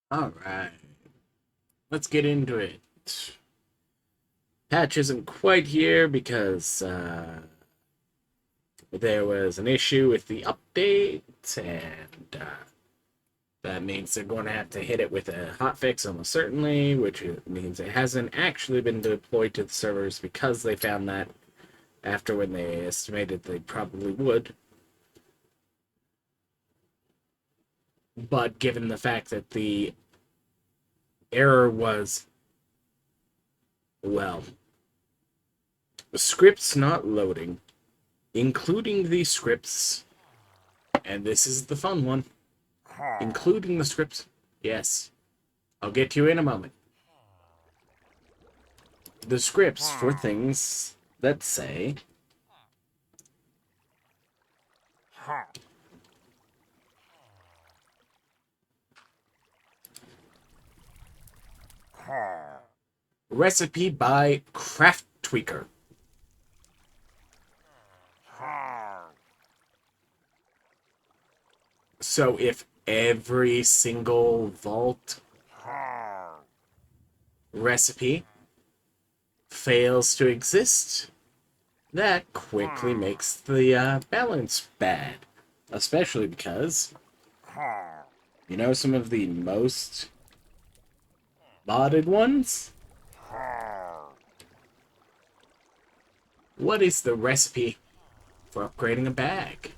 Alright, let's get into it. Patch isn't quite here because there was an issue with the update, and that means they're going to have to hit it with a hotfix almost certainly, which means it hasn't actually been deployed to the servers because they found that after when they estimated they probably would. But given the fact that the error was, well, the scripts not loading, including the scripts, and this is the fun one, including the scripts. Yes, I'll get to you in a moment. The scripts for things that say recipe by Craft Tweaker. So if every single vault recipe fails to exist, that quickly makes the balance bad. Especially because, some of the most modded ones? What is the recipe for upgrading a bag?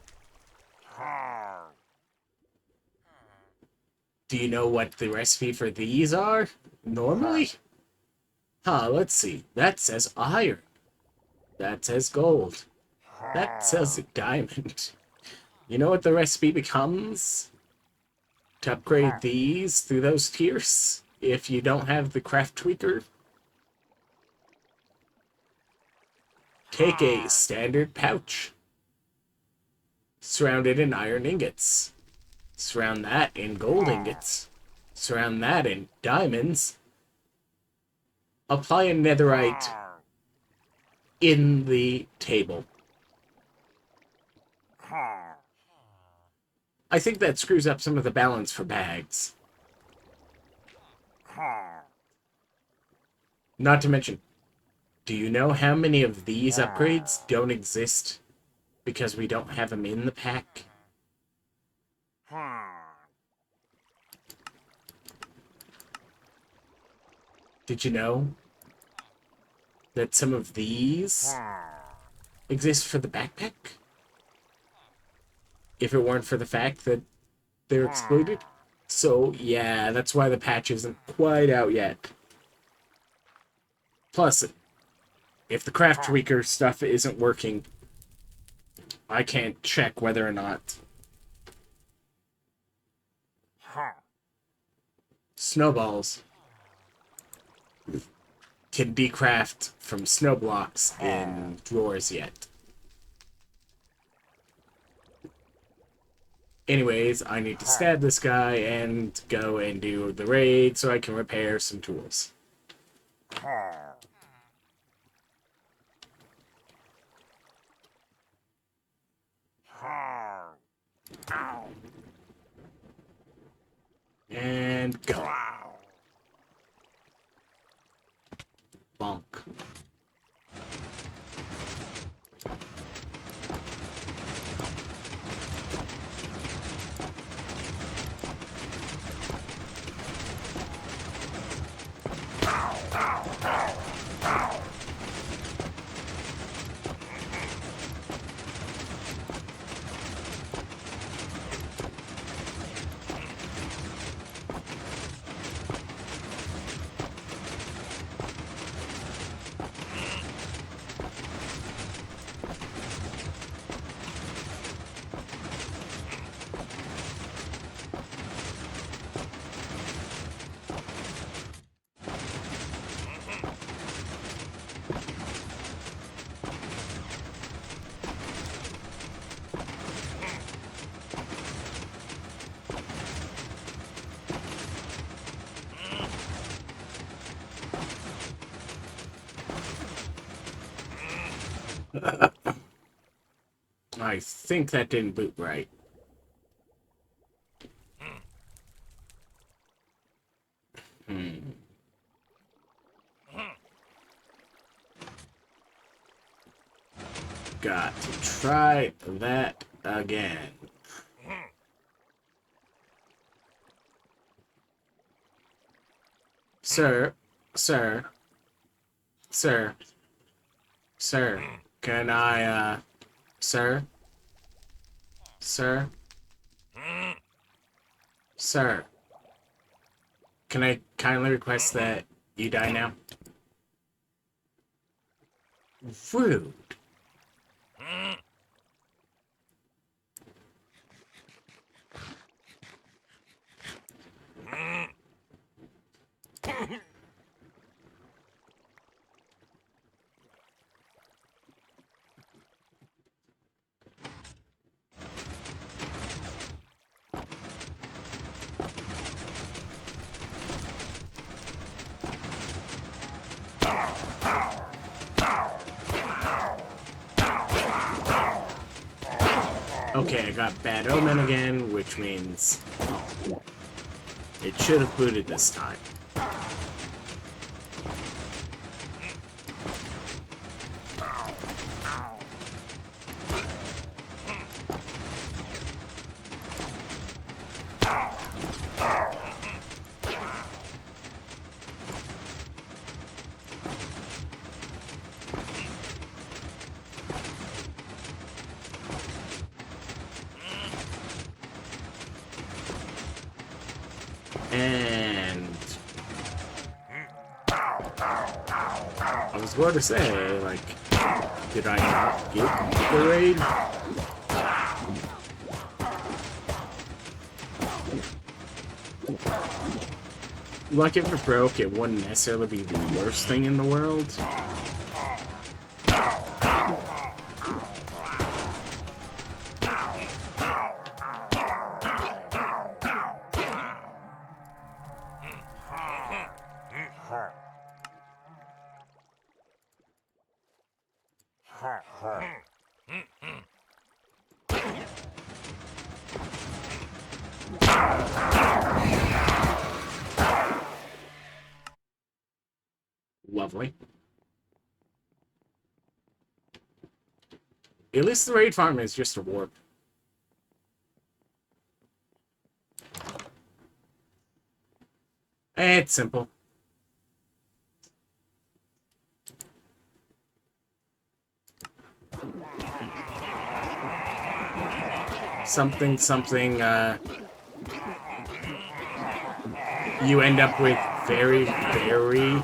Do you know what the recipe for these are? Normally? Let's see. That says iron. That says gold. That says diamond. You know what the recipe becomes to upgrade these through those tiers if you don't have the craft tweaker? Take a standard pouch. Surround it in iron ingots. Surround that in gold ingots. Surround that in diamonds. Apply a netherite in the table. I think that screws up some of the balance for bags. Not to mention, do you know how many of these upgrades don't exist because we don't have them in the pack? Did you know that some of these exist for the backpack? If it weren't for the fact that they're excluded? So, yeah, that's why the patch isn't quite out yet. Plus, if the craft tweaker stuff isn't working, I can't check whether or not snowballs can decraft from snow blocks in drawers yet. Anyways, I need to stab this guy and go and do the raid so I can repair some tools. And go. Bonk. I think that didn't boot right. got to try that again. Sir, sir, sir, sir, can I, sir, sir, sir, can I kindly request that you die now? Rude. Okay, I got Bad Omen again, which means it should have booted this time. And I was going to say, like, did I not get the raid? Like, if it broke, it wouldn't necessarily be the worst thing in the world. Lovely. At least the raid farm is just a warp. It's simple. Something, you end up with very, very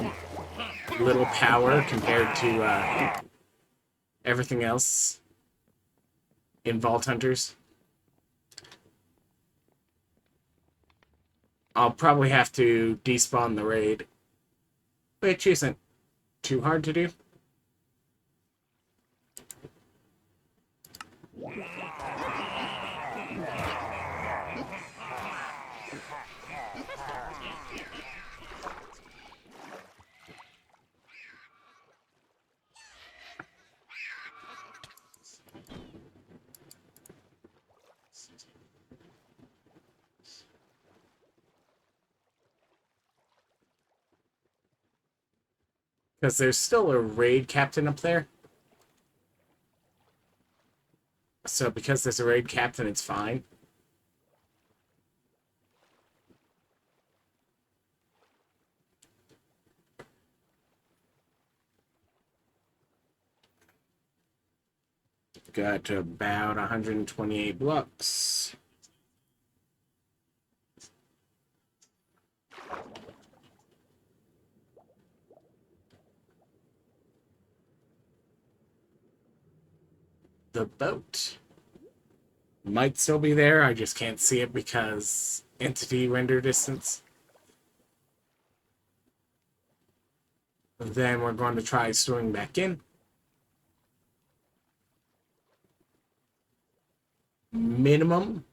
little power compared to everything else in Vault Hunters. I'll probably have to despawn the raid, which isn't too hard to do. Because there's still a raid captain up there. So because there's a raid captain, it's fine. Got about 128 blocks. The boat might still be there. I just can't see it because entity render distance. Then we're going to try swimming back in. Minimum,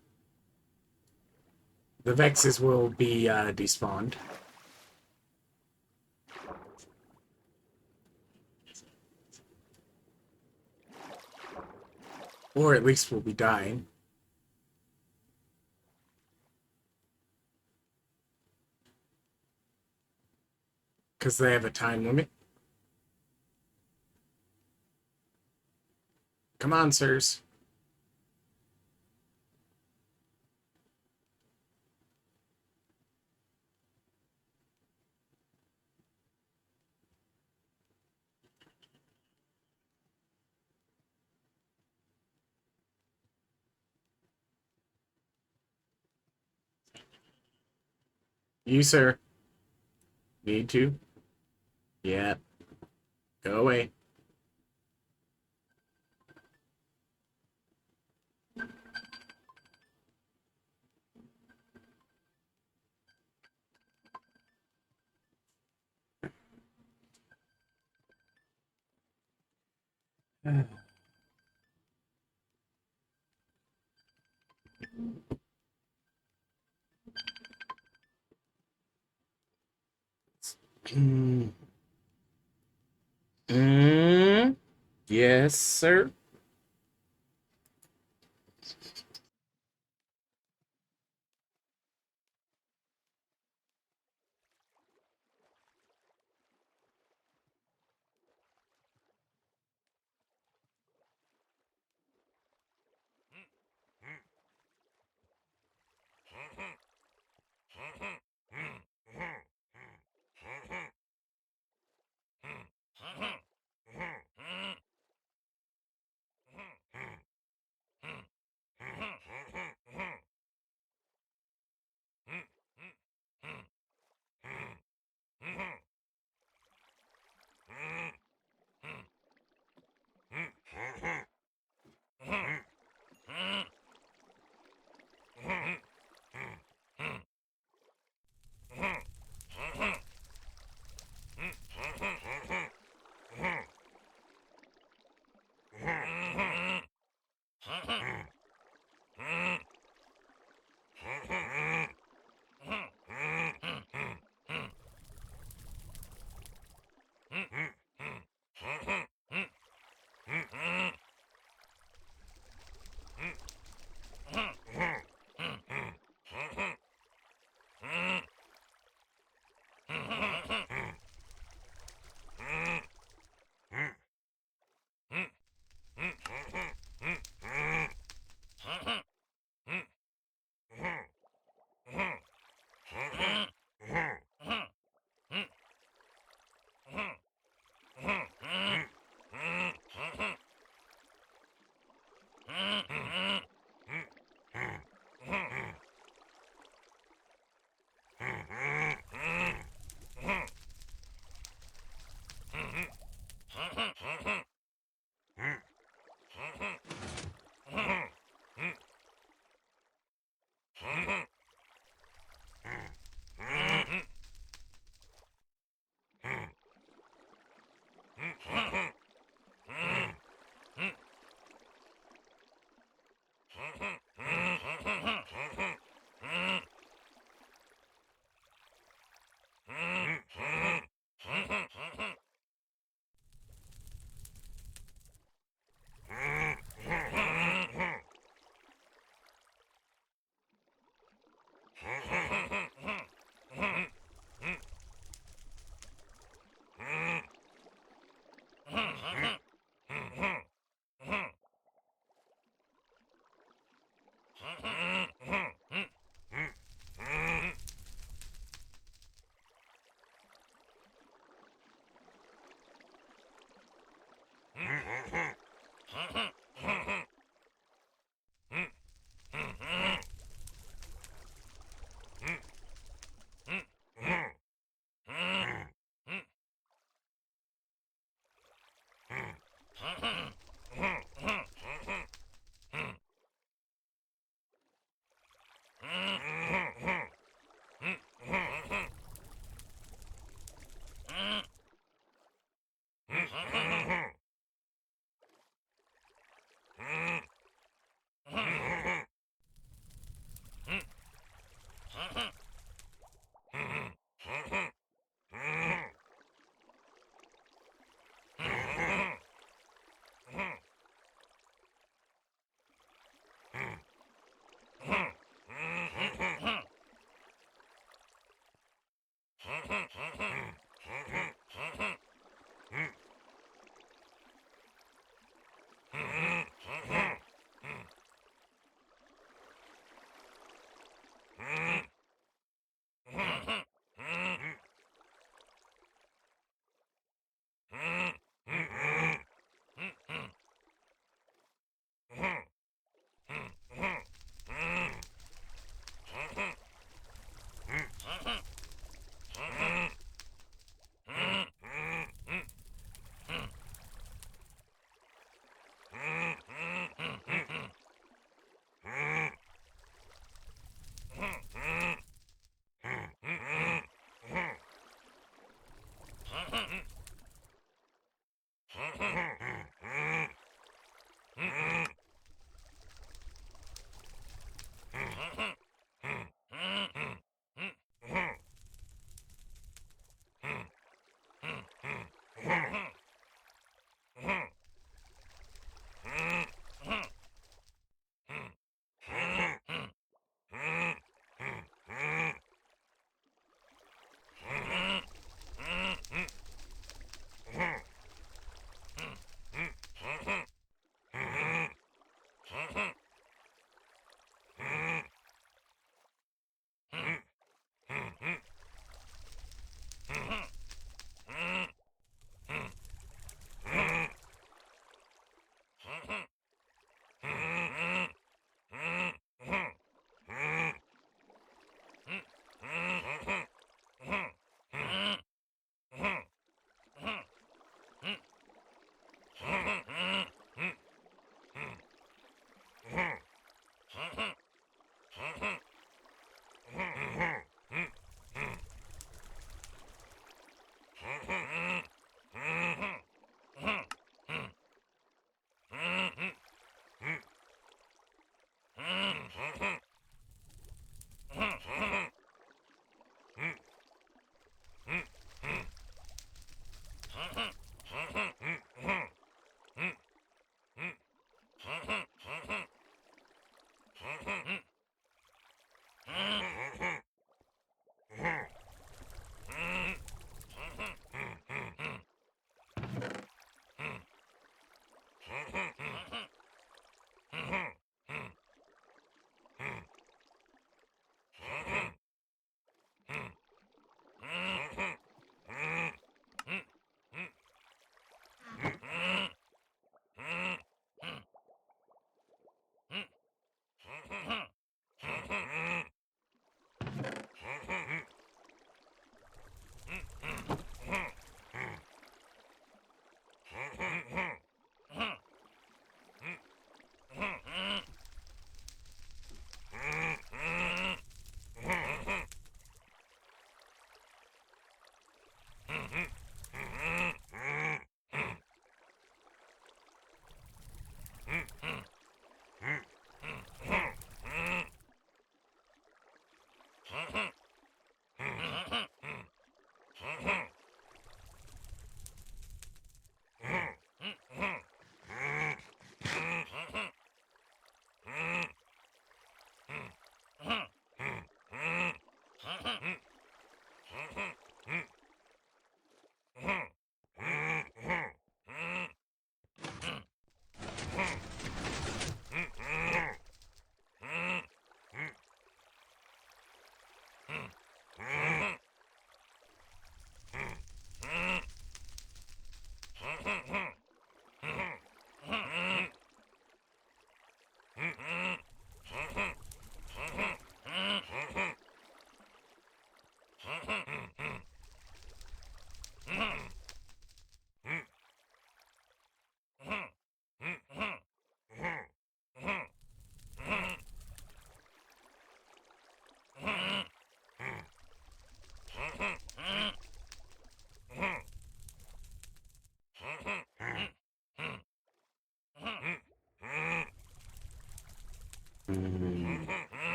the Vexes will be despawned. Or at least we'll be dying. Because they have a time limit. Come on, sirs. You, sir. Need to? Yeah. Go away. Mm. Mm. Yes, sir.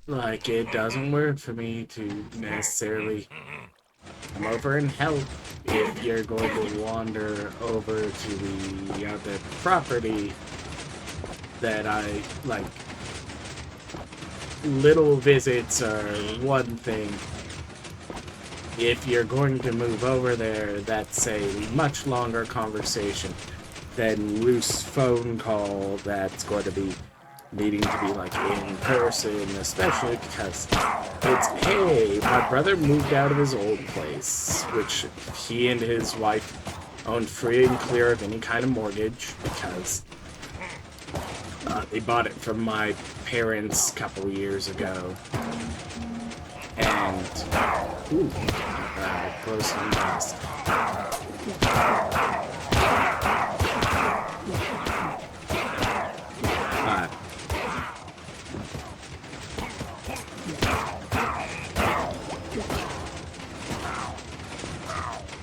Like, it doesn't work for me to necessarily come over and help if you're going to wander over to the other property that I, like, little visits are one thing. If you're going to move over there, that's a much longer conversation than loose phone call that's going to be needing to be like in person, especially because it's, hey, my brother moved out of his old place, which he and his wife owned free and clear of any kind of mortgage because they bought it from my parents a couple years ago. And ooh, close and fast.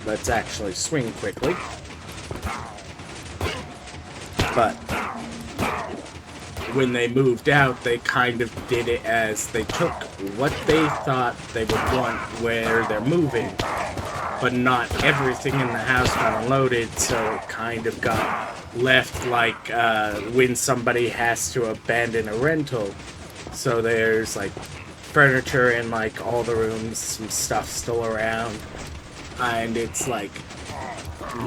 Let's actually swing quickly. But when they moved out, they kind of did it as they took what they thought they would want where they're moving, but not everything in the house got unloaded, so it kind of got left like when somebody has to abandon a rental. So there's like furniture in like all the rooms, some stuff still around, and it's like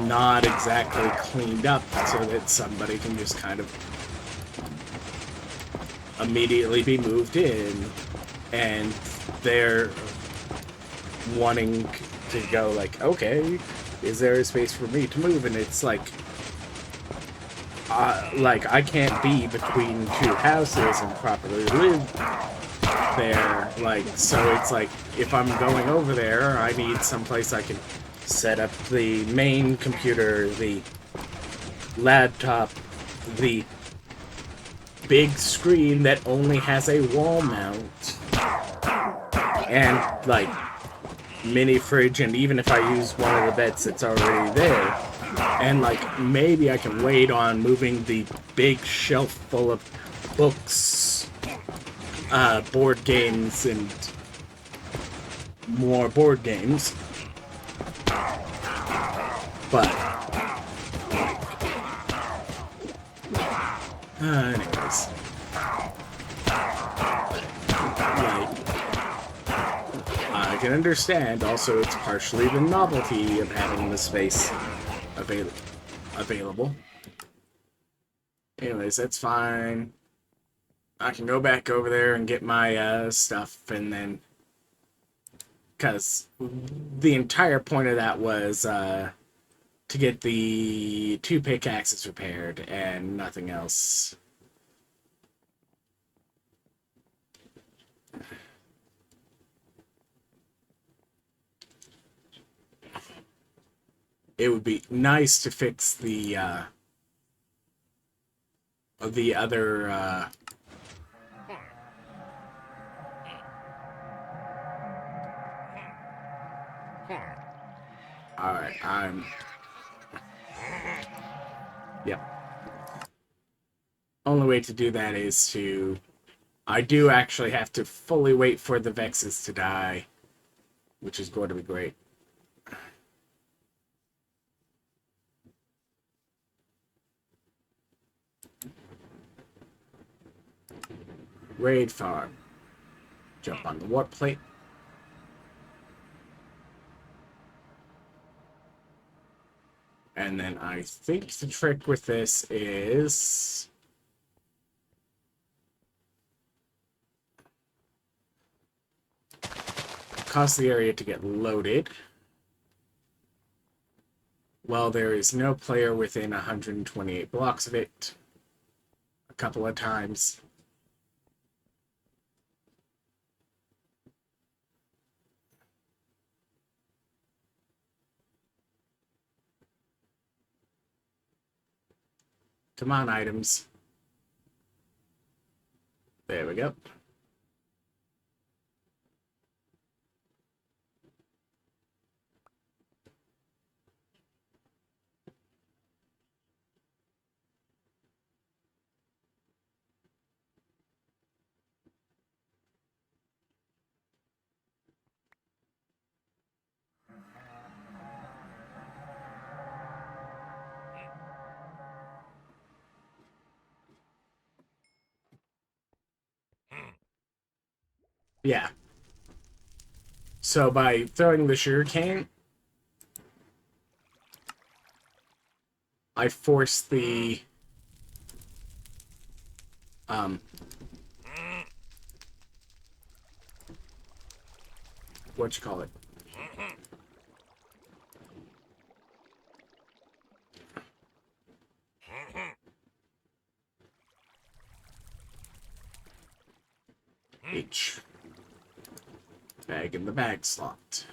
not exactly cleaned up so that somebody can just kind of immediately be moved in, and they're wanting to go like, okay, is there a space for me to move? And it's like I can't be between two houses and properly live there, like, so it's like if I'm going over there, I need someplace I can set up the main computer, the laptop, the big screen that only has a wall mount, and like mini fridge, and even if I use one of the beds that's already there, and like maybe I can wait on moving the big shelf full of books, board games, and more board games. But anyways, like, I can understand. Also, it's partially the novelty of having the space available. Anyways, that's fine. I can go back over there and get my stuff, and then, because the entire point of that was to get the 2 pickaxes repaired and nothing else. It would be nice to fix the other alright, yep. Only way to do that is to I do actually have to fully wait for the Vexes to die, which is going to be great. Raid farm. Jump on the warp plate. And then I think the trick with this is... cause the area to get loaded. Well, there is no player within 128 blocks of it. A couple of times. Come on, items. There we go. Yeah. So by throwing the sugarcane, I force the what you call it? H. Bag in the bag slot.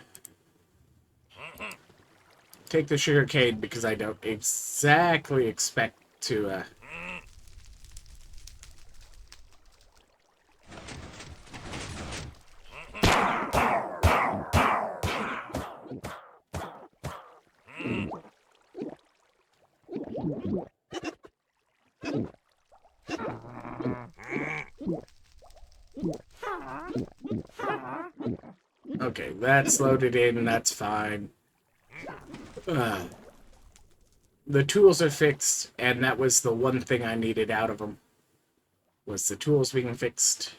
Take the sugarcane because I don't exactly expect to Okay, that's loaded in, that's fine. The tools are fixed, and that was the one thing I needed out of them. Was the tools being fixed.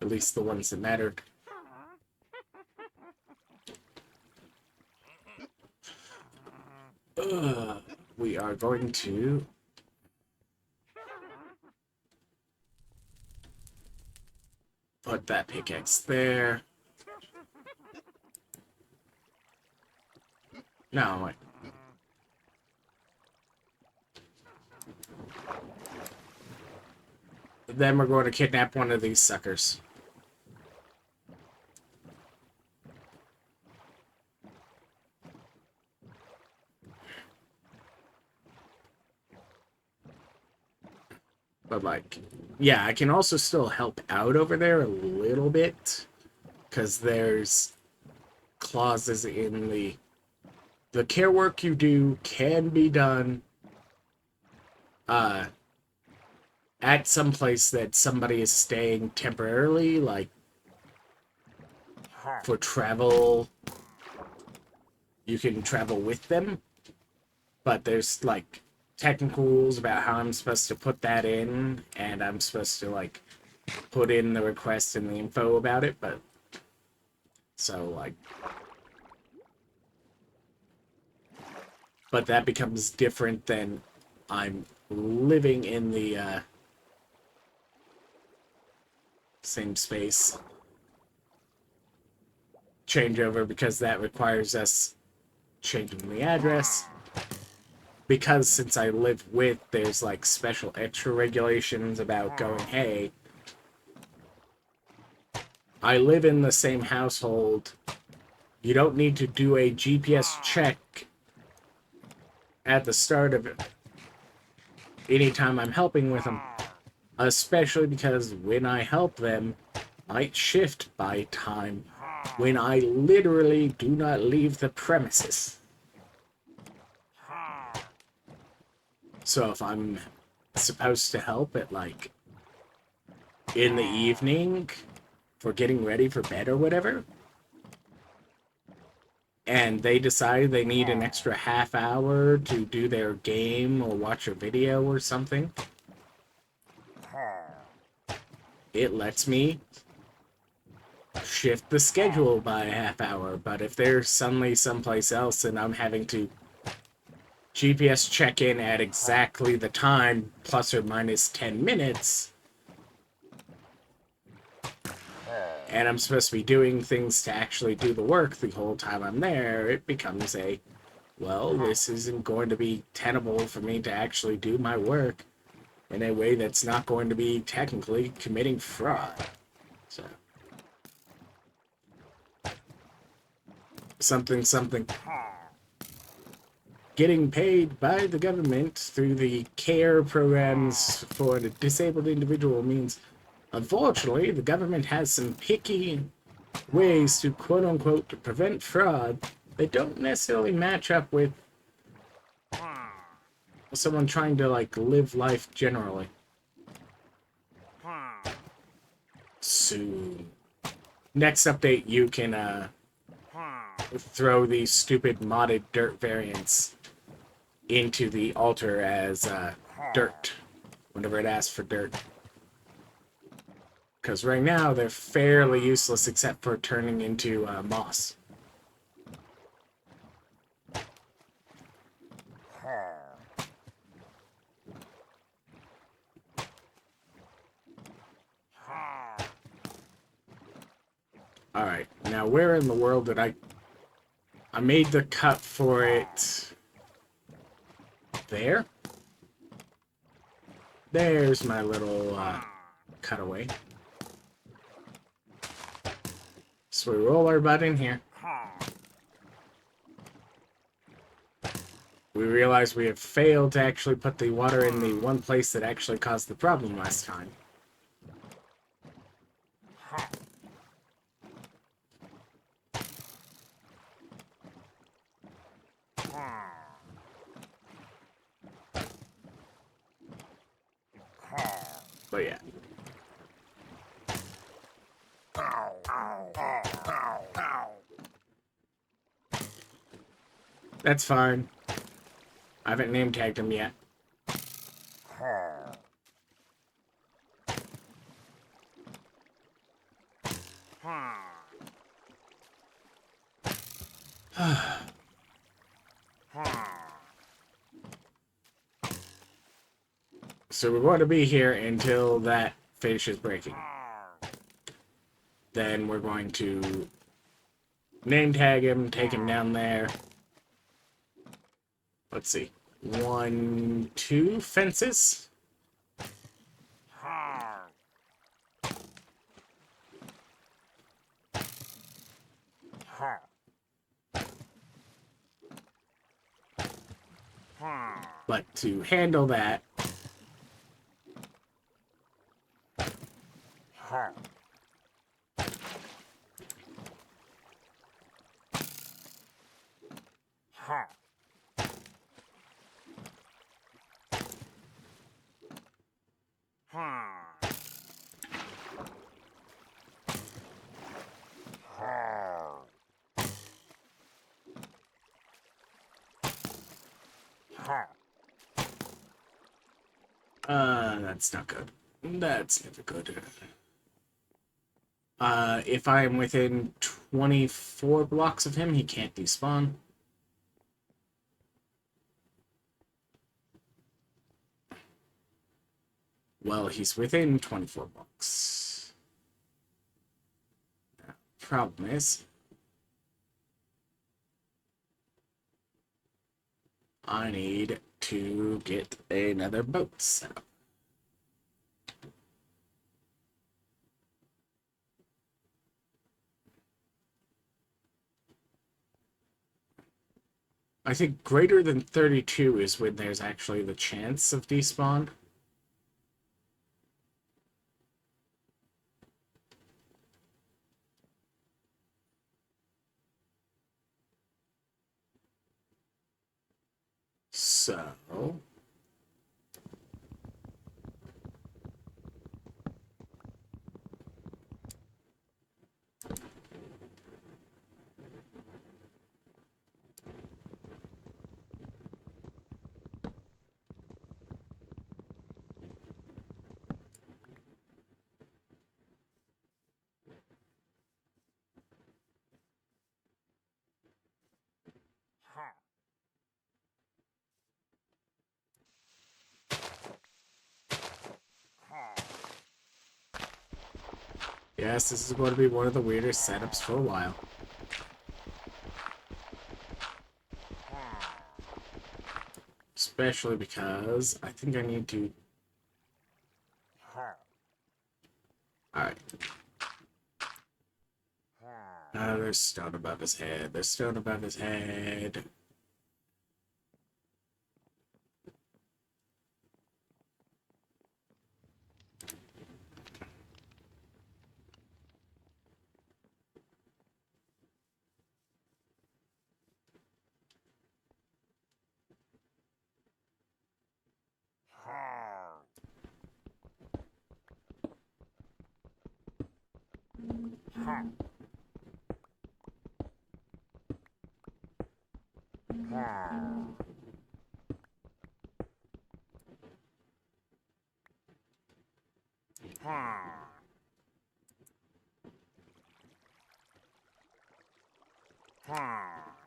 At least the ones that mattered. We are going to... put that pickaxe there. No, wait. Then we're going to kidnap one of these suckers. But, like, yeah, I can also still help out over there a little bit. Because there's clauses in the care work you do can be done at some place that somebody is staying temporarily, like for travel. You can travel with them, but there's like technical rules about how I'm supposed to put that in, and I'm supposed to like put in the request and the info about it, but so like, but that becomes different than I'm living in the same space changeover, because that requires us changing the address. Because since I live with, there's like special extra regulations about going, hey, I live in the same household. You don't need to do a GPS check at the start of it anytime I'm helping with them. Especially because when I help them, night shift by time, when I literally do not leave the premises. So if I'm supposed to help at like in the evening for getting ready for bed or whatever, and they decide they need an extra half hour to do their game or watch a video or something, it lets me shift the schedule by a half hour. But if they're suddenly someplace else and I'm having to GPS check in at exactly the time, plus or minus 10 minutes, and I'm supposed to be doing things to actually do the work the whole time I'm there, it becomes a, well, this isn't going to be tenable for me to actually do my work in a way that's not going to be technically committing fraud. So, something. Getting paid by the government through the care programs for a disabled individual means, unfortunately, the government has some picky ways to quote-unquote to prevent fraud that don't necessarily match up with someone trying to, like, live life generally. Soon. Next update, you can, throw these stupid modded dirt variants into the altar as, dirt, whenever it asks for dirt. Because right now, they're fairly useless except for turning into, moss. Alright, now where in the world did I made the cut for it there? There's my little, cutaway. So we roll our butt in here. We realize we have failed to actually put the water in the one place that actually caused the problem last time. But yeah. That's fine. I haven't name tagged him yet. So we're going to be here until that finishes breaking. Then we're going to name tag him, take him down there. Let's see. 1, 2 fences. But to handle that, that's not good. That's never good. If I am within 24 blocks of him, he can't despawn. Well, he's within 24 blocks. Problem is, I need to get another boat set up. I think greater than 32 is when there's actually the chance of despawn. So... Yes, this is going to be one of the weirdest setups for a while. Especially because I think I need to... Alright. There's stone above his head. There's stone above his head.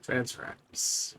Transference.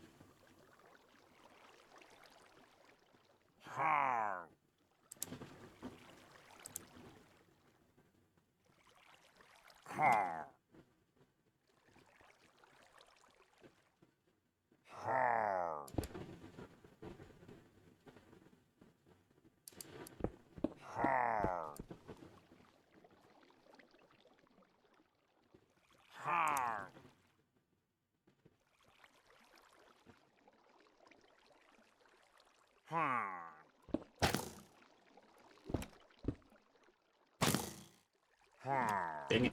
Dang it.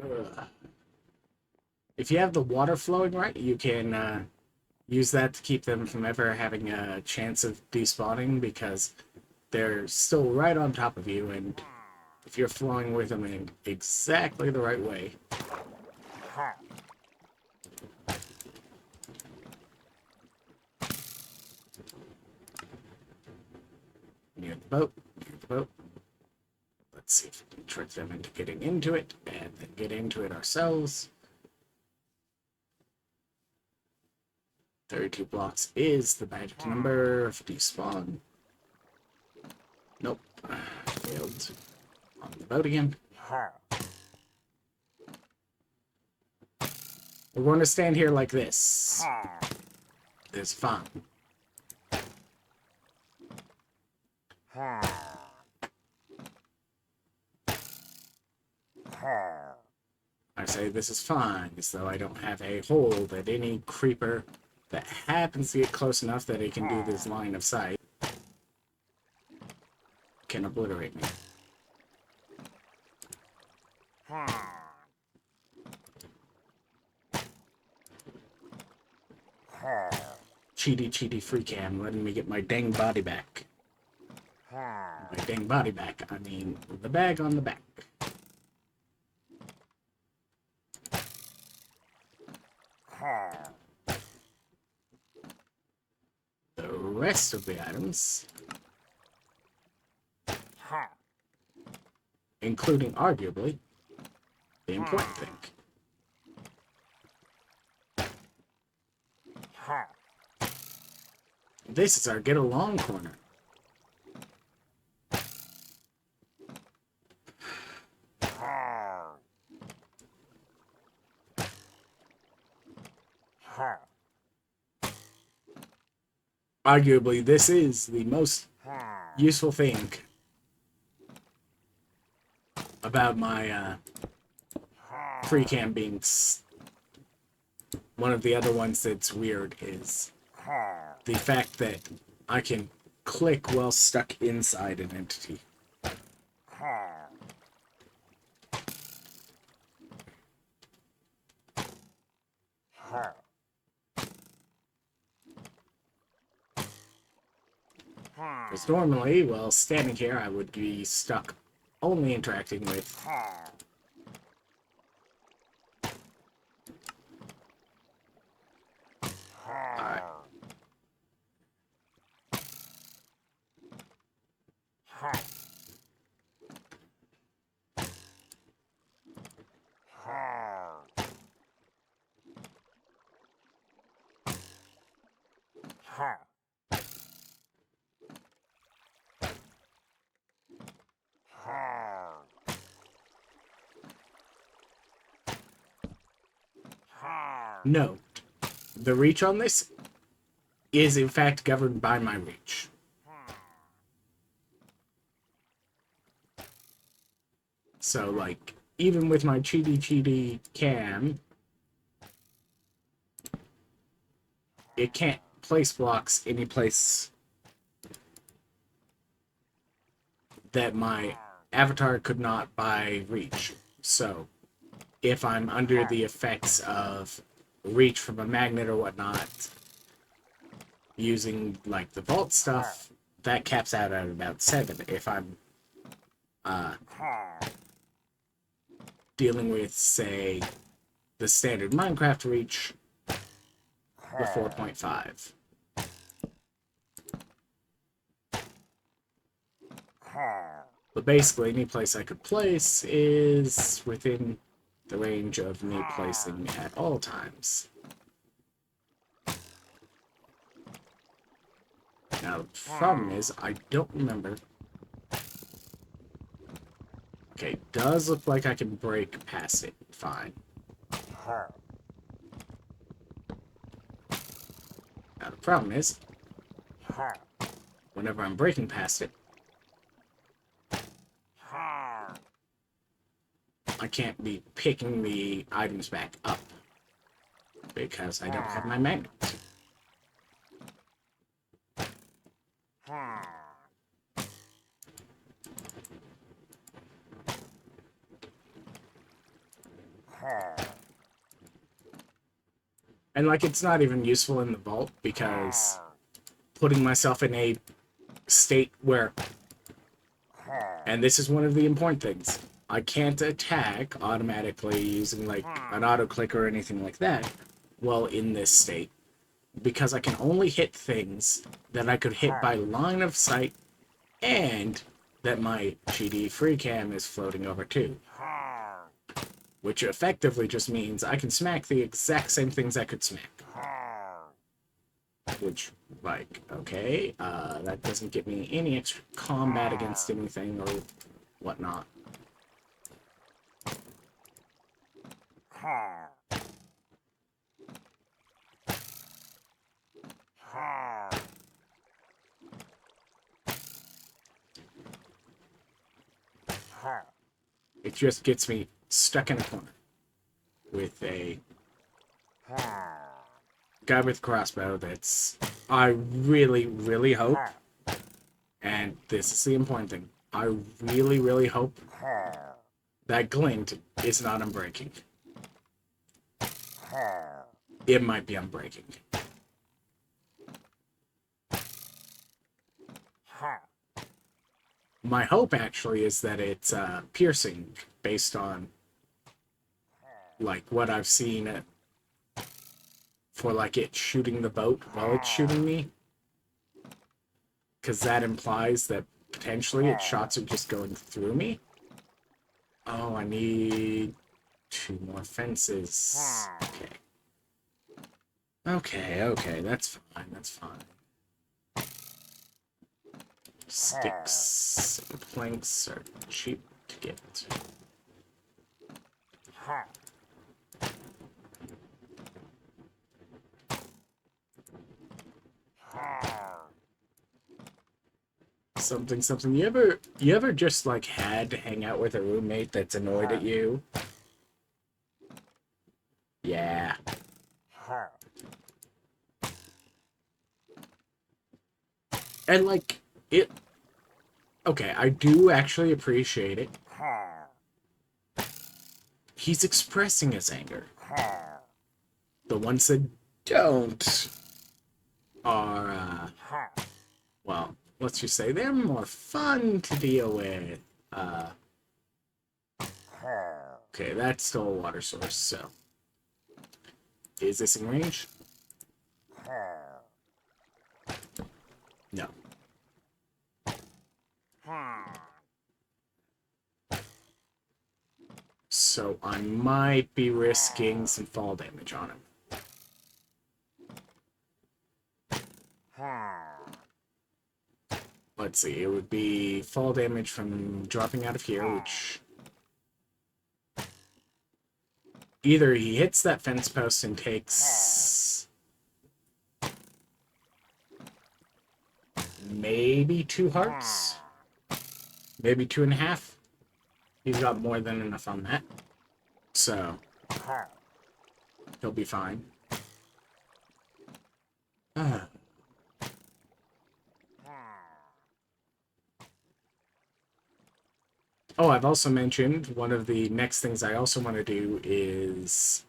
Ugh. If you have the water flowing right, you can use that to keep them from ever having a chance of despawning, because they're still right on top of you, and if you're flowing with them in exactly the right way. Near the boat, near the boat. Let's see if we can trick them into getting into it, and then get into it ourselves. 32 blocks is the magic number of despawn. Nope. Failed. On the boat again. We're going to stand here like this. It's fine. I say this is fine, as though I don't have a hole that any creeper that happens to get close enough that it can do this line of sight can obliterate me. Cheaty free cam, letting me get my dang body back. My dang body back, I mean the bag on the back. The rest of the items, including arguably the important thing. This is our get along corner. Arguably, this is the most useful thing about my free cam being one of the other ones that's weird is the fact that I can click while stuck inside an entity. Because normally, while standing here, I would be stuck only interacting with alright. No. The reach on this is, in fact, governed by my reach. So, like, even with my cheaty cam, it can't place blocks any place that my avatar could not by reach. So, if I'm under the effects of reach from a magnet or whatnot, using, like, the vault stuff, that caps out at about 7. If I'm dealing with, say, the standard Minecraft reach, the 4.5. But basically, any place I could place is within the range of me placing at all times. Now, the problem is, I don't remember. Okay, does look like I can break past it. Fine. Now, the problem is, whenever I'm breaking past it, I can't be picking the items back up because I don't have my magnet. And, like, it's not even useful in the vault because putting myself in a state where, and this is one of the important things, I can't attack automatically using, like, an auto-click or anything like that while in this state, because I can only hit things that I could hit by line of sight and that my GD free cam is floating over to. Which effectively just means I can smack the exact same things I could smack. Which, like, okay, that doesn't give me any extra combat against anything or whatnot. It just gets me stuck in a corner with a guy with a crossbow that's... I really, really hope, and this is the important thing, I really, really hope that glint is not unbreaking. It might be unbreaking. My hope, actually, is that it's piercing, based on, like, what I've seen for, like, it shooting the boat while it's shooting me. Because that implies that, potentially, its shots are just going through me. Oh, I need 2 more fences. Okay, that's fine. Sticks and planks are cheap to get. Something. You ever just, like, had to hang out with a roommate that's annoyed at you? Yeah. And, like, it... Okay, I do actually appreciate it. He's expressing his anger. The ones that don't are, well, let's just say they're more fun to deal with. Okay, that's still a water source, so... Is this in range? No. So I might be risking some fall damage on him. Let's see, it would be fall damage from dropping out of here, which... either he hits that fence post and takes maybe 2 hearts, maybe 2.5. He's got more than enough on that, so he'll be fine. Oh, I've also mentioned one of the next things I also want to do is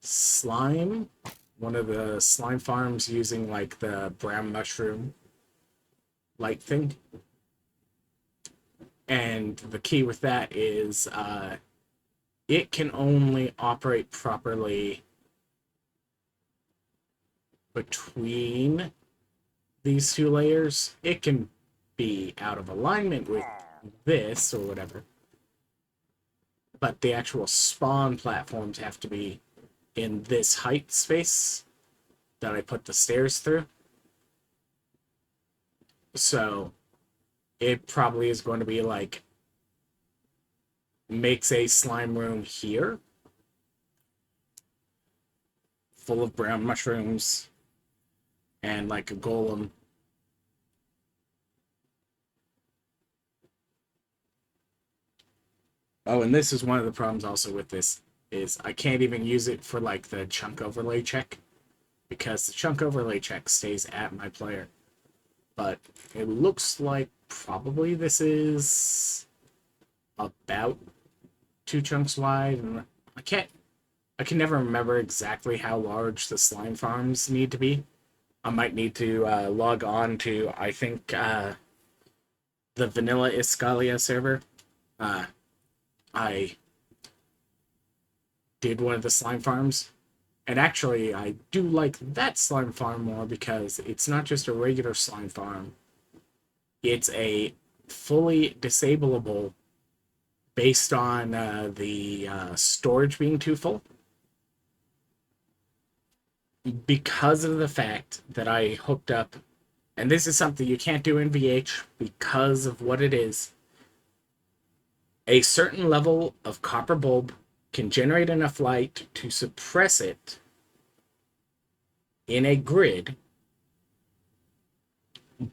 slime. One of the slime farms using like the brown mushroom light thing. And the key with that is it can only operate properly between these 2 layers. It can be out of alignment with this or whatever, but the actual spawn platforms have to be in this height space that I put the stairs through. So it probably is going to be like, makes a slime room here full of brown mushrooms and like a golem. Oh, and this is one of the problems also with this, is I can't even use it for like the chunk overlay check, because the chunk overlay check stays at my player. But it looks like probably this is about 2 chunks wide, and I can never remember exactly how large the slime farms need to be. I might need to log on to, I think, the vanilla Iskallia server. I did one of the slime farms, and actually I do like that slime farm more because it's not just a regular slime farm. It's a fully disableable based on the storage being too full. Because of the fact that I hooked up, and this is something you can't do in VH because of what it is, a certain level of copper bulb can generate enough light to suppress it in a grid,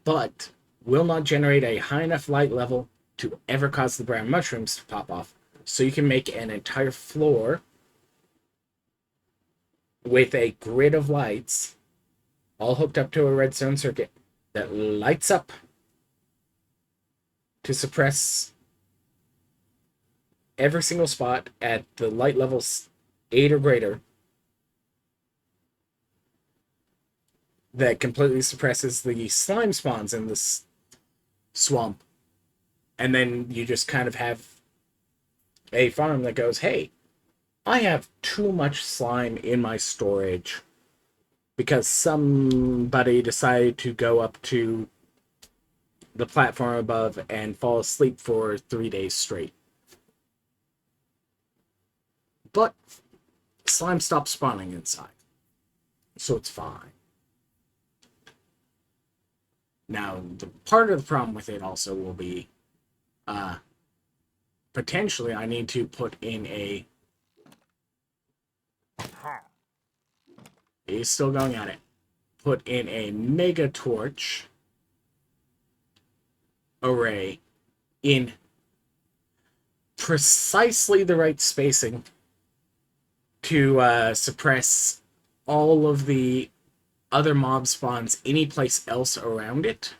but will not generate a high enough light level to ever cause the brown mushrooms to pop off. So you can make an entire floor with a grid of lights all hooked up to a redstone circuit that lights up to suppress every single spot at the light levels 8 or greater, that completely suppresses the slime spawns in this swamp. And then you just kind of have a farm that goes, hey, I have too much slime in my storage because somebody decided to go up to the platform above and fall asleep for 3 days straight. But slime stops spawning inside, so it's fine. Now, the part of the problem with it also will be, potentially I need to put in a... He's still going at it. Put in a mega torch array in precisely the right spacing to suppress all of the other mob spawns any place else around it.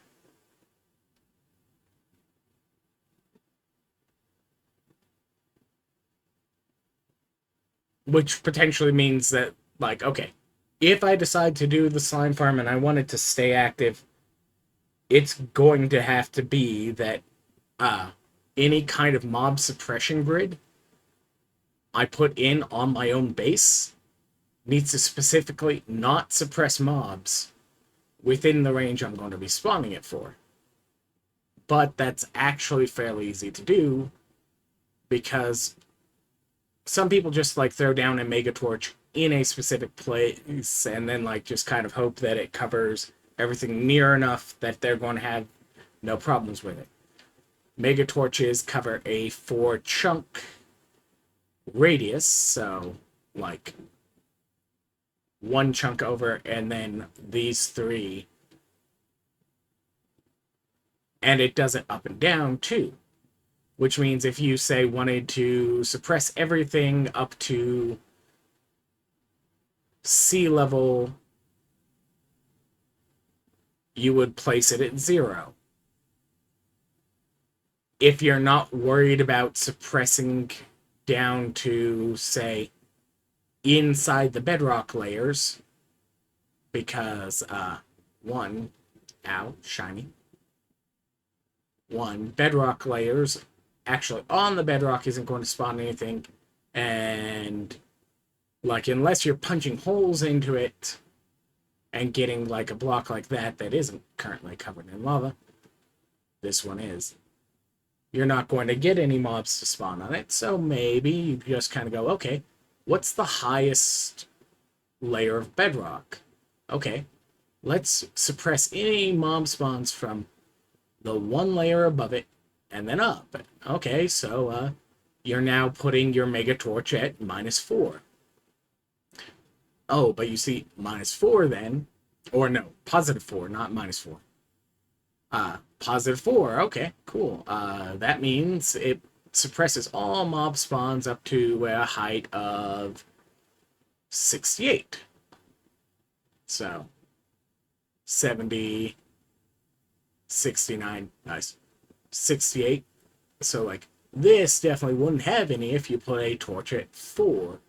Which potentially means that, like, okay, if I decide to do the slime farm and I want it to stay active, it's going to have to be that any kind of mob suppression grid I put in on my own base needs to specifically not suppress mobs within the range I'm going to be spawning it for. But that's actually fairly easy to do because some people just like throw down a mega torch in a specific place and then like just kind of hope that it covers everything near enough that they're going to have no problems with it. Mega torches cover a 4 chunk radius, so like one chunk over and then these three, and it does it up and down too, which means if you say wanted to suppress everything up to sea level, you would place it at 0. If you're not worried about suppressing down to, say, inside the bedrock layers, because, one, ow, shiny. One, bedrock layers, actually on the bedrock isn't going to spawn anything, and, like, unless you're punching holes into it and getting, like, a block like that that isn't currently covered in lava, this one is, you're not going to get any mobs to spawn on it, so maybe you just kind of go, okay, what's the highest layer of bedrock? Okay, let's suppress any mob spawns from the one layer above it and then up. Okay, so you're now putting your Mega Torch at -4. Oh, but you see, -4 then, or no, +4, not -4. +4, okay, cool. That means it suppresses all mob spawns up to a height of 68. So, 70, 69, nice. 68. So, like, this definitely wouldn't have any if you put a torch at 4.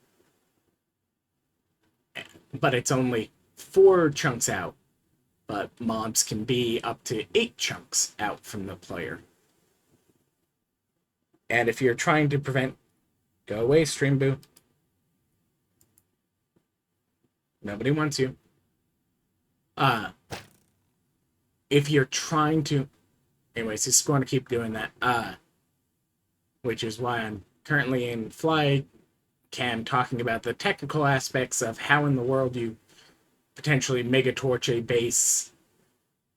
But it's only 4 chunks out. But mobs can be up to 8 chunks out from the player. And if you're trying to prevent... Go away, Stream Boo. Nobody wants you. If you're trying to... Anyways, he's going to keep doing that. Which is why I'm currently in Fly Cam talking about the technical aspects of how in the world you potentially Mega Torch a base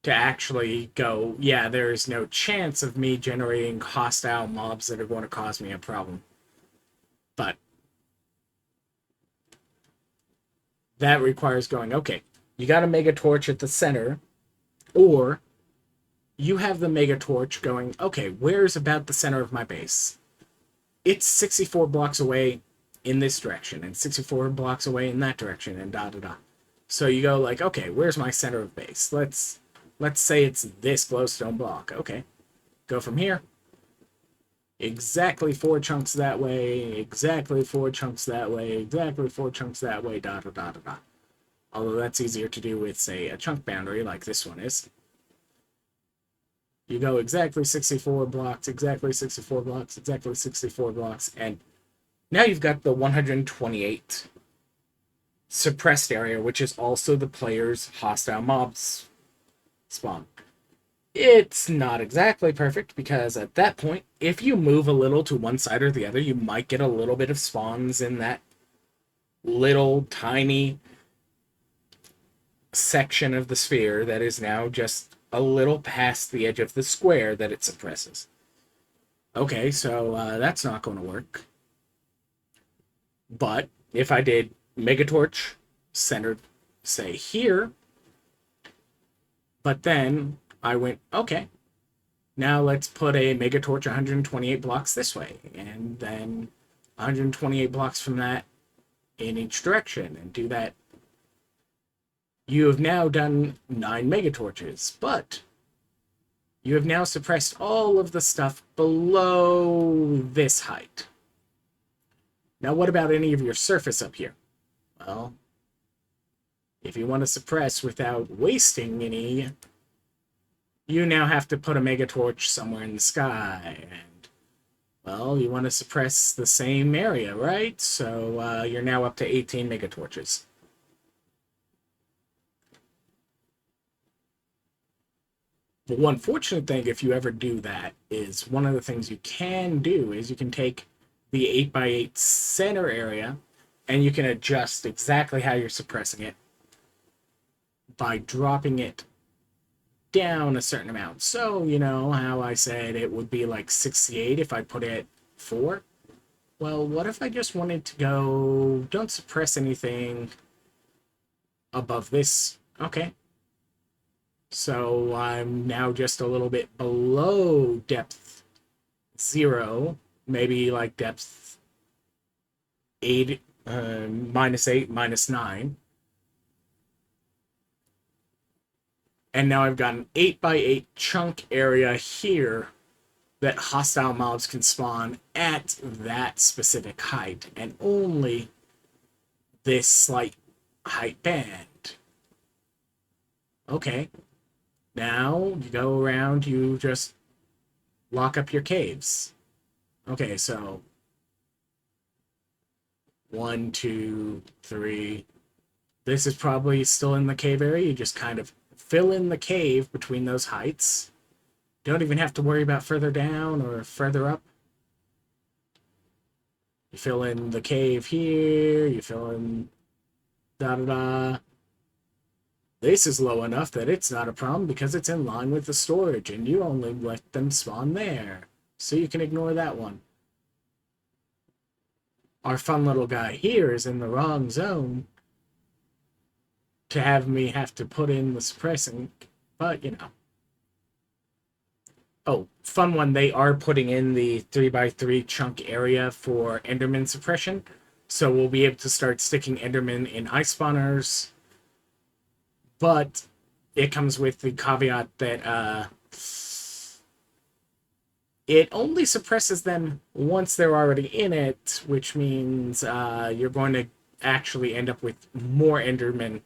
to actually go, yeah, there is no chance of me generating hostile mobs that are going to cause me a problem. But that requires going, okay, you got a Mega Torch at the center, or you have the Mega Torch going, okay, where's about the center of my base? It's 64 blocks away in this direction, and 64 blocks away in that direction, and da-da-da. So you go like, okay, where's my center of base? Let's say it's this glowstone block. Okay, go from here. Exactly 4 chunks that way, exactly 4 chunks that way, exactly 4 chunks that way, da-da-da-da-da. Although that's easier to do with, say, a chunk boundary like this one is. You go exactly 64 blocks, exactly 64 blocks, exactly 64 blocks, and now you've got the 128 suppressed area, which is also the player's hostile mobs spawn. It's not exactly perfect, because at that point, if you move a little to one side or the other, you might get a little bit of spawns in that little tiny section of the sphere that is now just a little past the edge of the square that it suppresses. Okay, so that's not going to work. But if I did Megatorch centered, say, here, but then I went, okay, now let's put a Megatorch 128 blocks this way, and then 128 blocks from that in each direction, and do that. You have now done 9 Megatorches, but you have now suppressed all of the stuff below this height. Now, what about any of your surface up here? Well, if you want to suppress without wasting any, you now have to put a Megatorch somewhere in the sky, and, well, you want to suppress the same area, right? So you're now up to 18 Megatorches. But one fortunate thing, if you ever do that, is one of the things you can do is you can take the 8x8 center area and you can adjust exactly how you're suppressing it by dropping it down a certain amount. So, you know how I said it would be like 68 if I put it at 4? Well, what if I just wanted to go... Don't suppress anything above this. Okay. So I'm now just a little bit below depth 0. Maybe like depth 8, -8, -9. And now I've got an 8x8 chunk area here that hostile mobs can spawn at that specific height, and only this slight height band. Okay. Now you go around, you just lock up your caves. Okay, so 1, 2, 3. This is probably still in the cave area. You just kind of fill in the cave between those heights. Don't even have to worry about further down or further up. You fill in the cave here, you fill in da-da-da. This is low enough that it's not a problem because it's in line with the storage, and you only let them spawn there. So you can ignore that one. Our fun little guy here is in the wrong zone to have me have to put in the suppressing, but, you know. Oh, fun one, they are putting in the 3x3 chunk area for Enderman suppression, so we'll be able to start sticking Enderman in ice spawners, but it comes with the caveat that it only suppresses them once they're already in it, which means you're going to actually end up with more Endermen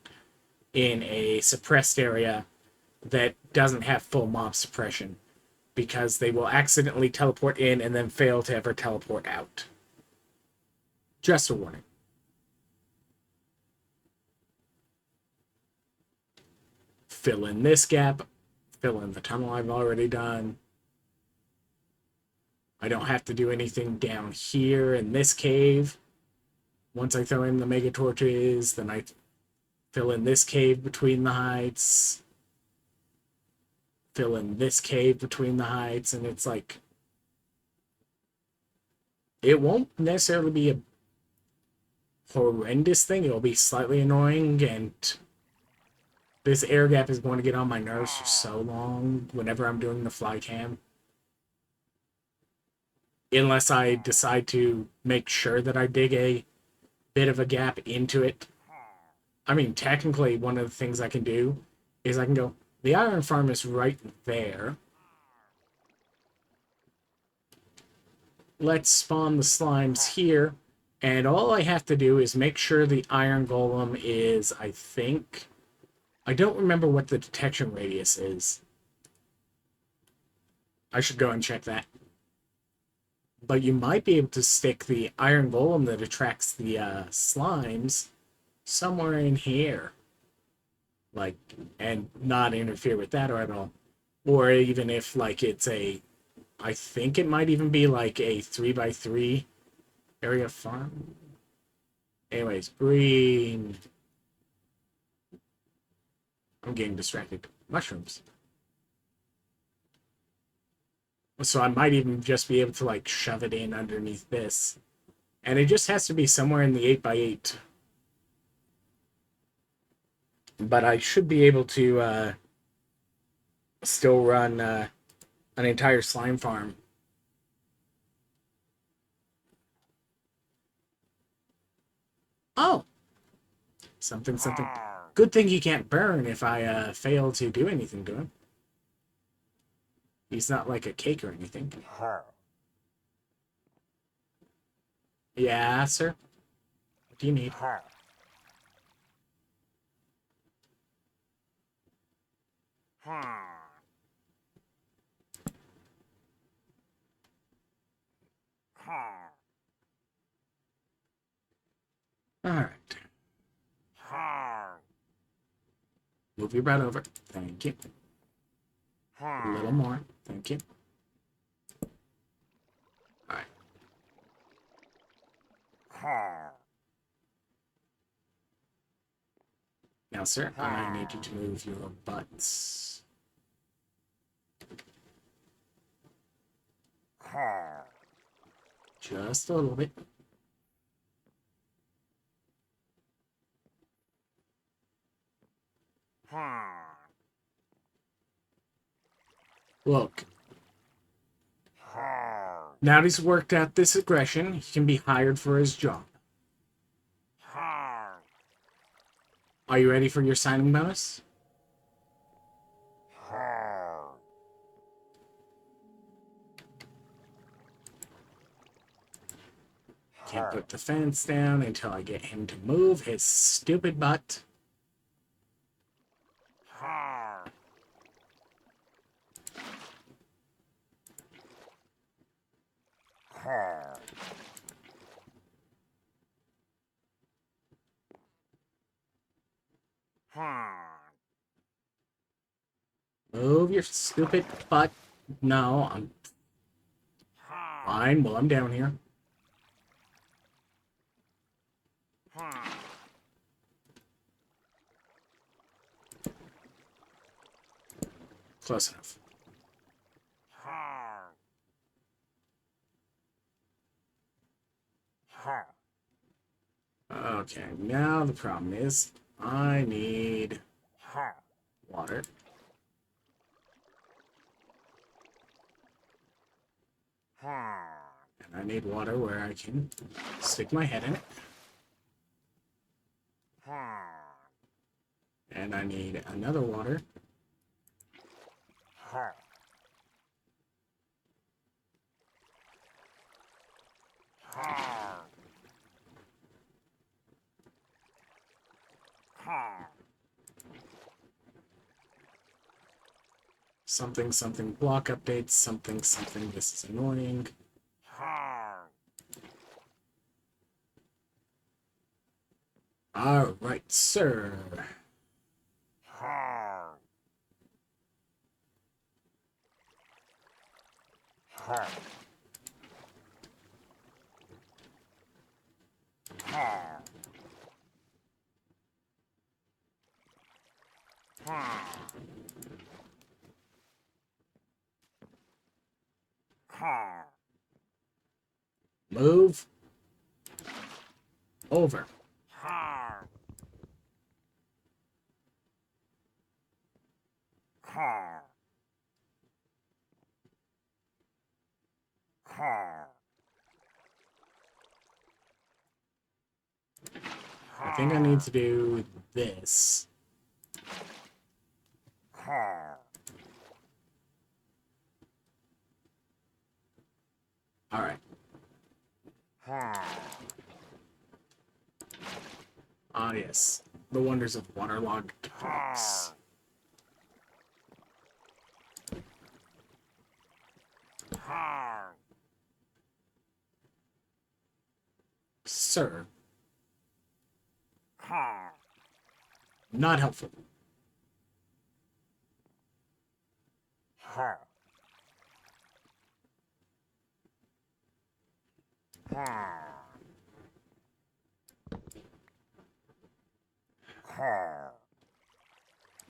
in a suppressed area that doesn't have full mob suppression, because they will accidentally teleport in and then fail to ever teleport out. Just a warning. Fill in this gap. Fill in the tunnel I've already done. I don't have to do anything down here in this cave. Once I throw in the mega torches, then I fill in this cave between the heights. Fill in this cave between the heights, and it's like... It won't necessarily be a horrendous thing. It'll be slightly annoying, and this air gap is going to get on my nerves for so long whenever I'm doing the fly cam. Unless I decide to make sure that I dig a bit of a gap into it. I mean, technically, one of the things I can do is I can go, the iron farm is right there. Let's spawn the slimes here. And all I have to do is make sure the iron golem is, I think... I don't remember what the detection radius is. I should go and check that. But you might be able to stick the iron golem that attracts the slimes somewhere in here. Like, and not interfere with that or at all. Or even if, like, it's a... I think it might even be, like, a 3x3 area farm. Anyways, green. I'm getting distracted. Mushrooms. So I might even just be able to, like, shove it in underneath this. And it just has to be somewhere in the 8x8. But I should be able to still run an entire slime farm. Oh! Something, something. Good thing he can't burn if I fail to do anything to him. He's not like a cake or anything. Yeah, sir? What do you need? Alright. Move your butt over. Thank you. A little more. Thank you. Alright. Now, sir, I need you to move your butts. Just a little bit. Look. Now that he's worked out this aggression, he can be hired for his job. Are you ready for your signing bonus? Can't put the fence down until I get him to move his stupid butt. Move your stupid butt. No, I'm fine while I'm down here. Close enough. Okay, now the problem is I need water. And I need water where I can stick my head in it. And I need another water. Something, something, block updates, something, something, this is annoying. Alright, sir. Move over. I think I need to do this. Alright. Ah, yes. The wonders of waterlogged pipes. Sir. Not helpful.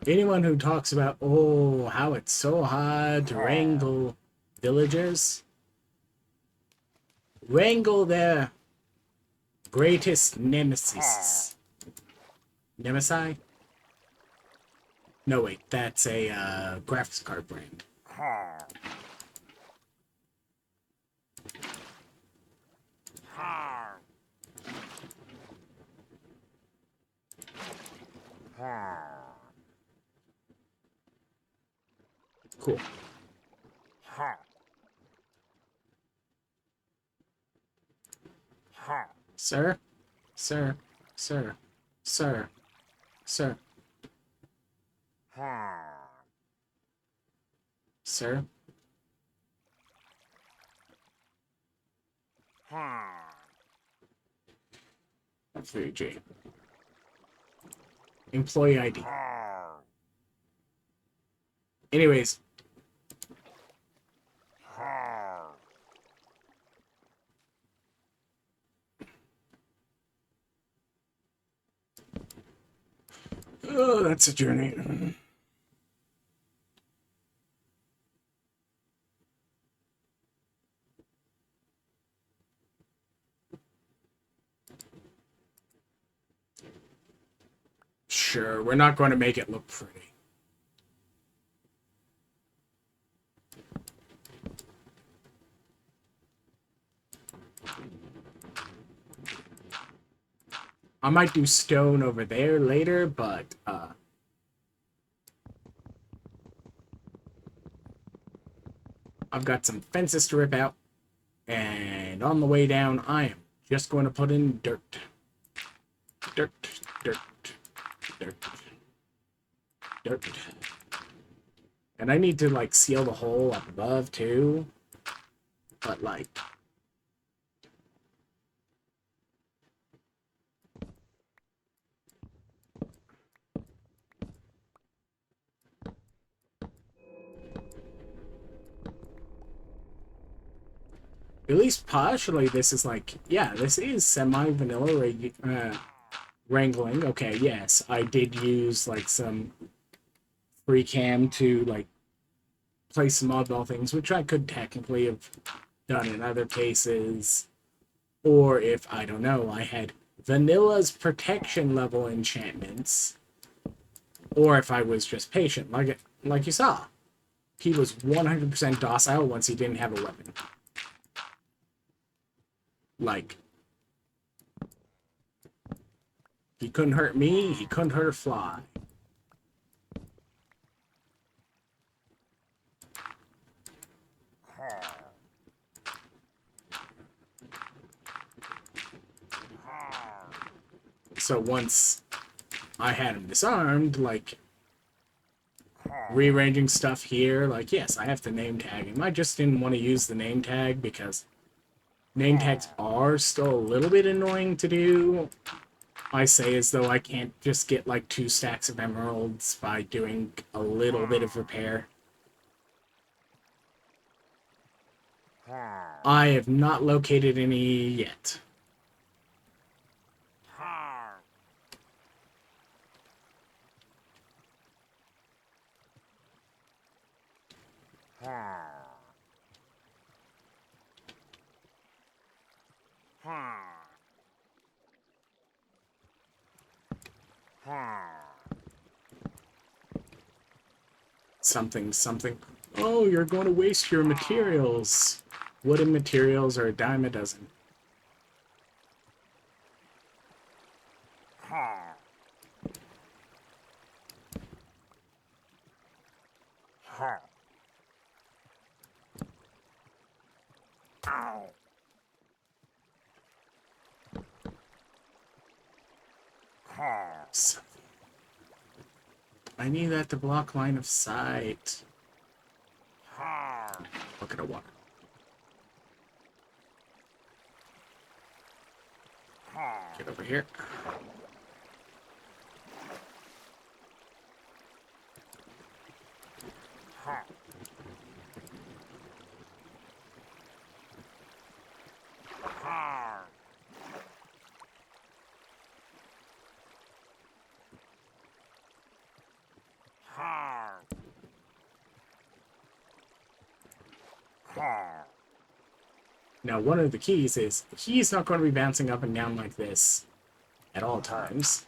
Anyone who talks about, oh, how it's so hard to wrangle villagers, wrangle their greatest nemesis. Nemesi? No, wait, that's a graphics card brand. Cool. Sir? Sir? Sir? Sir? Sir? Sir? VG. Employee ID. Anyways. Oh, that's a journey. Sure, we're not going to make it look pretty. I might do stone over there later, but I've got some fences to rip out, and on the way down, I am just going to put in dirt. Dirt, dirt, dirt, dirt. And I need to, like, seal the hole up above, too. But, like... At least partially, this is like, yeah, this is semi-vanilla wrangling. Okay, yes, I did use, like, some free cam to, like, play some oddball things, which I could technically have done in other cases. Or if, I don't know, I had vanilla's protection level enchantments. Or if I was just patient, like you saw. He was 100% docile once he didn't have a weapon. Like, he couldn't hurt me, he couldn't hurt a fly. So once I had him disarmed, like, rearranging stuff here, like, yes, I have to name tag him. I just didn't want to use the name tag because name tags are still a little bit annoying to do. I say as though I can't just get, like, 2 stacks of emeralds by doing a little bit of repair. I have not located any yet. Something, something. Oh, you're going to waste your materials. Wooden materials are a dime a dozen. So, I need that to block line of sight. Bucket of water. Get over here. Now, one of the keys is he's not going to be bouncing up and down like this at all times.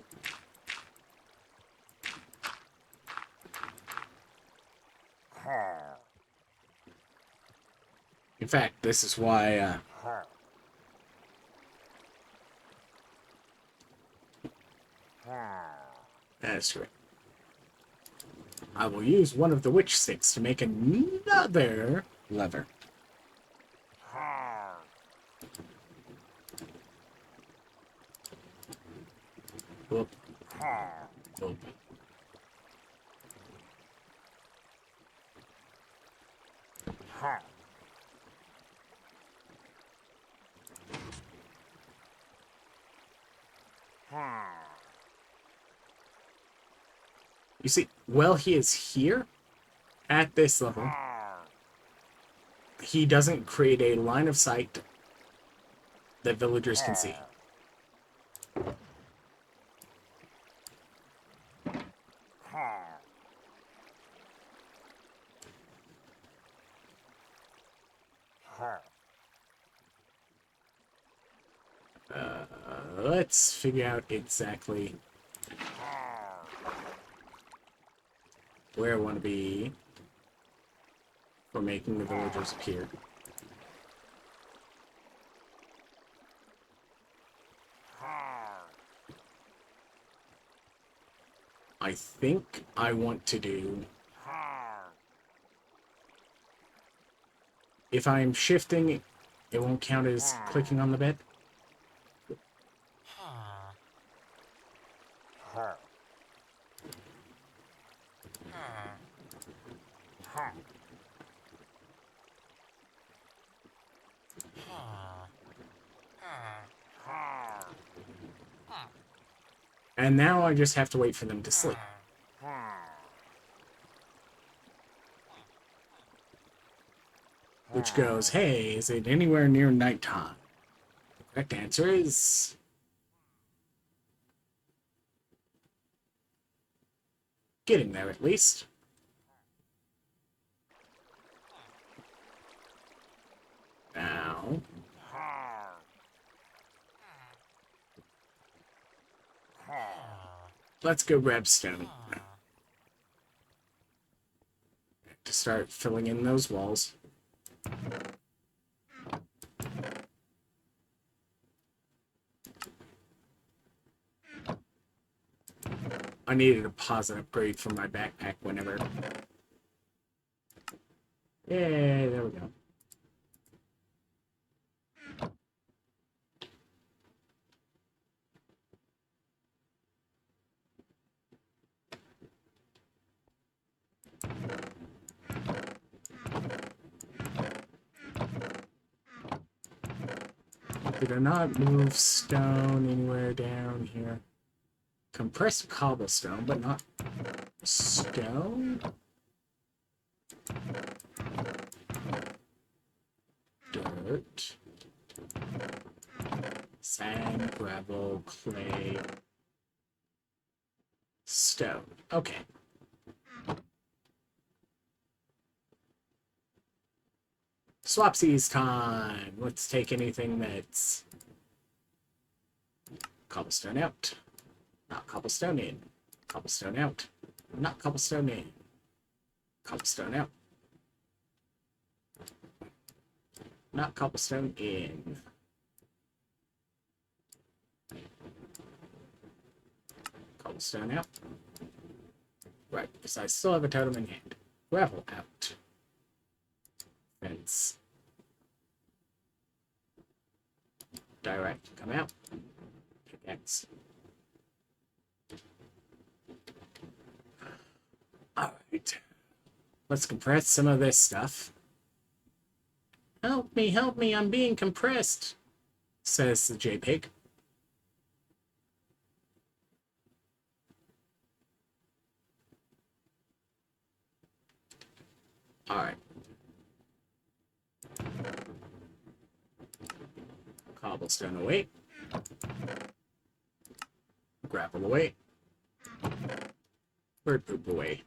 In fact, this is why, that's right. I will use one of the witch sticks to make another lever. Whoop. Whoop. You see, while he is here, at this level, he doesn't create a line of sight that villagers can see. Let's figure out exactly where I want to be for making the villagers appear. I think I want to do... If I'm shifting, it won't count as clicking on the bed. And now I just have to wait for them to sleep. Which goes, hey, is it anywhere near nighttime? The correct answer is... getting there, at least. Now... let's go grab stone. To start filling in those walls. I needed a positive upgrade for my backpack whenever. Yay, there we go. Did I not move stone anywhere down here? Compressed cobblestone, but not stone? Dirt. Sand, gravel, clay. Stone. Okay. Swapsies time! Let's take anything that's... cobblestone out. Not cobblestone in. Cobblestone out. Not cobblestone in. Cobblestone out. Not cobblestone in. Cobblestone out. Right, because I still have a totem in hand. Gravel out. Fence. Direct, come out. Pickaxe. Alright. Let's compress some of this stuff. Help me, I'm being compressed, says the JPEG. Alright. Cobblestone away. Gravel away. Bird poop away.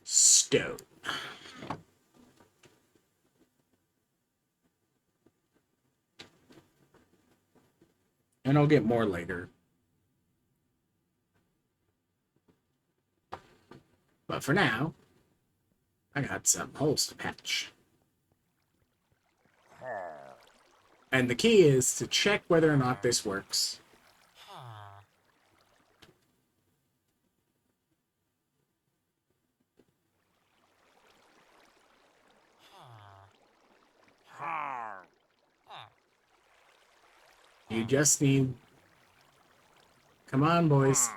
Stone. And I'll get more later. But for now, I got some holes to patch. And the key is to check whether or not this works. You just need... come on, boys.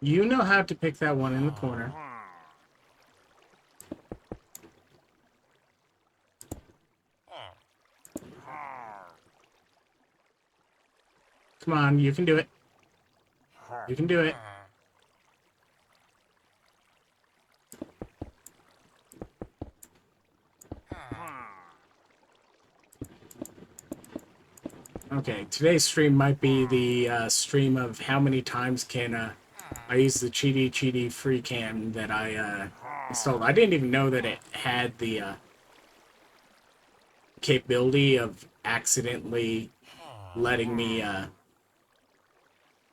You know how to pick that one in the corner. Come on, you can do it. You can do it. Okay, today's stream might be the stream of how many times can I use the cheaty free cam that I installed. I didn't even know that it had the capability of accidentally letting me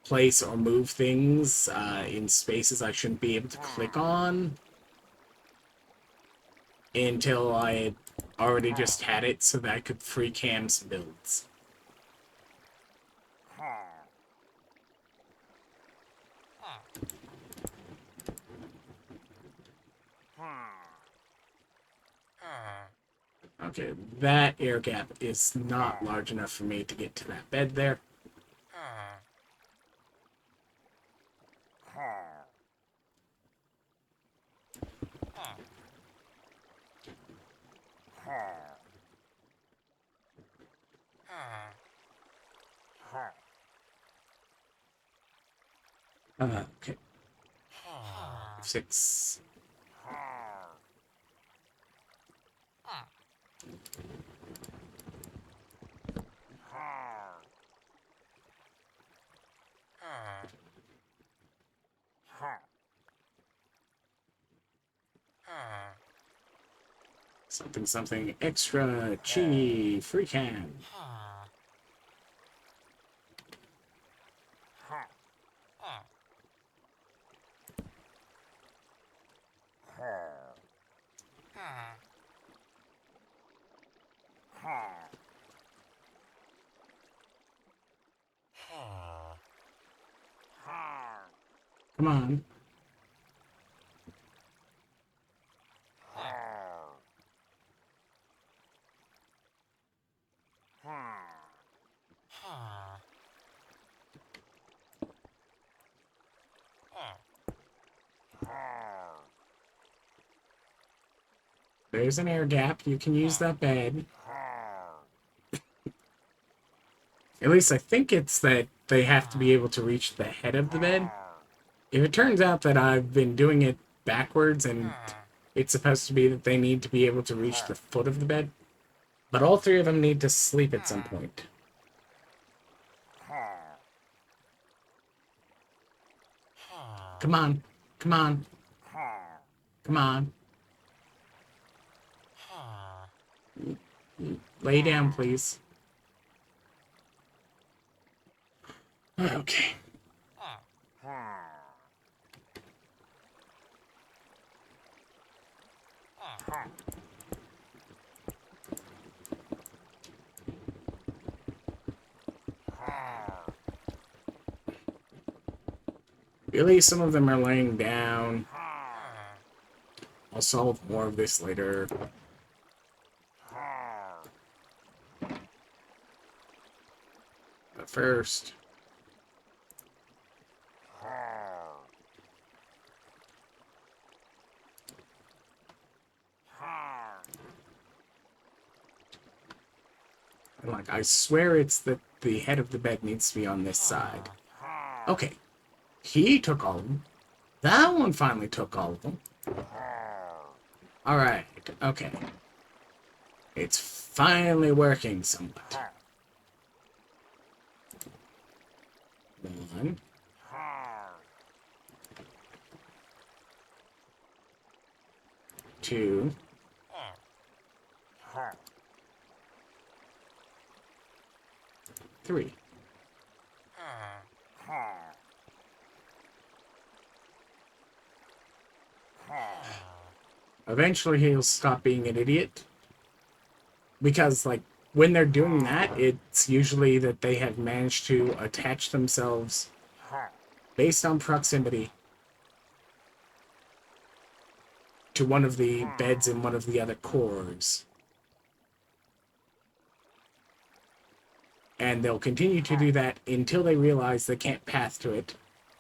place or move things in spaces I shouldn't be able to click on until I had already just had it so that I could free cam some builds. Okay, that air gap is not large enough for me to get to that bed there. Okay. 6. Something extra cheaty free cam. Come on. There's an air gap. You can use that bed. At least I think it's that they have to be able to reach the head of the bed. If it turns out that I've been doing it backwards and it's supposed to be that they need to be able to reach the foot of the bed, but all three of them need to sleep at some point. Come on. Come on. Come on. Lay down, please. Okay. Really, some of them are laying down. I'll solve more of this later. But first... Like, I swear it's that the head of the bed needs to be on this side. Okay. He took all of them. That one finally took all of them. Alright, okay. It's finally working somewhat. 1. 2. 3. Eventually he'll stop being an idiot. Because, like, when they're doing that, it's usually that they have managed to attach themselves based on proximity to one of the beds in one of the other cores. And they'll continue to do that until they realize they can't path to it.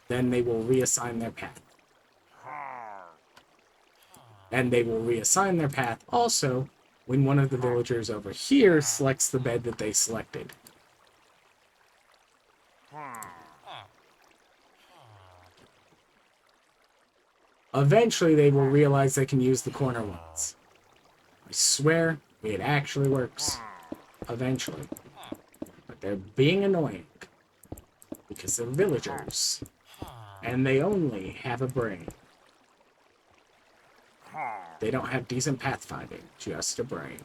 Then they will reassign their path. And they will reassign their path also when one of the villagers over here selects the bed that they selected. Eventually, they will realize they can use the corner ones. I swear, it actually works. Eventually. But they're being annoying. Because they're villagers. And they only have a brain. They don't have decent pathfinding, just a brain.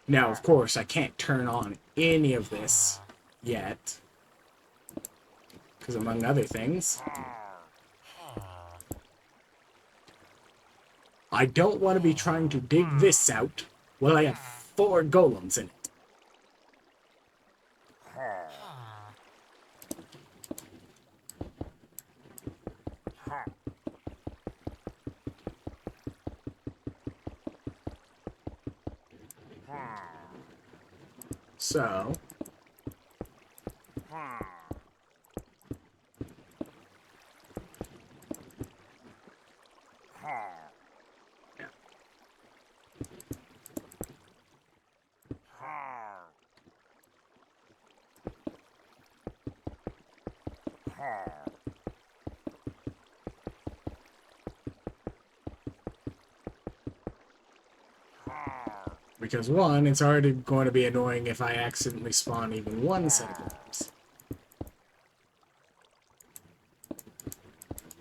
Now, of course, I can't turn on any of this yet. Because among other things, I don't want to be trying to dig this out while I have 4 golems in it. So... Because one, it's already going to be annoying if I accidentally spawn even one set of golems.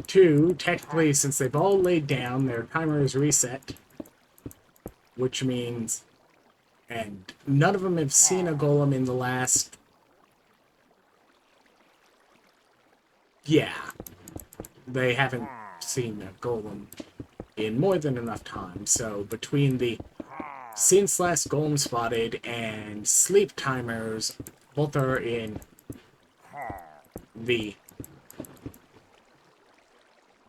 2, technically, since they've all laid down, their timer is reset. Which means... And none of them have seen a golem in the last... Yeah. They haven't seen a golem in more than enough time. So between the since last golem spotted and sleep timers, both are in the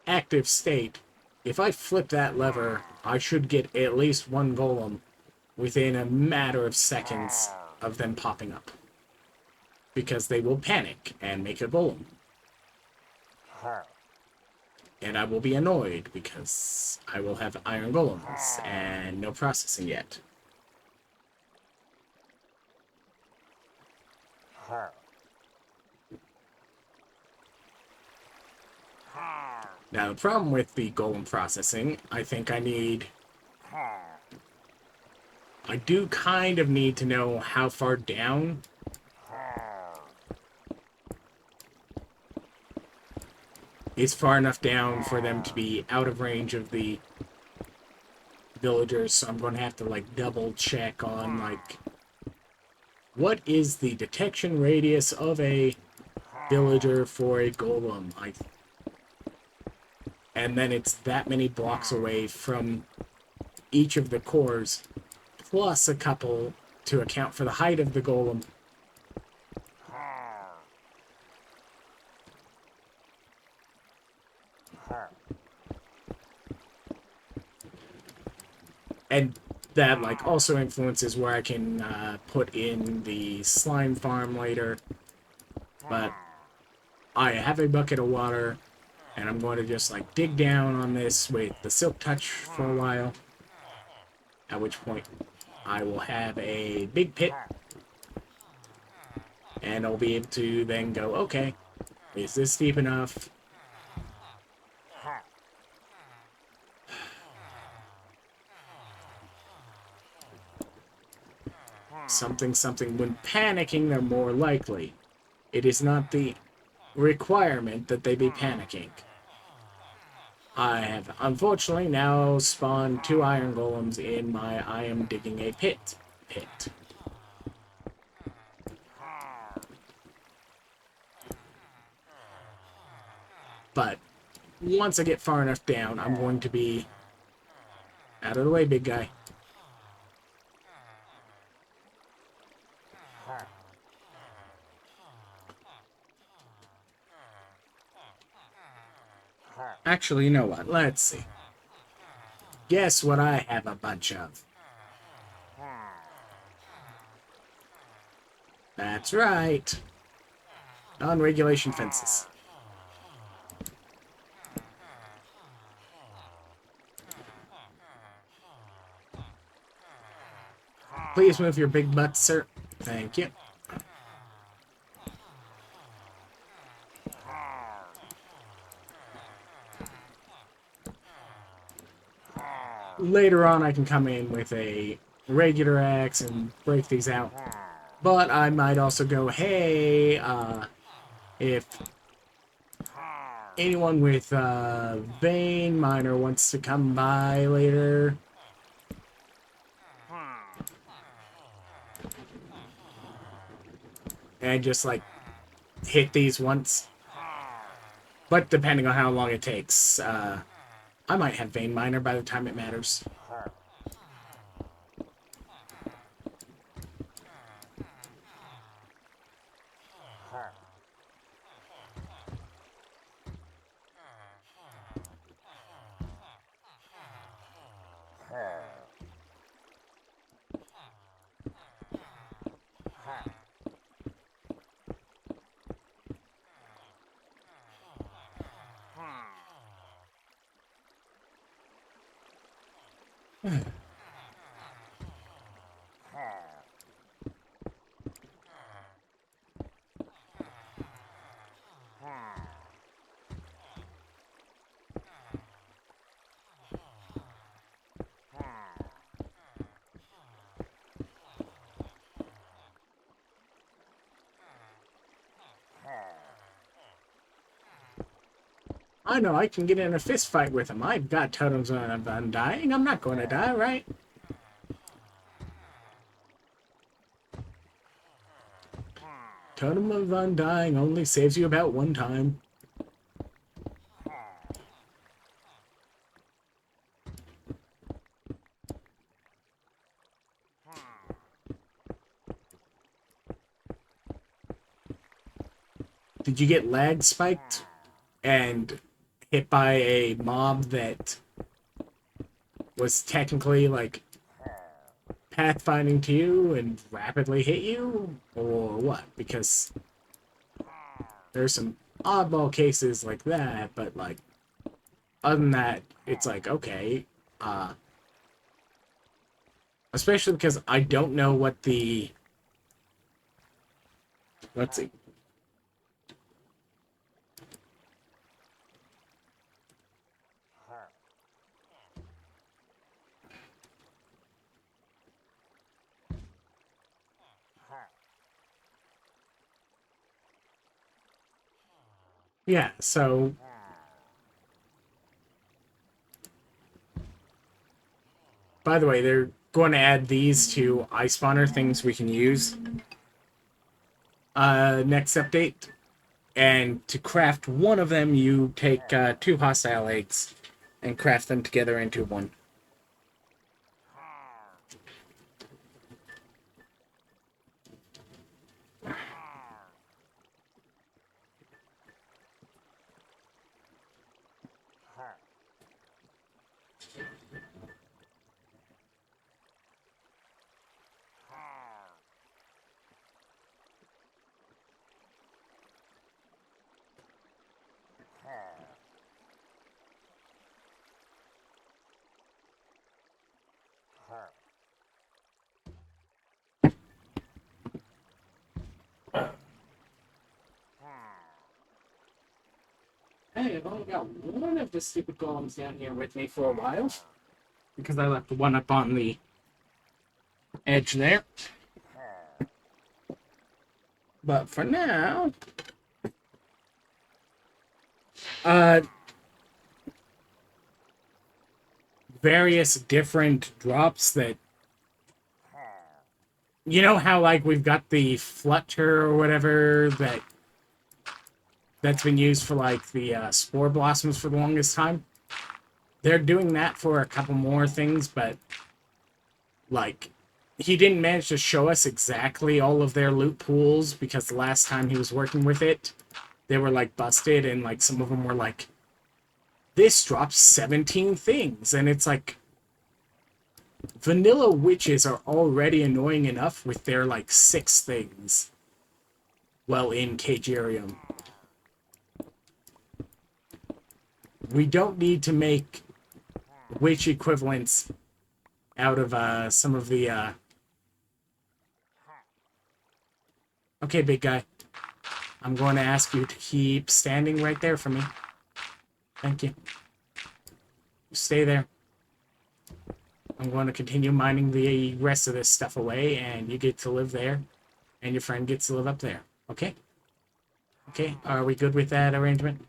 active state. If I flip that lever, I should get at least one golem within a matter of seconds of them popping up. Because they will panic and make a golem. And I will be annoyed because I will have iron golems and no processing yet. Now the problem with the golem processing, I think I do kind of need to know how far down is far enough down for them to be out of range of the villagers, so I'm going to have to, like, double check on, like, what is the detection radius of a villager for a golem? And then it's that many blocks away from each of the cores, plus a couple to account for the height of the golem. And that, like, also influences where I can put in the slime farm later. But I have a bucket of water, and I'm going to just, like, dig down on this with the silk touch for a while. At which point, I will have a big pit. And I'll be able to then go, okay, is this deep enough? Something, when panicking, they're more likely. It is not the requirement that they be panicking. I have, unfortunately, now spawned 2 iron golems in my I am digging a pit. But once I get far enough down, I'm going to be out of the way, big guy. Actually, you know what? Let's see. Guess what I have a bunch of? That's right. Non-regulation fences. Please move your big butt, sir. Thank you. later on I can come in with a regular axe and break these out. But I might also go, hey, if anyone with vein miner wants to come by later, and just like hit these once. But depending on how long it takes, I might have vein miner by the time it matters. I know I can get in a fist fight with him. I've got totems on of undying. I'm not going to die, right? Totem of undying only saves you about one time. Did you get lag spiked and hit by a mob that was technically like pathfinding to you and rapidly hit you, or what? Because there's some oddball cases like that, but like other than that, it's like okay, especially because I don't know what the, let's see. Yeah, so by the way, they're going to add these to ice spawner things we can use next update. And to craft one of them, you take 2 hostile eggs and craft them together into one. Hey, I've only got one of the stupid golems down here with me for a while. Because I left one up on the edge there. But for now... various different drops that... You know how, like, we've got the Flutter or whatever that's been used for, like, the Spore Blossoms for the longest time? They're doing that for a couple more things, but, like, he didn't manage to show us exactly all of their loot pools, because the last time he was working with it, they were, like, busted, and, like, some of them were, like, this drops 17 things, and it's like... Vanilla witches are already annoying enough with their, like, 6 things. Well, in Cagerium. We don't need to make witch equivalents out of some of the Okay, big guy. I'm going to ask you to keep standing right there for me. Thank you. Stay there. I'm going to continue mining the rest of this stuff away, and you get to live there, and your friend gets to live up there. Okay? Okay, are we good with that arrangement?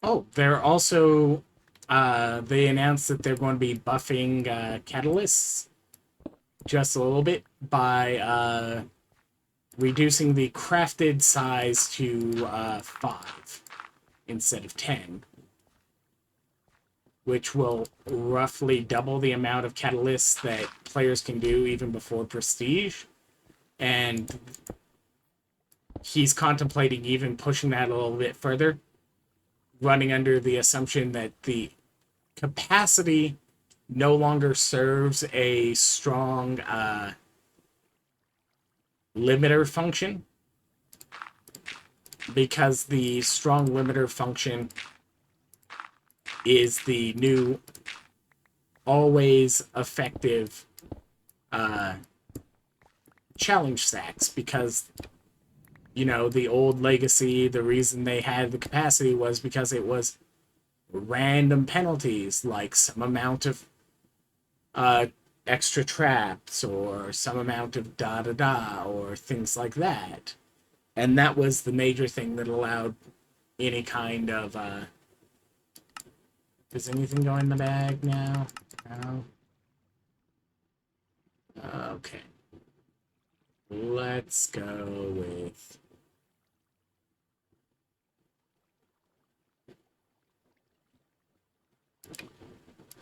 Oh, they're also, they announced that they're going to be buffing catalysts just a little bit by reducing the crafted size to 5 instead of 10, which will roughly double the amount of catalysts that players can do even before Prestige. And he's contemplating even pushing that a little bit further, running under the assumption that the capacity no longer serves a strong limiter function, because the strong limiter function is the new always effective challenge stacks. Because, you know, the old legacy, the reason they had the capacity was because it was random penalties, like some amount of extra traps or some amount of da-da-da or things like that. And that was the major thing that allowed any kind of does anything go in the bag now? No. Okay. Let's go with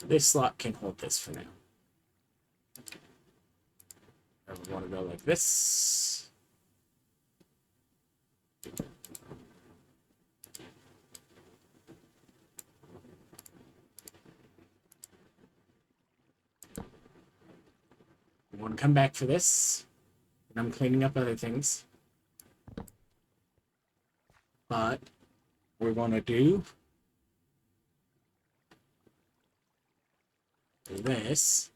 this slot. Can hold this for now. I want to go like this. I want to come back for this. And I'm cleaning up other things. But we're going to do this.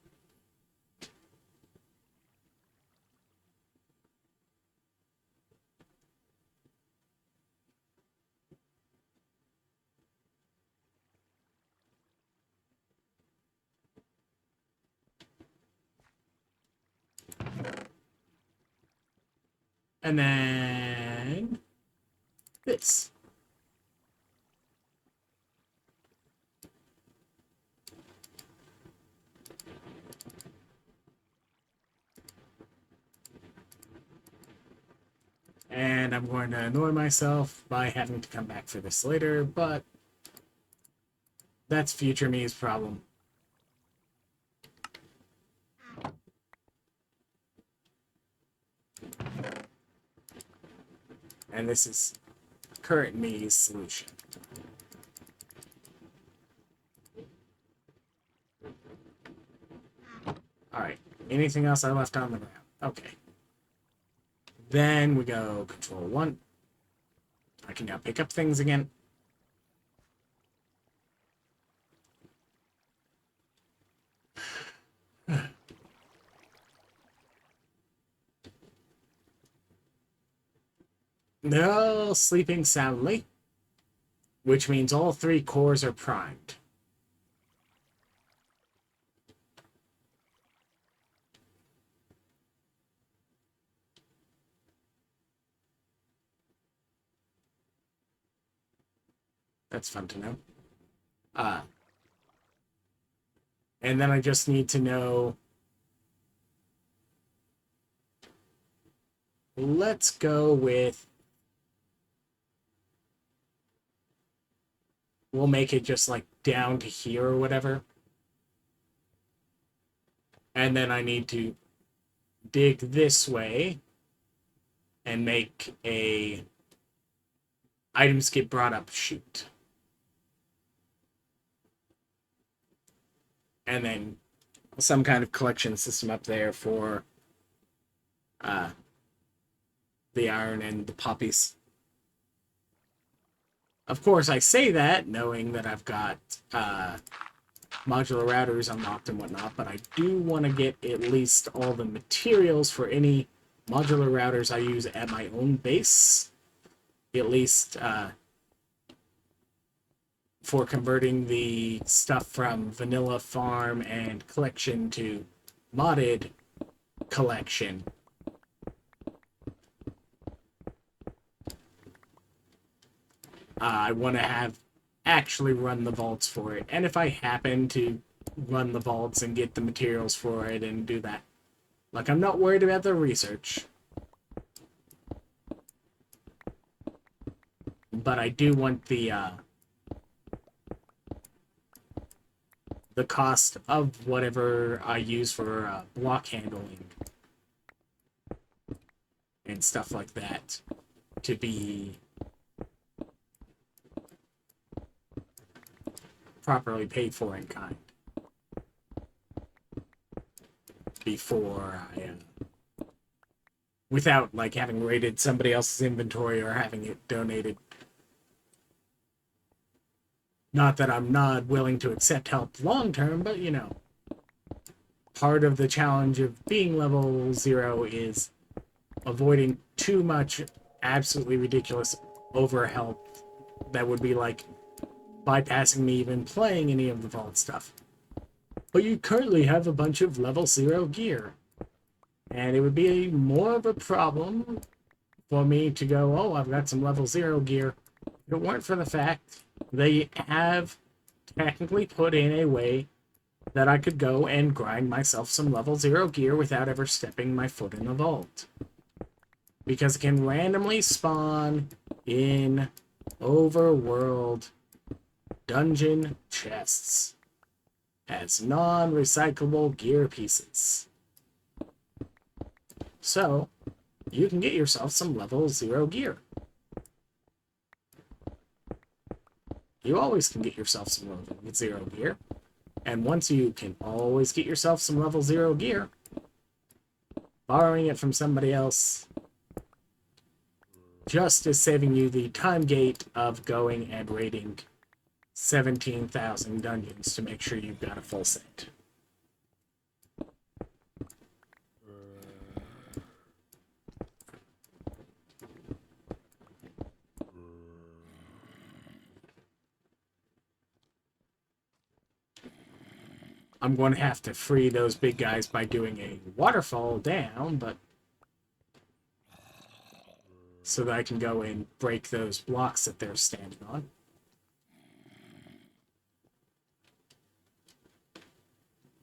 And then this. And I'm going to annoy myself by having to come back for this later, but that's future me's problem. And this is current me's solution. Alright, anything else I left on the ground? Okay. Then we go Control 1. I can now pick up things again. No, sleeping soundly, which means all 3 cores are primed. That's fun to know. And then I just need to know... Let's go with... We'll make it just like down to here or whatever. And then I need to dig this way and make a items get brought up chute. And then some kind of collection system up there for the iron and the poppies. Of course, I say that knowing that I've got modular routers unlocked and whatnot, but I do want to get at least all the materials for any modular routers I use at my own base. At least for converting the stuff from vanilla farm and collection to modded collection. I want to have actually run the vaults for it. And if I happen to run the vaults and get the materials for it and do that, like, I'm not worried about the research. But I do want the cost of whatever I use for block handling and stuff like that to be properly paid for in kind before I without like having raided somebody else's inventory or having it donated. Not that I'm not willing to accept help long term, but you know, part of the challenge of being level 0 is avoiding too much absolutely ridiculous overhelp that would be like bypassing me even playing any of the vault stuff. But you currently have a bunch of level 0 gear. And it would be more of a problem for me to go, oh, I've got some level 0 gear. If it weren't for the fact they have technically put in a way that I could go and grind myself some level 0 gear without ever stepping my foot in the vault. Because it can randomly spawn in overworld dungeon chests as non-recyclable gear pieces. So, you can get yourself some level 0 gear. You always can get yourself some level 0 gear. And once you can always get yourself some level 0 gear, borrowing it from somebody else just is saving you the time gate of going and raiding 17,000 dungeons to make sure you've got a full set. I'm going to have to free those big guys by doing a waterfall down, but so that I can go and break those blocks that they're standing on.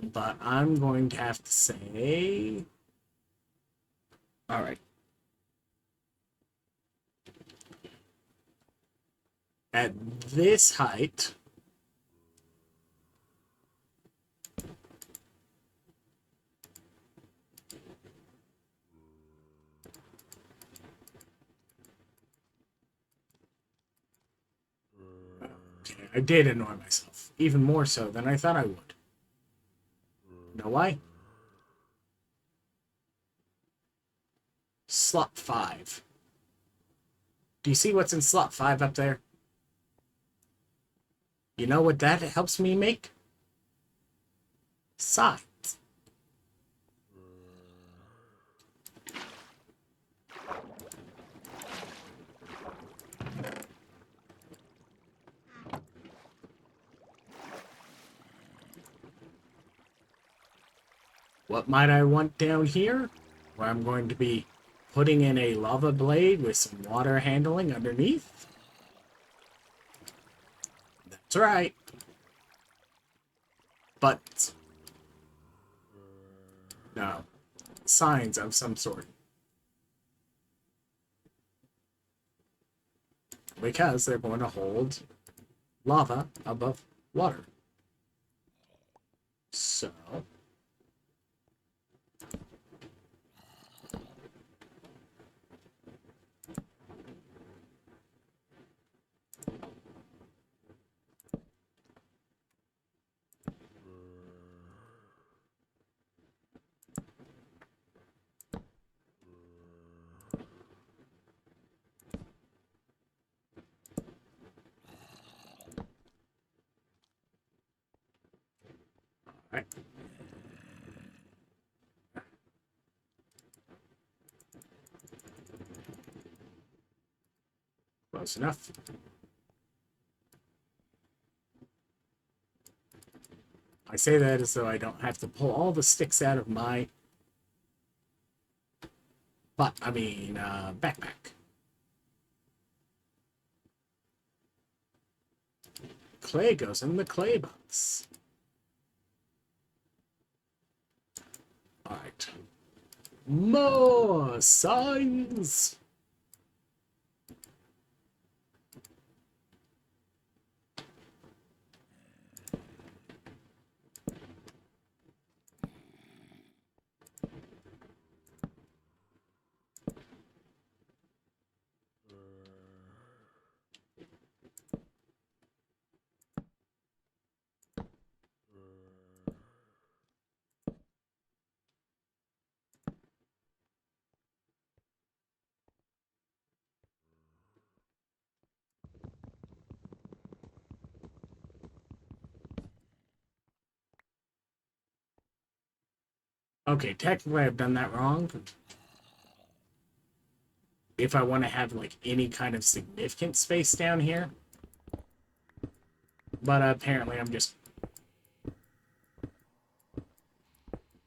But I'm going to have to say... Alright. At this height... I did annoy myself, even more so than I thought I would. Know why? Slot 5. Do you see what's in slot 5 up there? You know what that helps me make? Sides. What might I want down here? Where I'm going to be putting in a lava blade with some water handling underneath? That's right. But no. Signs of some sort. Because they're going to hold lava above water. So... Alright. Close enough. I say that as though I don't have to pull all the sticks out of my backpack. Clay goes in the clay box. Alright. More signs! Okay, technically I've done that wrong. If I want to have, like, any kind of significant space down here. But apparently I'm just...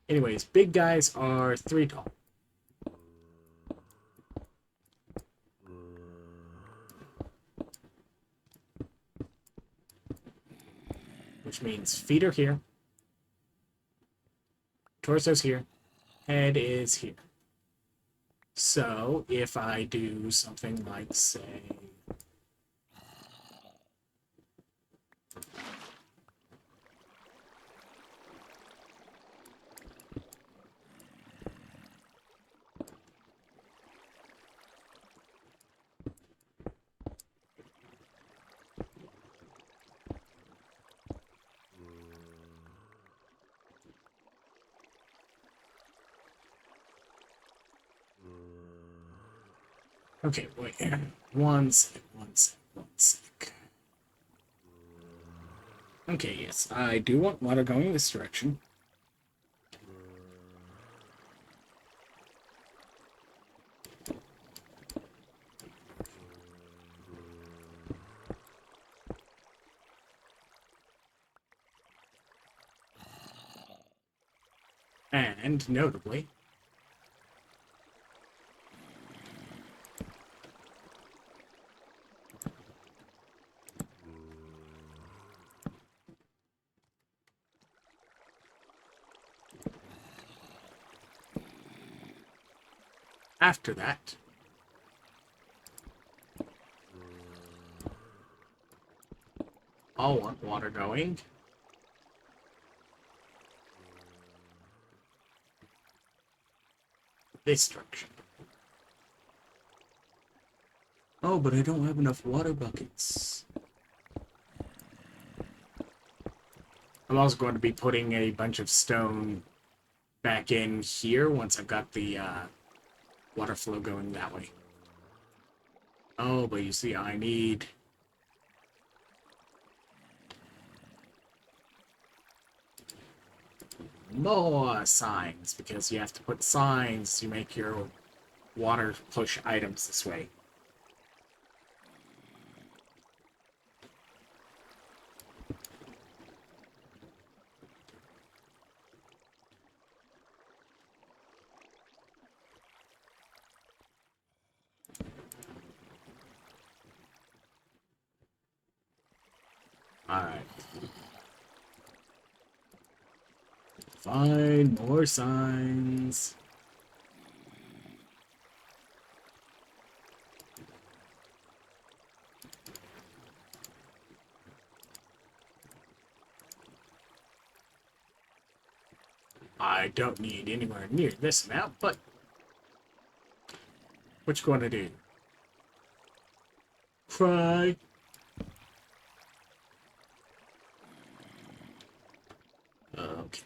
Anyways, big guys are 3 tall. Which means feet are here. Torso's here. Head is here. So, if I do something like, say... Okay, wait. One sec. Okay, yes, I do want water going this direction. And, notably, after that, I'll want water going this direction. Oh, but I don't have enough water buckets. I'm also going to be putting a bunch of stone back in here once I've got the water flow going that way. Oh, but you see, I need... more signs, because you have to put signs to make your water push items this way. Alright. Find more signs. I don't need anywhere near this amount, but what you going to do? Cry? Okay.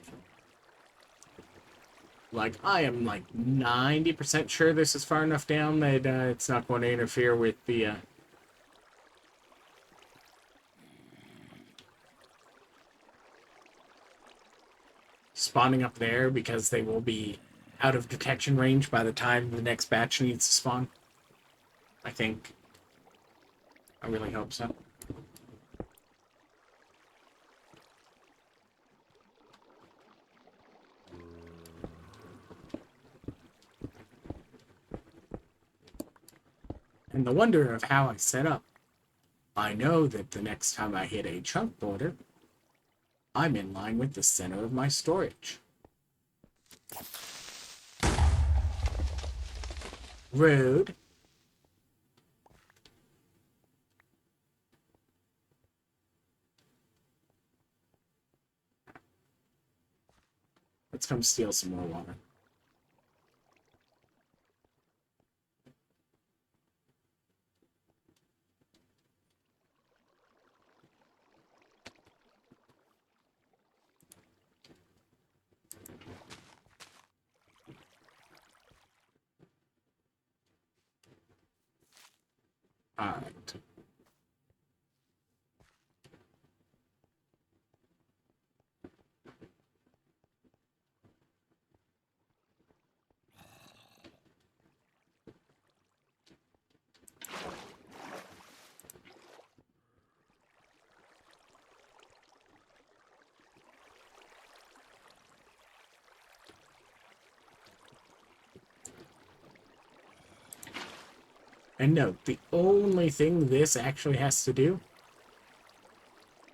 Like, I am like 90% sure this is far enough down that it's not going to interfere with the spawning up there because they will be out of detection range by the time the next batch needs to spawn. I think. I really hope so. And the wonder of how I set up, I know that the next time I hit a chunk border, I'm in line with the center of my storage. Rude. Let's come steal some more water. Alright. And note, the only thing this actually has to do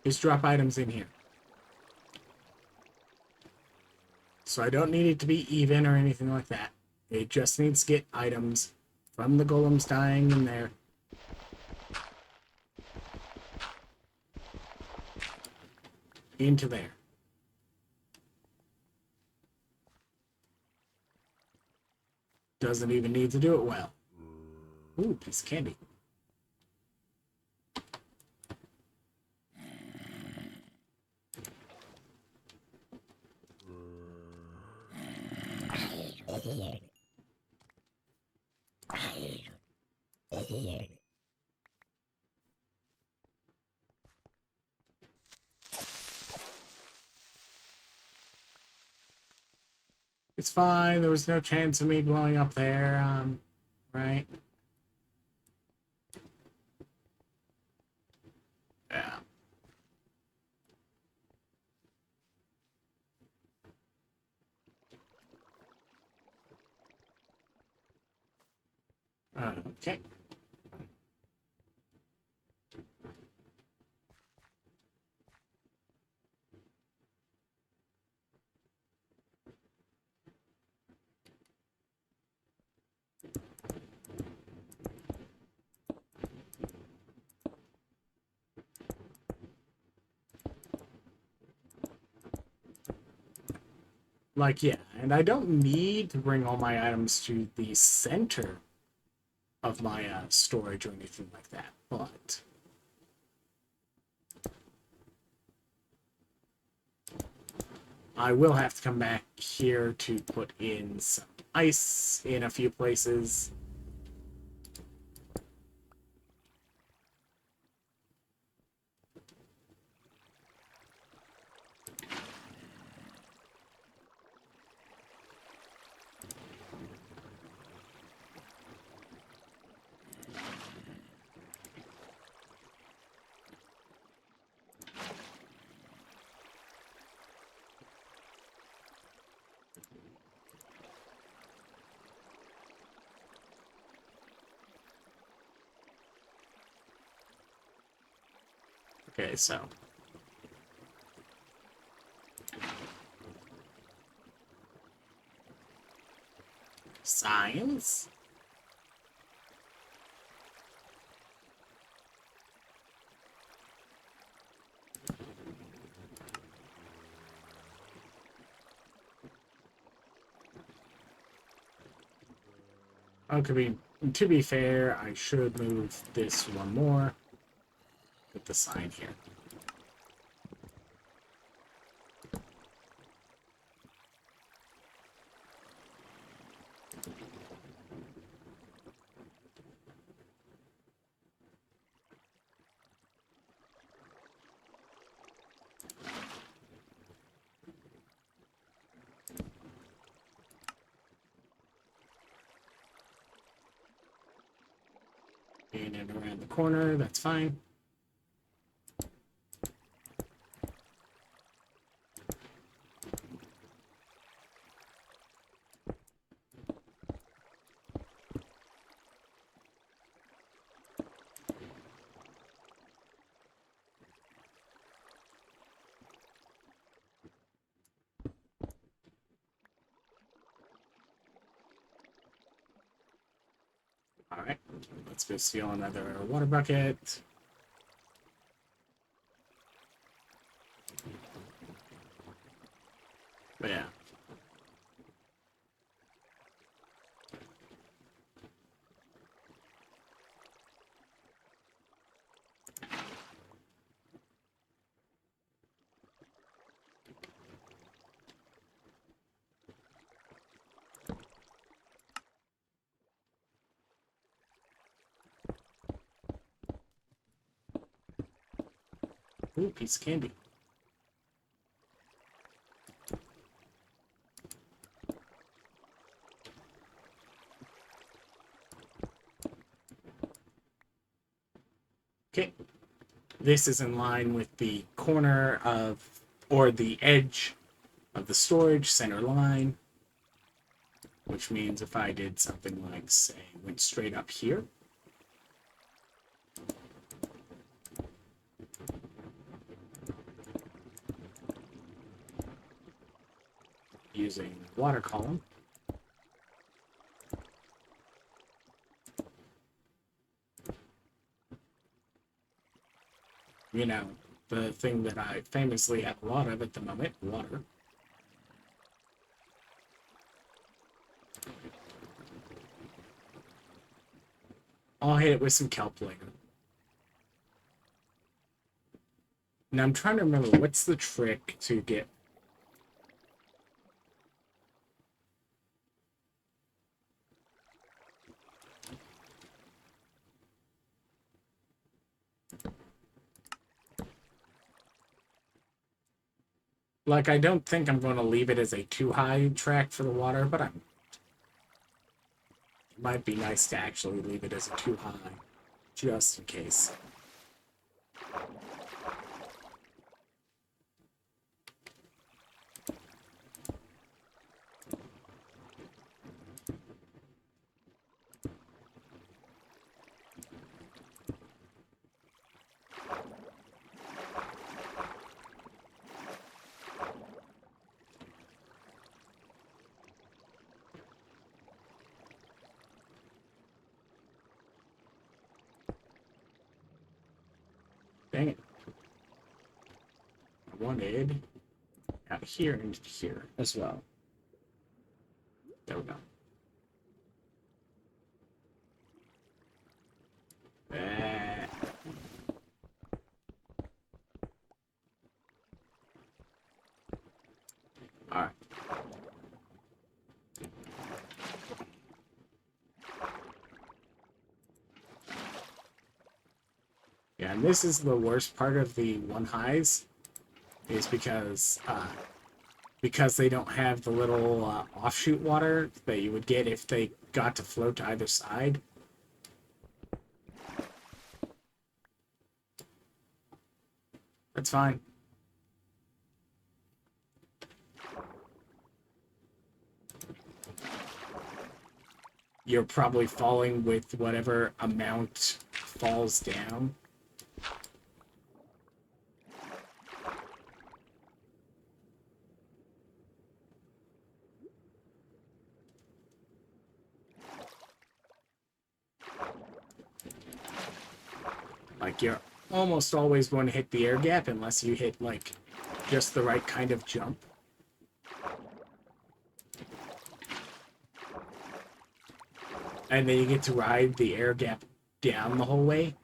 is drop items in here. So I don't need it to be even or anything like that. It just needs to get items from the golems dying in there. Into there. Doesn't even need to do it well. Ooh, piece of candy. It's fine. There was no chance of me blowing up there, right? Yeah. Okay. Like, yeah, and I don't need to bring all my items to the center of my storage or anything like that, but I will have to come back here to put in some ice in a few places. Okay, so science. Okay, to be fair, I should move this one more. Put the sign here. in and around the corner. That's fine. Alright, let's go steal another water bucket. But yeah. Ooh, piece of candy. Okay. This is in line with the corner of, or the edge of the storage center line, which means if I did something like, say, went straight up here, using water column, you know, the thing that I famously have a lot of at the moment, water. I'll hit it with some kelp later. Now I'm trying to remember, what's the trick to get... Like, I don't think I'm going to leave it as a too high track for the water, but it might be nice to actually leave it as a too high, just in case. Dang it. I wanted out here and here as well. There we go. Alright. Yeah, and this is the worst part of the one highs, is because they don't have the little offshoot water that you would get if they got to float to either side. That's fine. You're probably falling with whatever amount falls down. Like, you're almost always going to hit the air gap unless you hit, like, just the right kind of jump. And then you get to ride the air gap down the whole way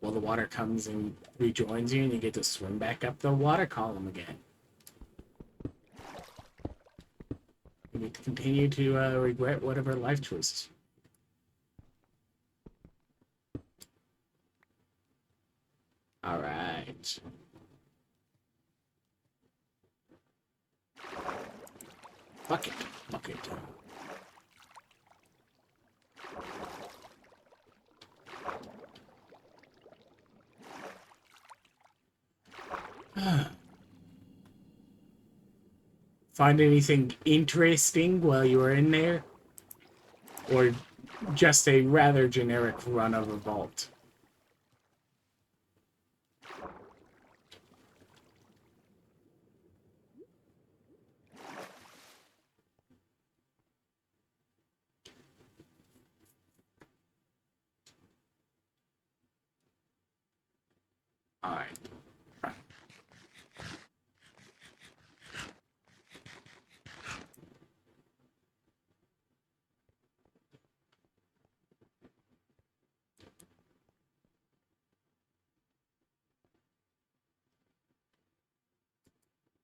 while the water comes and rejoins you, and you get to swim back up the water column again. You get to continue to regret whatever life choices. Alright. Bucket. Bucket. Find anything interesting while you were in there? Or just a rather generic run of a vault? Alright.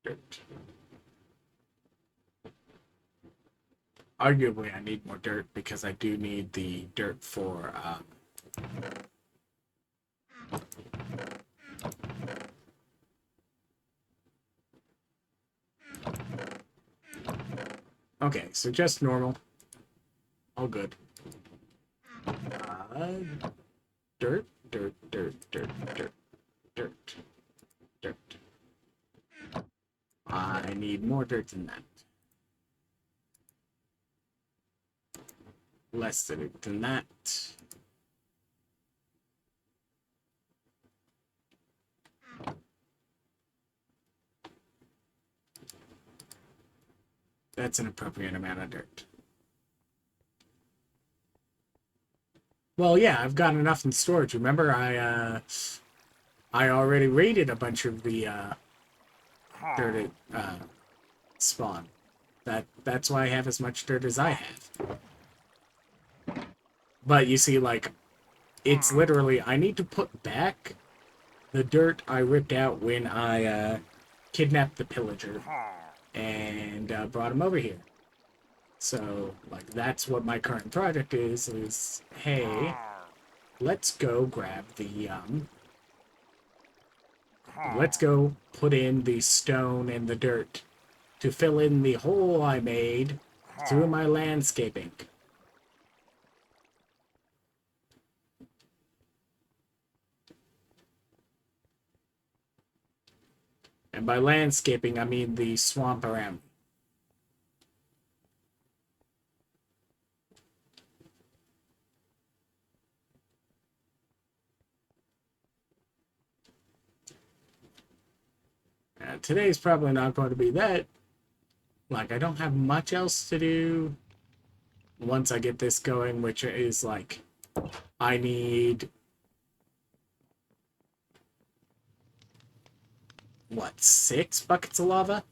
Dirt. Arguably, I need more dirt because I do need the dirt for, okay, so just normal. All good. Dirt, dirt, dirt, dirt, dirt, dirt, dirt. I need more dirt than that. Less dirt than that. That's an appropriate amount of dirt. Well, yeah, I've got enough in storage. Remember, I already raided a bunch of the dirt at spawn. That's why I have as much dirt as I have. But you see, like, it's literally, I need to put back the dirt I ripped out when I kidnapped the pillager and brought him over here. So, like, that's what my current project is, hey, let's go grab the, let's go put in the stone and the dirt to fill in the hole I made through my landscaping. And by landscaping, I mean the swamp around. Today's probably not going to be that. Like, I don't have much else to do once I get this going, which is, like, I need... what, 6 buckets of lava?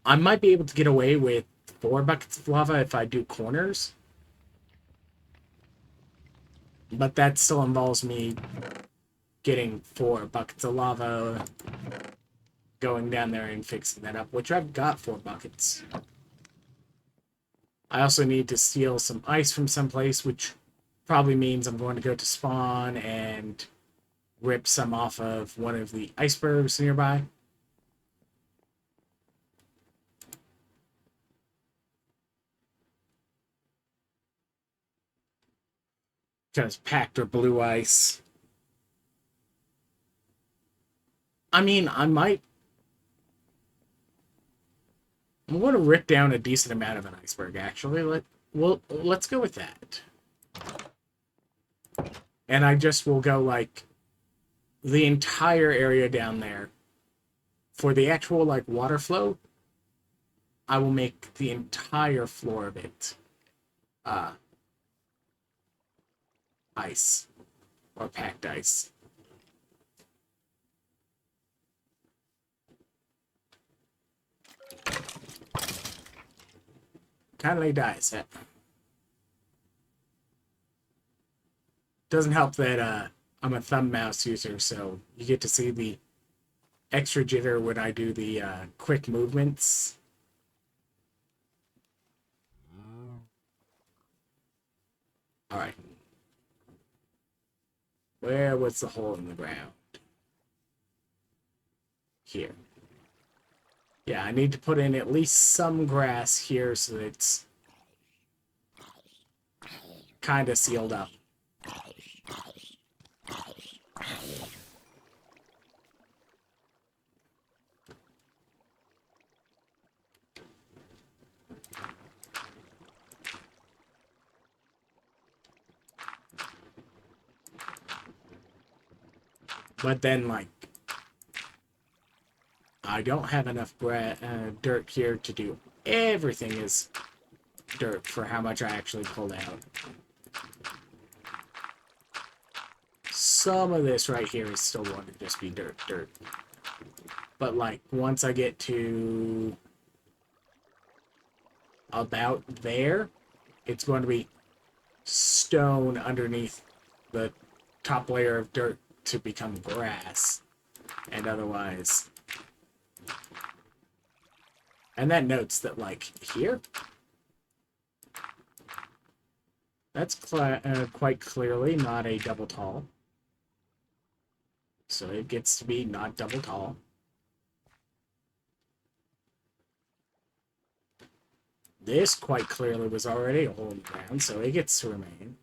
I might be able to get away with 4 buckets of lava if I do corners. But that still involves me getting 4 buckets of lava, going down there and fixing that up, which I've got 4 buckets. I also need to steal some ice from someplace, which probably means I'm going to go to spawn and rip some off of one of the icebergs nearby. Just packed or blue ice. I mean, I'm going to rip down a decent amount of an iceberg, actually. Let's go with that. And I just will go, like, the entire area down there. For the actual, like, water flow, I will make the entire floor of it ice. Or packed ice. Kindly dies. Doesn't help that I'm a thumb mouse user, so you get to see the extra jitter when I do the quick movements. Alright. Where was the hole in the ground? Here. Yeah, I need to put in at least some grass here so that it's kind of sealed up. But then, like, I don't have enough dirt here to do everything is dirt for how much I actually pulled out. Some of this right here is still going to just be dirt. But, like, once I get to about there, it's going to be stone underneath the top layer of dirt to become grass. And otherwise... And that notes that, like, here... That's quite clearly not a double tall. So it gets to be not double tall. This quite clearly was already a hole in the ground, so it gets to remain.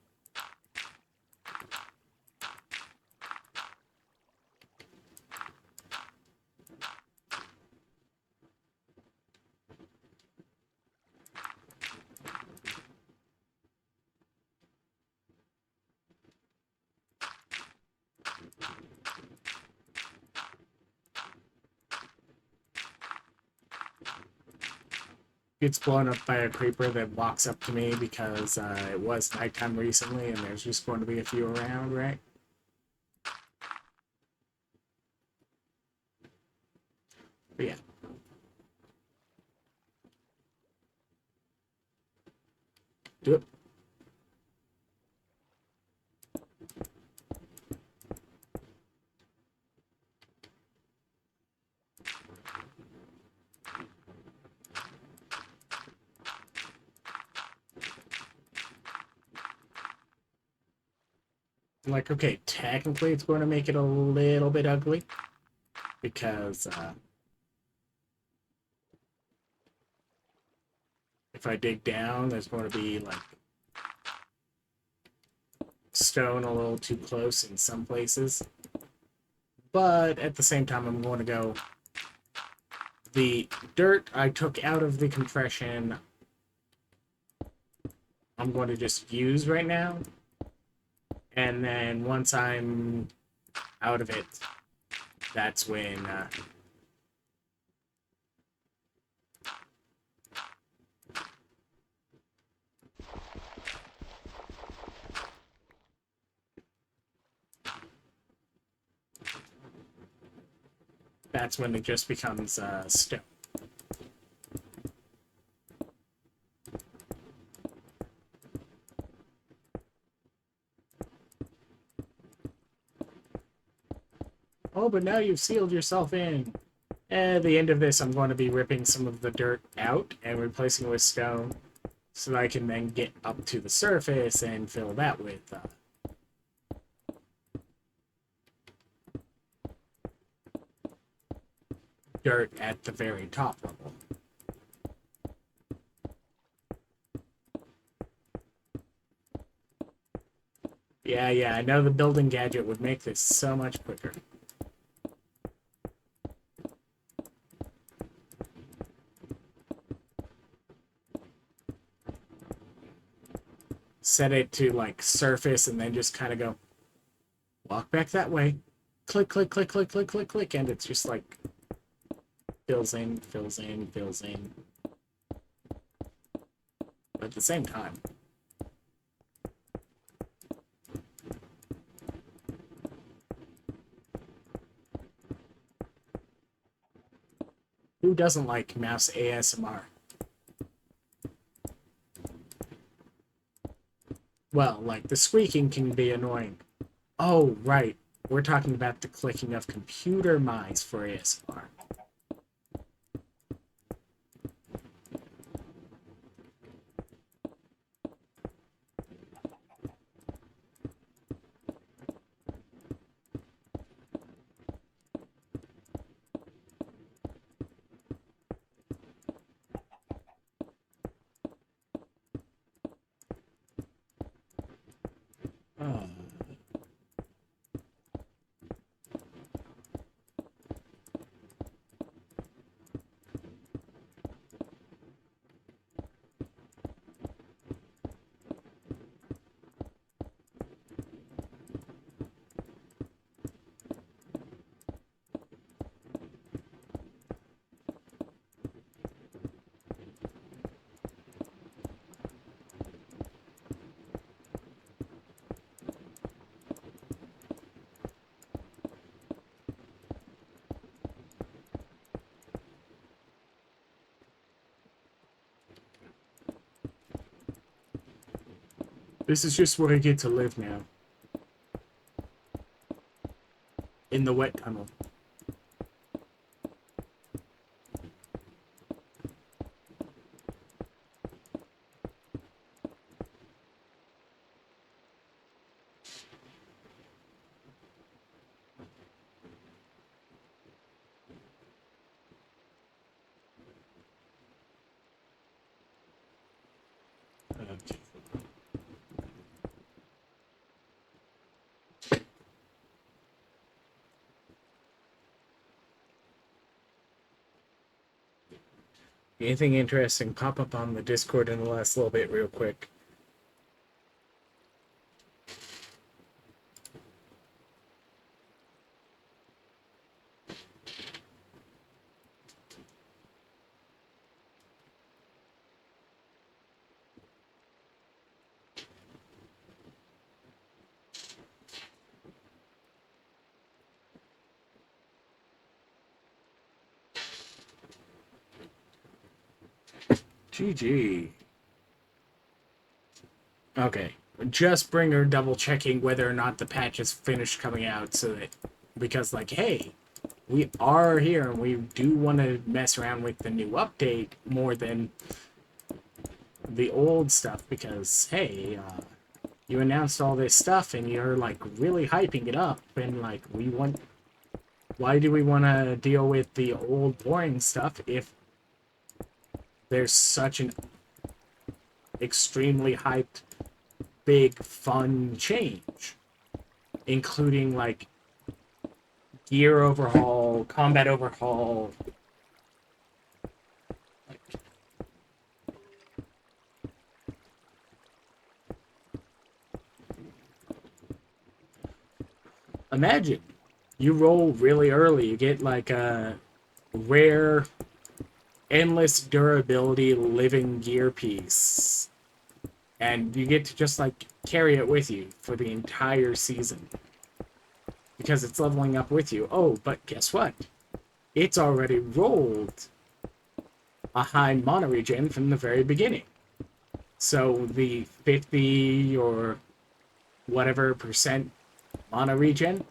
Gets blown up by a creeper that walks up to me because it was nighttime recently and there's just going to be a few around, right? But yeah. Do it. Like, okay, technically it's going to make it a little bit ugly because if I dig down, there's going to be like stone a little too close in some places. But at the same time, I'm going to go... The dirt I took out of the compression, I'm going to just use right now. And then once I'm out of it, that's when... that's when it just becomes stone. Oh, but now you've sealed yourself in. At the end of this, I'm going to be ripping some of the dirt out and replacing it with stone so that I can then get up to the surface and fill that with dirt at the very top level. Yeah, I know the building gadget would make this so much quicker. Set it to, like, surface and then just kind of go, walk back that way. Click, click, click, click, click, click, click, and it's just, like, fills in, fills in, fills in. But at the same time... Who doesn't like mouse ASMR? Well, like, the squeaking can be annoying. Oh, right. We're talking about the clicking of computer mice for ASMR. Oh. This is just where I get to live now. In the wet tunnel. Okay. Anything interesting pop up on the Discord in the last little bit real quick? GG. Okay. Just bring her double checking whether or not the patch is finished coming out so that, because like, hey, we are here and we do want to mess around with the new update more than the old stuff because, hey, you announced all this stuff and you're like really hyping it up and like why do we want to deal with the old boring stuff if there's such an extremely hyped big fun change, including like gear overhaul, combat overhaul. Imagine you roll really early, you get like a rare endless durability living gear piece, and you get to just like carry it with you for the entire season because it's leveling up with you. Oh, but guess what? It's already rolled a high mana regen from the very beginning. So the 50 or whatever percent mana regen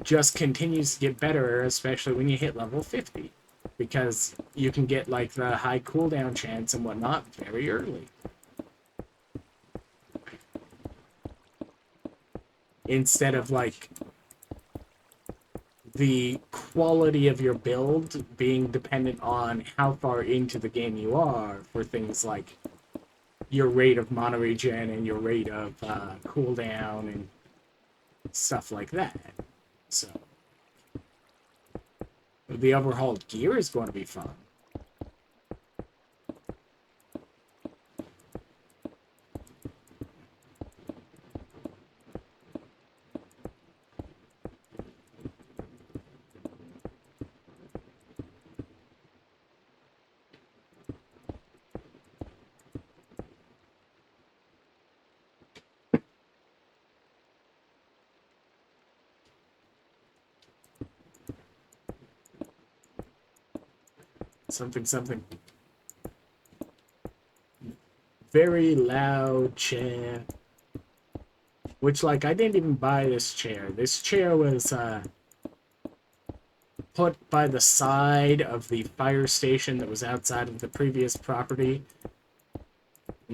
just continues to get better, especially when you hit level 50. Because you can get like the high cooldown chance and whatnot very early. Instead of like the quality of your build being dependent on how far into the game you are for things like your rate of mana regen and your rate of cooldown and stuff like that. So the overhauled gear is going to be fun. Something, something. Very loud chair. Which, like, I didn't even buy this chair. This chair was, put by the side of the fire station that was outside of the previous property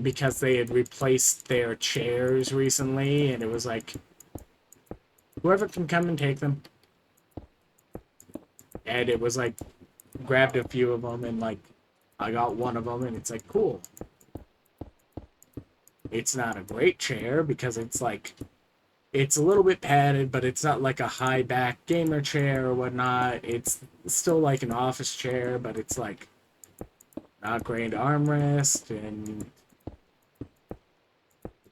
because they had replaced their chairs recently, and it was like, whoever can come and take them. And it was like, grabbed a few of them, and like, I got one of them, and it's like, cool. It's not a great chair because it's like, it's a little bit padded, but it's not like a high back gamer chair or whatnot. It's still like an office chair, but it's like not great armrest, and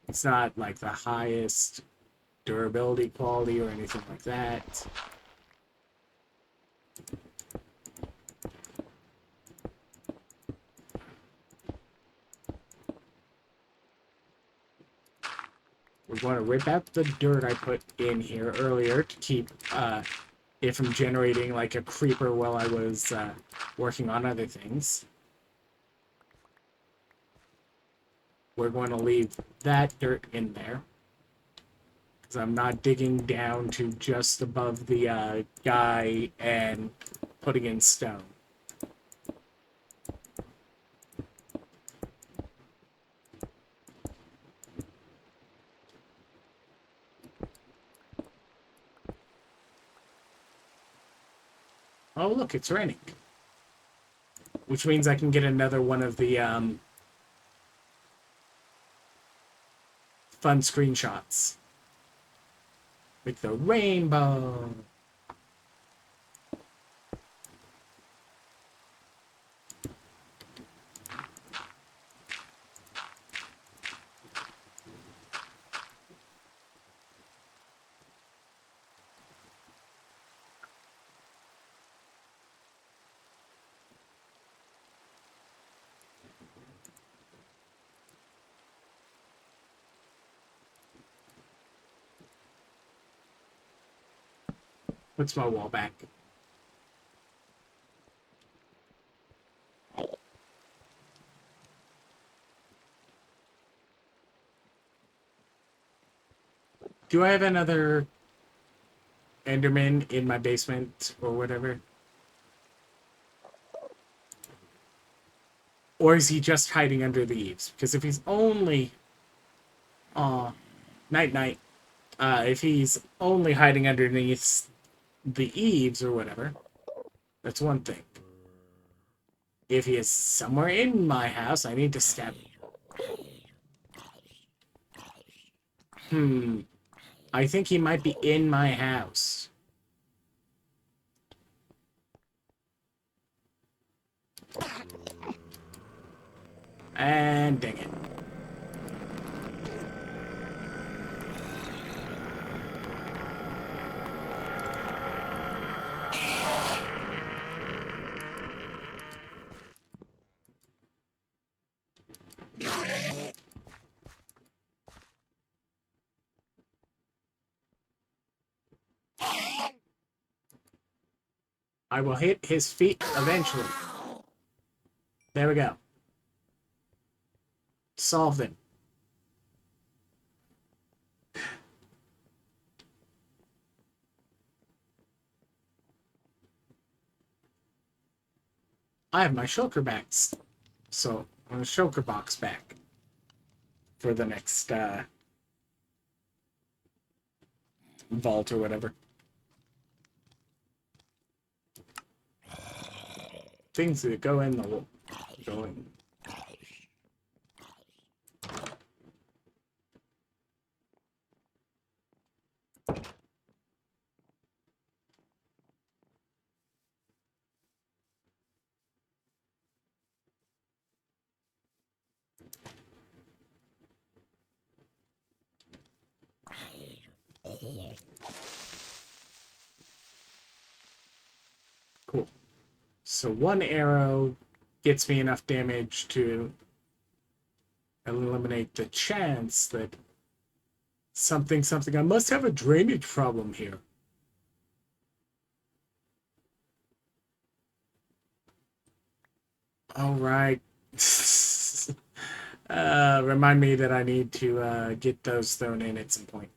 it's not like the highest durability quality or anything like that. We're going to rip out the dirt I put in here earlier to keep it from generating like a creeper while I was working on other things. We're going to leave that dirt in there. Because I'm not digging down to just above the guy and putting in stone. Oh, look, it's raining. Which means I can get another one of the fun screenshots. With the rainbow. Puts my wall back. Do I have another Enderman in my basement or whatever? Or is he just hiding under the eaves? Because if he's only... Aw. Night-night. If he's only hiding underneath the eaves or whatever, that's one thing. If he is somewhere in my house, I need to stab him. I think he might be in my house. And dang it. I will hit his feet eventually. There we go. Solved it. I have my shulker backs. So, I'm a shulker box back. For the next, vault or whatever. Things that go in the... Go in. Cool. So one arrow gets me enough damage to eliminate the chance that something... I must have a drainage problem here. All right. Remind me that I need to get those thrown in at some point.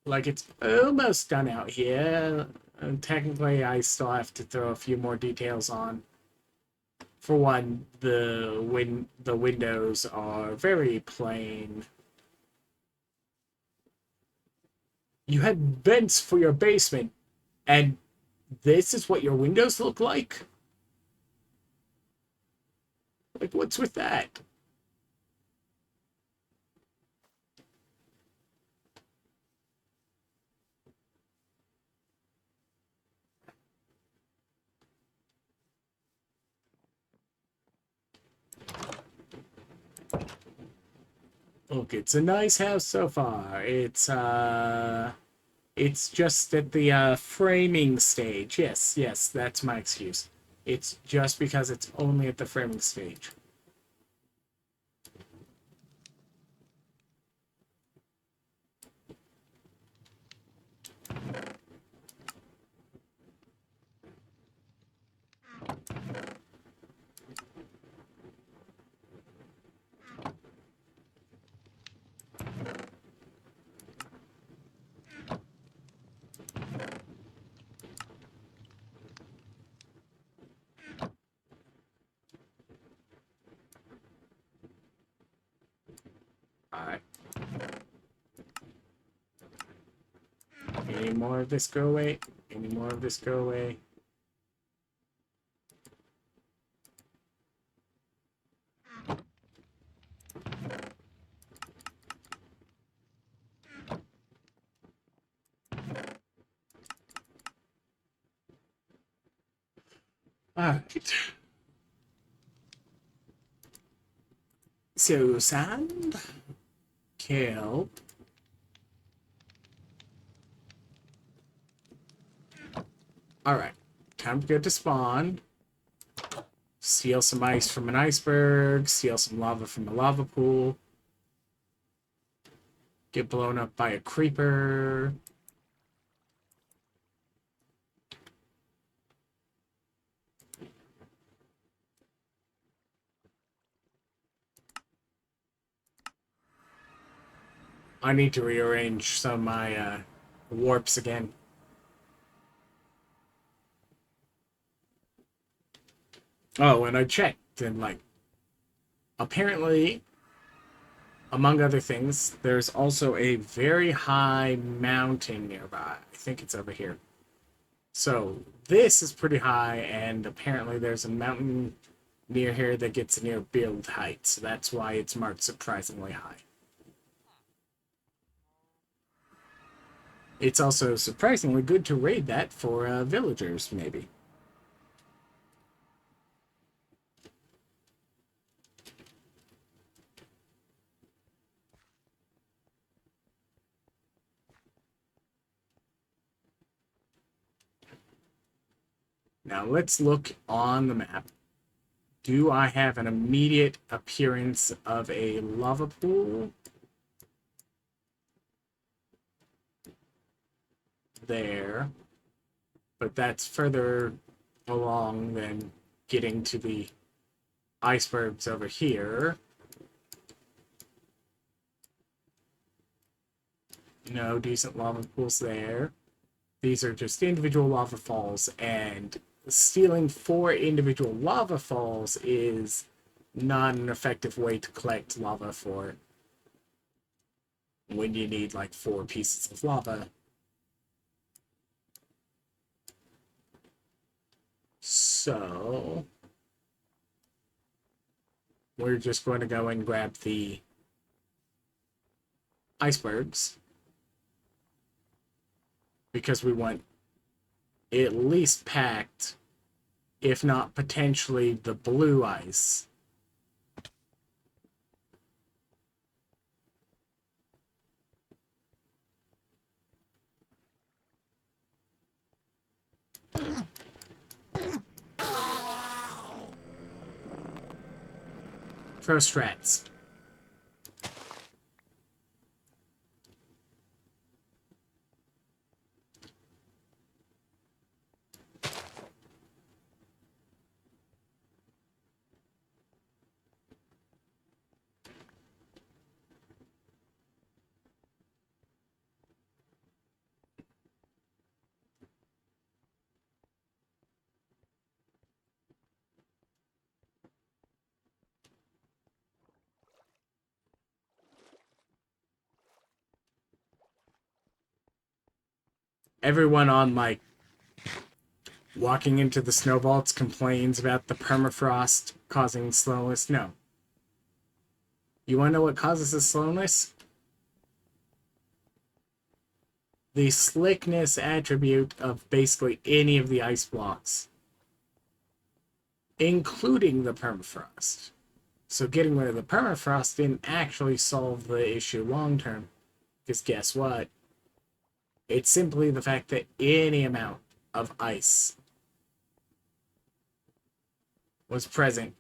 Like, it's almost done out here. And technically, I still have to throw a few more details on. For one, the windows are very plain. You had vents for your basement, and this is what your windows look like? Like, what's with that? Look, it's a nice house so far. It's just at the framing stage. Yes, that's my excuse. It's just because it's only at the framing stage. Any more of this go away? Any more of this go away? Alright. So, sand, kelp. Alright. Time to go to spawn. Steal some ice from an iceberg. Steal some lava from a lava pool. Get blown up by a creeper. I need to rearrange some of my warps again. Oh, and I checked, and like, apparently, among other things, there's also a very high mountain nearby. I think it's over here. So this is pretty high, and apparently there's a mountain near here that gets near build height. So that's why it's marked surprisingly high. It's also surprisingly good to raid that for villagers, maybe. Now let's look on the map. Do I have an immediate appearance of a lava pool? There. But that's further along than getting to the icebergs over here. No decent lava pools there. These are just individual lava falls, and stealing 4 individual lava falls is not an effective way to collect lava for when you need like 4 pieces of lava. So we're just going to go and grab the icebergs because we want at least packed, if not potentially the blue ice. Pro strats. Everyone on like walking into the snow vaults complains about the permafrost causing slowness. No. You want to know what causes the slowness? The slickness attribute of basically any of the ice blocks, including the permafrost. So getting rid of the permafrost didn't actually solve the issue long term. Because guess what? It's simply the fact that any amount of ice was present.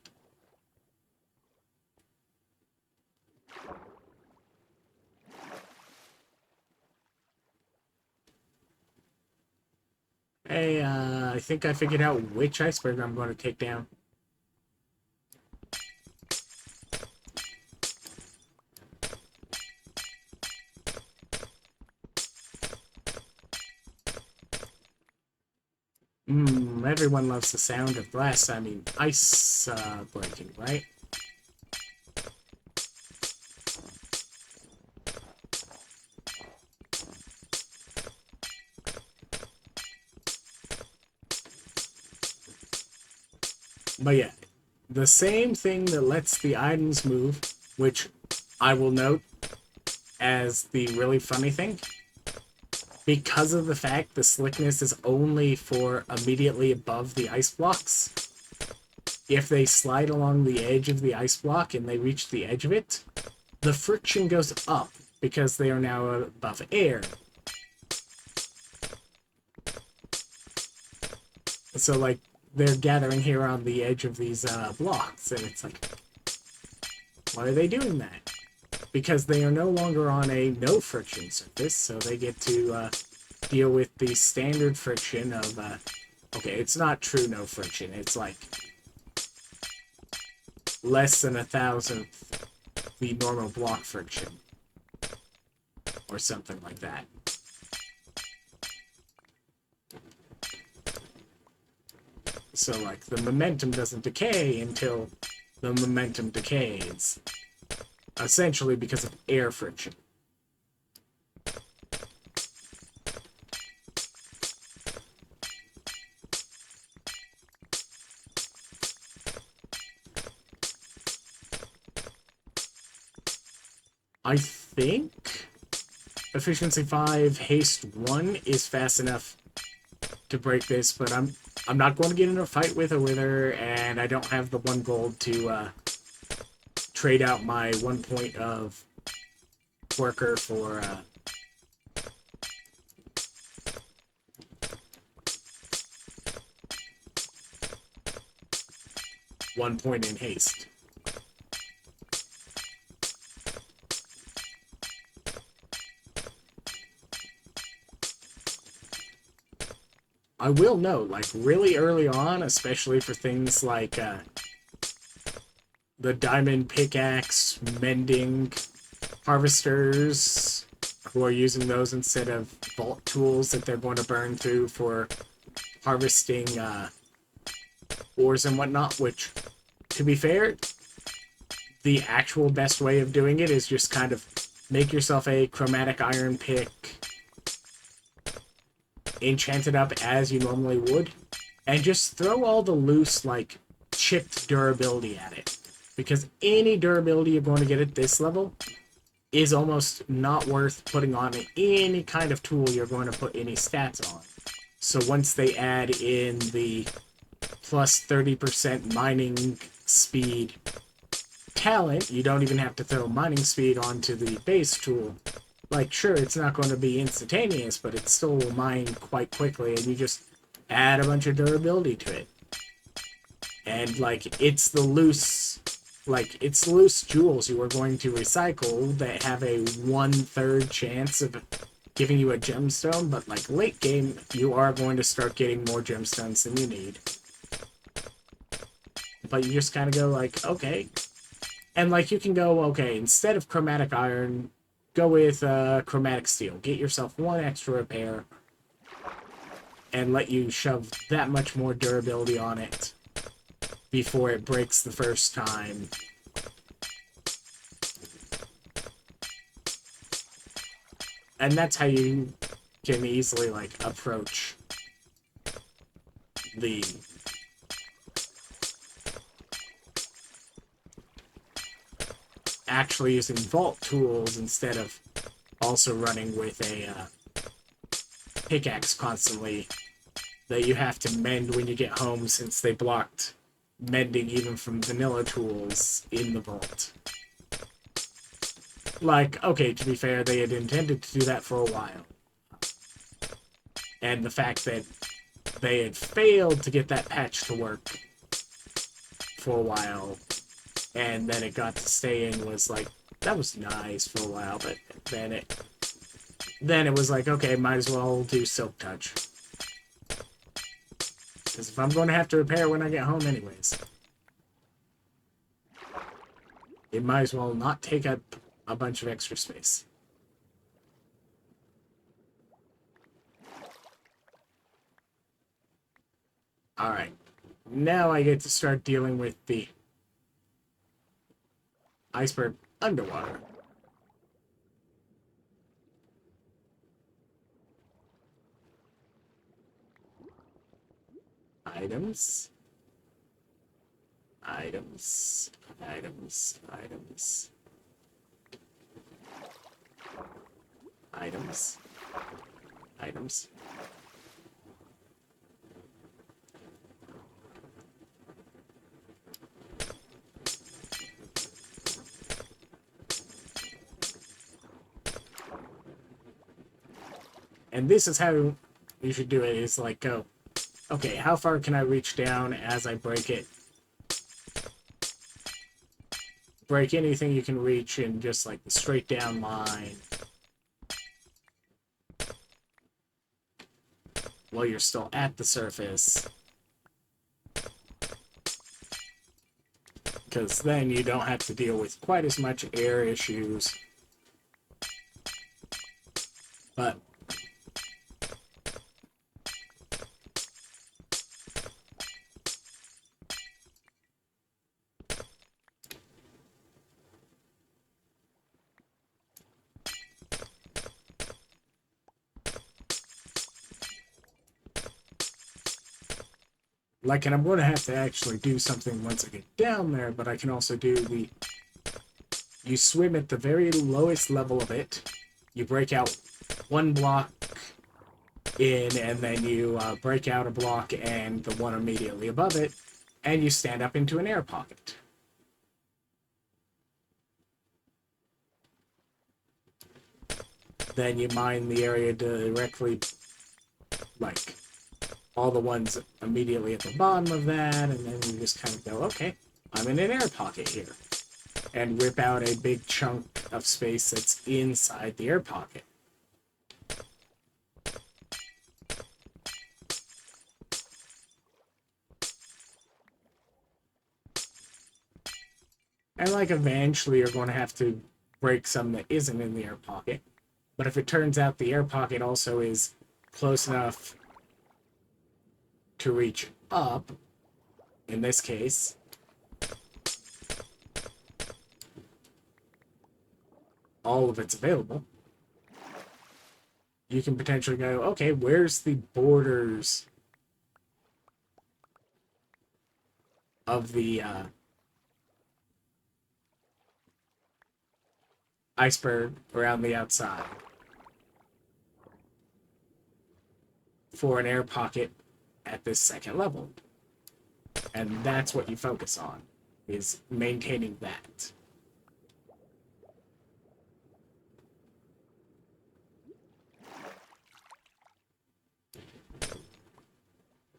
Hey, I think I figured out which iceberg I'm going to take down. Everyone loves the sound of glass, I mean, ice breaking, right? But yeah, the same thing that lets the items move, which I will note as the really funny thing, because of the fact the slickness is only for immediately above the ice blocks, if they slide along the edge of the ice block and they reach the edge of it, the friction goes up because they are now above air. So, like, they're gathering here on the edge of these blocks, and it's like, why are they doing that? Because they are no longer on a no-friction surface, so they get to deal with the standard friction of, okay, it's not true no-friction, it's like less than 1,000th the normal block friction, or something like that. So, like, the momentum doesn't decay until the momentum decays, essentially because of air friction. I think Efficiency 5 Haste 1 is fast enough to break this, but I'm not going to get in a fight with her, and I don't have the 1 gold to trade out my 1 point of worker for 1 point in haste. I will note, like, really early on, especially for things like the diamond pickaxe mending harvesters who are using those instead of vault tools that they're going to burn through for harvesting ores and whatnot, which, to be fair, the actual best way of doing it is just kind of make yourself a chromatic iron pick, enchant it up as you normally would, and just throw all the loose, like, chipped durability at it. Because any durability you're going to get at this level is almost not worth putting on any kind of tool you're going to put any stats on. So once they add in the plus 30% mining speed talent, you don't even have to throw mining speed onto the base tool. Like, sure, it's not going to be instantaneous, but it still will mine quite quickly, and you just add a bunch of durability to it. And, like, it's the loose jewels you are going to recycle that have a 1/3 chance of giving you a gemstone, but, like, late game, you are going to start getting more gemstones than you need. But you just kind of go, like, okay. And, like, you can go, okay, instead of chromatic iron, go with chromatic steel. Get yourself 1 extra repair and let you shove that much more durability on it before it breaks the first time. And that's how you can easily, like, approach the actually using vault tools instead of also running with a pickaxe constantly that you have to mend when you get home, since they blocked mending even from vanilla tools in the vault. Like, okay, to be fair, they had intended to do that for a while. And the fact that they had failed to get that patch to work for a while, and then it got to stay in, was like, that was nice for a while, but then it was like, okay, might as well do Silk Touch. Because if I'm going to have to repair when I get home anyways, it might as well not take up a bunch of extra space. Alright. Now I get to start dealing with the iceberg underwater. Items. Items, items, items, items, items. And this is how you should do it, is like go, okay, how far can I reach down as I break it? Break anything you can reach in just like the straight down line while you're still at the surface. Because then you don't have to deal with quite as much air issues. But like, and I'm going to have to actually do something once I get down there, but I can also do the... You swim at the very lowest level of it, you break out one block in, and then you break out a block and the one immediately above it, and you stand up into an air pocket. Then you mine the area directly, like, all the ones immediately at the bottom of that, and then you just kind of go, okay, I'm in an air pocket here. And rip out a big chunk of space that's inside the air pocket. And like eventually you're going to have to break some that isn't in the air pocket. But if it turns out the air pocket also is close enough to reach up, in this case, all of it's available, you can potentially go, okay, where's the borders of the iceberg around the outside for an air pocket at this second level. And that's what you focus on, is maintaining that.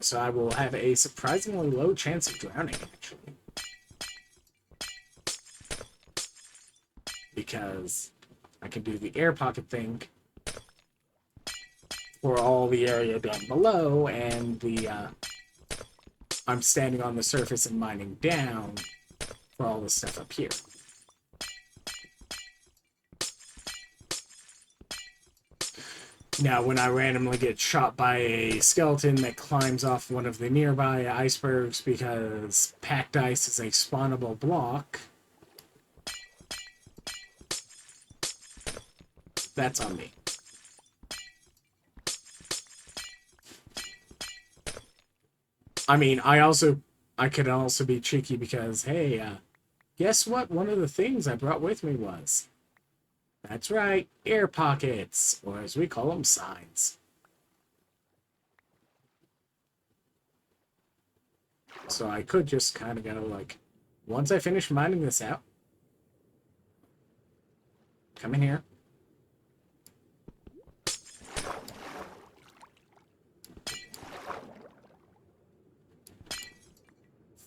So I will have a surprisingly low chance of drowning, actually. Because I can do the air pocket thing for all the area down below, and the I'm standing on the surface and mining down for all the stuff up here. Now, when I randomly get shot by a skeleton that climbs off one of the nearby icebergs because packed ice is a spawnable block, that's on me. I mean, I could also be cheeky because, hey, guess what one of the things I brought with me was? That's right, air pockets, or as we call them, signs. So I could just kind of go, like, once I finish mining this out, come in here.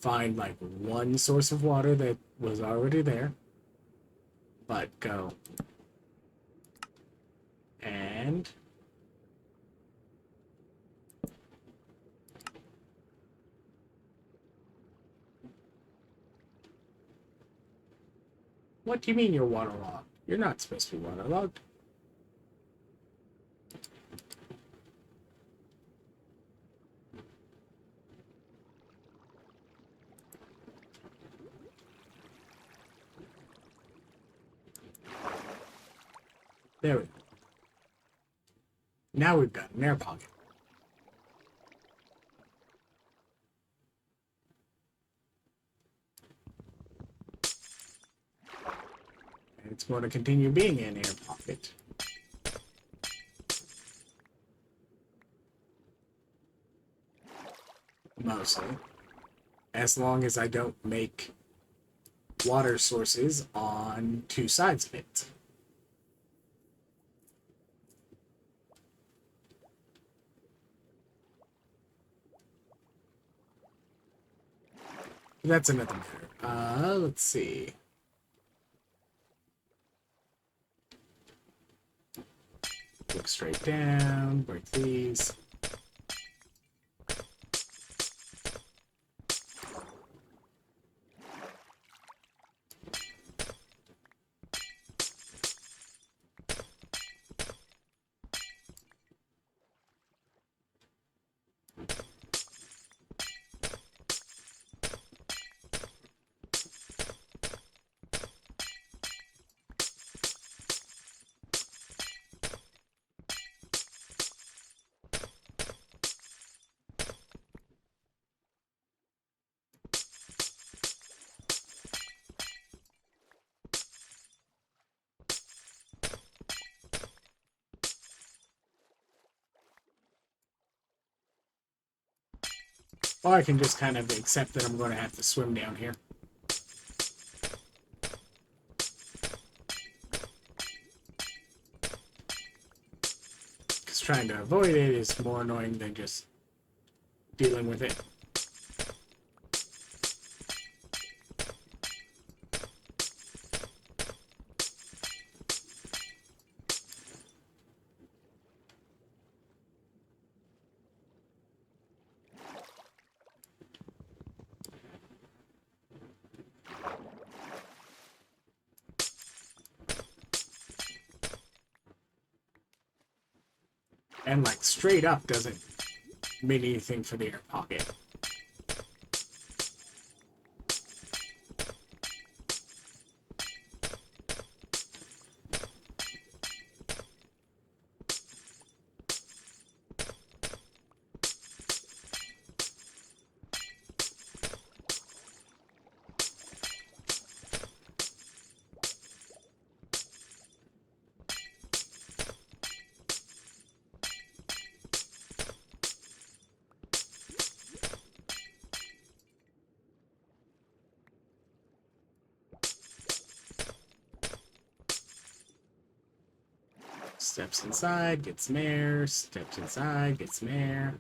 Find, like, one source of water that was already there, but go. And what do you mean you're waterlogged? You're not supposed to be waterlogged. There we go. Now we've got an air pocket. it's going to continue being an air pocket. Mostly. As long as I don't make water sources on two sides of it. That's another matter. Let's see. Look straight down, break these. Or I can just kind of accept that I'm going to have to swim down here. Because trying to avoid it is more annoying than just dealing with it. And, like, straight up doesn't mean anything for the air pocket. Steps inside, gets some air. Steps inside, gets some air.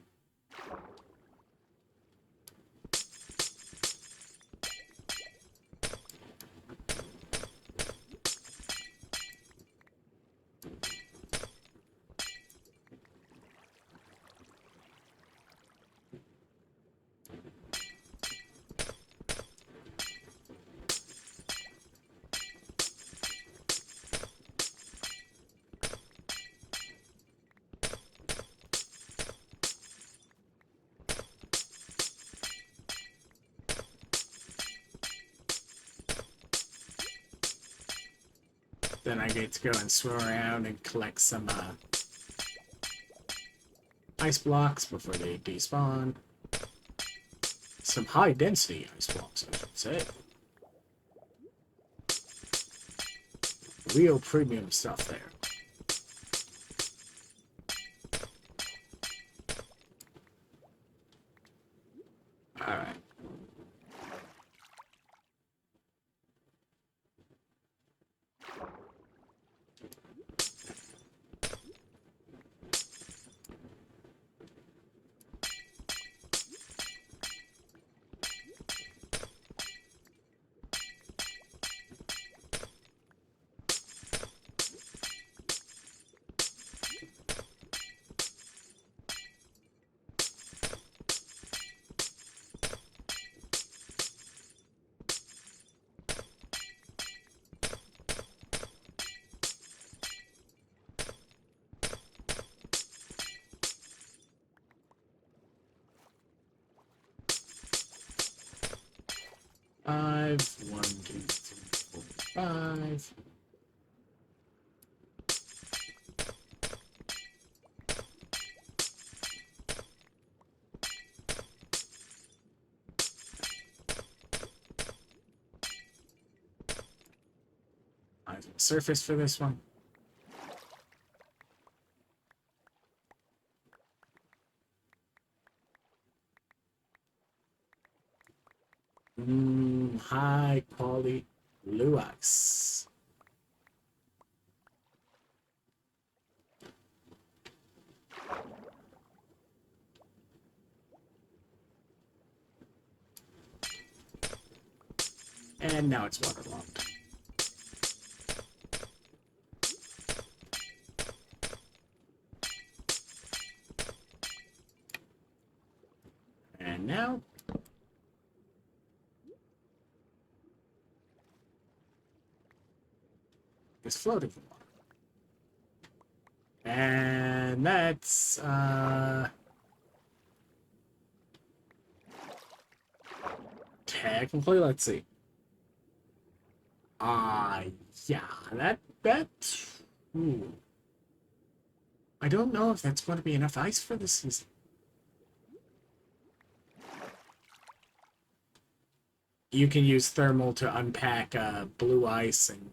Then I get to go and swim around and collect some ice blocks before they despawn. Some high density ice blocks, I should say. Real premium stuff there. Alright. Five, 1, 2, 3, 4, 5. Surface for this one. High quality blue ice. And now it's waterlogged. And now it's floating in water. And that's technically, let's see. Yeah, that ooh. I don't know if that's going to be enough ice for this season. You can use thermal to unpack blue ice and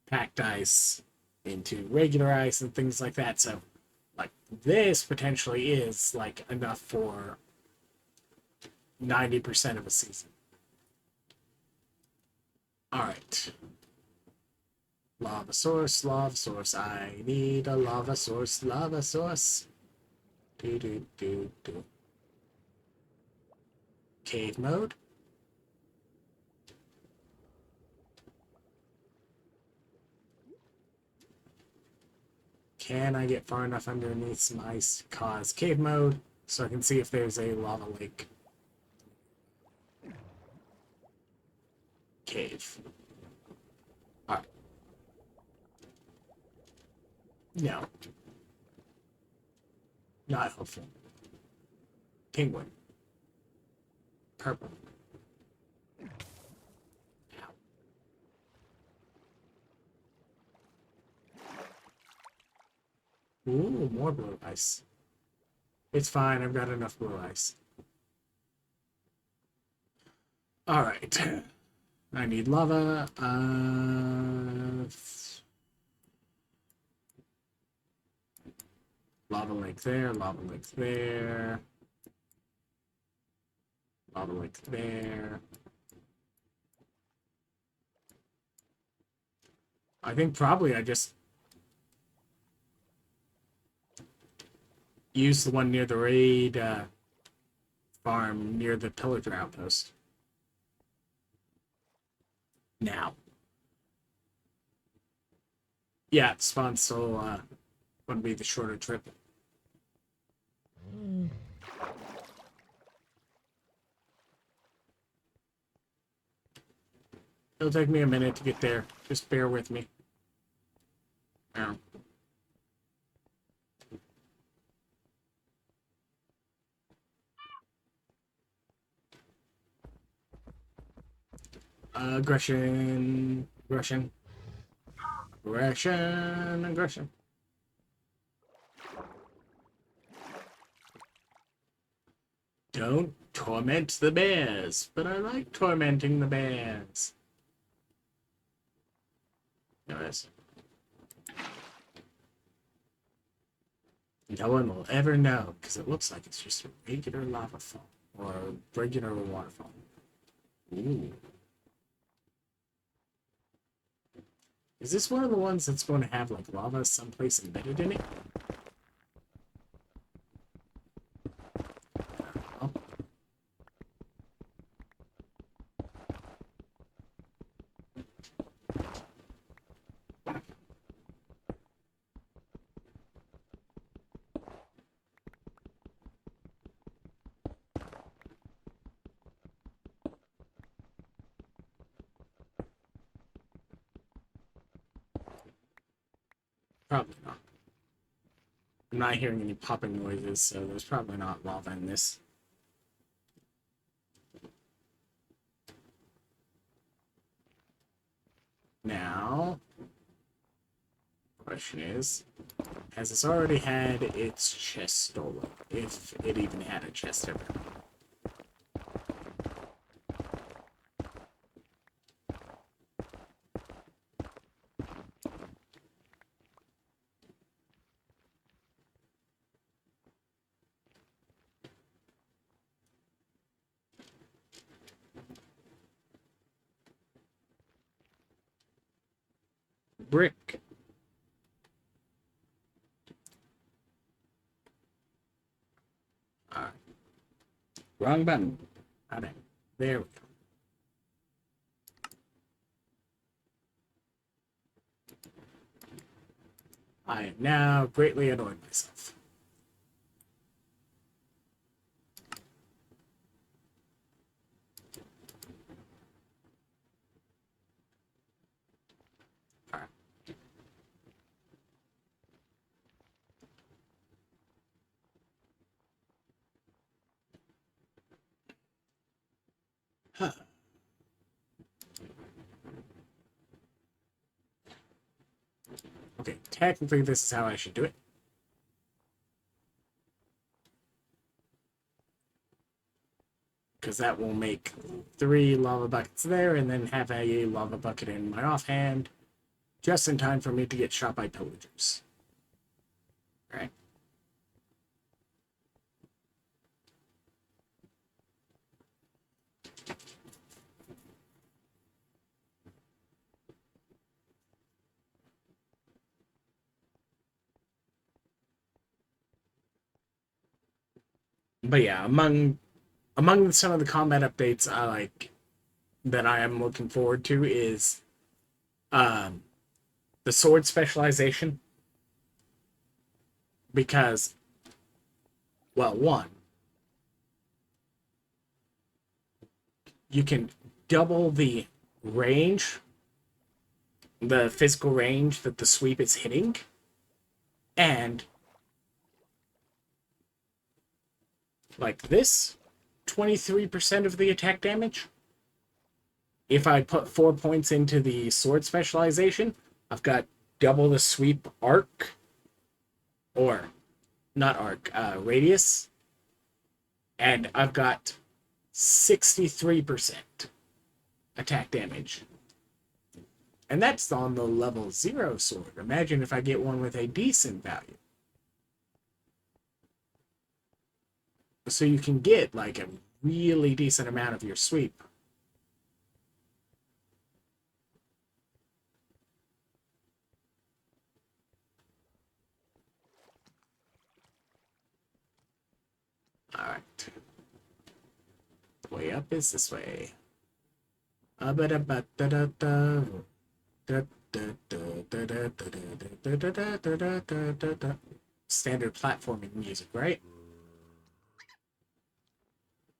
packed ice into regular ice and things like that. So, like, this potentially is, like, enough for 90% of a season. Alright. Lava source, lava source. I need a lava source, lava source. Do. Cave mode. Can I get far enough underneath some ice? Cause cave mode, so I can see if there's a lava lake. Cave. Alright. No. Not helpful. Penguin. Purple. Ooh, more blue ice. It's fine, I've got enough blue ice. Alright. I need lava. Lava lake there, lava lake there. Lava lake there. I think probably I just use the one near the raid farm near the pillager outpost. Now. Yeah, spawn still would be the shorter trip. It'll take me a minute to get there. Just bear with me. Ow. Aggression. Don't torment the bears, but I like tormenting the bears. Anyways. No one will ever know, because it looks like it's just a regular lava fall, or a regular waterfall. Ooh. Is this one of the ones that's going to have, like, lava someplace embedded in it? Oh. Probably not. I'm not hearing any popping noises, so there's probably not lava in this. Now, question is, has this already had its chest stolen? If it even had a chest ever. brick. Alright. Wrong button. Alright. There we go. I am now greatly annoying myself. Alright. Huh. Okay, technically this is how I should do it. Because that will make 3 lava buckets there, and then have a lava bucket in my offhand, just in time for me to get shot by pillagers. Alright. But yeah, among some of the combat updates I like that I am looking forward to is the sword specialization, because, well, one, you can double the range, the physical range that the sweep is hitting, and like this, 23% of the attack damage. If I put 4 points into the sword specialization, I've got double the sweep arc, or not arc, radius, and I've got 63% attack damage. And that's on the level 0 sword. Imagine if I get one with a decent value. So you can get like a really decent amount of your sweep. Alright. The way up is this way. Standard platforming music, right?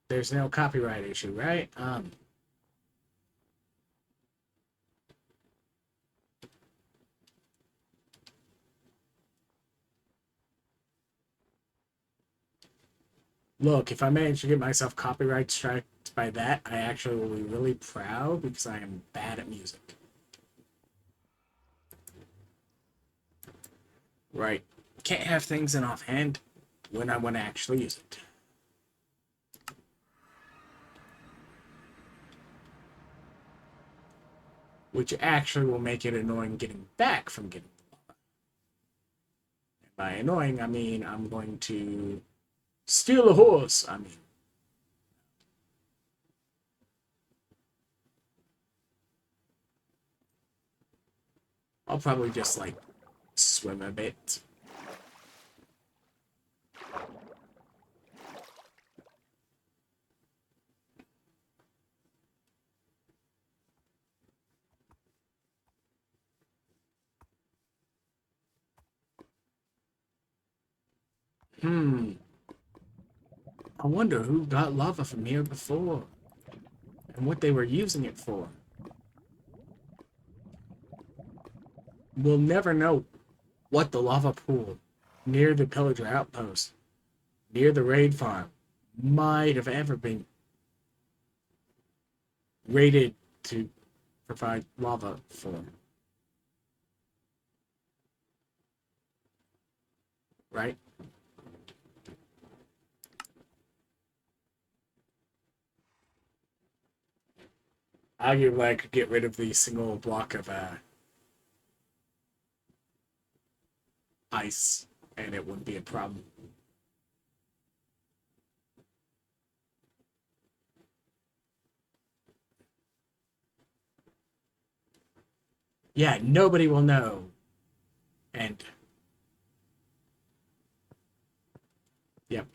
There's no copyright issue, right? Look, if I manage to get myself copyright striked by that, I actually will be really proud, because I am bad at music. Right. Can't have things in offhand when I want to actually use it. Which actually will make it annoying getting back from getting the lava. And by annoying, I mean I'm going to steal a horse. I'll probably just, like, swim a bit. I wonder who got lava from here before, and what they were using it for. We'll never know what the lava pool near the pillager outpost, near the raid farm, might have ever been raided to provide lava for. Right? Arguably, I could get rid of the single block of ice, and it wouldn't be a problem. Yeah, nobody will know. And, yep.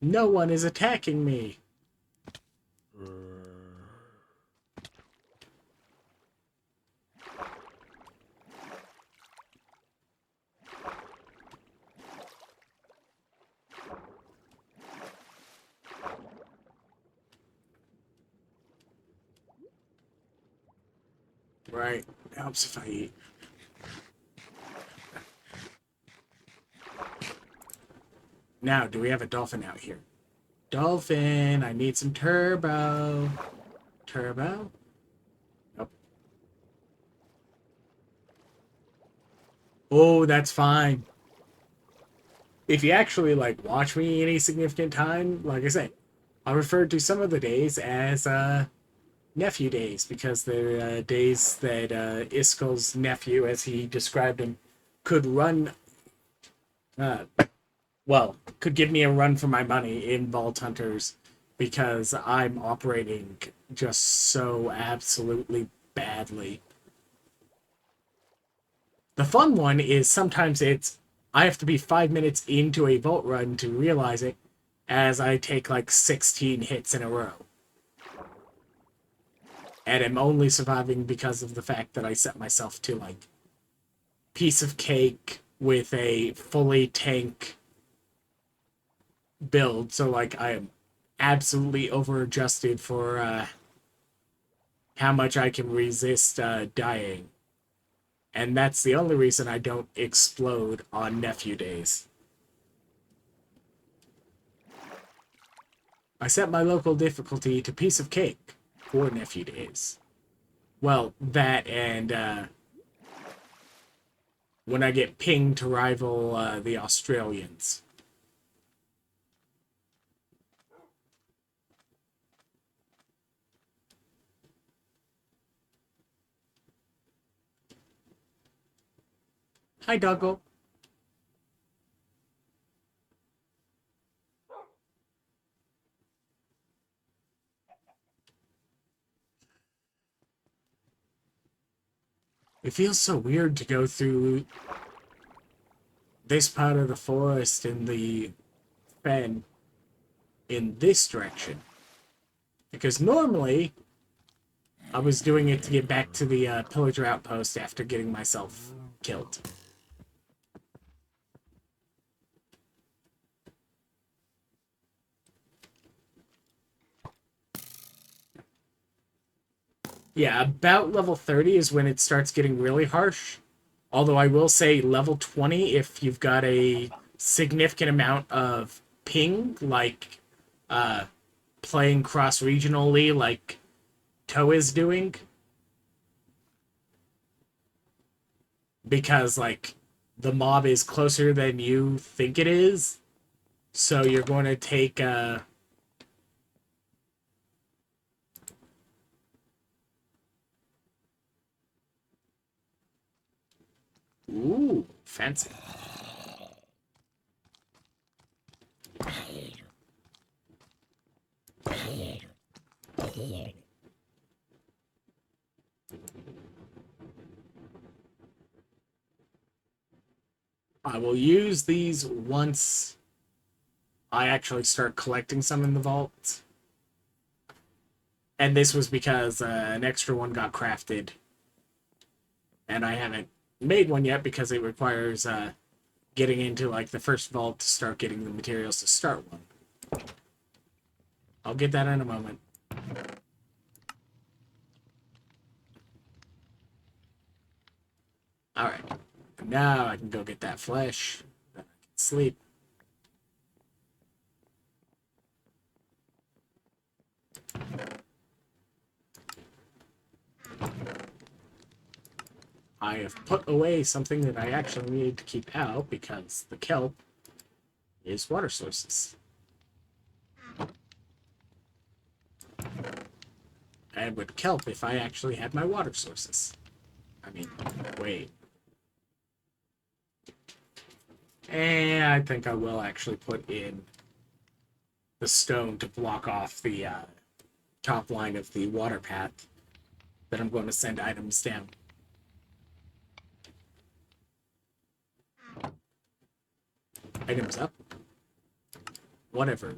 No one is attacking me. Right. Helps if I eat. Now, do we have a dolphin out here? Dolphin, I need some turbo. Turbo? Nope. Oh, that's fine. If you actually, like, watch me any significant time, like I say, I refer to some of the days as, nephew days, because they're, days that, Iskal's nephew, as he described him, could run, uh, well, could give me a run for my money in Vault Hunters because I'm operating just so absolutely badly. The fun one is sometimes I have to be 5 minutes into a vault run to realize it as I take like 16 hits in a row. And I'm only surviving because of the fact that I set myself to like piece of cake with a fully tank build. So like I am absolutely over adjusted for how much I can resist dying. And that's the only reason I don't explode on nephew days. I set my local difficulty to piece of cake for nephew days. Well, that and when I get pinged to rival the Australians. Hi, Doggo. It feels so weird to go through this part of the forest in the fen in this direction. Because normally, I was doing it to get back to the pillager outpost after getting myself killed. Yeah, about level 30 is when it starts getting really harsh. Although I will say level 20, if you've got a significant amount of ping, like playing cross-regionally like Toe is doing, because like the mob is closer than you think it is, so you're going to take ooh, fancy. I will use these once I actually start collecting some in the vault. And this was because an extra one got crafted. And I haven't made one yet because it requires getting into like the first vault to start getting the materials to start one. I'll get that in a moment. Alright. Now I can go get that flesh. Then I can sleep. I have put away something that I actually needed to keep out because the kelp is water sources. I would kelp if I actually had my water sources. I mean, wait. And I think I will actually put in the stone to block off the top line of the water path. that I'm going to send items down. Items up. Whatever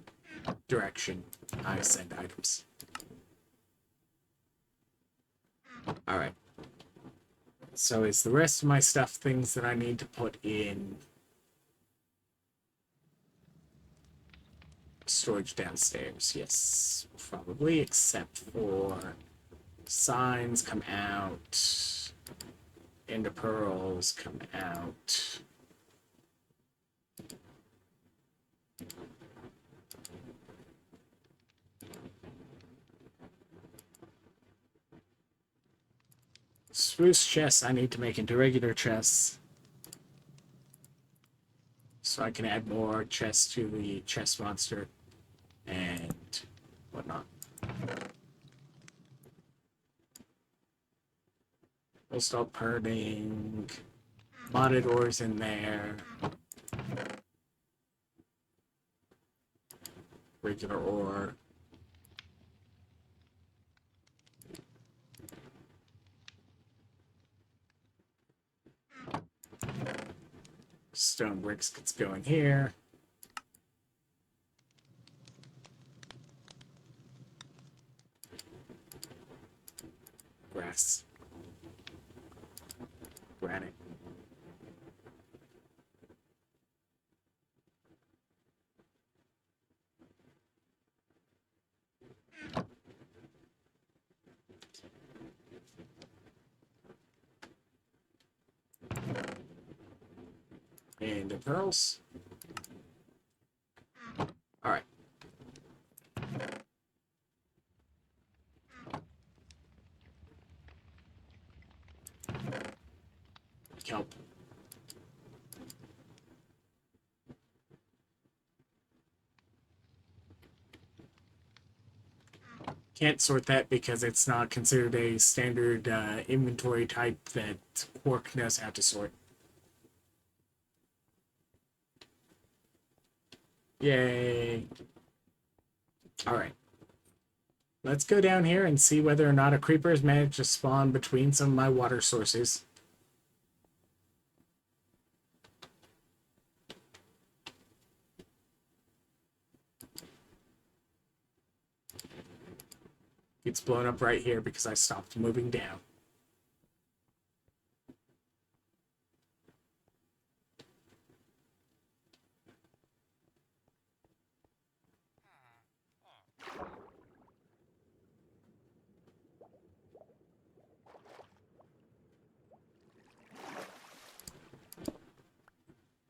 direction I send items. Alright. So is the rest of my stuff things that I need to put in storage downstairs? Yes, probably, except for signs come out, ender pearls come out. Spruce chests I need to make into regular chests, so I can add more chests to the chest monster and whatnot. We'll start putting modded ores in there. Regular ore. Stone bricks gets going here. Grass. Granite. And the pearls. Alright. Kelp. Can't sort that because it's not considered a standard inventory type that Quark knows how to sort. Yay. Alright. Let's go down here and see whether or not a creeper has managed to spawn between some of my water sources. It's blown up right here because I stopped moving down.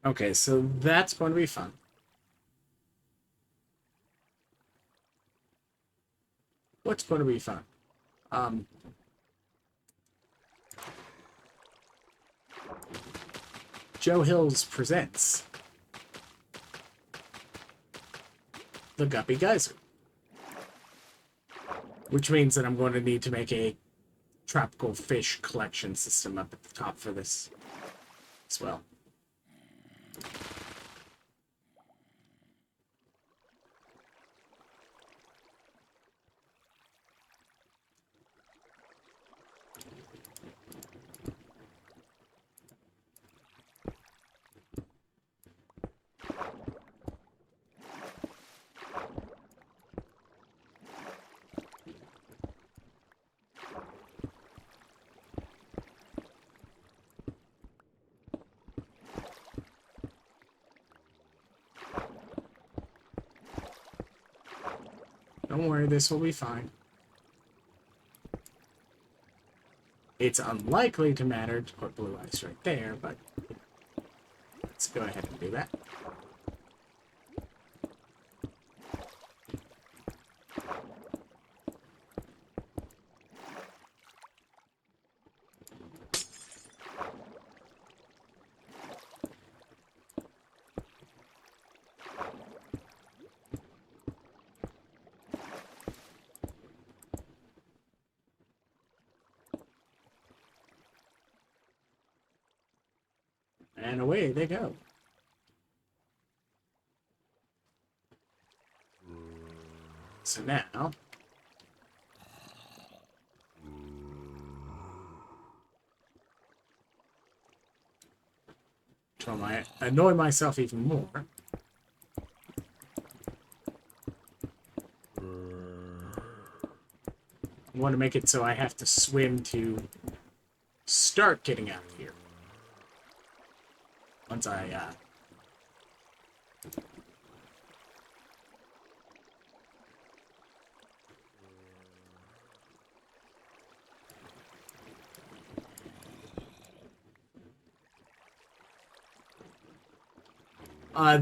Okay, so that's going to be fun. What's going to be fun? Joe Hills presents the Guppy Geyser. Which means that I'm going to need to make a tropical fish collection system up at the top for this as well. Don't worry, this will be fine. It's unlikely to matter to put blue ice right there, but let's go ahead and do that. And away they go. So now, annoy myself even more. I want to make it so I have to swim to start getting out of here. Once I,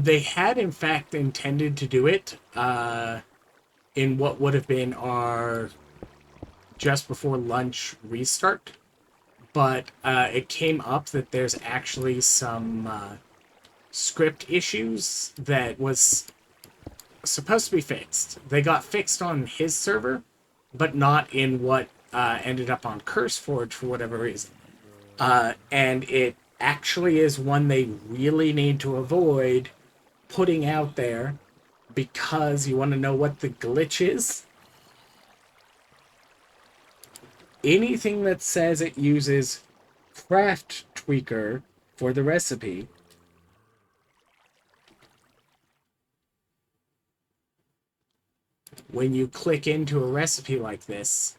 they had, in fact, intended to do it, in what would have been our just before lunch restart. But, it came up that there's actually some, script issues that was supposed to be fixed. They got fixed on his server, but not in what ended up on CurseForge for whatever reason. And it actually is one they really need to avoid putting out there, because you want to know what the glitch is? Anything that says it uses Craft Tweaker for the recipe when you click into a recipe like this,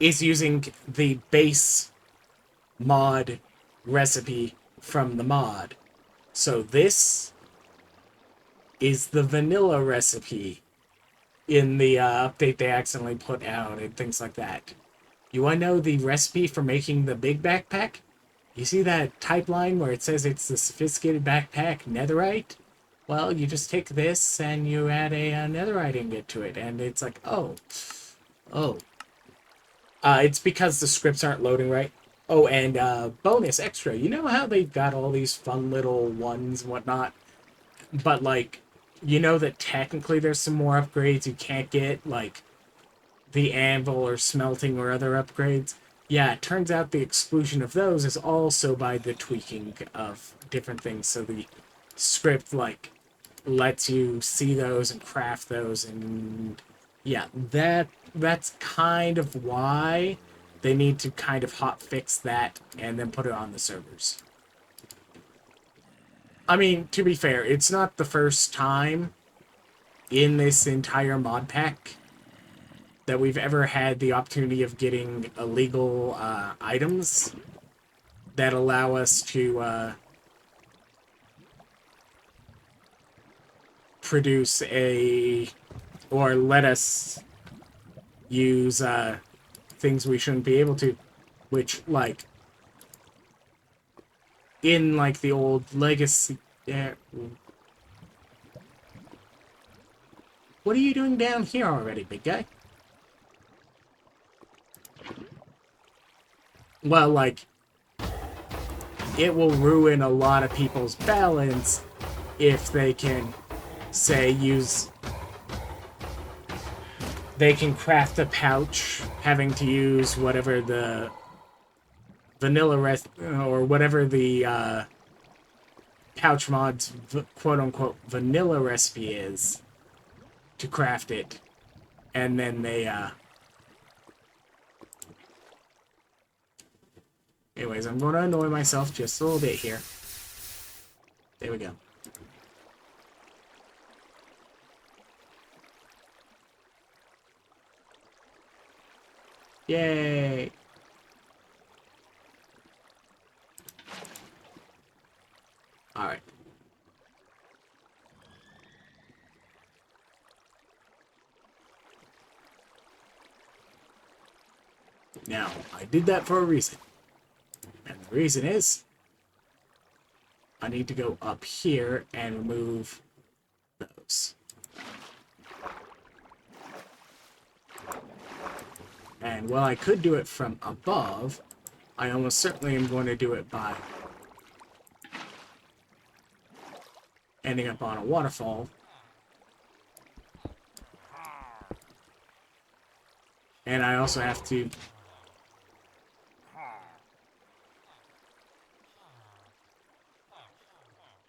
is using the base mod recipe from the mod. So this is the vanilla recipe in the update they accidentally put out and things like that. You want to know the recipe for making the big backpack? You see that type line where it says it's the sophisticated backpack netherite? Well, you just take this and you add a netherite ingot to it, and it's like, oh. It's because the scripts aren't loading right. Oh, and bonus extra. You know how they've got all these fun little ones and whatnot? But, like, you know that technically there's some more upgrades you can't get, like the anvil or smelting or other upgrades? Yeah, it turns out the exclusion of those is also by the tweaking of different things. So the script, like, lets you see those and craft those, and yeah, that's kind of why they need to kind of hot fix that and then put it on the servers. I mean, to be fair, it's not the first time in this entire mod pack that we've ever had the opportunity of getting illegal items that allow us to produce or let us use things we shouldn't be able to, which, like, in, like, the old legacy... What are you doing down here already, big guy? Well, like, it will ruin a lot of people's balance if they can, say, they can craft a pouch having to use whatever the vanilla or whatever the pouch mod's quote-unquote vanilla recipe is to craft it, and then they anyways, I'm going to annoy myself just a little bit here. There we go. Yay! Alright. Now, I did that for a reason. And the reason is, I need to go up here and remove those. And while I could do it from above, I almost certainly am going to do it by ending up on a waterfall. And I also have to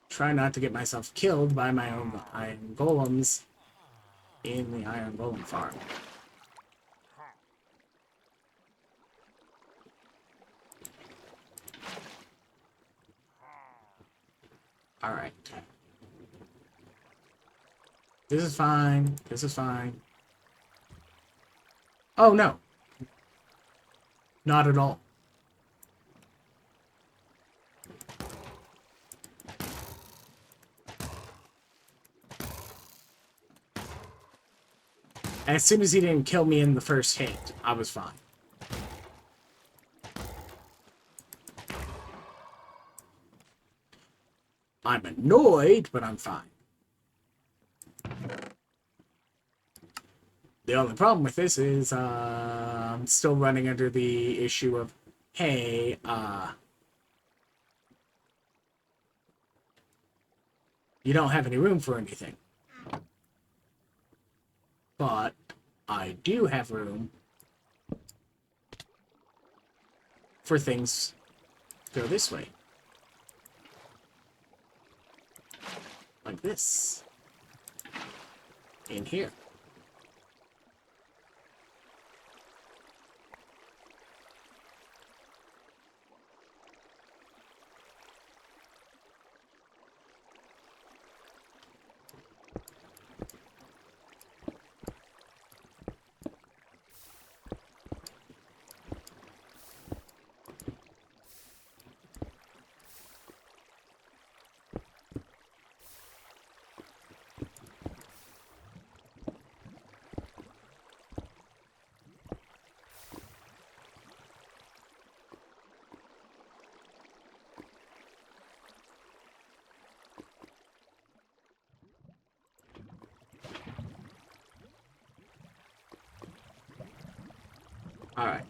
try not to get myself killed by my own iron golems in the iron golem farm. Alright. This is fine. This is fine. Oh, no. Not at all. As soon as he didn't kill me in the first hit, I was fine. I'm annoyed, but I'm fine. The only problem with this is I'm still running under the issue of, hey, you don't have any room for anything. But I do have room for things to go this way. Like this. In here. Alright.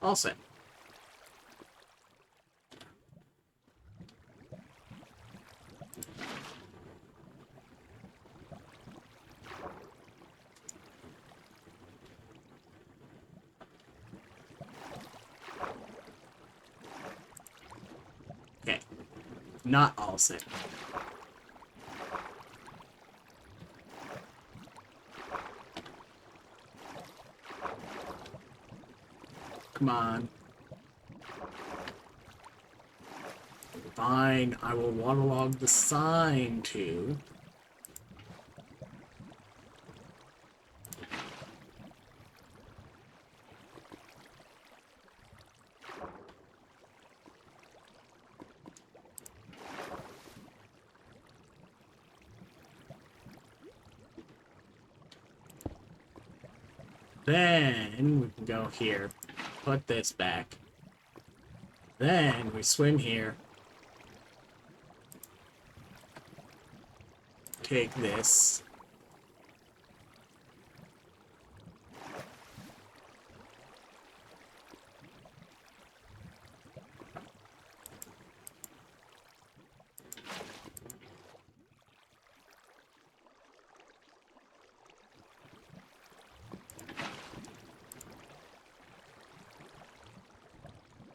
All set. Okay. Not all set. Come on. Fine, I will waterlog the sign too. Then we can go here, put this back. Then we swim here. Take this.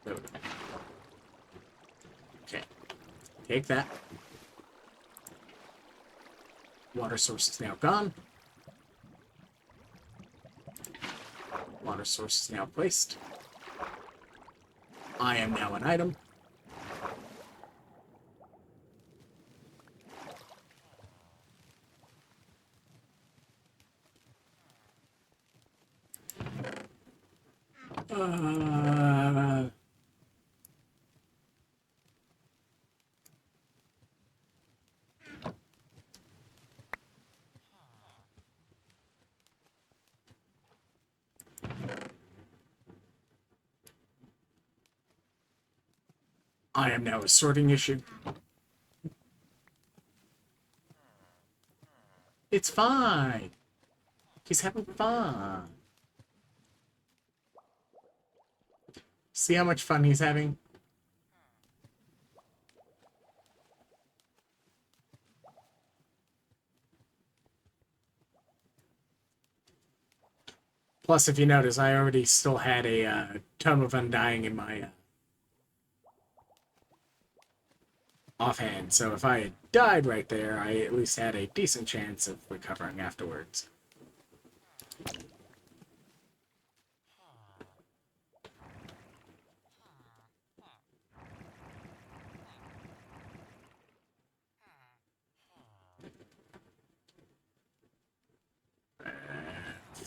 There we go. Okay. Take that. Water source is now gone. Water source is now placed. I am now an item. I am now a sorting issue. It's fine. He's having fun. See how much fun he's having? Plus, if you notice, I already still had a Tome of Undying in my offhand, so if I had died right there, I at least had a decent chance of recovering afterwards.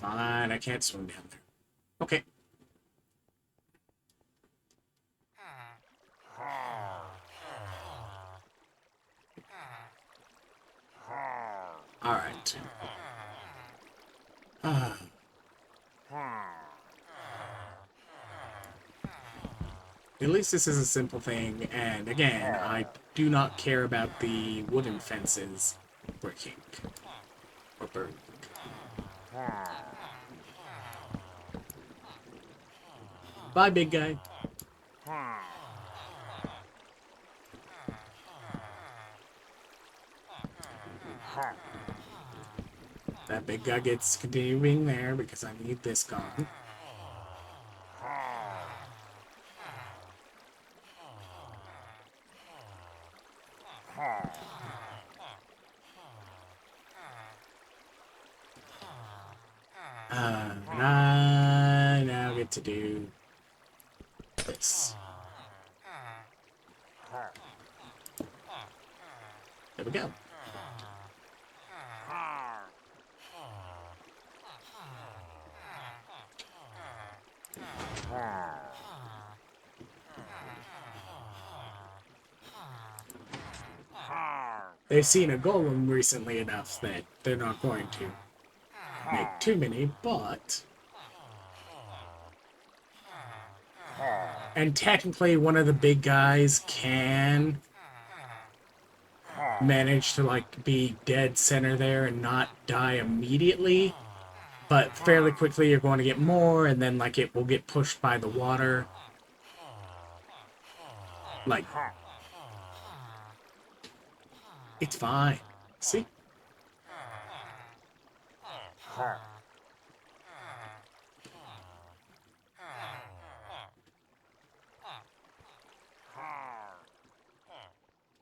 fine. I can't swim down there. Okay. Alright. At least this is a simple thing, and again, I do not care about the wooden fences breaking. Or burning. Bye, big guy. That big guy gets continuing there because I need this gone. And I now get to do this. There we go. They've seen a golem recently enough that they're not going to make too many, but... And technically, one of the big guys can manage to, like, be dead center there and not die immediately. But fairly quickly, you're going to get more, and then, like, it will get pushed by the water. Like... It's fine. See?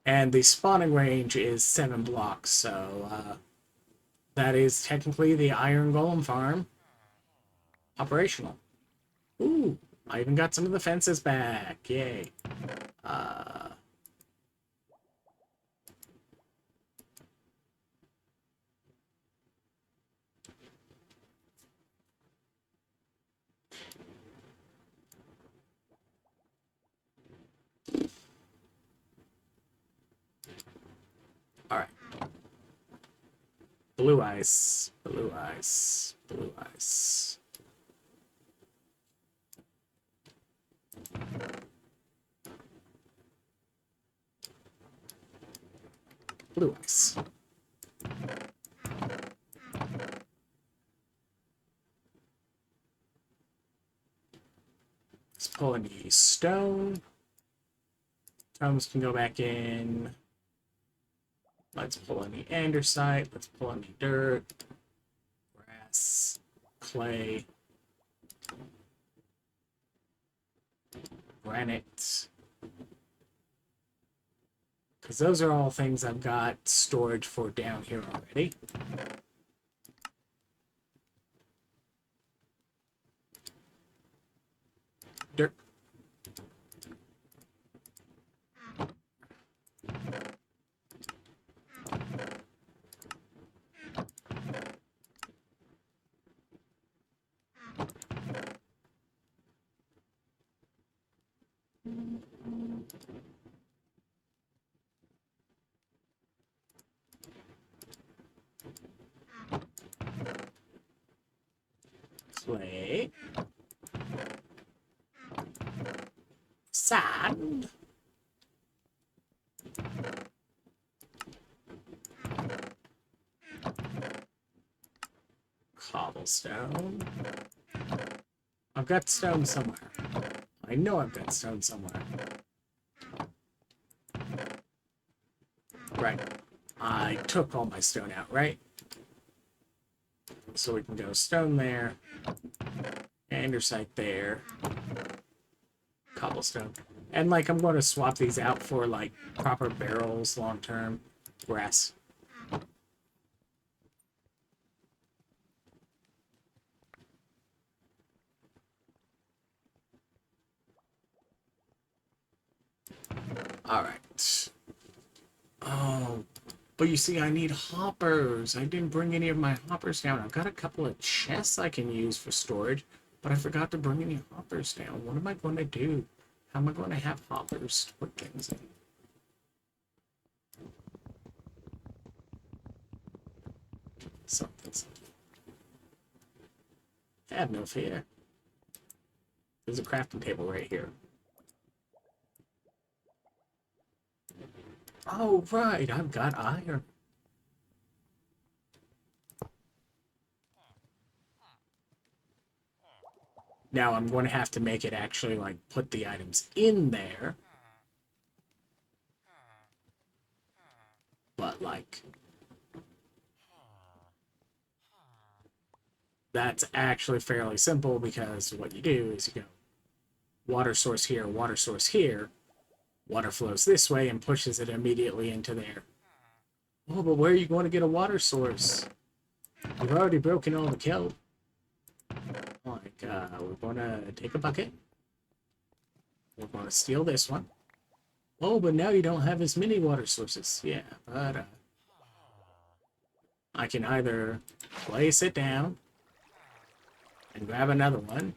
And the spawning range is 7 blocks, so that is technically the Iron Golem farm operational. Ooh, I even got some of the fences back. Yay. Alright. Blue ice, blue ice, blue ice. Blue ice. Let's pull any stone. Stones can go back in. Let's pull any andesite. Let's pull any dirt. Grass. Clay. Granite. Because those are all things I've got storage for down here already. Dirt. Clay. Sand. Cobblestone. I've got stone somewhere. I know I've got stone somewhere. Right. I took all my stone out, right? So we can go stone there. Andesite there. Cobblestone. And, like, I'm going to swap these out for, like, proper barrels long-term. Grass. Alright. Oh, But you see, I need hoppers. I didn't bring any of my hoppers down. I've got a couple of chests I can use for storage, but I forgot to bring any hoppers down. What am I going to do? How am I going to have hoppers to put things in? Something. Have no fear. There's a crafting table right here. Oh, right. I've got iron. Now I'm going to have to make it actually, like, put the items in there. But, like, that's actually fairly simple because what you do is you go water source here, water flows this way and pushes it immediately into there. Oh, but where are you going to get a water source? You've already broken all the kelp. Like, we're going to take a bucket. We're going to steal this one. Oh, but now you don't have as many water sources. Yeah, but I can either place it down and grab another one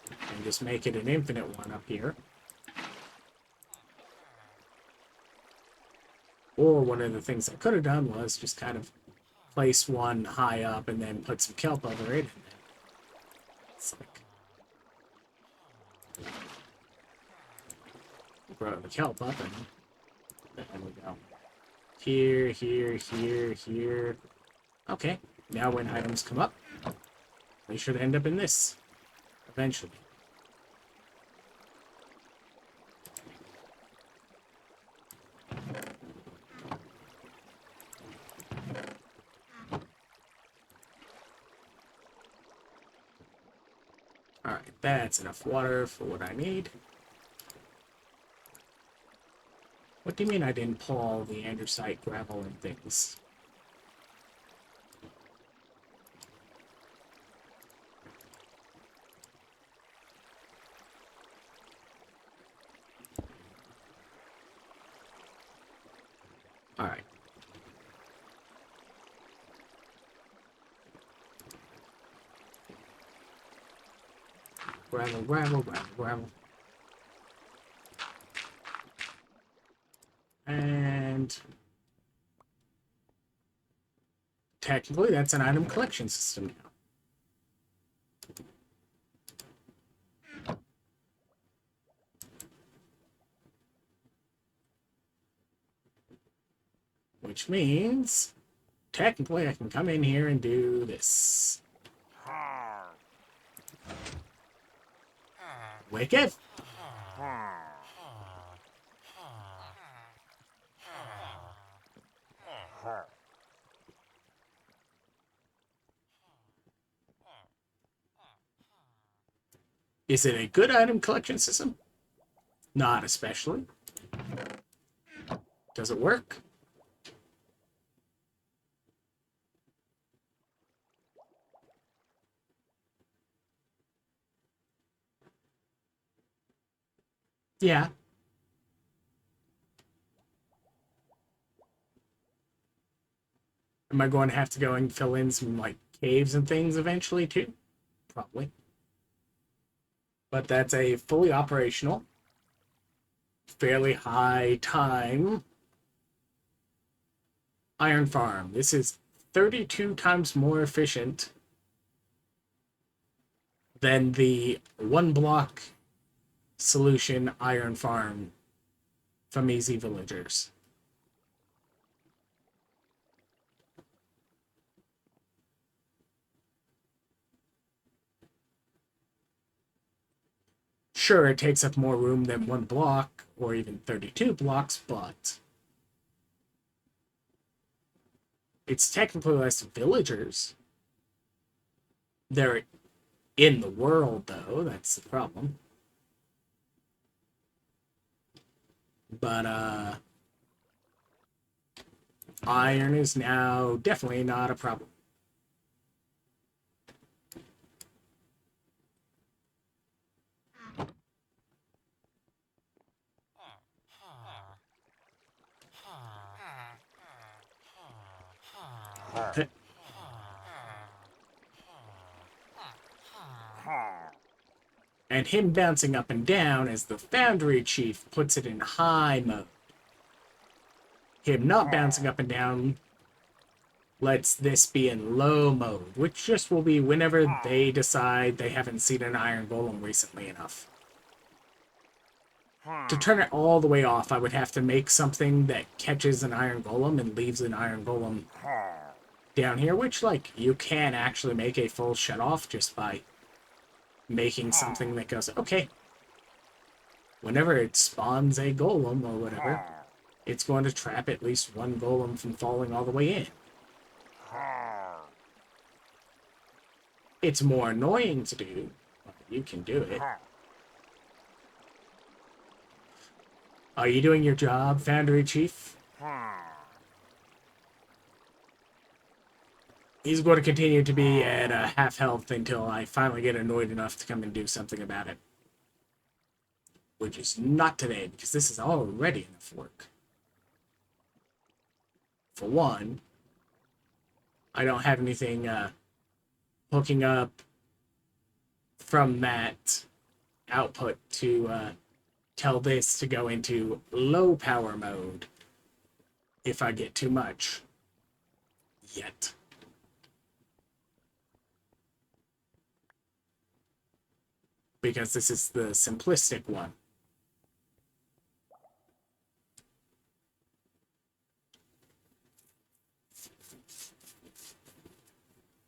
and just make it an infinite one up here. Or one of the things I could have done was just kind of place one high up and then put some kelp over it. It's like, grow the kelp up and there we go. Here, here, here, here. Okay, now when items come up, they should end up in this eventually. Alright, that's enough water for what I need. What do you mean I didn't pull all the andesite, gravel, and things? Alright. Gravel, gravel, gravel, gravel. And technically that's an item collection system now. Which means technically I can come in here and do this. Wicked. Is it a good item collection system? Not especially. Does it work? Yeah. Am I going to have to go and fill in some, like, caves and things eventually, too? Probably. But that's a fully operational, fairly high time iron farm. This is 32 times more efficient than the one block solution iron farm from Easy Villagers. Sure, it takes up more room than one block, or even 32 blocks, but it's technically less villagers. They're in the world, though. That's the problem. But, iron is now definitely not a problem. And him bouncing up and down as the Foundry Chief puts it in high mode. Him not bouncing up and down lets this be in low mode, which just will be whenever they decide they haven't seen an Iron Golem recently enough. To turn it all the way off, I would have to make something that catches an Iron Golem and leaves an Iron Golem down here, which, like, you can actually make a full shut-off just by making something that goes, okay, whenever it spawns a Golem or whatever, it's going to trap at least one Golem from falling all the way in. It's more annoying to do, but you can do it. Are you doing your job, Foundry Chief? He's going to continue to be at half health until I finally get annoyed enough to come and do something about it. Which is not today, because this is already enough work. For one, I don't have anything hooking up from that output to tell this to go into low power mode if I get too much. Yet. Because this is the simplistic one.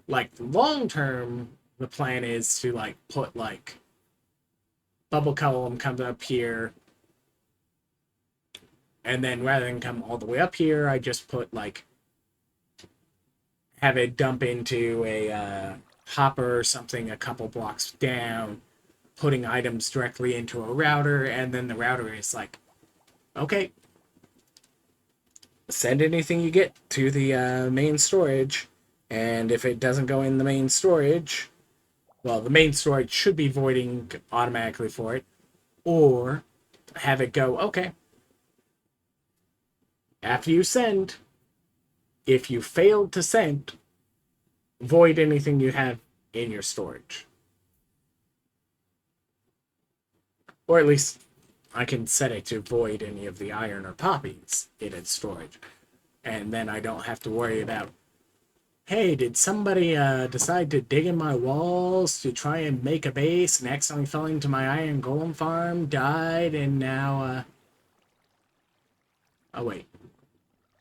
Like, long term, the plan is to, like, put, like, bubble column comes up here, and then rather than come all the way up here, I just put, like, have it dump into a hopper or something a couple blocks down, putting items directly into a router, and then the router is like, okay, send anything you get to the main storage, and if it doesn't go in the main storage, well, the main storage should be voiding automatically for it, or have it go, okay, after you send, if you failed to send, void anything you have in your storage. Or at least I can set it to void any of the iron or poppies in its storage. And then I don't have to worry about, hey, did somebody decide to dig in my walls to try and make a base and accidentally fell into my iron golem farm, died, and now, oh, wait.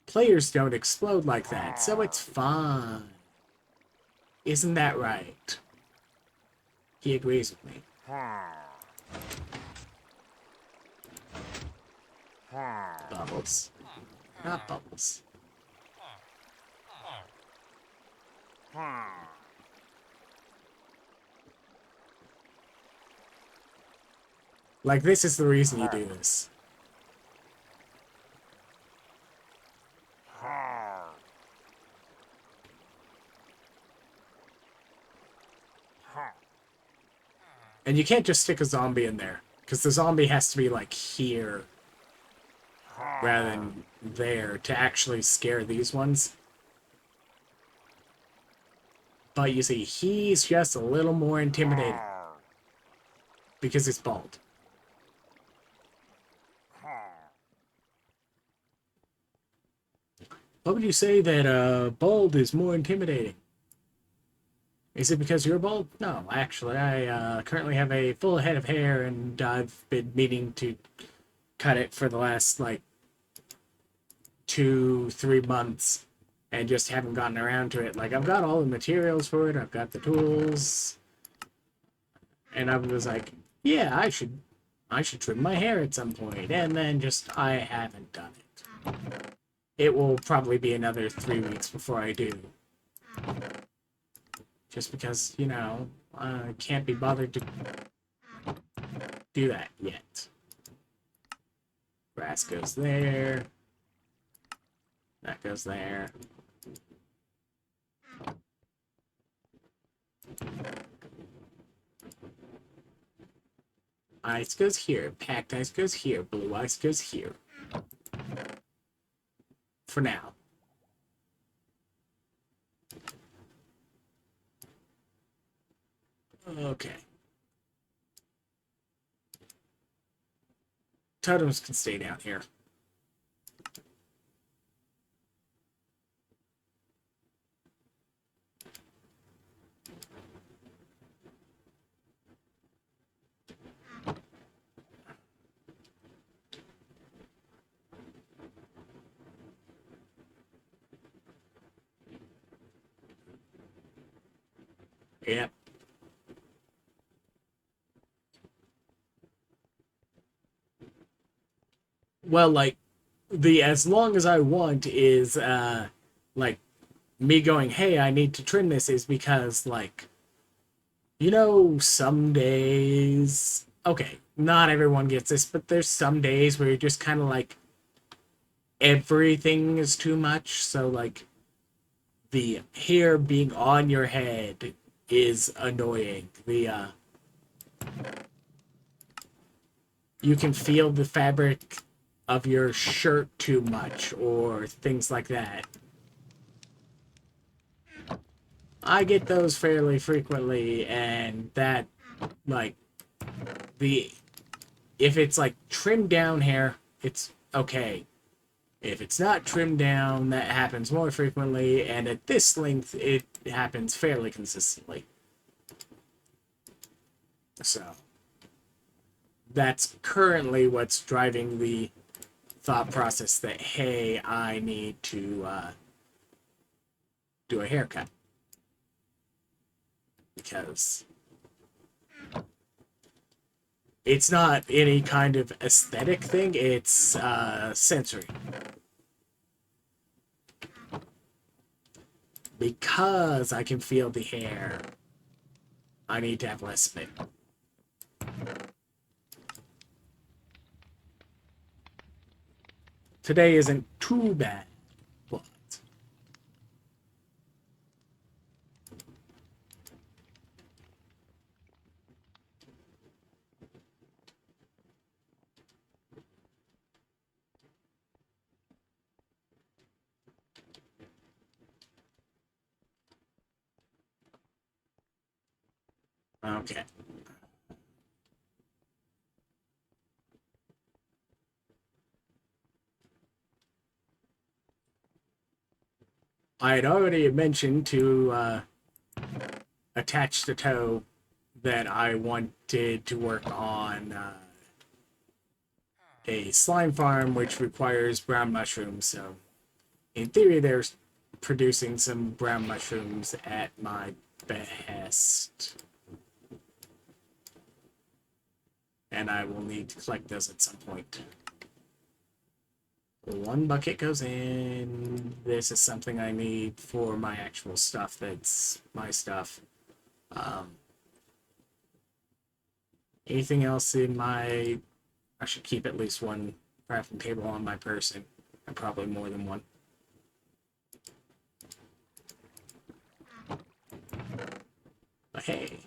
Players don't explode like that, so it's fine. Isn't that right? He agrees with me. Bubbles. Not bubbles. Like, this is the reason you do this. And you can't just stick a zombie in there, because the zombie has to be, like, here rather than there to actually scare these ones. But you see, he's just a little more intimidating because he's bald. What would you say that bald is more intimidating? Is it because you're bald? No, actually, I currently have a full head of hair, and I've been meaning to cut it for the last, like, 2-3 months, and just haven't gotten around to it. Like, I've got all the materials for it, I've got the tools, and I was like, yeah, I should trim my hair at some point, and then just, I haven't done it. It will probably be another 3 weeks before I do. Just because, you know, I can't be bothered to do that yet. Grass goes there. That goes there. Ice goes here. Packed ice goes here. Blue ice goes here. For now. Okay. Totems can stay down here. Yep. Well, like, the as long as I want is, like, me going, hey, I need to trim this is because, like, you know, some days. Okay, not everyone gets this, but there's some days where you're just kind of like, everything is too much. So, like, the hair being on your head is annoying. You can feel the fabric of your shirt too much, or things like that. I get those fairly frequently, and that, like, the if it's like trimmed down hair, it's okay. If it's not trimmed down, that happens more frequently, and at this length, it happens fairly consistently. So, that's currently what's driving the thought process that, hey, I need to do a haircut. Because it's not any kind of aesthetic thing, it's sensory. Because I can feel the hair, I need to have less of it. Today isn't too bad, but okay. I had already mentioned to attach the toe that I wanted to work on a slime farm, which requires brown mushrooms. So, in theory, they're producing some brown mushrooms at my behest. And I will need to collect those at some point. One bucket goes in. This is something I need for my actual stuff that's my stuff. Anything else in my... I should keep at least one crafting table on my person. And probably more than one. But hey.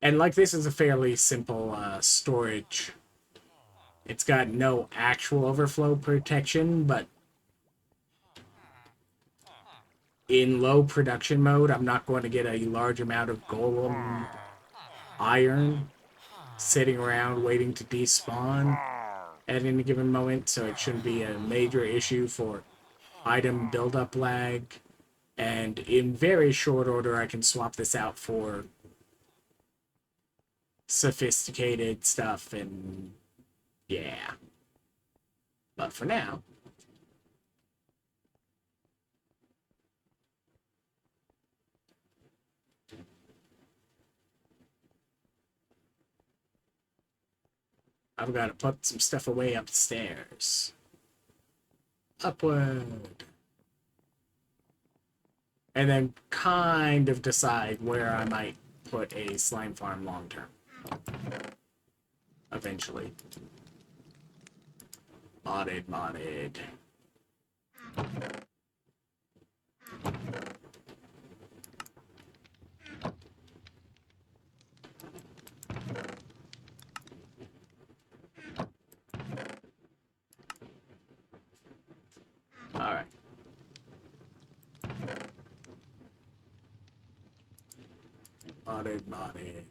And like this is a fairly simple storage. It's got no actual overflow protection, but in low production mode, I'm not going to get a large amount of golem iron sitting around waiting to despawn at any given moment, so it shouldn't be a major issue for item buildup lag. And in very short order, I can swap this out for sophisticated stuff, and yeah. But for now, I've got to put some stuff away upstairs. Upward. And then kind of decide where I might put a slime farm long term. Eventually. Modded. Alright. modded.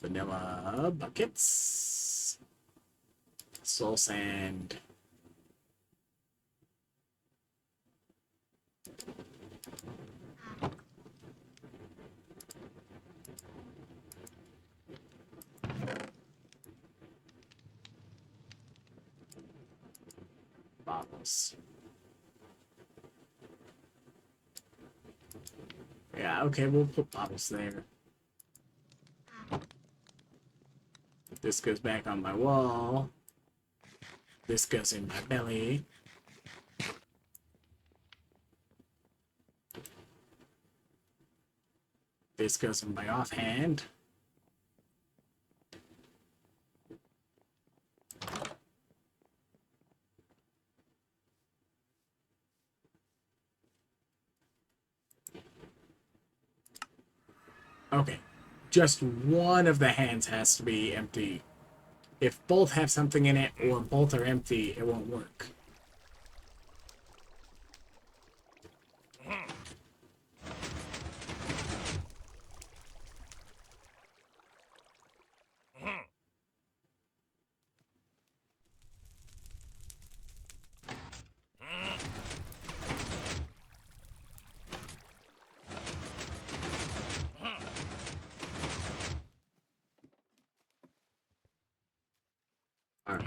Vanilla buckets. Soul sand. Bottles. Yeah, okay, we'll put bottles there. This goes back on my wall. This goes in my belly. This goes in my offhand. Okay. Just one of the hands has to be empty. If both have something in it or both are empty, it won't work. Alright.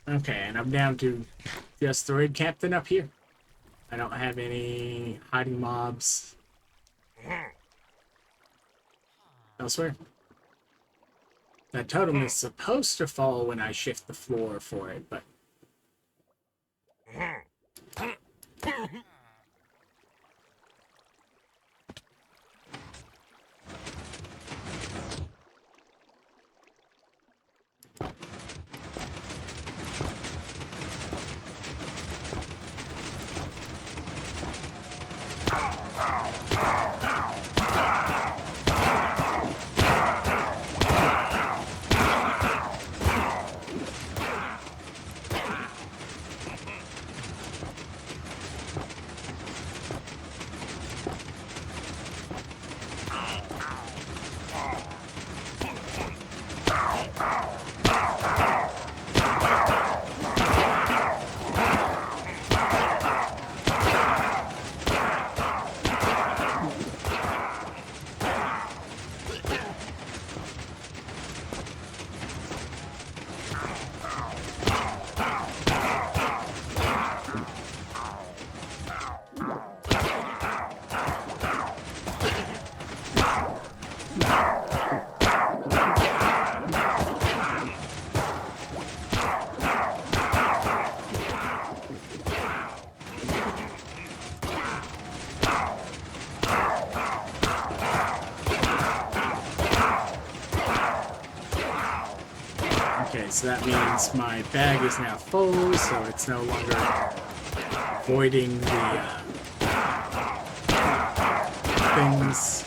Okay, and I'm down to just the raid captain up here. I don't have any hiding mobs elsewhere. That totem is supposed to fall when I shift the floor for it, but... Okay, so that means my bag is now full, so it's no longer voiding the things.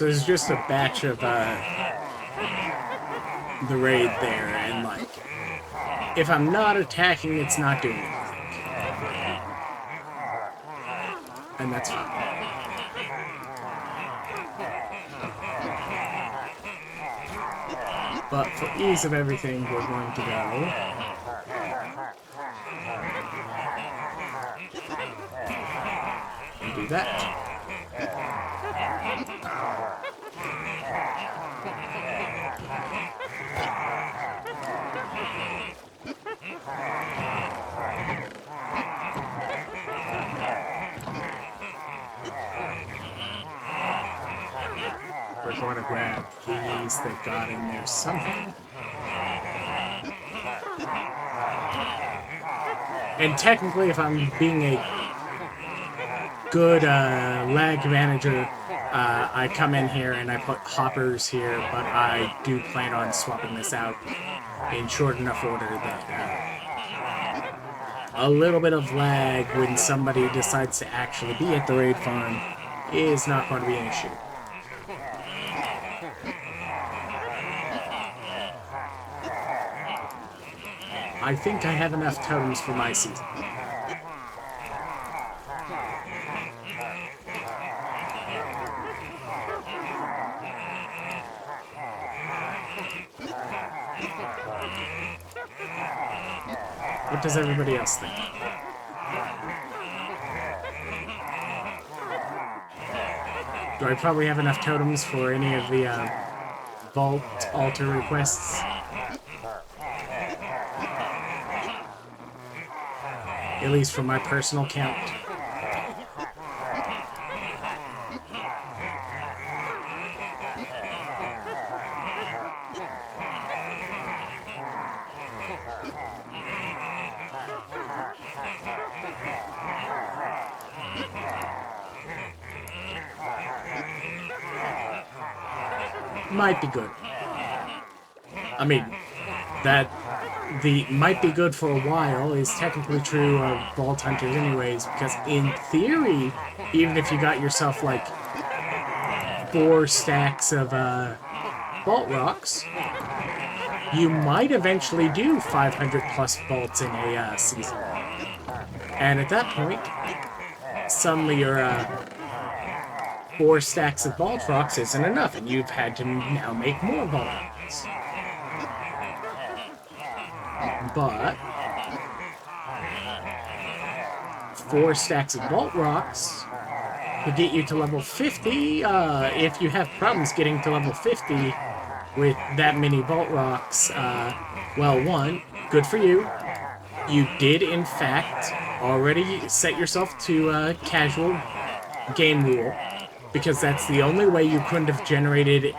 So there's just a batch of the raid there, and like, if I'm not attacking, it's not doing anything. And that's fine. But for ease of everything, we're going to go and do that. We're going to grab these that got in there somehow. And technically, if I'm being a good lag manager, I come in here and I put hoppers here, but I do plan on swapping this out in short enough order that a little bit of lag when somebody decides to actually be at the raid farm is not going to be an issue. I think I have enough totems for my season. What does everybody else think? Do I probably have enough totems for any of the vault altar requests? At least for my personal count. Might be good. I mean, that the might be good for a while is technically true of Vault Hunters anyways, because in theory, even if you got yourself like 4 stacks of Vault Rocks, you might eventually do 500 plus vaults in a season. And at that point, suddenly your 4 stacks of Vault Rocks isn't enough, and you've had to now make more Vault Rocks. But 4 stacks of Vault Rocks will get you to level 50. If you have problems getting to level 50 with that many Vault Rocks, well, one, good for you. You did, in fact, already set yourself to casual game rule, because that's the only way you couldn't have generated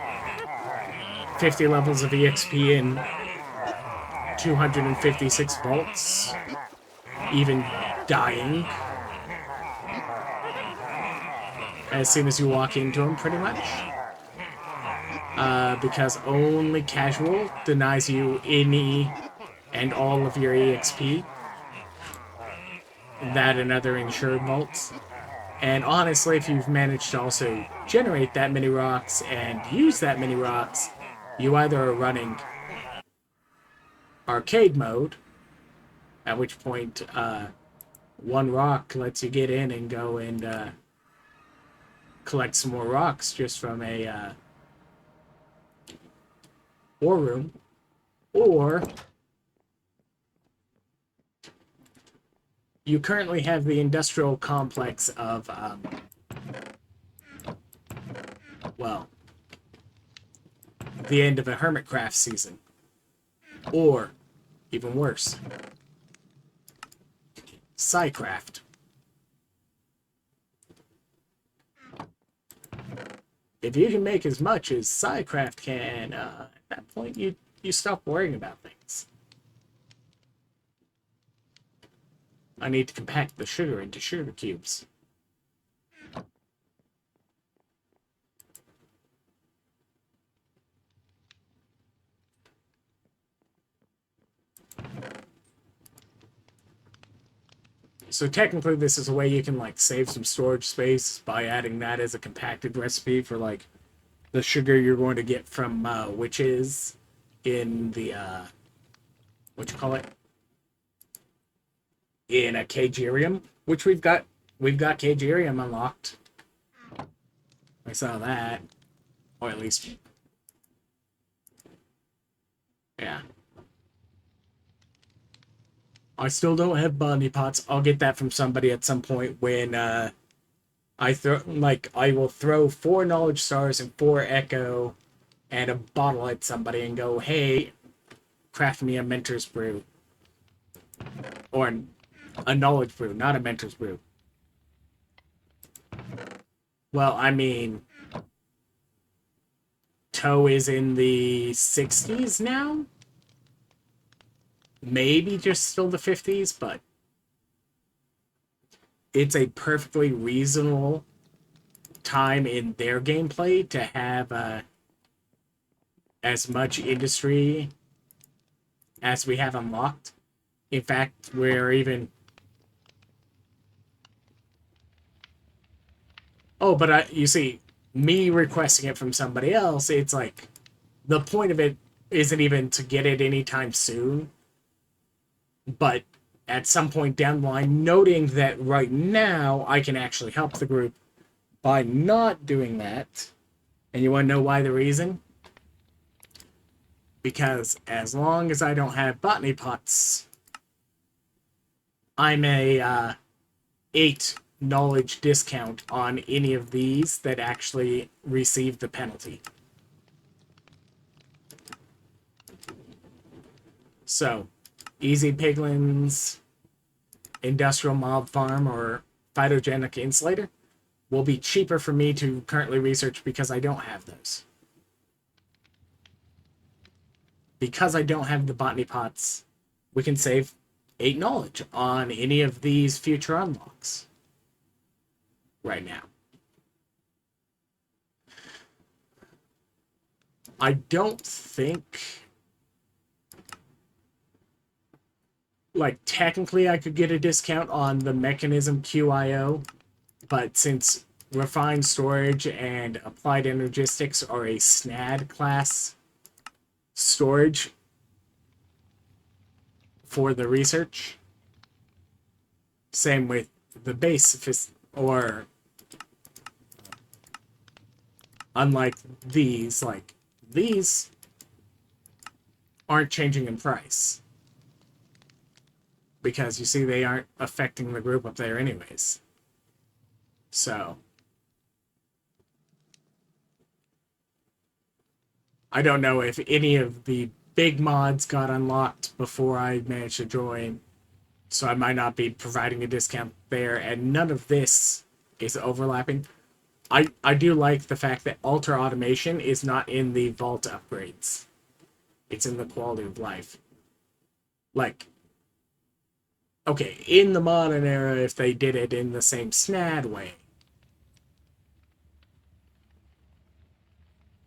50 levels of EXP in 256 vaults, even dying as soon as you walk into them, pretty much. Because only casual denies you any and all of your EXP. That and other insured vaults. And honestly, if you've managed to also generate that many rocks and use that many rocks, you either are running arcade mode, at which point 1 rock lets you get in and go and collect some more rocks just from a war room, or you currently have the industrial complex of well, the end of a Hermitcraft season. Or, even worse, Psycraft. If you can make as much as Psycraft can, at that point you stop worrying about things. I need to compact the sugar into sugar cubes. So technically this is a way you can like save some storage space by adding that as a compacted recipe for like the sugar you're going to get from witches in the what you call it, in a Cagerium, which we've got Cagerium unlocked. I saw that, or at least, yeah. I still don't have botany pots. I'll get that from somebody at some point when I will throw 4 knowledge stars and 4 echo and a bottle at somebody and go, hey, craft me a mentor's brew. Or a knowledge brew, not a mentor's brew. Well, I mean, Toe is in the 60s now? Maybe just still the 50s, but it's a perfectly reasonable time in their gameplay to have as much industry as we have unlocked. In fact, we're even... Oh, but you see, me requesting it from somebody else, it's like, the point of it isn't even to get it anytime soon, but at some point down the line, noting that right now I can actually help the group by not doing that. And you want to know why the reason? Because as long as I don't have botany pots, I'm a 8 knowledge discount on any of these that actually receive the penalty. So, Easy Piglins, Industrial Mob Farm, or Phytogenic Insulator will be cheaper for me to currently research because I don't have those. Because I don't have the botany pots, we can save 8 knowledge on any of these future unlocks right now. I don't think, like, technically I could get a discount on the Mechanism QIO, but since Refined Storage and Applied Energistics are a SNAD class storage for the research, same with the base, or unlike these, like, these aren't changing in price. Because, you see, they aren't affecting the group up there anyways. So, I don't know if any of the big mods got unlocked before I managed to join, so I might not be providing a discount there, and none of this is overlapping. I do like the fact that Alter Automation is not in the Vault upgrades. It's in the quality of life. Like, okay, in the modern era, if they did it in the same SNAD way,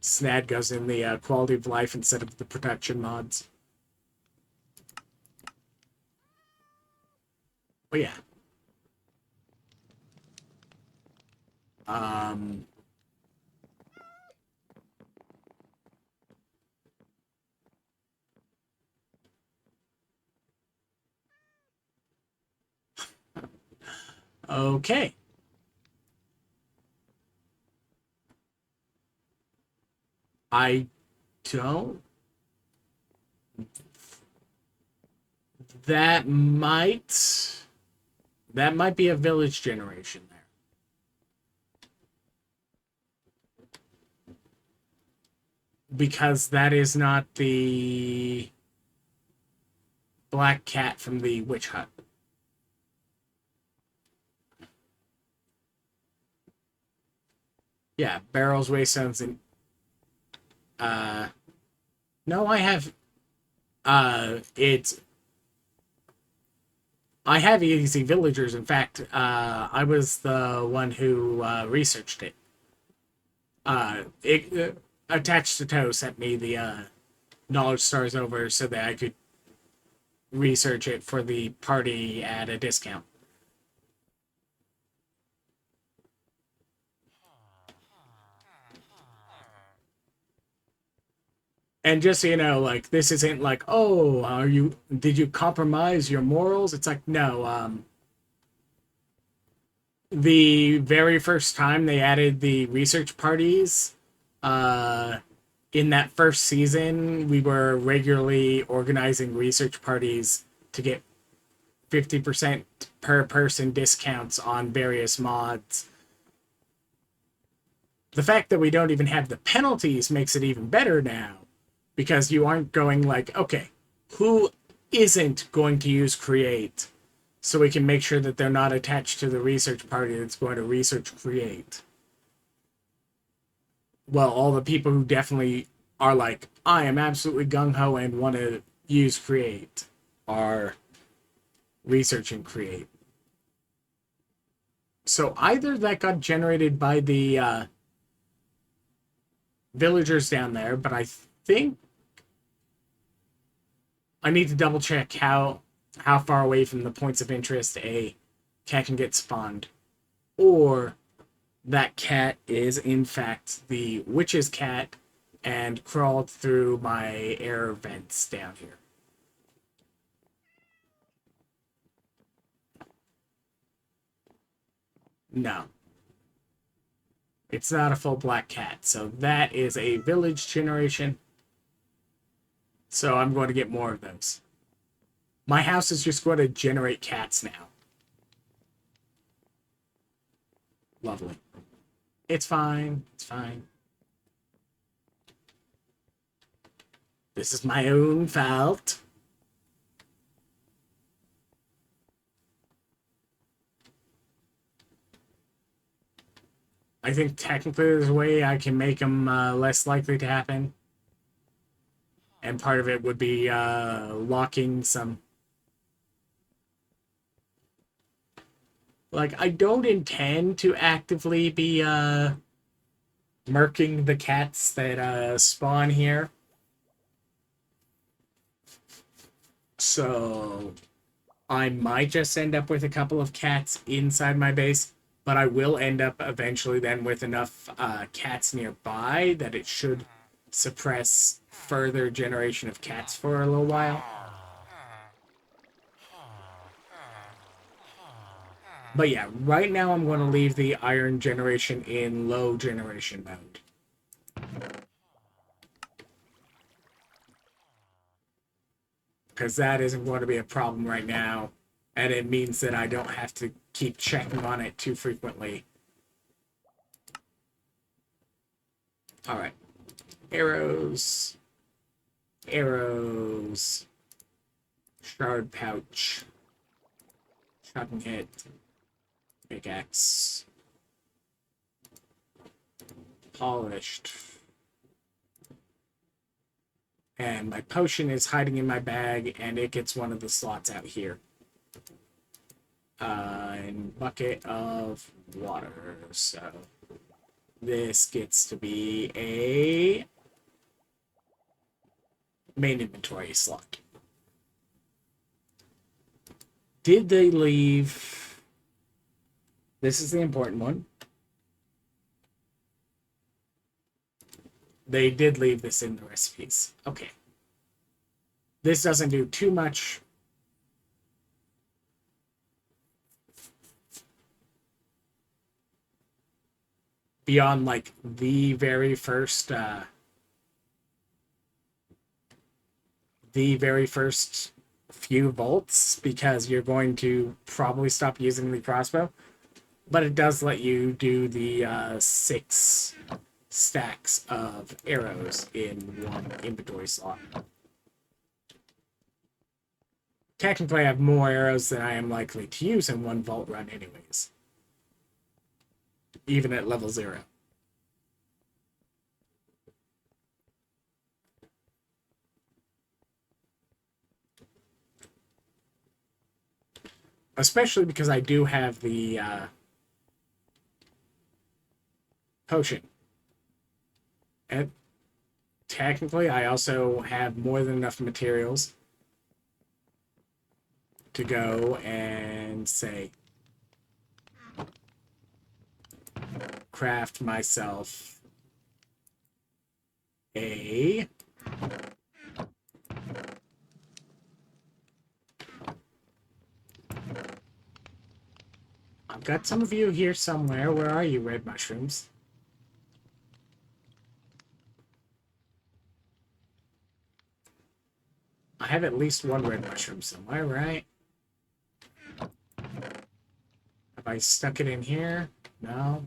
SNAD goes in the quality of life instead of the production mods. But yeah. Okay. I don't... That might be a village generation there. Because that is not the black cat from the witch hut. Yeah, barrels, waystones, and no, I have it's I have easy villagers. In fact, I was the one who researched it. It attached to Toe sent me the knowledge stars over so that I could research it for the party at a discount. And just so you know, like, this isn't like, oh, did you compromise your morals? It's like, no, the very first time they added the research parties, uh, in that first season, we were regularly organizing research parties to get 50% per person discounts on various mods. The fact that we don't even have the penalties makes it even better now, because you aren't going like, okay, who isn't going to use create, so we can make sure that they're not attached to the research party that's going to research create. Well, all the people who definitely are like, I am absolutely gung-ho and want to use create are researching create. So either that got generated by the villagers down there, but I think I need to double check how far away from the points of interest a cat can get spawned, or that cat is in fact the witch's cat and crawled through my air vents down here. No. It's not a full black cat, so that is a village generation. So I'm going to get more of those. My house is just going to generate cats now. Lovely. It's fine. It's fine. This is my own fault. I think technically there's a way I can make them less likely to happen. And part of it would be locking some... Like, I don't intend to actively be murking the cats that spawn here. So I might just end up with a couple of cats inside my base, but I will end up eventually then with enough cats nearby that it should suppress further generation of cats for a little while. But yeah, right now I'm going to leave the iron generation in low generation mode. Because that isn't going to be a problem right now, and it means that I don't have to keep checking on it too frequently. Alright. Arrows. Arrows. Shard pouch. Shotgun hit. Pickaxe. Polished. And my potion is hiding in my bag, and it gets one of the slots out here. And bucket of water. So this gets to be a main inventory slot. Did they leave... This is the important one. They did leave this in the recipes. Okay. This doesn't do too much. Beyond, like, the very first few volts, because you're going to probably stop using the crossbow. But it does let you do the 6 stacks of arrows in one inventory slot. Technically, I have more arrows than I am likely to use in one vault run anyways. Even at level 0. Especially because I do have the potion. And technically, I also have more than enough materials to go and say, craft myself a I've got some of you here somewhere. Where are you, red mushrooms? I have at least one red mushroom somewhere, right? Have I stuck it in here? No.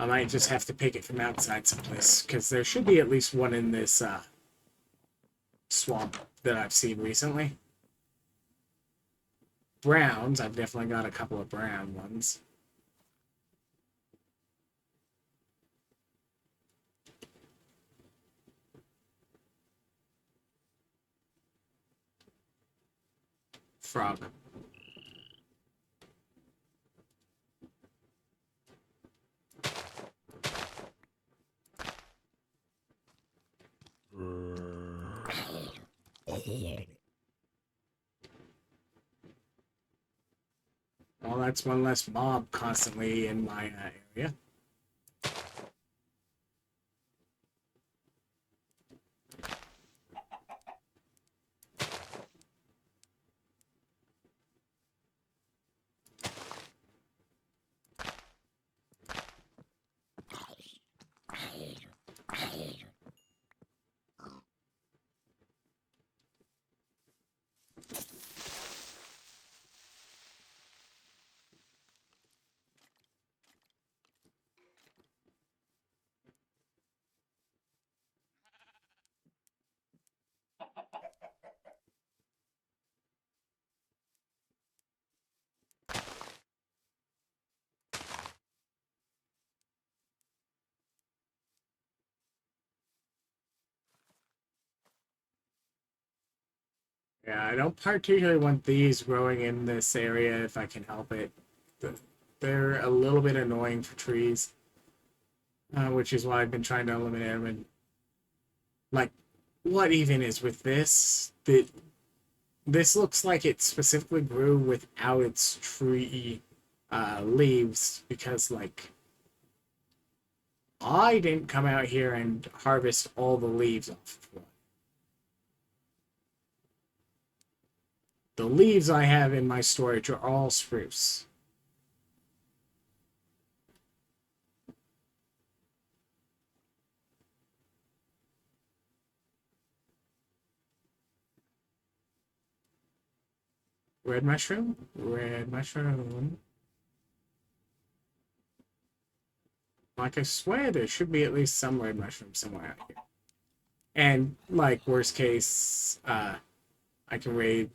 I might just have to pick it from outside someplace, because there should be at least one in this swamp that I've seen recently. Browns, I've definitely got a couple of brown ones. Frog. Well, that's one less mob constantly in my area. Yeah, I don't particularly want these growing in this area if I can help it. They're a little bit annoying for trees, which is why I've been trying to eliminate them. And like, what even is with this? This looks like it specifically grew without its tree leaves because, like, I didn't come out here and harvest all the leaves off of one. The leaves I have in my storage are all spruce. Red mushroom? Red mushroom. Like, I swear there should be at least some red mushroom somewhere out here. And, like, worst case, I can raid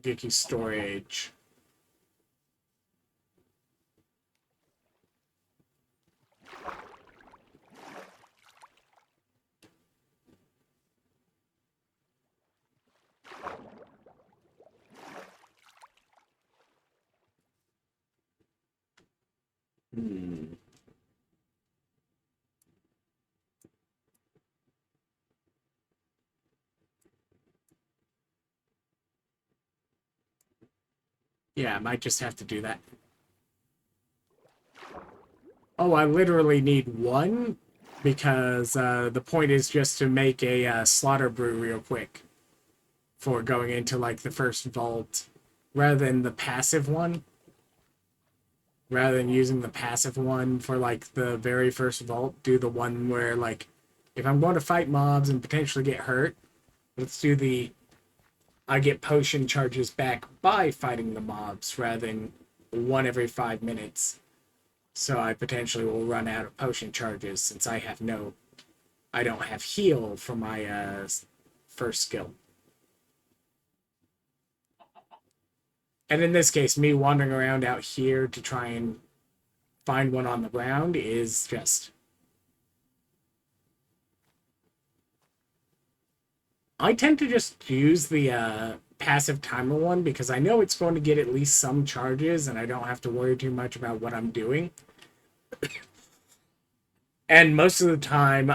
Geeky storage. Hmm. Yeah, I might just have to do that. Oh, I literally need one because the point is just to make a slaughter brew real quick for going into like the first vault rather than the passive one. Rather than using the passive one for like the very first vault, do the one where like if I'm going to fight mobs and potentially get hurt, let's do the I get potion charges back by fighting the mobs rather than one every 5 minutes. So I potentially will run out of potion charges since I don't have heal for my first skill. And in this case, me wandering around out here to try and find one on the ground is just... I tend to just use the passive timer one because I know it's going to get at least some charges and I don't have to worry too much about what I'm doing. And most of the time,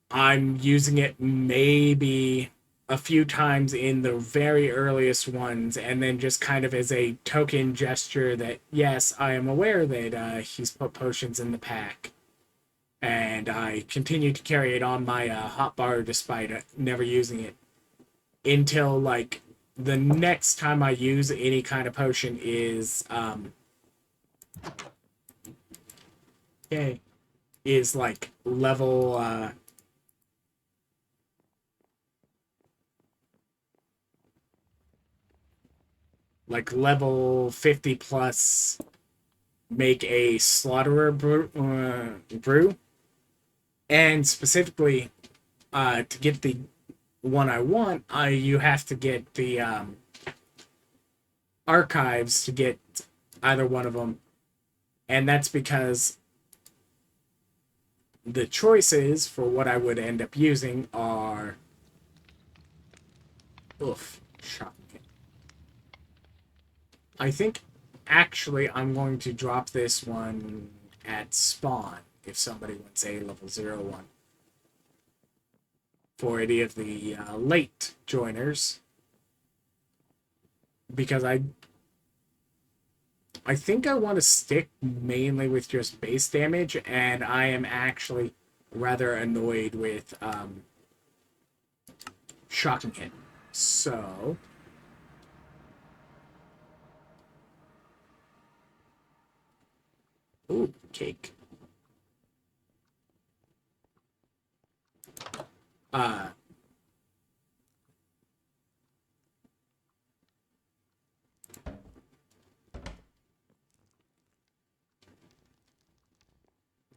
I'm using it maybe a few times in the very earliest ones, and then just kind of as a token gesture that, yes, I am aware that he's put potions in the pack. And I continue to carry it on my hotbar despite never using it. Until, like, the next time I use any kind of potion is, like, level 50 plus, make a slaughterer brew. And specifically, to get the one I want, you have to get the archives to get either one of them. And that's because the choices for what I would end up using are... Oof, shocking. I think, actually, I'm going to drop this one at spawn, if somebody wants a level 01. For any of the late joiners. Because I think I want to stick mainly with just base damage, and I am actually rather annoyed with shocking hit. So... Ooh, cake.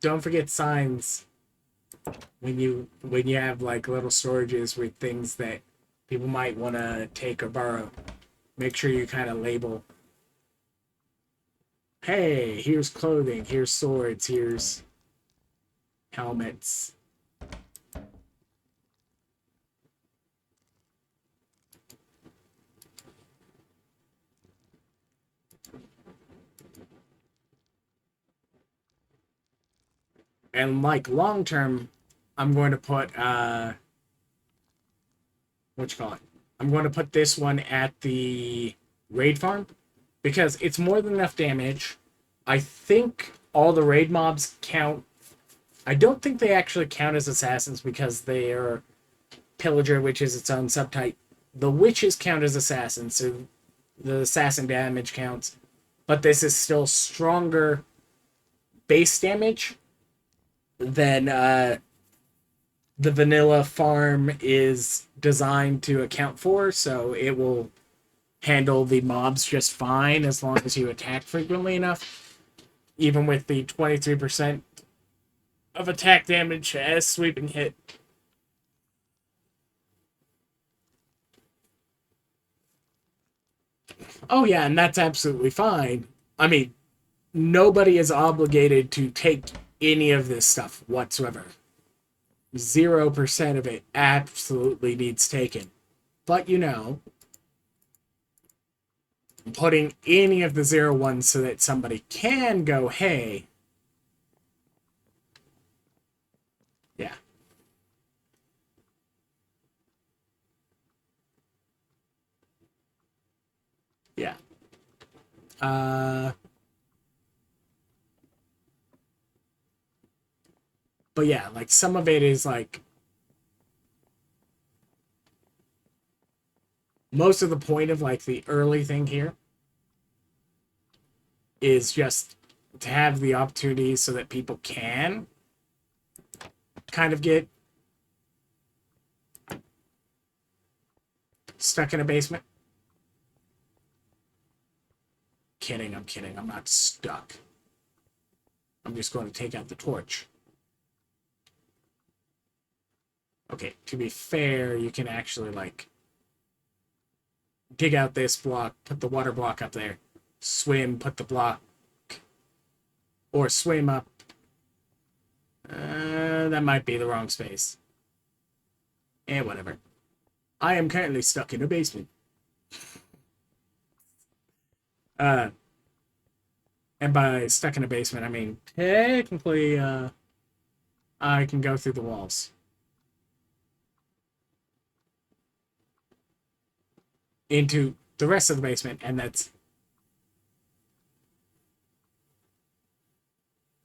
Don't forget signs when you have like little storages with things that people might want to take or borrow. Make sure you kind of label. Hey, here's clothing, here's swords, here's helmets. And like long term, I'm going to put what you call it? I'm going to put this one at the raid farm because it's more than enough damage. I think all the raid mobs count. I don't think they actually count as assassins because they are pillager, which is its own subtype. The witches count as assassins, so the assassin damage counts. But this is still stronger base damage than the vanilla farm is designed to account for, so it will handle the mobs just fine as long as you attack frequently enough. Even with the 23% of attack damage as sweeping hit. Oh yeah, and that's absolutely fine. I mean, nobody is obligated to take any of this stuff whatsoever. 0% of it absolutely needs taken. But, you know, putting any of the 01s so that somebody can go, hey. Yeah. Yeah. But yeah, like some of it is like most of the point of like the early thing here is just to have the opportunity so that people can kind of get stuck in a basement. Kidding, I'm kidding. I'm not stuck. I'm just going to take out the torch. Okay, to be fair, you can actually, like, dig out this block, put the water block up there, swim, put the block, or swim up. That might be the wrong space. Whatever. I am currently stuck in a basement. And by stuck in a basement, I mean, technically, I can go through the walls. into the rest of the basement, and that's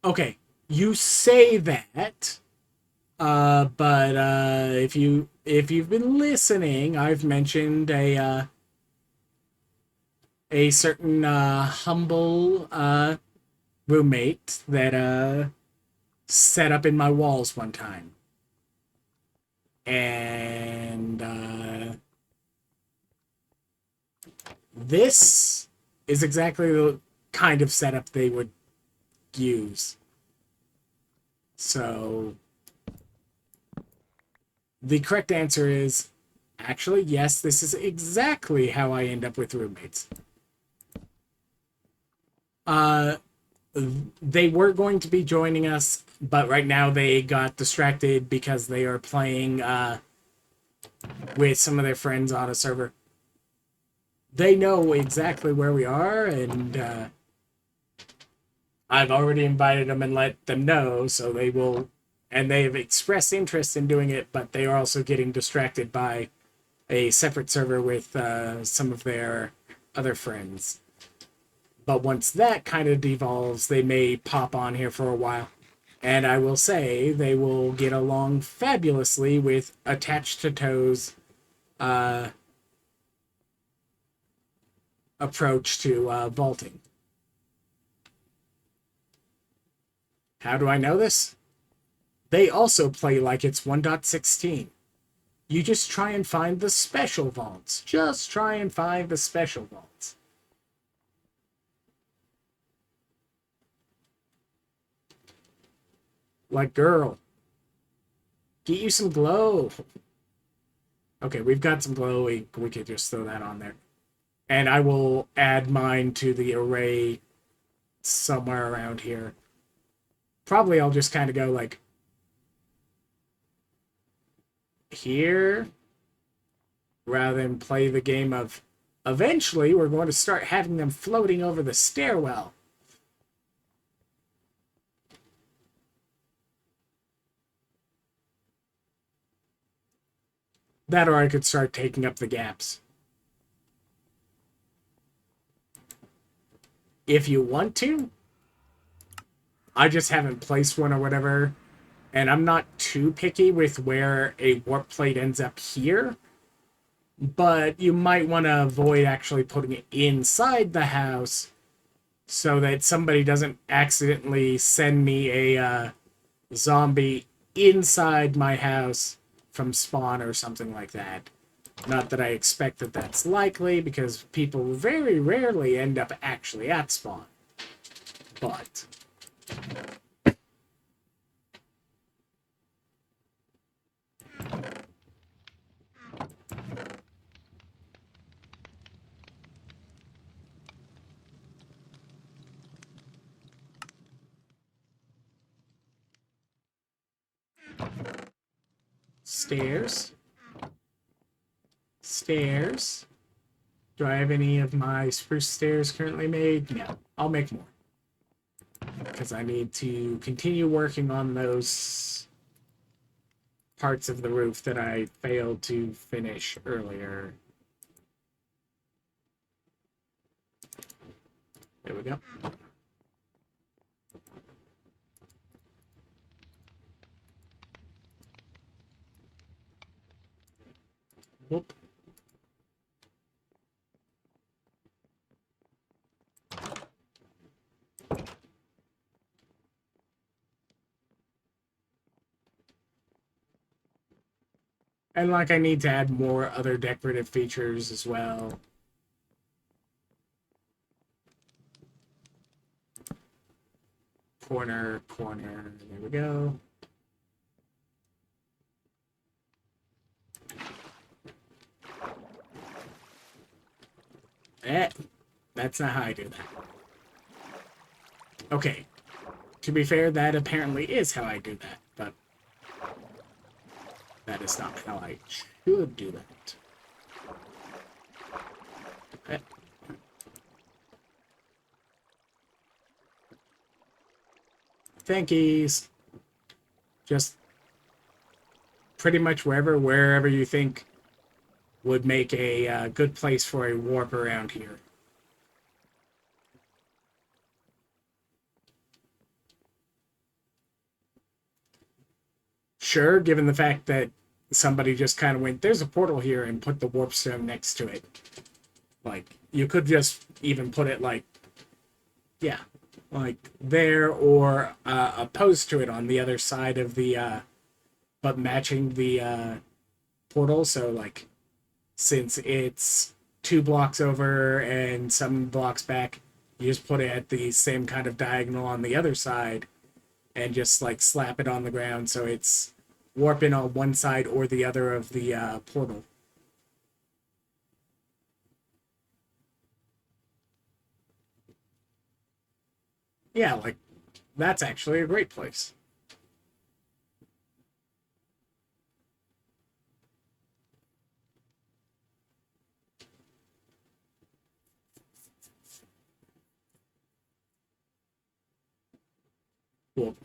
okay. You say that, but if you've been listening, I've mentioned a certain humble roommate that set up in my walls one time, and this is exactly the kind of setup they would use. So the correct answer is actually yes, this is exactly how I end up with roommates. Uh they were going to be joining us, but right now they got distracted because they are playing with some of their friends on a server. They know exactly where we are, and I've already invited them and let them know, so they will, and they have expressed interest in doing it, but they are also getting distracted by a separate server with some of their other friends. But once that kind of devolves, they may pop on here for a while. And I will say they will get along fabulously with attached to toes approach to vaulting. How do I know this? They also play like it's 1.16. You just try and find the special vaults. Just try and find the special vaults. Like, girl, get you some glow. Okay, we've got some glow. We could just throw that on there. And I will add mine to the array somewhere around here. Probably I'll just kind of go like here rather than play the game of eventually we're going to start having them floating over the stairwell. That or I could start taking up the gaps. If you want to, I just haven't placed one or whatever, and I'm not too picky with where a warp plate ends up here, but you might want to avoid actually putting it inside the house so that somebody doesn't accidentally send me a zombie inside my house from spawn or something like that. Not that I expect that that's likely, because people very rarely end up actually at spawn. But stairs. Stairs. Do I have any of my spruce stairs currently made? No. I'll make more. Because I need to continue working on those parts of the roof that I failed to finish earlier. There we go. Whoop. And like I need to add more other decorative features as well. Corner, corner, there we go. That's not how I do that. Okay. To be fair, that apparently is how I do that, but that is not how I should do that. Eh. Thankies. Just pretty much wherever you think would make a good place for a warp around here. Sure, given the fact that somebody just kind of went, there's a portal here, and put the warp stone next to it. Like, you could just even put it like, yeah, like there, or opposed to it on the other side of the, but matching the portal. So, like, since it's 2 blocks over and some blocks back, you just put it at the same kind of diagonal on the other side and just, like, slap it on the ground so it's warping on one side or the other of the portal. Yeah, like, that's actually a great place. Cool.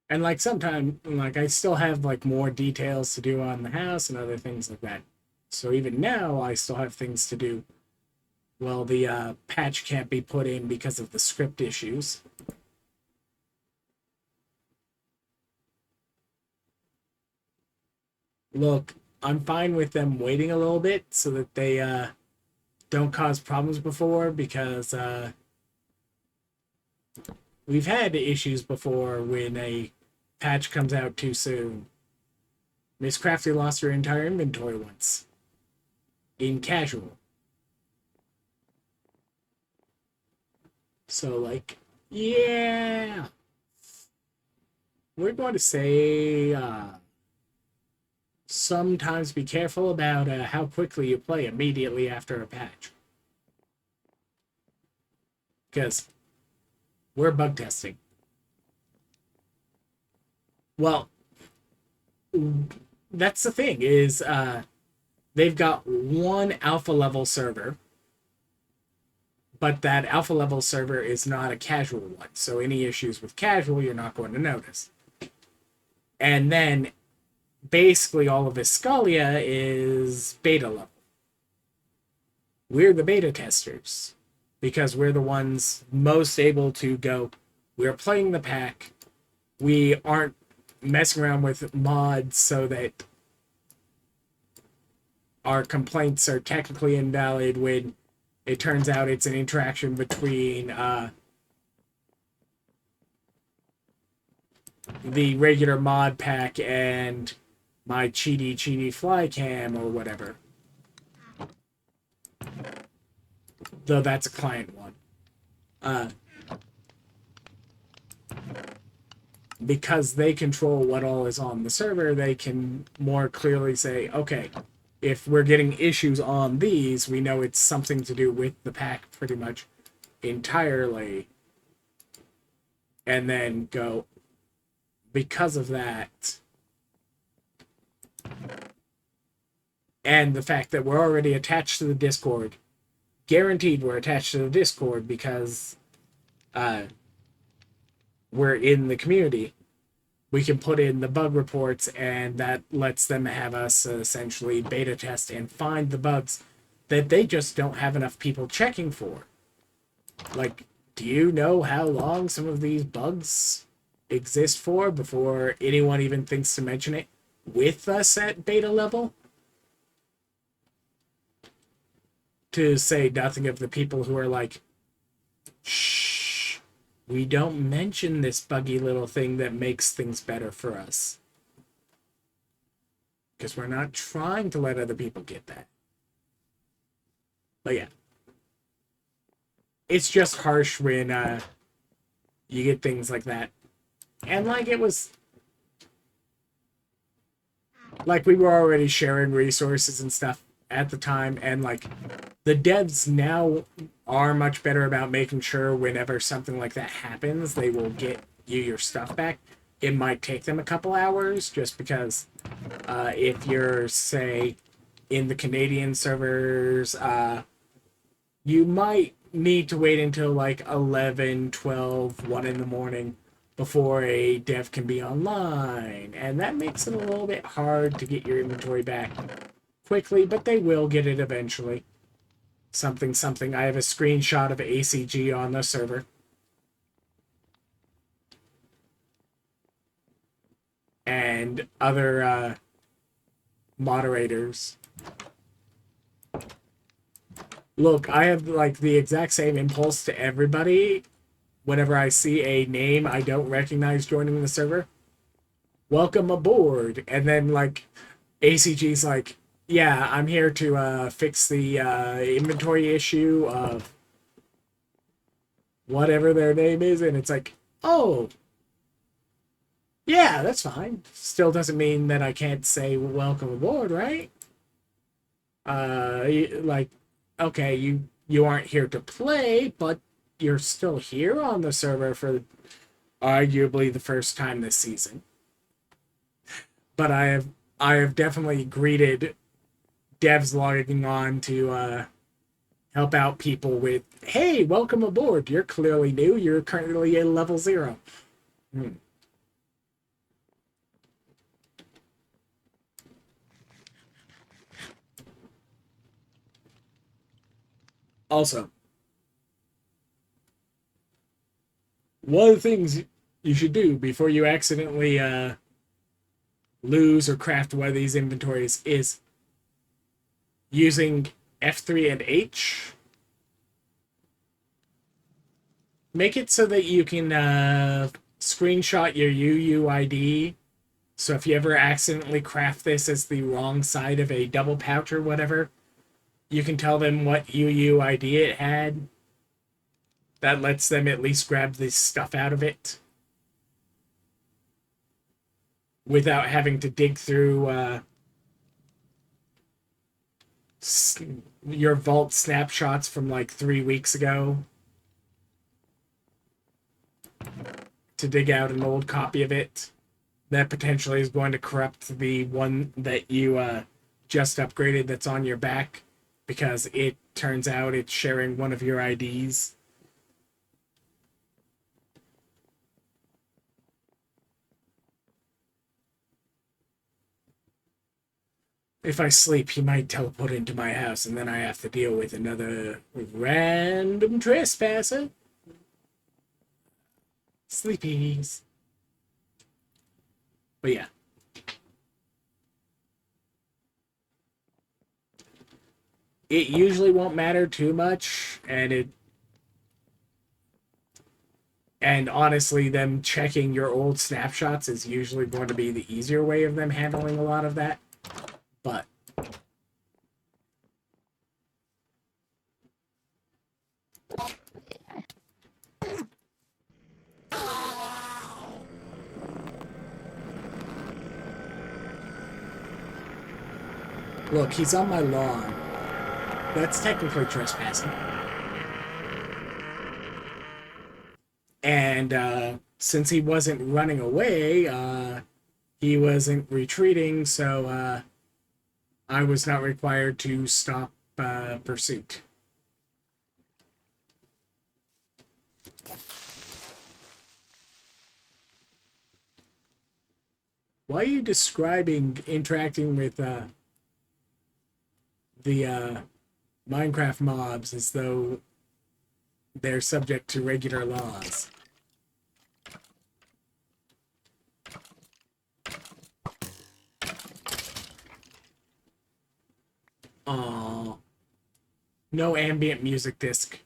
And like sometimes, like I still have like more details to do on the house and other things like that. So even now, I still have things to do. Well, the patch can't be put in because of the script issues. Look, I'm fine with them waiting a little bit so that they don't cause problems before, because we've had issues before when a patch comes out too soon. Miss Crafty lost her entire inventory once in casual. So, like, yeah. We're going to say sometimes be careful about how quickly you play immediately after a patch. Because we're bug testing. Well, that's the thing, is they've got one alpha level server, but that alpha level server is not a casual one. So any issues with casual, you're not going to notice. And then basically all of Iskallia is beta level. We're the beta testers because we're the ones most able to go, we're playing the pack. We aren't messing around with mods so that our complaints are technically invalid when it turns out it's an interaction between the regular mod pack and my cheaty fly cam or whatever. Though that's a client one. Because they control what all is on the server, they can more clearly say, okay, if we're getting issues on these, we know it's something to do with the pack pretty much entirely. And then go, because of that, and the fact that we're already attached to the Discord, guaranteed we're attached to the Discord because we're in the community, we can put in the bug reports, and that lets them have us essentially beta test and find the bugs that they just don't have enough people checking for. Like, do you know how long some of these bugs exist for before anyone even thinks to mention it with us at beta level? To say nothing of the people who are like, shh, we don't mention this buggy little thing that makes things better for us. Because we're not trying to let other people get that. But yeah. It's just harsh when you get things like that. And like it was... Like we were already sharing resources and stuff at the time, and like the devs now are much better about making sure whenever something like that happens, they will get you your stuff back. It might take them a couple hours just because if you're, say, in the Canadian servers, you might need to wait until like 11, 12, 1 in the morning before a dev can be online. And that makes it a little bit hard to get your inventory back quickly, but they will get it eventually. Something, something. I have a screenshot of ACG on the server. And other moderators. Look, I have like the exact same impulse to everybody whenever I see a name I don't recognize joining the server. Welcome aboard. And then like ACG's like, yeah, I'm here to fix the inventory issue of whatever their name is. And it's like, oh, yeah, that's fine. Still doesn't mean that I can't say welcome aboard, right? Like, okay, you aren't here to play, but you're still here on the server for arguably the first time this season. But I have definitely greeted devs logging on to help out people with, hey, welcome aboard. You're clearly new. You're currently at level 0. Also, one of the things you should do before you accidentally lose or craft one of these inventories is using F3 and H. Make it so that you can screenshot your UUID. So if you ever accidentally craft this as the wrong side of a double pouch or whatever, you can tell them what UUID it had. That lets them at least grab this stuff out of it without having to dig through your vault snapshots from like 3 weeks ago to dig out an old copy of it that potentially is going to corrupt the one that you just upgraded that's on your back, because it turns out it's sharing one of your IDs. If I sleep, he might teleport into my house, and then I have to deal with another random trespasser. Sleepies. But yeah. It usually won't matter too much, and honestly, them checking your old snapshots is usually going to be the easier way of them handling a lot of that. But look, he's on my lawn. That's technically trespassing. And since he wasn't running away, he wasn't retreating, so I was not required to stop pursuit. Why are you describing interacting with the Minecraft mobs as though they're subject to regular laws? Aww. No ambient music disc.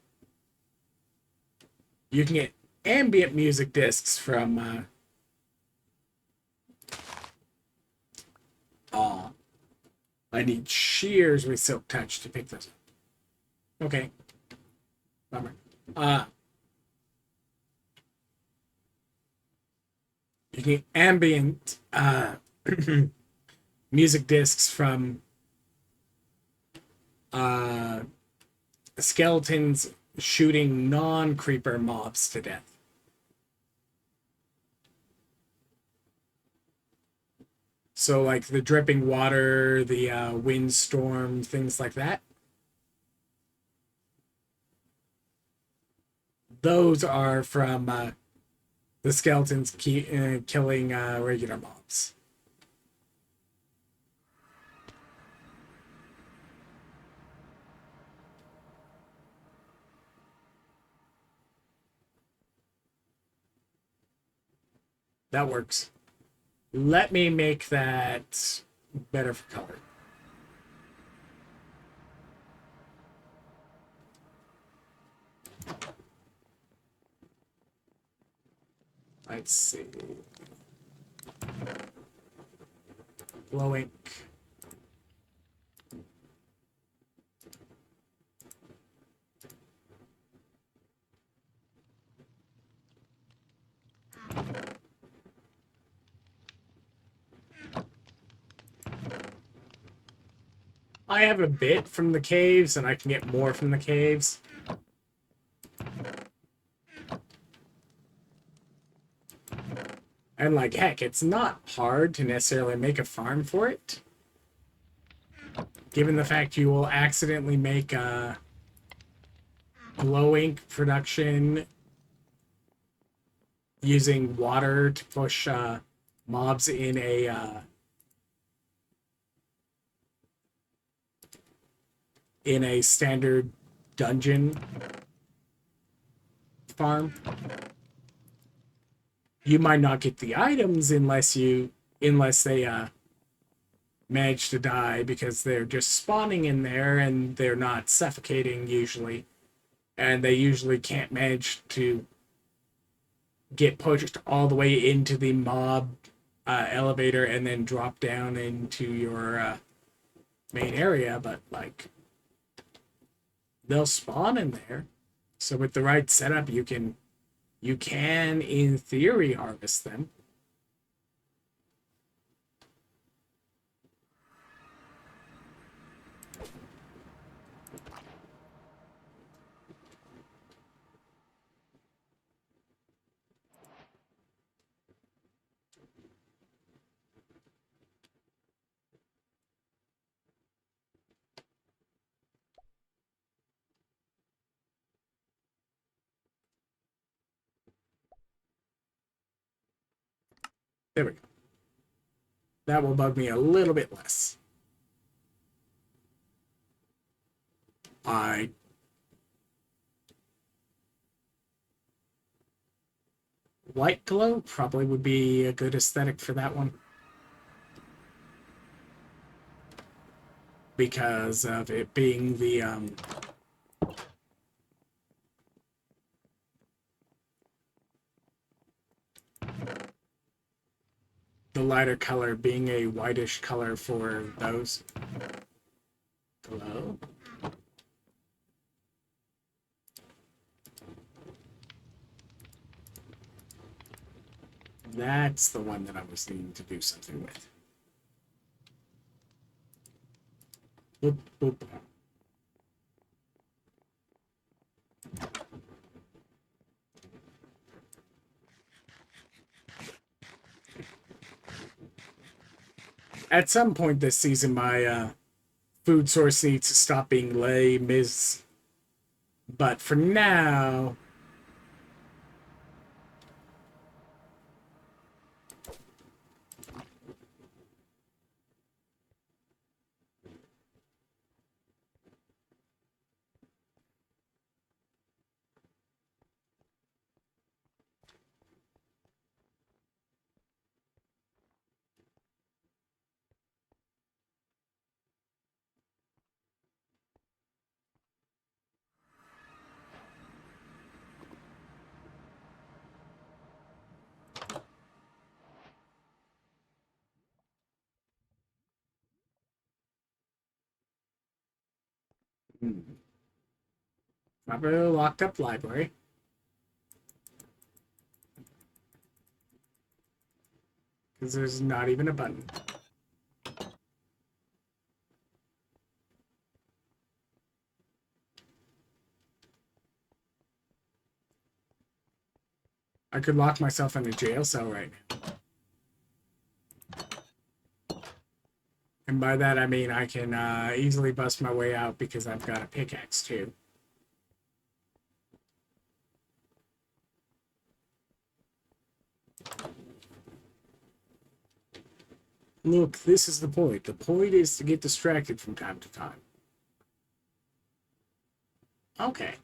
You can get ambient music discs from aw. I need shears with silk touch to pick those up. Okay. Bummer. You can get ambient music discs from skeletons shooting non-creeper mobs to death. So, like the dripping water, the windstorm, things like that. Those are from the skeletons killing regular mobs. That works. Let me make that better for color. Let's see. Glow ink. I have a bit from the caves, and I can get more from the caves. And, like, heck, it's not hard to necessarily make a farm for it. Given the fact you will accidentally make a glow ink production using water to push mobs in a standard dungeon farm. You might not get the items unless they manage to die, because they're just spawning in there and they're not suffocating usually, and they usually can't manage to get pushed all the way into the mob elevator and then drop down into your main area. But like, they'll spawn in there, so with the right setup you can in theory harvest them. There we go. That will bug me a little bit less. White glow probably would be a good aesthetic for that one, because of it being the lighter color being a whitish color for those. Glow. That's the one that I was needing to do something with. Boop, boop. At some point this season, my food source needs to stop being Les Mis. But for now, probably a locked up library. Because there's not even a button. I could lock myself in a jail cell right now. And by that I mean I can easily bust my way out because I've got a pickaxe too. Look, this is the point. The point is to get distracted from time to time. Okay.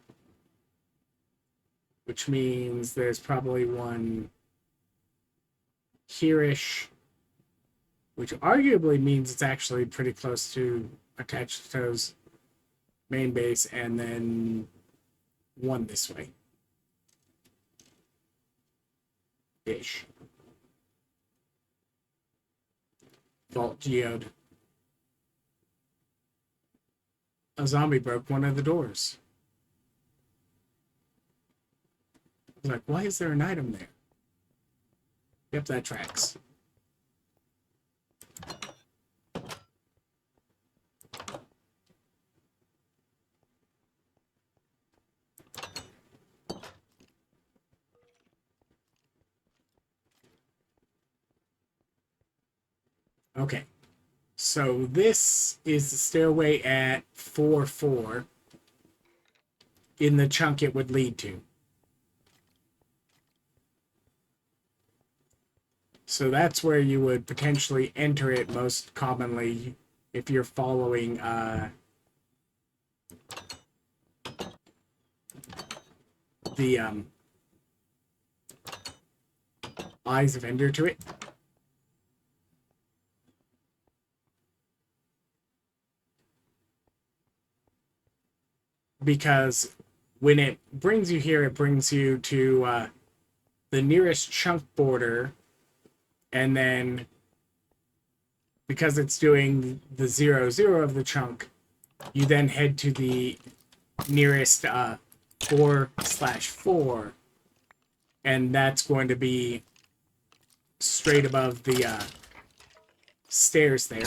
Which means there's probably one here-ish, which arguably means it's actually pretty close to attached to Toe's main base, and then one this way. Ish. Vault geode. A zombie broke one of the doors. I was like, why is there an item there? Yep, that tracks. Okay. So this is the stairway at 4-4 in the chunk it would lead to. So that's where you would potentially enter it most commonly if you're following the Eyes of Ender to it. Because when it brings you here, it brings you to the nearest chunk border, and then because it's doing the 0-0 of the chunk, you then head to the nearest 4/4, and that's going to be straight above the stairs there.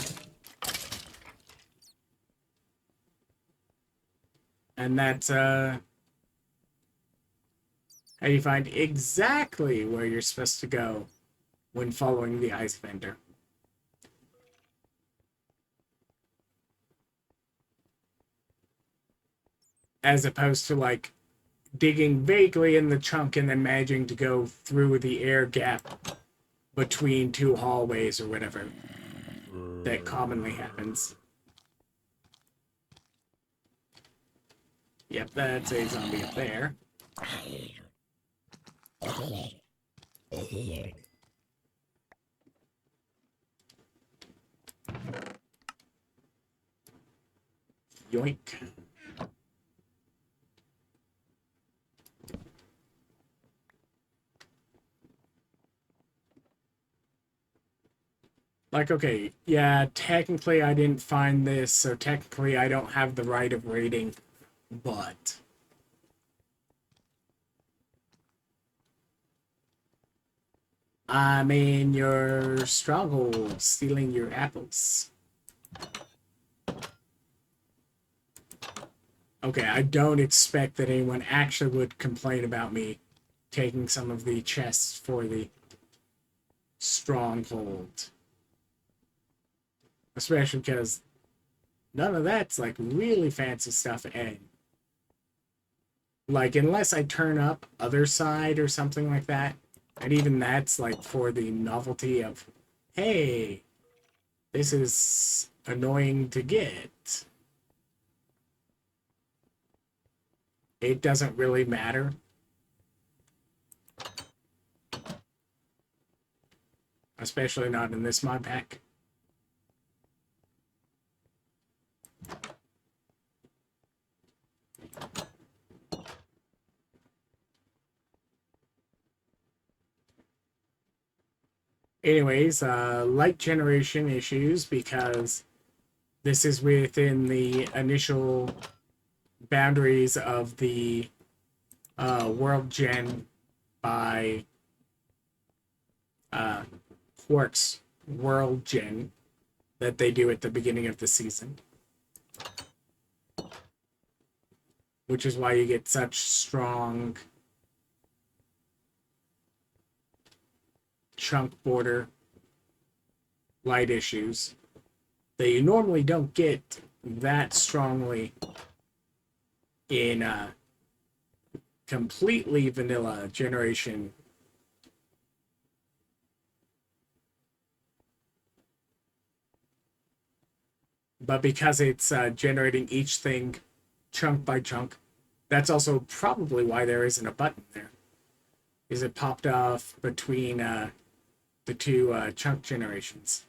And that's how you find exactly where you're supposed to go when following the Ice Vendor. As opposed to, like, digging vaguely in the chunk and then managing to go through the air gap between two hallways or whatever that commonly happens. Yep, that's a zombie up there. Yoink. Like, okay, yeah, technically I didn't find this, so technically I don't have the right of raiding, but I'm in your stronghold, stealing your apples. Okay, I don't expect that anyone actually would complain about me taking some of the chests for the stronghold. Especially because none of that's, like, really fancy stuff, and, like, unless I turn up other side or something like that, and even that's, like, for the novelty of, hey, this is annoying to get. It doesn't really matter. Especially not in this mod pack. Anyways, light generation issues because this is within the initial boundaries of the world gen by Quark's world gen that they do at the beginning of the season. Which is why you get such strong chunk border light issues. that you normally don't get that strongly in completely vanilla generation. But because it's generating each thing chunk by chunk, that's also probably why there isn't a button there. Is it popped off between the two chunk generations?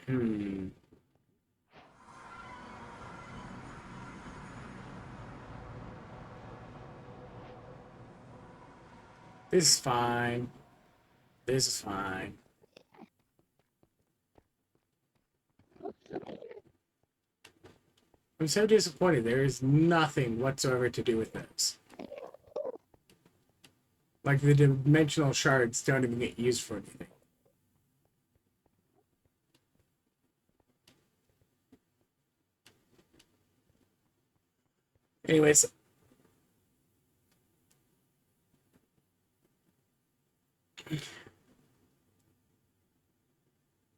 Hmm. This is fine. This is fine. I'm so disappointed. There is nothing whatsoever to do with those. Like, the dimensional shards don't even get used for anything. Anyways,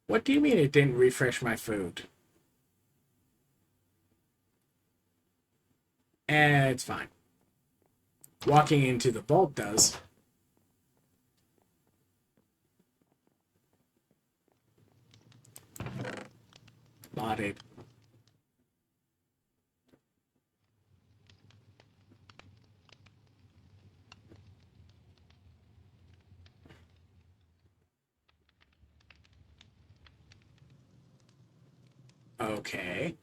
what do you mean it didn't refresh my food? It's fine. Walking into the vault does. Modded. Okay.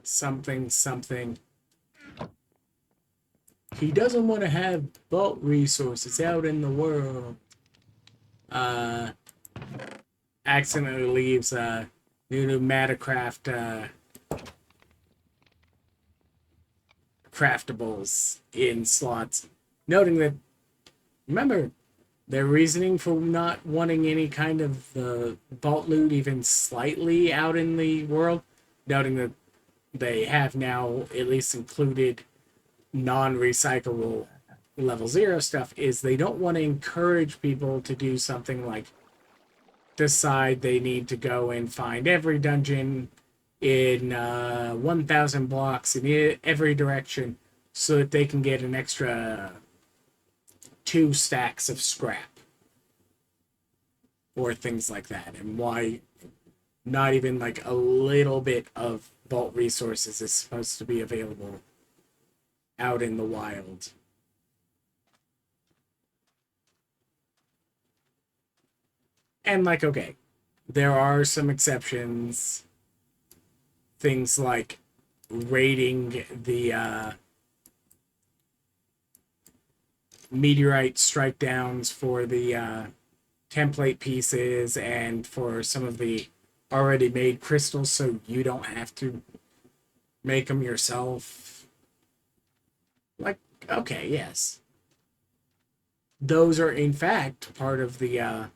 Something, something. He doesn't want to have vault resources out in the world. Uh, Accidentally leaves new Matacraft craftables in slots. Noting that, remember, their reasoning for not wanting any kind of vault loot even slightly out in the world, noting that they have now at least included non-recyclable level 0 stuff, is they don't want to encourage people to do something like decide they need to go and find every dungeon in 1,000 blocks in every direction so that they can get an extra 2 stacks of scrap or things like that. And why not even like a little bit of vault resources is supposed to be available out in the wild. And like, okay, there are some exceptions. Things like raiding the meteorite strike downs for the template pieces and for some of the already made crystals so you don't have to make them yourself. Like, okay, yes. Those are in fact part of the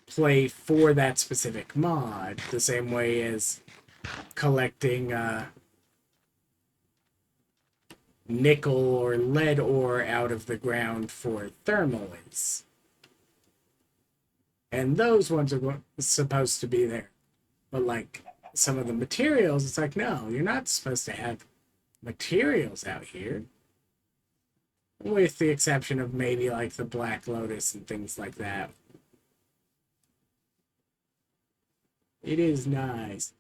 play for that specific mod, the same way as collecting nickel or lead ore out of the ground for thermal is. And those ones are supposed to be there. But like some of the materials, it's like, no, you're not supposed to have materials out here. With the exception of maybe like the Black Lotus and things like that. It is nice.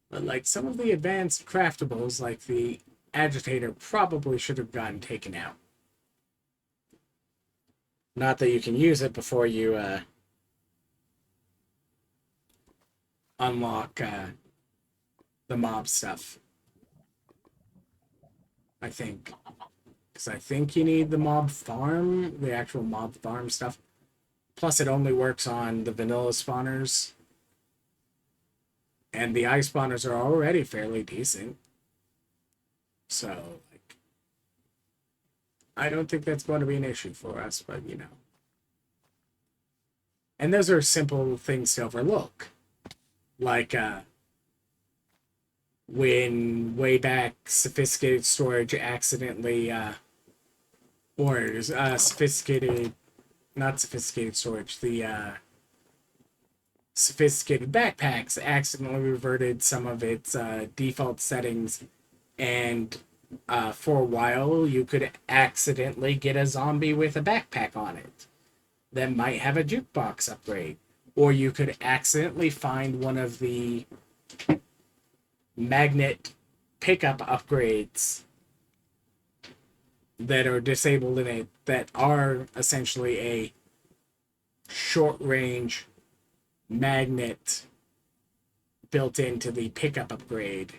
But like some of the advanced craftables, like the agitator, probably should have gotten taken out. Not that you can use it before you unlock the mob stuff. I think. Because I think you need the mob farm, the actual mob farm stuff. Plus, it only works on the vanilla spawners. And the ice spawners are already fairly decent. So, like, I don't think that's going to be an issue for us, but you know. And those are simple things to overlook. Like, when way back sophisticated storage accidentally, or sophisticated, not sophisticated storage, the sophisticated backpacks accidentally reverted some of its default settings, and for a while you could accidentally get a zombie with a backpack on it that might have a jukebox upgrade, or you could accidentally find one of the magnet pickup upgrades that are disabled in it that are essentially a short range magnet built into the pickup upgrade.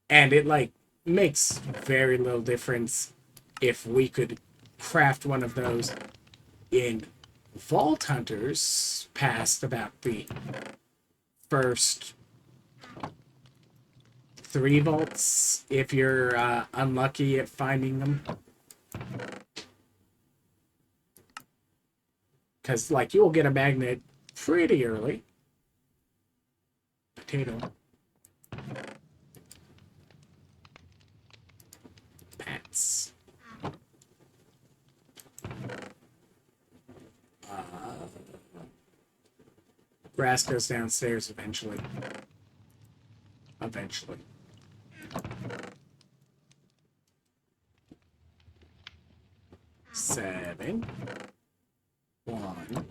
And it like makes very little difference if we could craft one of those in Vault Hunters past about the first 3 vaults if you're unlucky at finding them. Because, like, you'll get a magnet pretty early. Potato. Pats. Grass goes downstairs eventually. Eventually. Seven. 1.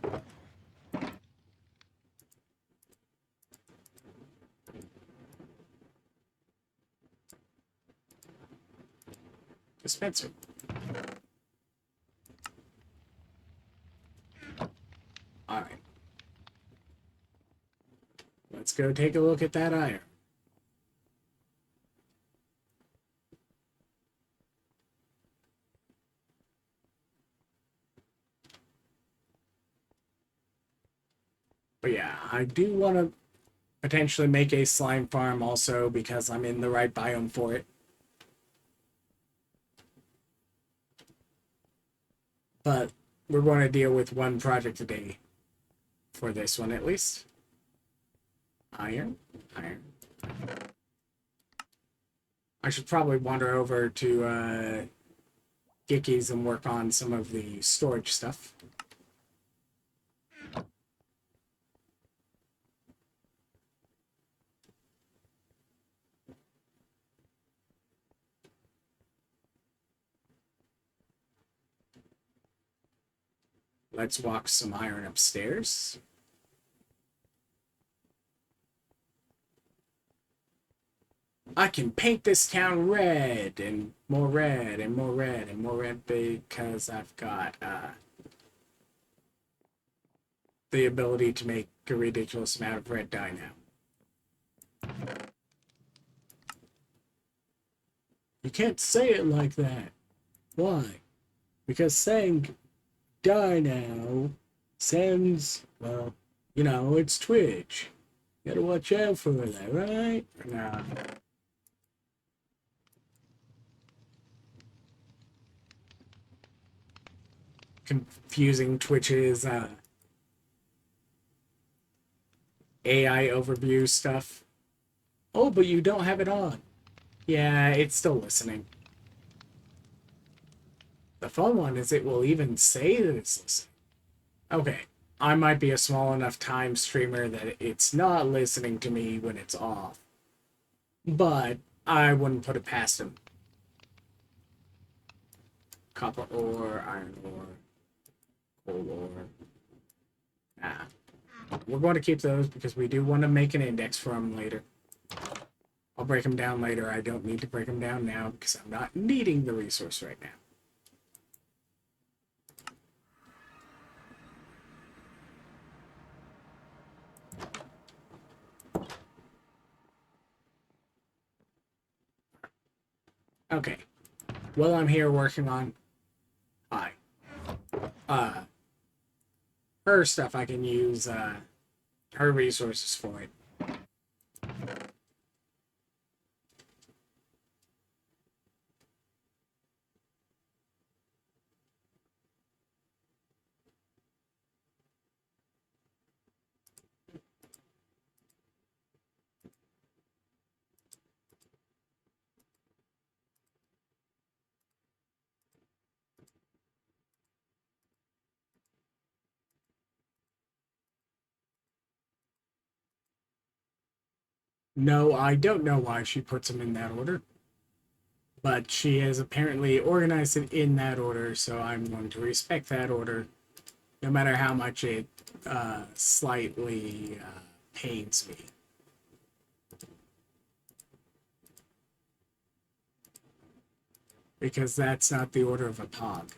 Dispenser. Alright. Let's go take a look at that iron. But yeah, I do want to potentially make a slime farm also because I'm in the right biome for it. But we're going to deal with one project a day for this one at least. Iron. I should probably wander over to Gicky's and work on some of the storage stuff. Let's walk some iron upstairs. I can paint this town red and more red and more red and more red because I've got the ability to make a ridiculous amount of red dye now. You can't say it like that. Why? Because saying dye now sounds, well, you know, it's Twitch. You gotta watch out for that, right? Nah. Confusing Twitch's AI overview stuff. Oh, but you don't have it on. Yeah, it's still listening. The fun one is it will even say that it's listening. Okay, I might be a small enough time streamer that it's not listening to me when it's off. But I wouldn't put it past him. Copper ore, iron ore, coal ore. Nah. We're going to keep those because we do want to make an index for them later. I'll break them down later. I don't need to break them down now because I'm not needing the resource right now. Okay. Well, I'm here working on her stuff. I can use her resources for it. No, I don't know why she puts them in that order, but she has apparently organized it in that order, so I'm going to respect that order, no matter how much it slightly pains me. Because that's not the order of a pog.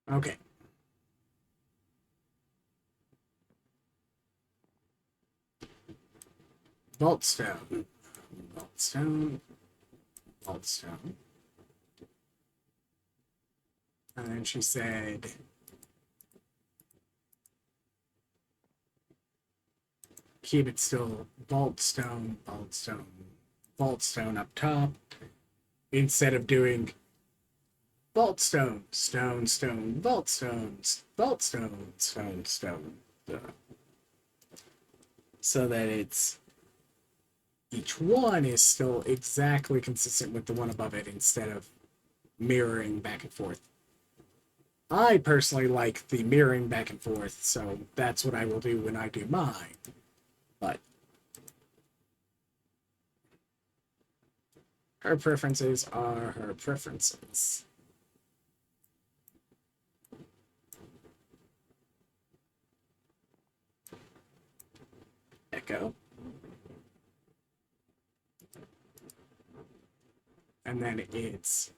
Okay. Vaultstone. Vaultstone. Vaultstone. And then she said, keep it still. Vaultstone, vaultstone, vaultstone up top. Instead of doing vaultstone, stone, stone, vaultstones, vaultstone, stone, stone. So that it's each one is still exactly consistent with the one above it instead of mirroring back and forth. I personally like the mirroring back and forth, so that's what I will do when I do mine. But her preferences are her preferences. Echo. And then it's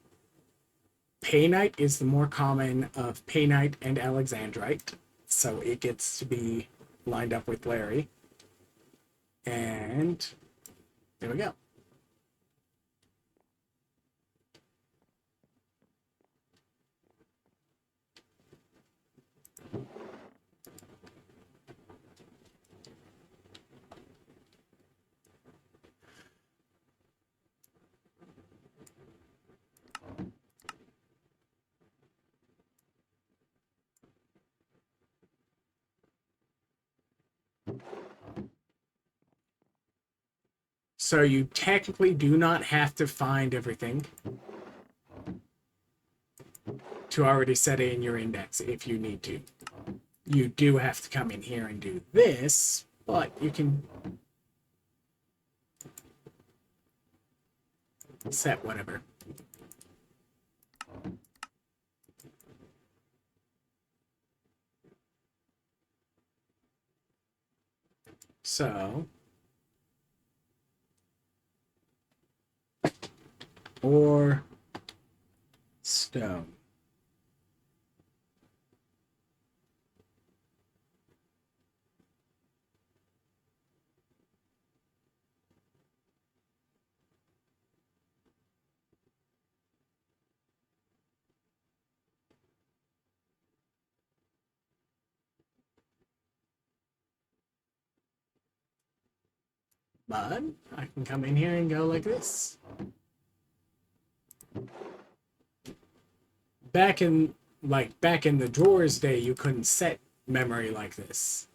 Painite is the more common of Painite and Alexandrite, so it gets to be lined up with Larry. And there we go. So you technically do not have to find everything to already set in your index if you need to. You do have to come in here and do this, but you can set whatever. So, or stone. But I can come in here and go like this. Back in the drawers day, you couldn't set memory like this.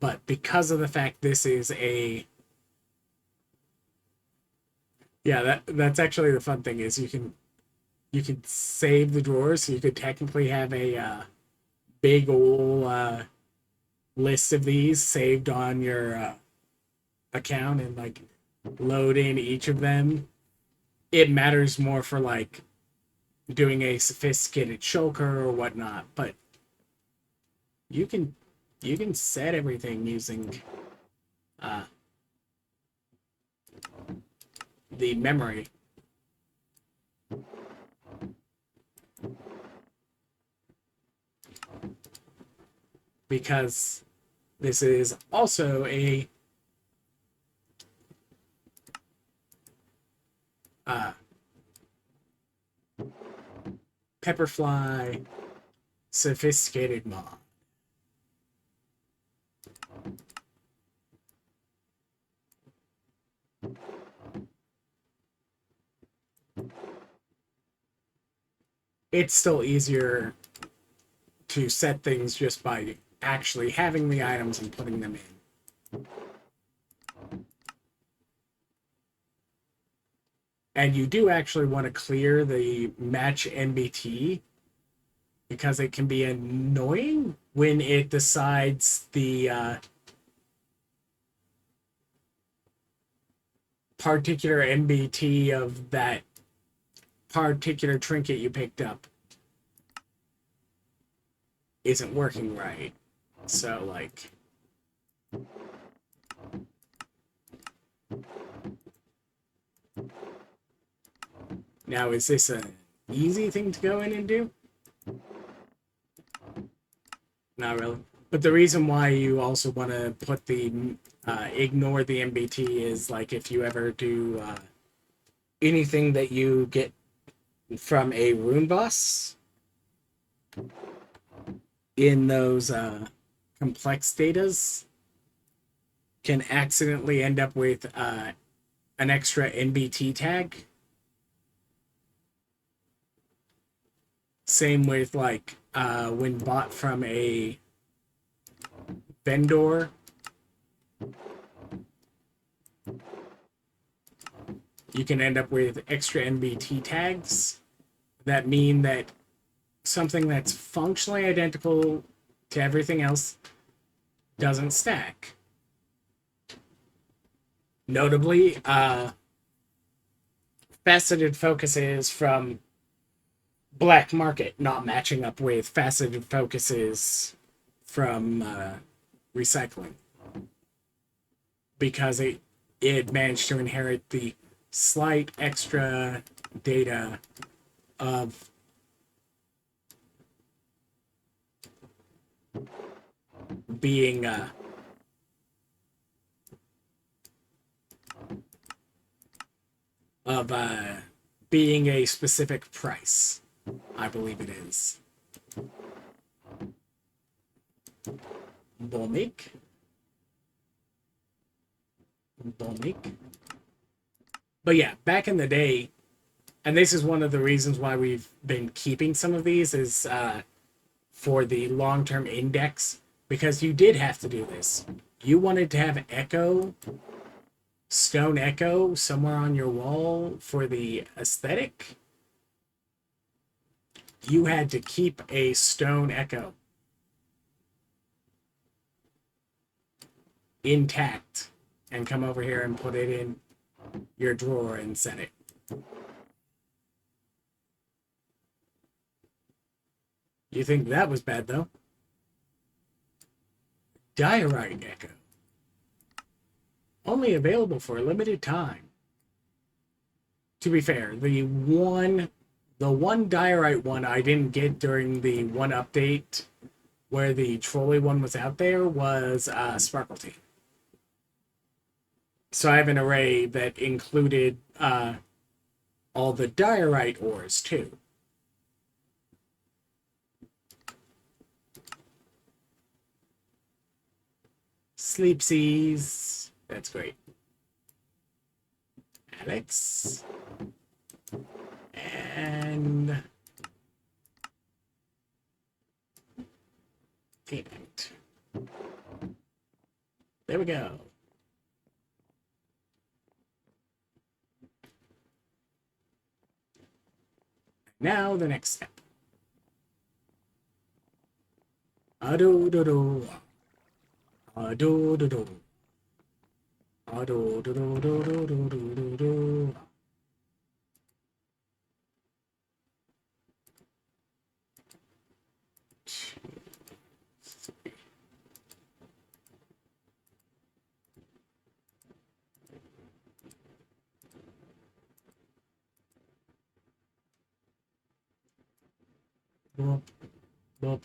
But because of the fact this is a that's actually the fun thing is you can save the drawers, so you could technically have a big old list of these saved on your account and like load in each of them. It matters more for like doing a sophisticated shulker or whatnot, but you can set everything using uh, the memory. Because this is also a Pepperfly sophisticated mod. it's still easier to set things just by actually having the items and putting them in. And you do actually want to clear the match NBT because it can be annoying when it decides the particular NBT of that particular trinket you picked up isn't working right. So, like... Now, is this an easy thing to go in and do? Not really. But the reason why you also want to put the ignore the MBT is like if you ever do anything that you get from a rune boss in those complex datas can accidentally end up with an extra NBT tag. Same with like when bought from a vendor, you can end up with extra NBT tags that mean that something that's functionally identical to everything else doesn't stack. Notably, faceted focuses from black market not matching up with faceted focuses from recycling because it managed to inherit the slight extra data of being being a specific price. I believe it is. Bomik. But yeah, back in the day, and this is one of the reasons why we've been keeping some of these, is for the long-term index, because you did have to do this. You wanted to have Echo, Stone Echo, somewhere on your wall for the aesthetic. You had to keep a Stone Echo intact and come over here and put it in your drawer and set it. You think that was bad, though? Diorite Echo. Only available for a limited time. To be fair, the one diorite one I didn't get during the one update where the trolley one was out there was Sparkle Tea. So I have an array that included all the diorite ores too. Sleepsies. That's great. Alex. And payment. There we go. Now the next step. Ado-do-do. Ado-do-do. Ado-do-do-do-do-do-do-do. Boop, boop.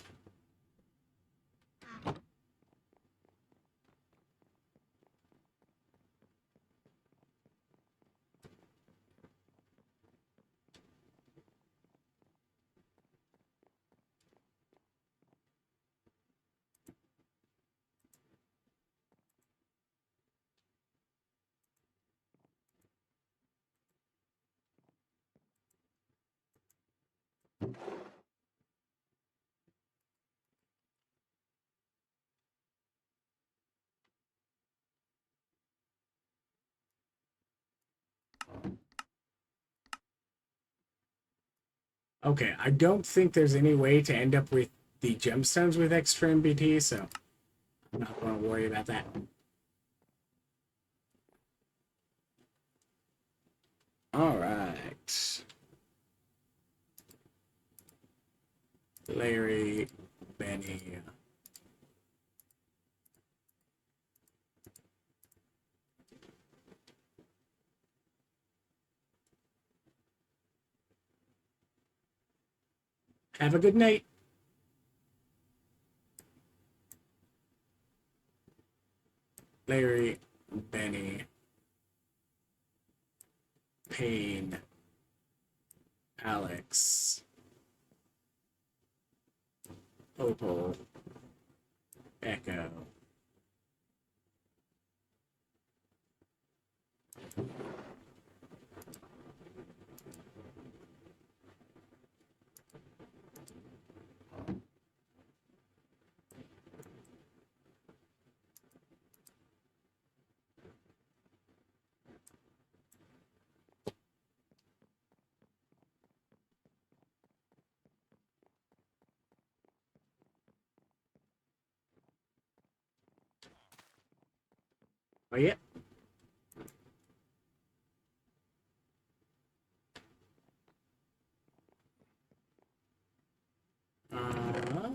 Okay, I don't think there's any way to end up with the gemstones with extra MBT, so I'm not going to worry about that. All right. Larry, Benny. Have a good night. Larry, Benny, Payne, Alex, Opal, Echo. Oh, yeah. Uh,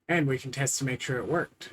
and we can test to make sure it worked.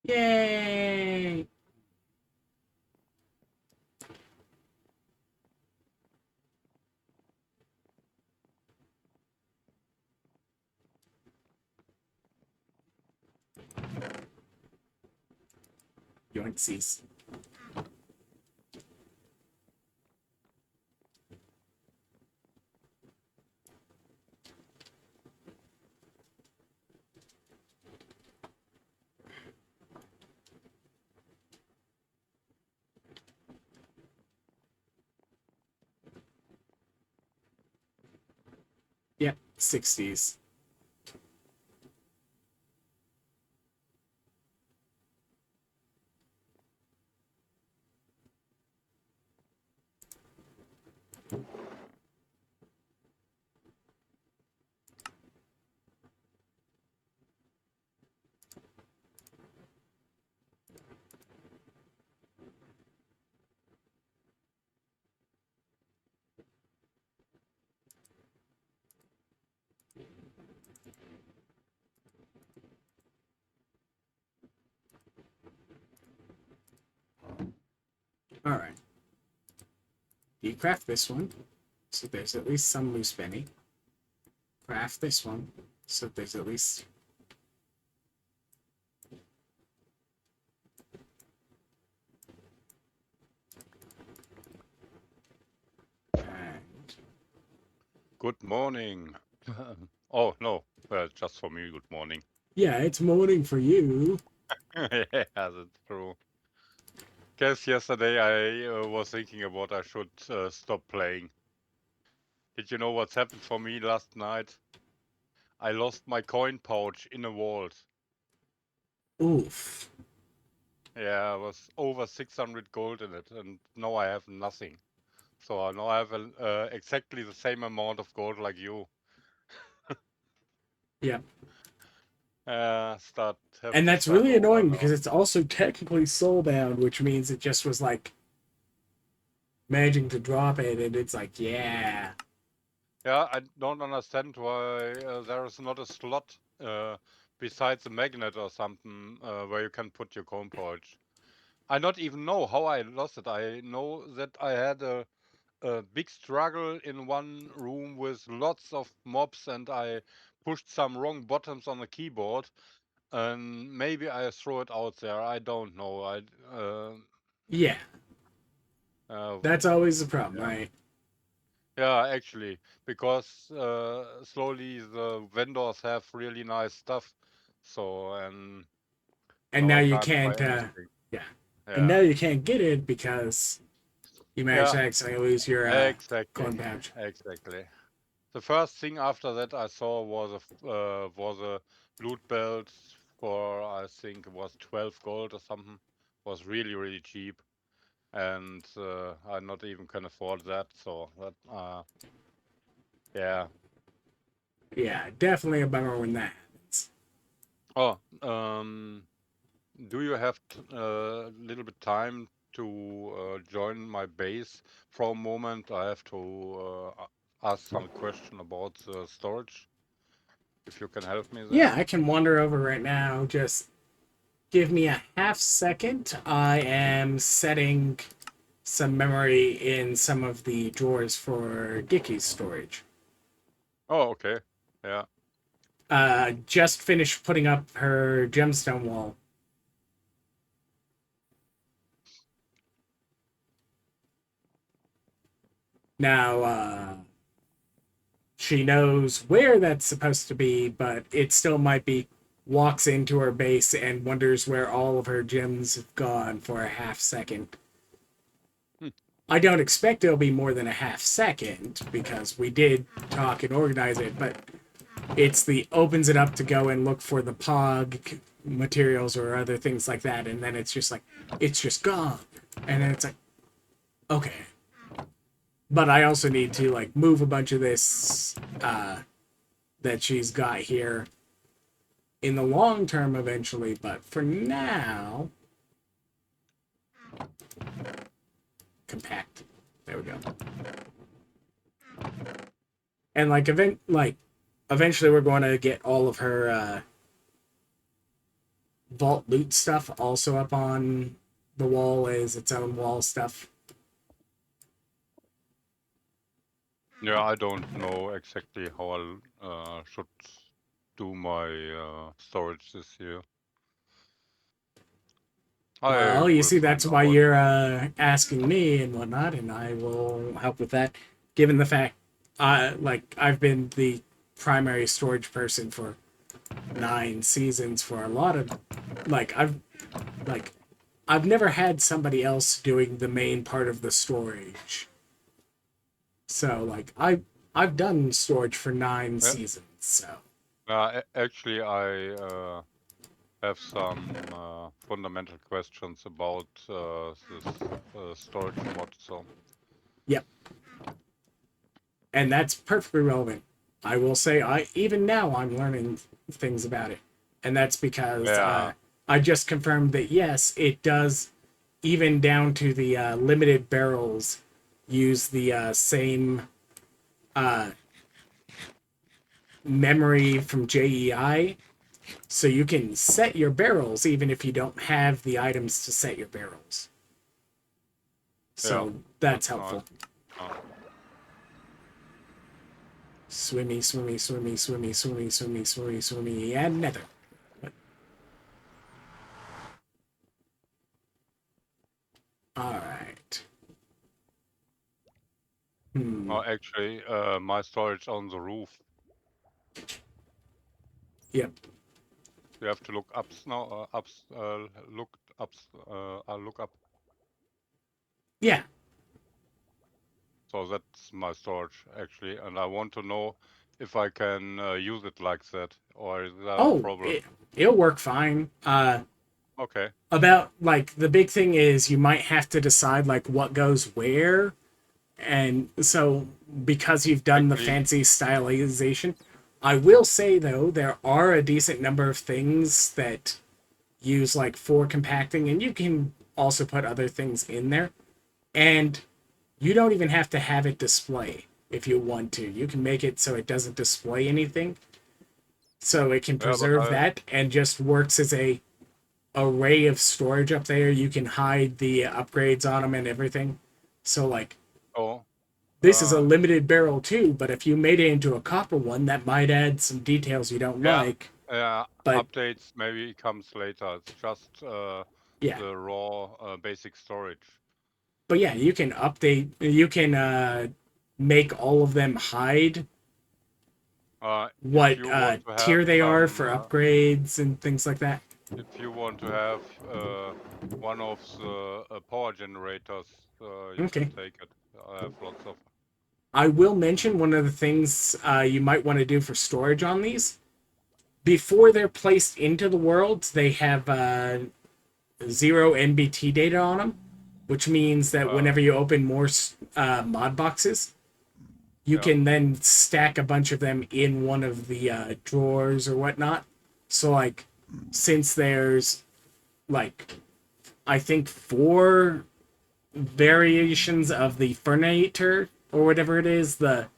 Yay! Yoinksies. Yep, 60s. All right. You craft this one, so there's at least some loose Benny. Craft this one, so there's at least. And Good morning. Oh, no. Well, just for me, good morning. yeah, it's morning for you. Yeah, that's true. Guess yesterday I was thinking about I should stop playing. Did you know what's happened for me last night? I lost my coin pouch in a vault. Oof. Yeah, it was over 600 gold in it, and now I have nothing. So now I have exactly the same amount of gold like you. Yep. Start have And to that's start really over annoying because now. it's also technically soulbound, which means it just was like managing to drop it, and it's like, yeah. Yeah, I don't understand why there is not a slot besides the magnet or something where you can put your comb pouch. I not even know how I lost it. I know that I had a big struggle in one room with lots of mobs, and I pushed some wrong buttons on the keyboard, and maybe I throw it out there. I don't know. Yeah, Uh, that's always the problem, yeah. right? Yeah, actually, because slowly the vendors have really nice stuff. So and And now now I you can't buy can't, anything. yeah. And Yeah. now you can't get it because you managed Yeah, to accidentally lose your exactly. coin pouch. Exactly. The first thing after that I saw was a loot belt for, I think it was 12 gold or something. Was really really cheap, and I not even can afford that. So that yeah. Yeah, definitely a bummer when that happens. Oh, do you have a little bit time to join my base for a moment? I have to ask some question about the storage. If you can help me Yeah, there. I can wander over right now. Just give me a half second. I am setting some memory in some of the drawers for Gicky's storage. Oh, okay. Yeah. Just finished putting up her gemstone wall. Now, she knows where that's supposed to be, but it still might be walks into her base and wonders where all of her gems have gone for a half second. Hmm. I don't expect it'll be more than a half second because we did talk and organize it, but it's the opens it up to go and look for the pog materials or other things like that, and then it's just like it's just gone, and then it's like okay. But I also need to like move a bunch of this that she's got here in the long term eventually, but for now, compact. There we go. And eventually we're going to get all of her vault loot stuff also up on the wall as its own wall stuff. Yeah, I don't know exactly how I should do my storage this year. I Well, you will see, find that's why out. you're asking me and whatnot, and I will help with that. Given the fact, I've been the primary storage person for 9 seasons for a lot of, like like I've never had somebody else doing the main part of the storage. So I've done storage for nine Yeah, seasons. So actually, I have some fundamental questions about this storage mod. So yep, and that's perfectly relevant. I will say I even now I'm learning things about it, and that's because yeah, I just confirmed that yes, it does, even down to the limited barrels, use the same uh, memory from JEI, so you can set your barrels even if you don't have the items to set your barrels. yeah, So that's that's nice. helpful. Swimmy, swimmy, swimmy, swimmy, swimmy, swimmy, swimmy, swimmy, and nether. All right. Hmm. Actually, my storage on the roof. Yep. You have to look ups now. Ups. Look ups. I'll look up. Yeah. So that's my storage actually, and I want to know if I can use it like that, or is that a Oh, problem? it'll work fine. Okay. About like the big thing is you might have to decide like what goes where, and so because you've done the Actually, fancy stylization, I will say though there are a decent number of things that use like for compacting, and you can also put other things in there, and you don't even have to have it display if you want to. You can make it so it doesn't display anything, so it can yeah, but preserve that and just works as a array of storage up there. You can hide the upgrades on them and everything. So like oh, This is a limited barrel too, but if you made it into a copper one, that might add some details you don't yeah, like. But updates maybe comes later. It's just yeah, the raw basic storage. but yeah, you can update. You can make all of them hide If what you want to have tier they are some, for upgrades and things like that. if you want to have one of the power generators, you can Okay. take it. I have lots of. I will mention one of the things you might want to do for storage on these. Before they're placed into the world, they have zero NBT data on them, which means that whenever you open more mod boxes, you Yeah. can then stack a bunch of them in one of the drawers or whatnot. So, like, since there's, like, I think 4 variations of the Fernator, or whatever it is, the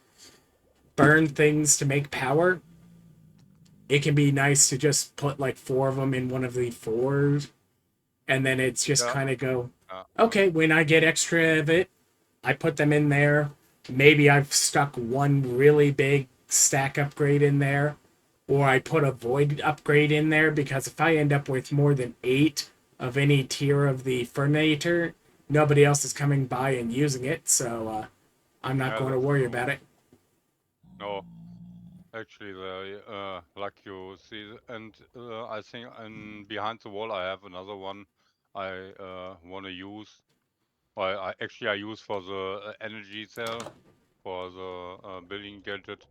burn things to make power, it can be nice to just put, like, 4 of them in one of the 4s, and then it's just Yeah. kind of go, Yeah. okay, when I get extra of it, I put them in there. Maybe I've stuck one really big stack upgrade in there, or I put a void upgrade in there, because if I end up with more than 8 of any tier of the Fernator, nobody else is coming by and using it, so I'm not Yeah, going to that's worry true. about it. No, actually, like you see, and I think, and behind the wall, I have another one I want to use. I actually I use for the energy cell for the building gadget.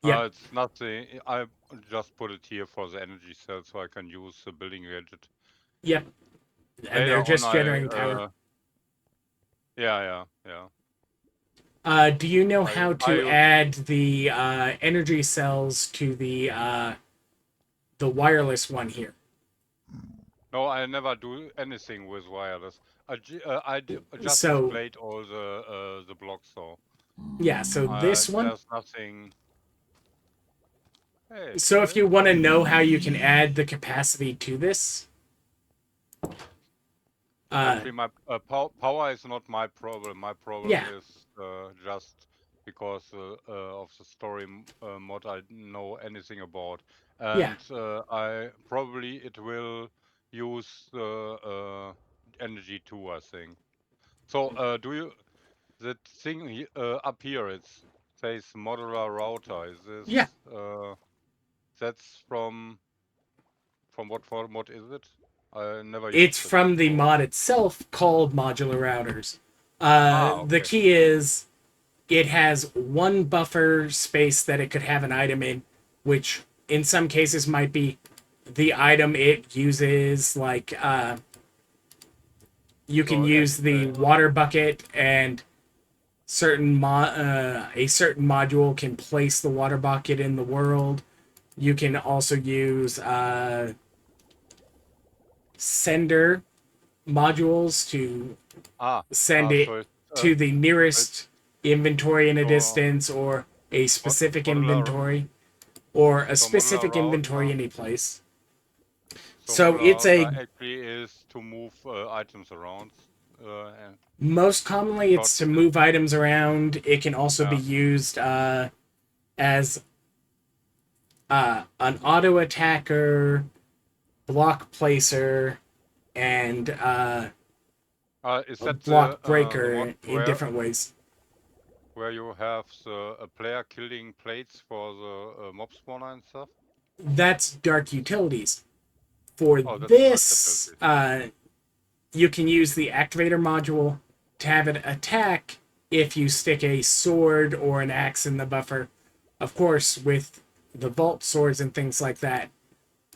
Yep, It's nothing. I just put it here for the energy cell so I can use the building gadget. yep. And Later they're on, just generating power. yeah. Do you know how I to use. add the energy cells to the wireless one here? No, I never do anything with wireless. Just So displayed all the blocks, so yeah, so this one. there's nothing. Hey, So if wait. you want to know how you can add the capacity to this, uh, Actually, my power is not my problem. My problem yeah, is just because of the story mod I know anything about, yeah, and I probably it will use the energy too. I think. So, do you that thing up here? It says modular router. Is yeah. this that's from what mod is it? I never It's used it from the before. mod itself called modular routers. The Okay. key is it has one buffer space that it could have an item in, which in some cases might be the item it uses. Like you can So use the water bucket, and a certain module can place the water bucket in the world. You can also use sender modules to send it so it's to the it's nearest inventory in a so distance, or a specific modular inventory, or a so modular specific inventory router any place. so So modular it's router a actually is to move items around and most commonly short it's to move items around. It can also be yeah used as an auto attacker, block placer, and is a that block the mod breaker in different ways. where you have the player killing plates for the mob spawner and stuff? That's dark utilities. For Oh, that's dark this, utilities. you can use the activator module to have it attack if you stick a sword or an axe in the buffer. Of course, with the vault swords and things like that,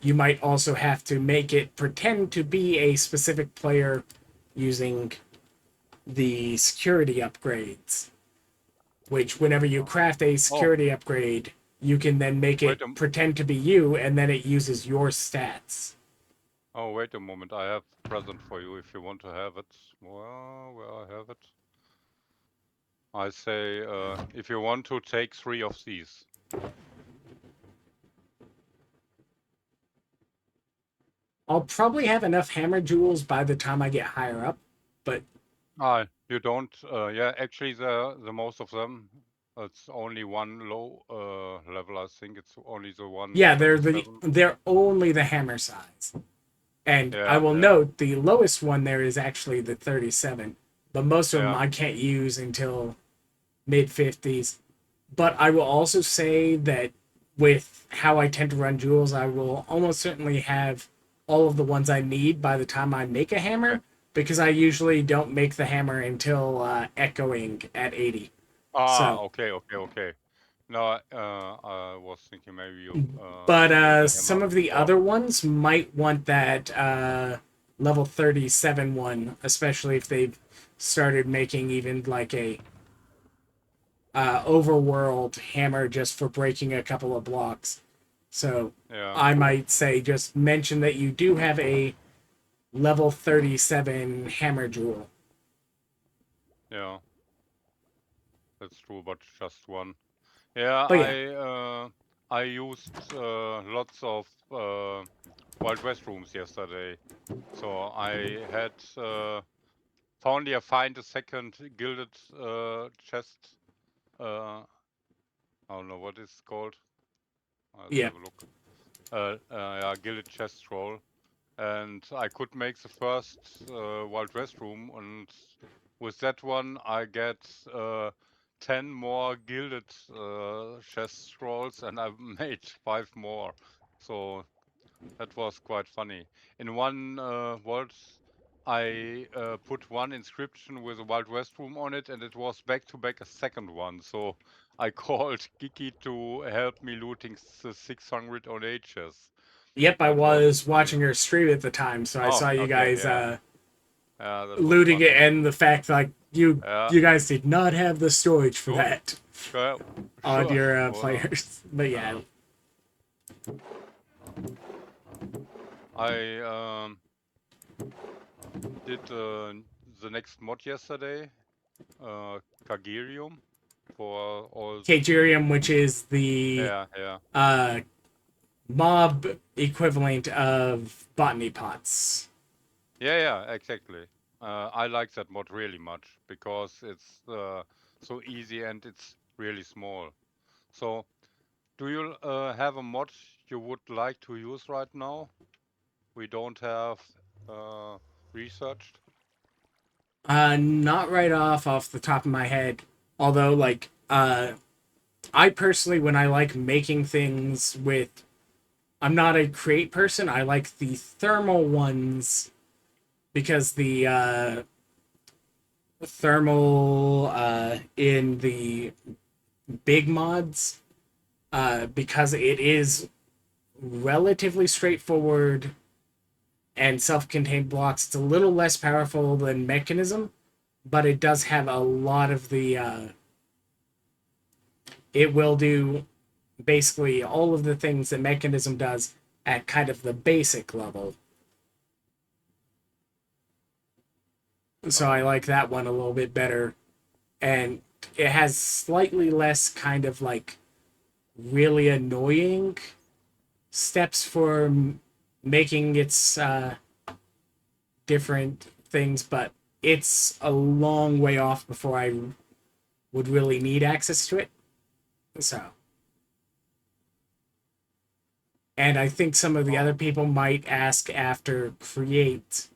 you might also have to make it pretend to be a specific player using the security upgrades, which whenever you craft a Oh, security upgrade, you can then make it wait a pretend to be you, and then it uses your stats. wait a moment. I have a present for you if you want to have it. Well, where I have it. I say if you want to take 3 of these. I'll probably have enough hammer jewels by the time I get higher up, but You don't, yeah, actually the most of them, it's only one low level, I think it's only the Yeah, 137. they're only the hammer size. And I Yeah, will yeah, note the lowest one there is actually the 37, but most of them yeah, I can't use until mid 50s. But I will also say that with how I tend to run jewels, I will almost certainly have all of the ones I need by the time I make a okay. hammer, because I usually don't make the hammer until echoing at 80. Ah, So, okay, okay, okay. No, I was thinking maybe you but build a some hammer of the before. other ones might want that level 37 one, especially if they've started making even like a overworld hammer just for breaking a couple of blocks. So Yeah, I might say just mention that you do have a level 37 hammer jewel. yeah, that's true, but just one. Yeah, But yeah, I used lots of Wild West rooms yesterday. So I had finally I find a second gilded chest. I don't know what it's called. Let's yeah. have a look. Yeah, gilded chest scroll, and I could make the first Wild West room, and with that one I get 10 more gilded chest scrolls, and I made 5 more. So that was quite funny. In one vault, I put one inscription with a Wild West room on it, and it was back to back a second one. So I called Kiki to help me looting the 600 on H's. Yep, I That was was funny. watching your stream at the time, so I Oh, saw you okay, guys yeah, yeah, that was looting it, funny. and the fact like Yeah, you guys did not have the storage for sure, that yeah, on sure. your Well, players. But yeah, uh, I did the next mod yesterday, Kagirium, for all. Kagirium, which is the Yeah, yeah. uh, mob equivalent of botany pots. Yeah, yeah, exactly. I like that mod really much because it's so easy and it's really small. So, do you have a mod you would like to use right now? We don't have uh, researched. Not right off the top of my head. Although, like, I personally, when I like making things with, I'm not a create person. I like the thermal ones because the thermal in the big mods, because it is relatively straightforward and self-contained blocks. It's a little less powerful than mechanism, but it does have a lot of the it will do basically all of the things that mechanism does at kind of the basic level. So I like that one a little bit better, and it has slightly less kind of like really annoying steps for making its different things, but it's a long way off before I would really need access to it. So, and I think some of the other Oh, people might ask after create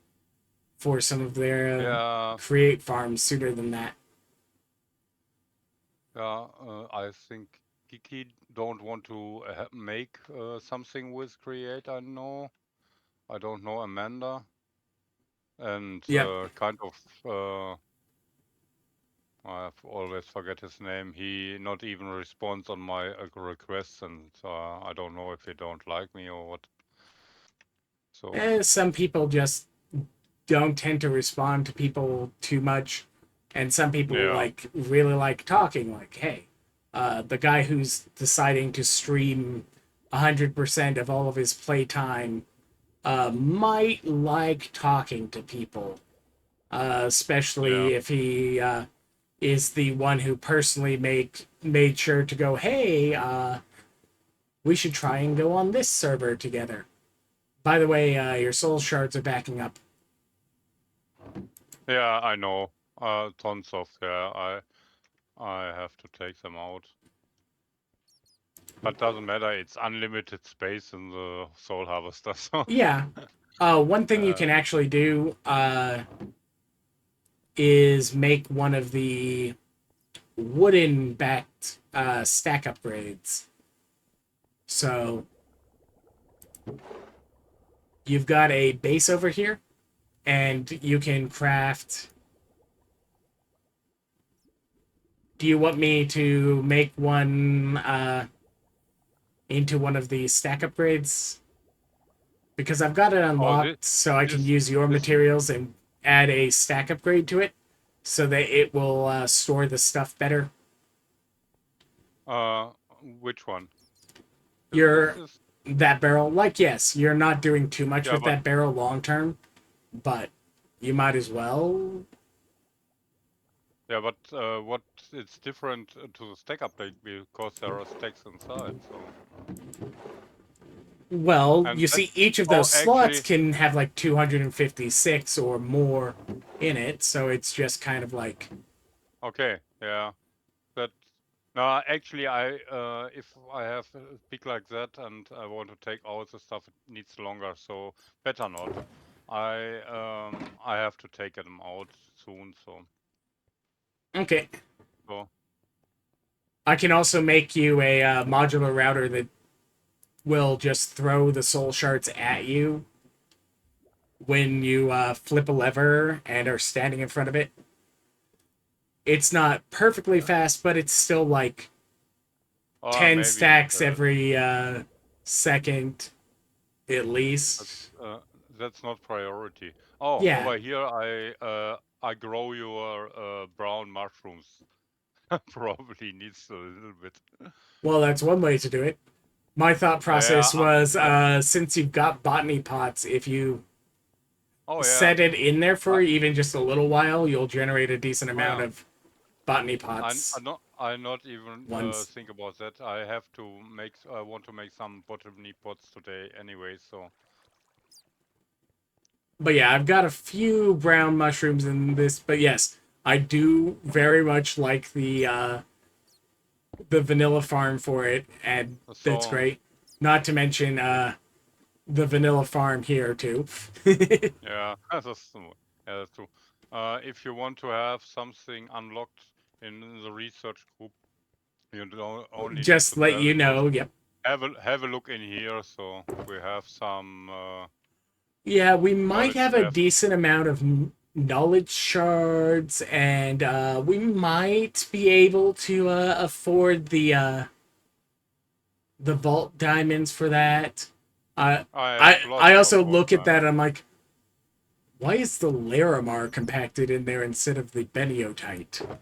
for some of their yeah, create farms sooner than that. yeah. I think Kiki don't want to make something with Create. I know. I don't know Amanda, and Yep. kind of. I always forget his name. He not even responds on my requests, and I don't know if he don't like me or what. So Some people just don't tend to respond to people too much, and some people yeah, like really like talking. Like, hey, the guy who's deciding to stream 100% of all of his playtime might like talking to people, yeah, especially if he is the one who personally made sure to go, hey, we should try and go on this server together. By the way, your soul shards are backing up. yeah. I know. Tons of, yeah. I have to take them out. But doesn't matter, it's unlimited space in the Soul Harvester, so... Yeah. One thing you can actually do is make one of the wooden backed stack upgrades. So you've got a base over here, and you can craft. Do you want me to make one into one of the stack upgrades? Because I've got it unlocked, so I can use your materials and add a stack upgrade to it, so that it will store the stuff better. Which one? That barrel. Like, yes, you're not doing too much with that barrel long term, but you might as well. Yeah, but what it's different to the stack update because there are stacks inside, so... Well, And you see, each of those slots actually, can have like 256 or more in it, so it's just kind of like... Okay, yeah. But no, actually, if I have a pick like that and I want to take out the stuff, it needs longer, so better not. I have to take them out soon, so... Okay. So... I can also make you a modular router that will just throw the soul shards at you when you flip a lever and are standing in front of it. It's not perfectly fast, but it's still like 10 stacks every second at least. That's not priority. Oh, yeah. Over here I grow your brown mushrooms. Probably needs a little bit. Well, that's one way to do it. My thought process was since you've got botany pots, if you set it in there for even just a little while, you'll generate a decent amount of botany pots. I not even think about that. I want to make some botany pots today anyway, so... But yeah, I've got a few brown mushrooms in this, but yes, I do very much like the vanilla farm for it, and that's great. Not to mention the vanilla farm here too. Yeah, that's true. If you want to have something unlocked in the research group, you don't only just need to let you know. Yep. Have a look in here. So we have some. Yeah, we might have a decent amount of knowledge shards, and we might be able to afford the vault diamonds for that. I also look at that and I'm like, why is the Larimar compacted in there instead of the Beniotite?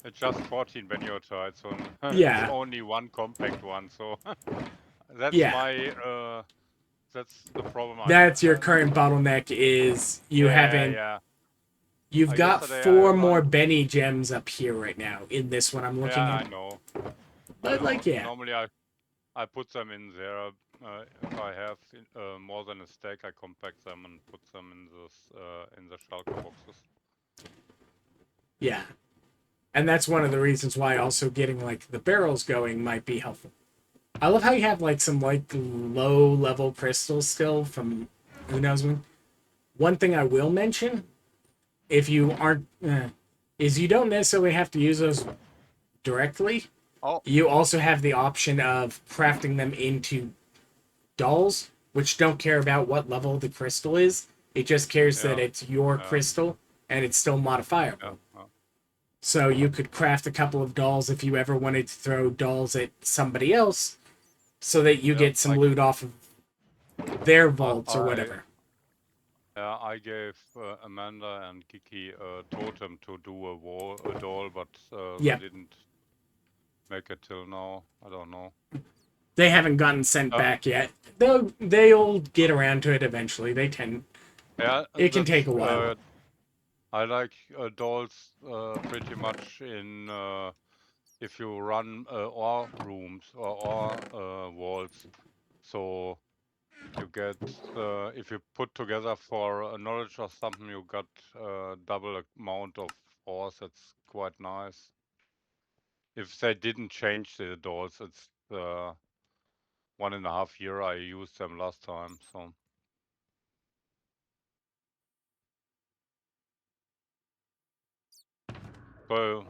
It's just 14 Beniotite, so yeah. it's only one compact one. So that's my that's the problem. That's your current bottleneck is you haven't. Yeah. You've got 4 more Benny gems up here right now in this one I'm looking at. I know. But like, yeah. Normally I put them in there. If I have more than a stack, I compact them and put them in the shulker boxes. Yeah. And that's one of the reasons why also getting like the barrels going might be helpful. I love how you have like some like low level crystals still from who knows when. One thing I will mention, if you aren't, is you don't necessarily have to use those directly. Oh. You also have the option of crafting them into dolls, which don't care about what level the crystal is. It just cares that it's your crystal and it's still modifiable. So you could craft a couple of dolls if you ever wanted to throw dolls at somebody else so that you get some loot off of their vaults or whatever. I gave Amanda and Kiki a totem to do a doll, but they didn't make it till now. I don't know. They haven't gotten sent back yet. They'll get around to it eventually. They tend. Yeah, it can take a while. I like dolls pretty much in if you run ore rooms or ore walls. So you get, if you put together for a knowledge or something, you got double amount of ores. That's quite nice. If they didn't change the doors, it's 1.5 year I used them last time, so. So,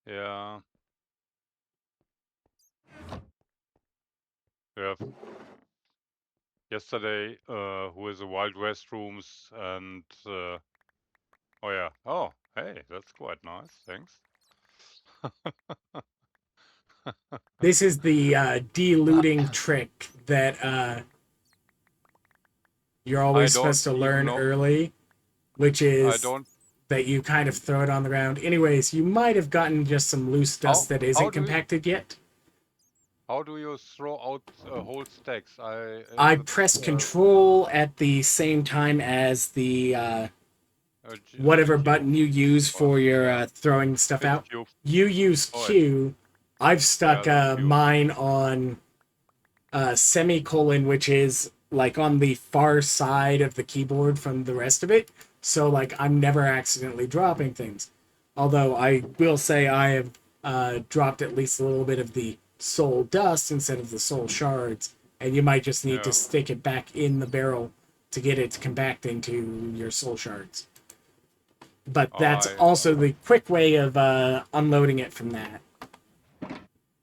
yeah. We have yesterday who is the Wild West rooms and oh yeah. Oh, hey, that's quite nice. Thanks. This is the de-looting trick that you're I always don't supposed to even learn know. early, which I is don't. that you kind of throw it on the ground. Anyways, you might have gotten just some loose dust that How isn't do you compacted yet. throw out whole stacks? I That's press control at the same time as the G whatever cube. button you use for your Yeah, throwing stuff it's out. cube. You use Oh, it's Q. I've stuck that's cube. mine on semicolon, which is like on the far side of the keyboard from the rest of it. So like I'm never accidentally dropping things. Although I will say I have dropped at least a little bit of the soul dust instead of the soul shards, and you might just need to Yeah. stick it back in the barrel to get it to compact into your soul shards. But that's I also the quick way of unloading it from that.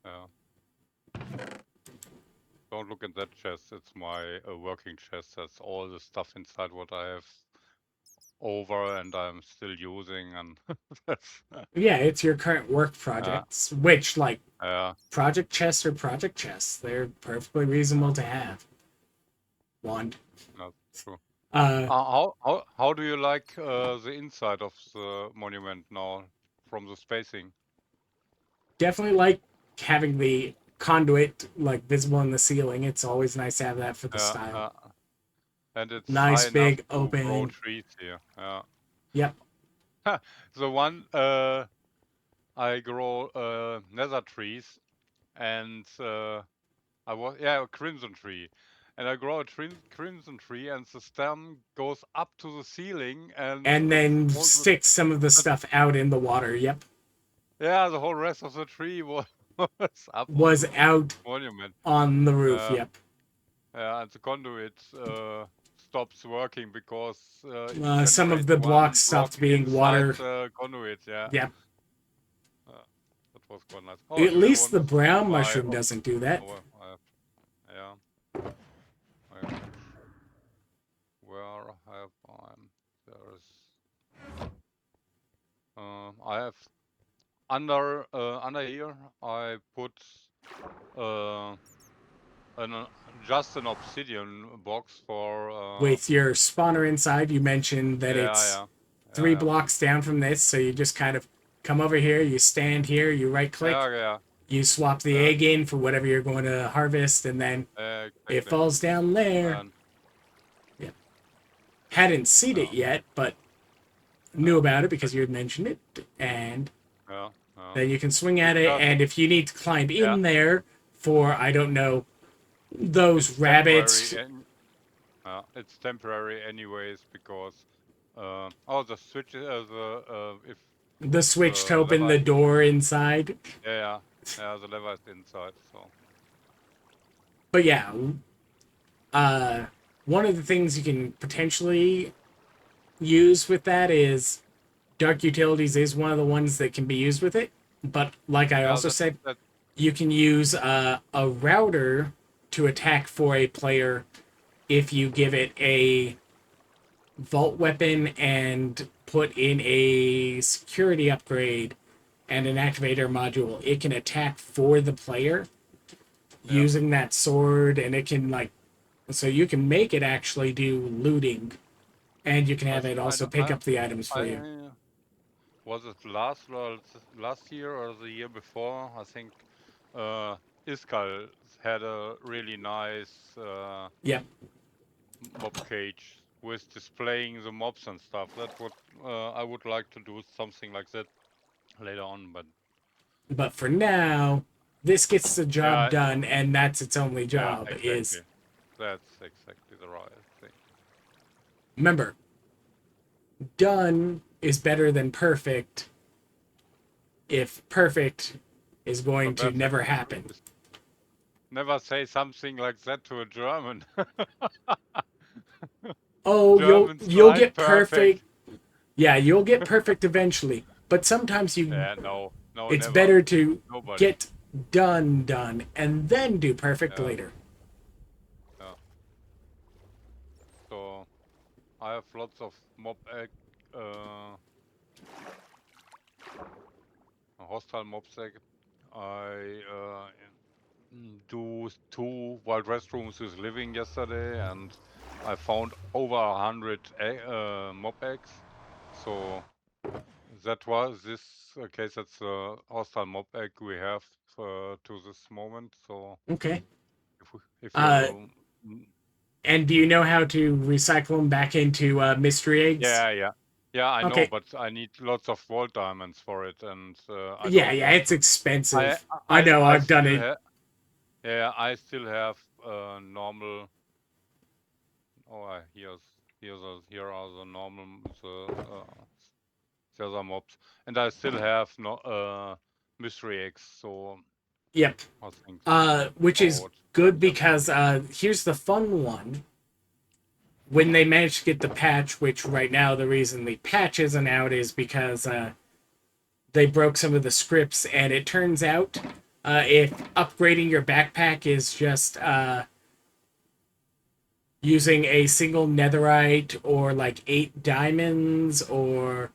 yeah. Don't look at that chest. It's my working chest. That's all the stuff inside what I have over and I'm still using, and that's Yeah, it's your current work projects, which like yeah. project chests are project chests. They're perfectly reasonable to have. Wand. That's true. Uh, How do you like the inside of the monument now from the spacing? definitely like having the conduit like visible in the ceiling. It's always nice to have that for the style. And it's high Nice enough big to grow open. trees here. Yeah. Yep. The one I grow nether trees, and I was crimson tree, and I grow a crimson tree, and the stem goes up to the ceiling, and And then all the stick some of the stuff out in the water. Yep. yeah, the whole rest of the tree was up on Was the out monument. on the roof. Uh, Yep. and the conduit stops working because it Some of generates the blocks one block stopped being inside water. the conduit. Yeah, Yep. that was quite nice. Oh, At do you least want the to see brown my? mushroom doesn't do that. Oh, yeah. I, where have I? There's. I have under here. I put uh, just an obsidian box for. With your spawner inside, you mentioned that it's Yeah, 3 blocks down from this, so you just kind of come over here, you stand here, you right click, yeah. you swap the egg in for whatever you're going to harvest, and then it Exactly. falls down there. And Yep. Hadn't seen it yeah, yet, but knew about it because you had mentioned it, and yeah, yeah. then you can swing at It's it, just and if you need to climb yeah, in there for, I don't know, those it's temporary rabbits. and it's temporary anyways because oh the switch the if The switch to the open lever the door inside. the lever is inside, so But yeah, uh, one of the things you can potentially use with that is Dark Utilities is one of the ones that can be used with it. But like I yeah also said, that you can use a router to attack for a player if you give it a vault weapon and put in a security upgrade and an activator module. It can attack for the player yeah using that sword, and it can like so you can make it actually do looting, and you can have it I also don't pick up the items for you. was it last year or the year before? I think Iskal had a really nice Yep. mob cage with displaying the mobs and stuff. That would I would like to do something like that later on, but But for now, This gets the job Yeah, done, and that's its only yeah, job. Is exactly. That's exactly the right thing. remember, done is better than perfect. If perfect is So going to never perfect happen. is never say something like that to a German. Oh, Germans you'll like get perfect. perfect. Yeah, you'll get perfect eventually. But sometimes Yeah, no, no, it's never. better to Nobody. get done and then do perfect Yeah, later. yeah. So I have lots of hostile mob egg. I do 2 wild restrooms with living yesterday, and I found over 100 mob eggs. So that was this case. That's a hostile mob egg we have to this moment. So Okay. if Uh, you and do you know how to recycle them back into mystery eggs? yeah, I know, Okay. but I need lots of vault diamonds for it, and I Yeah, don't yeah, want it's to. expensive. I know, I I've done still it. have. Yeah, I still have normal. Oh, here are the normal the other mobs, and I still have no mystery eggs. So Yep. I think Which is about good 20 of them. because here's the fun one. When they managed to get the patch, which right now the reason the patch isn't out is because they broke some of the scripts, and it turns out if upgrading your backpack is just using a single netherite or like 8 diamonds or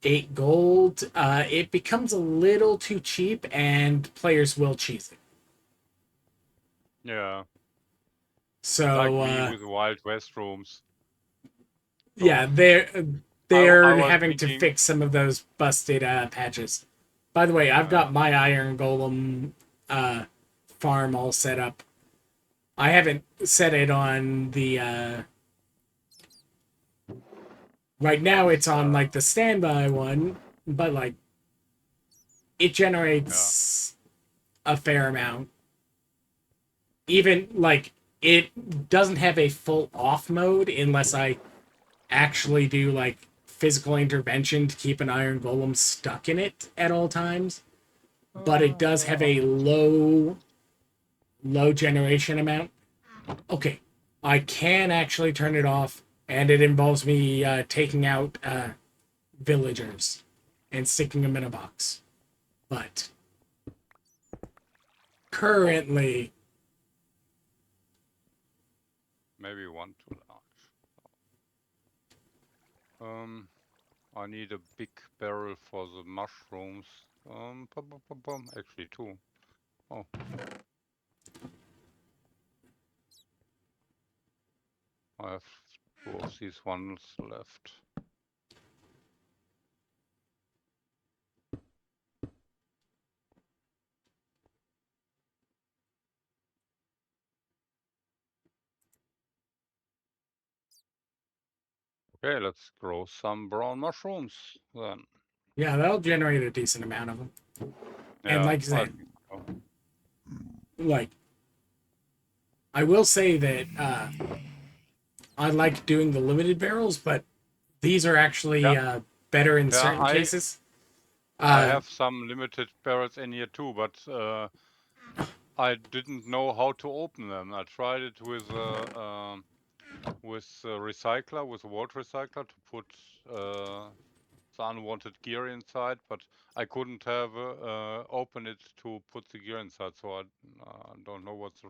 8 gold, it becomes a little too cheap, and players will cheese it. Yeah, like So me with wild west rooms. yeah, So I they're was having to thinking, fix some of those busted patches. By the way, I've got my iron golem uh, farm all set up. I haven't set it on the right now. once It's on like the standby one, but like it yeah. generates a fair amount. Even like it doesn't have a full off mode unless I actually do like physical intervention to keep an iron golem stuck in it at all times. But it does have a low generation amount. Okay, I can actually turn it off, and it involves me taking out villagers and sticking them in a box. But Oh, currently, maybe one too large. I need a big barrel for the mushrooms. Actually 2. Oh, I have 2 of these ones left. Okay, let's grow some brown mushrooms then. yeah, that'll generate a decent amount of them. And Yeah, like I I said, think so. like I will say that I like doing the limited barrels, but these are Yeah, actually better in yeah, certain cases. I Uh, have some limited barrels in here too, but I didn't know how to open them. I tried it with a recycler, with a water recycler to put the unwanted gear inside, but I couldn't have open it to put the gear inside, so I don't know what's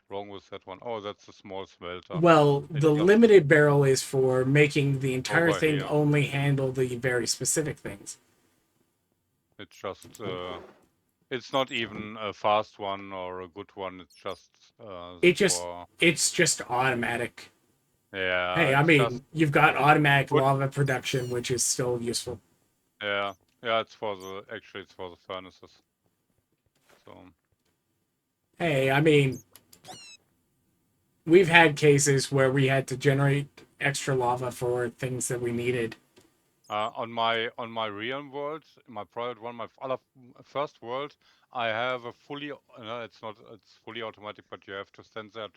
wrong with that one. Oh, that's a small smelter. well, It's the just limited barrel is for making the entire over thing here. only handle the very specific things. It's just it's not even a fast one or a good one. It's just It just for it's just automatic. yeah. Hey, I It's just mean, you've got automatic put lava production, which is still useful. yeah yeah. It's for the actually it's for the furnaces. So Hey, I mean, we've had cases where we had to generate extra lava for things that we needed. on my real world, my private one, my other first world, I have a fully no, it's fully automatic, but you have to stand there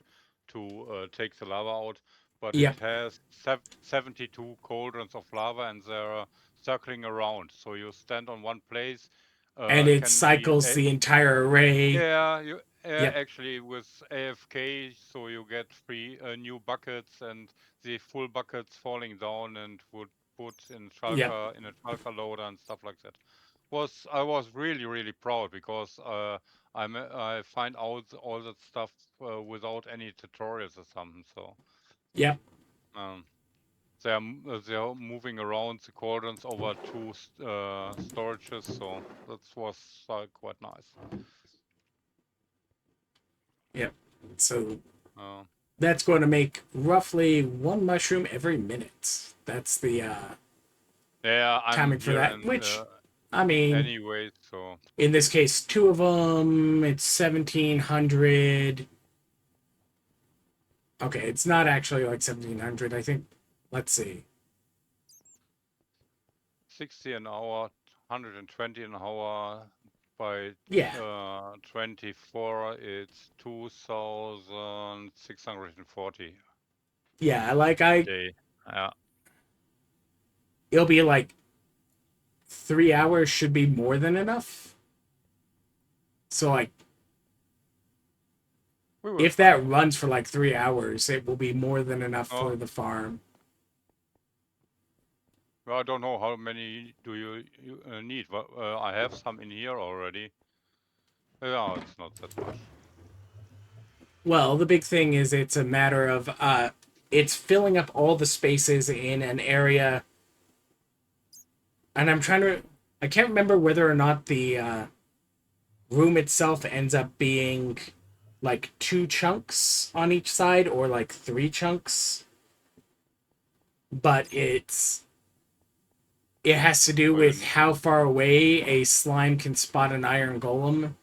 to take the lava out. But it Yep. has 72 cauldrons of lava, and they're circling around. So you stand on one place. And it Can be cycles the entire array. yeah, Yep. actually with AFK, so you get three new buckets, and the full buckets falling down and would put in Yep. a shulker loader and stuff like that. I was really proud because I find out all that stuff without any tutorials or something. So Yep. um, they are moving around the cauldrons over two storages, so that was quite nice. Yep. So Uh, that's going to make roughly one mushroom every minute. That's the Yeah, I'm timing for here that. and Which, I mean, anyway, so in this case, two of them. It's 1,700. Okay, it's not actually like 1,700. I think. Let's see. 60 an hour, 120 an hour by Yeah. 24, it's 2,640 Yeah. Like a I, day. Yeah. it'll be like 3 hours should be more than enough. So like, We will if find that out. runs for like 3 hours, it will be more than enough Oh, for the farm. well, I don't know how many do you need. But I have some in here already. Yeah, it's not that much. Well, the big thing is it's a matter of it's filling up all the spaces in an area, and I can't remember whether or not the room itself ends up being like two chunks on each side or like three chunks, but it has to do So you with need how far away a slime can spot an iron golem.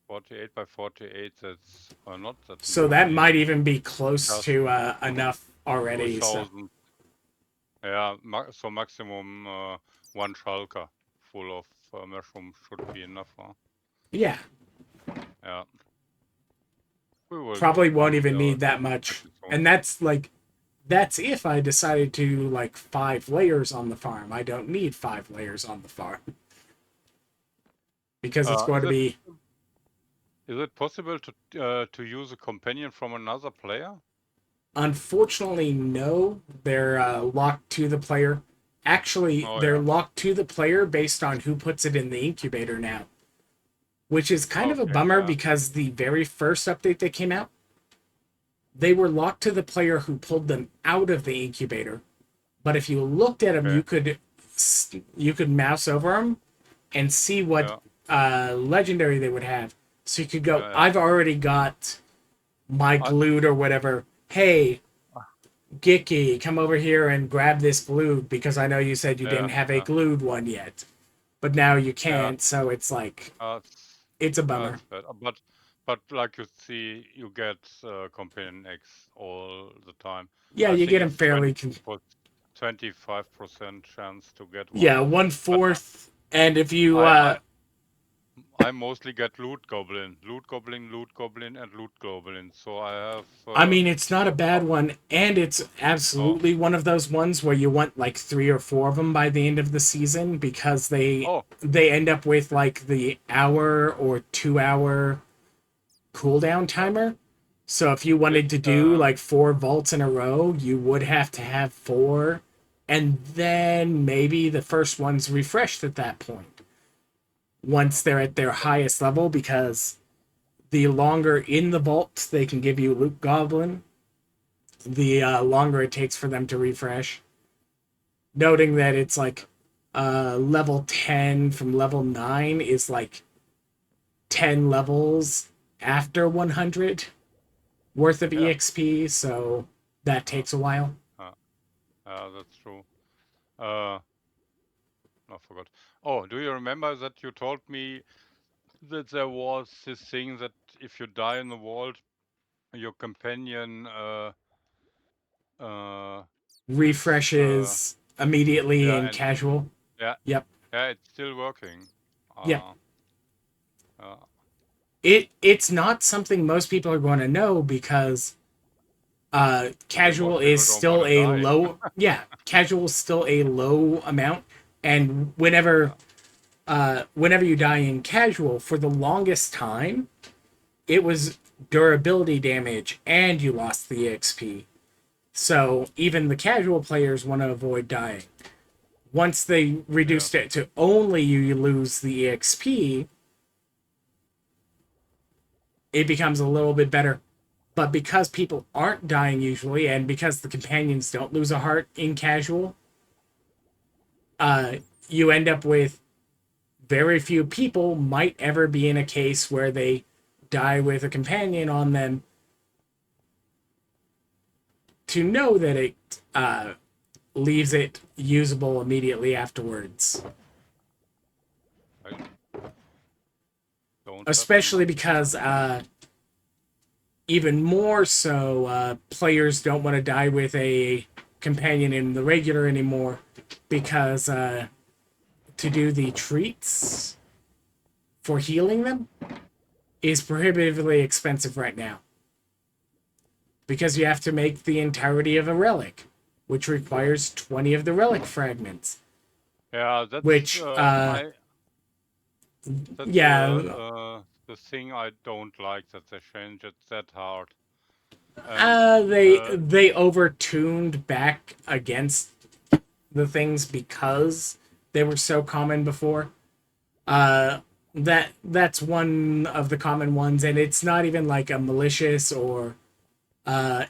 48 by 48. That's not that So that many. might even be close Just to enough already. So 2,000. Yeah, so maximum one shulker full of mushroom should be enough. Huh? yeah, Yeah, we will probably won't even uh, need that check much. it soon. And that's if I decided to like 5 layers on the farm. I don't need 5 layers on the farm because it's going Is to it be. possible to use a companion from another player? Unfortunately, no. They're locked to the player. Actually, Oh they're yeah. locked to the player based on who puts it in the incubator now, which is kind of a Okay. bummer Yeah. because the very first update that came out, they were locked to the player who pulled them out of the incubator. But if you looked at them, Okay. you could mouse over them and see what Yeah. legendary they would have. So you could go, Yeah. Yeah. I've already got my I, glued or whatever. Hey, Gicky, come over here and grab this glued because I know you said you yeah. didn't have a Yeah. glued one yet. But now you Yeah. can't, so it's like, That's it's a bummer. bad. But like you see, you get companion X all the time. Yeah, I you think get them it's fairly. 25% chance to get one. Yeah, one But fourth. And if you, I I mostly get loot goblin, loot goblin, and loot goblin. So I have I mean, it's not a bad oh, one, and it's oh, absolutely one of those ones where you want like 3 or 4 of them by the end of the season because oh, they end up with like the hour or 2 hour cooldown yeah. timer. So if you Did wanted to do like 4 vaults in a row, you would have to have four, and then maybe the first one's refreshed at that point once they're at their highest level because the longer in the vault they can give you loot goblin, the longer it takes for them to refresh. Noting that it's like level 10 from level 9 is like 10 levels after 100 worth of yeah, EXP, so that uh, takes a while. uh, that's true. Uh, I forgot. Oh, do you remember that you told me that there was this thing that if you die in the vault, your companion uh is Refreshes immediately yeah in and casual. yeah Yep. yeah it's still working. Yep. Uh, Uh, It's not something most people are going to know because casual most is people don't want still to a die. low, yeah, casual is still a low amount, and whenever you die in casual, for the longest time it was durability damage and you lost the XP. So even the casual players want to avoid dying. Once they Yeah. reduced it to only you lose the EXP, it becomes a little bit better. But because people aren't dying usually, and because the companions don't lose a heart in casual, uh, you end up with very few people might ever be in a case where they die with a companion on them to know that it leaves it usable immediately afterwards. I don't have any. Especially because even more so, players don't want to die with a companion in the regular anymore because to do the treats for healing them is prohibitively expensive right now because you have to make the entirety of a relic, which requires 20 of the relic fragments. Yeah, Which, that's yeah, the thing I don't like, that they change it that hard. And they overtuned back against the things because they were so common before. Uh, that's one of the common ones, and it's not even like a malicious or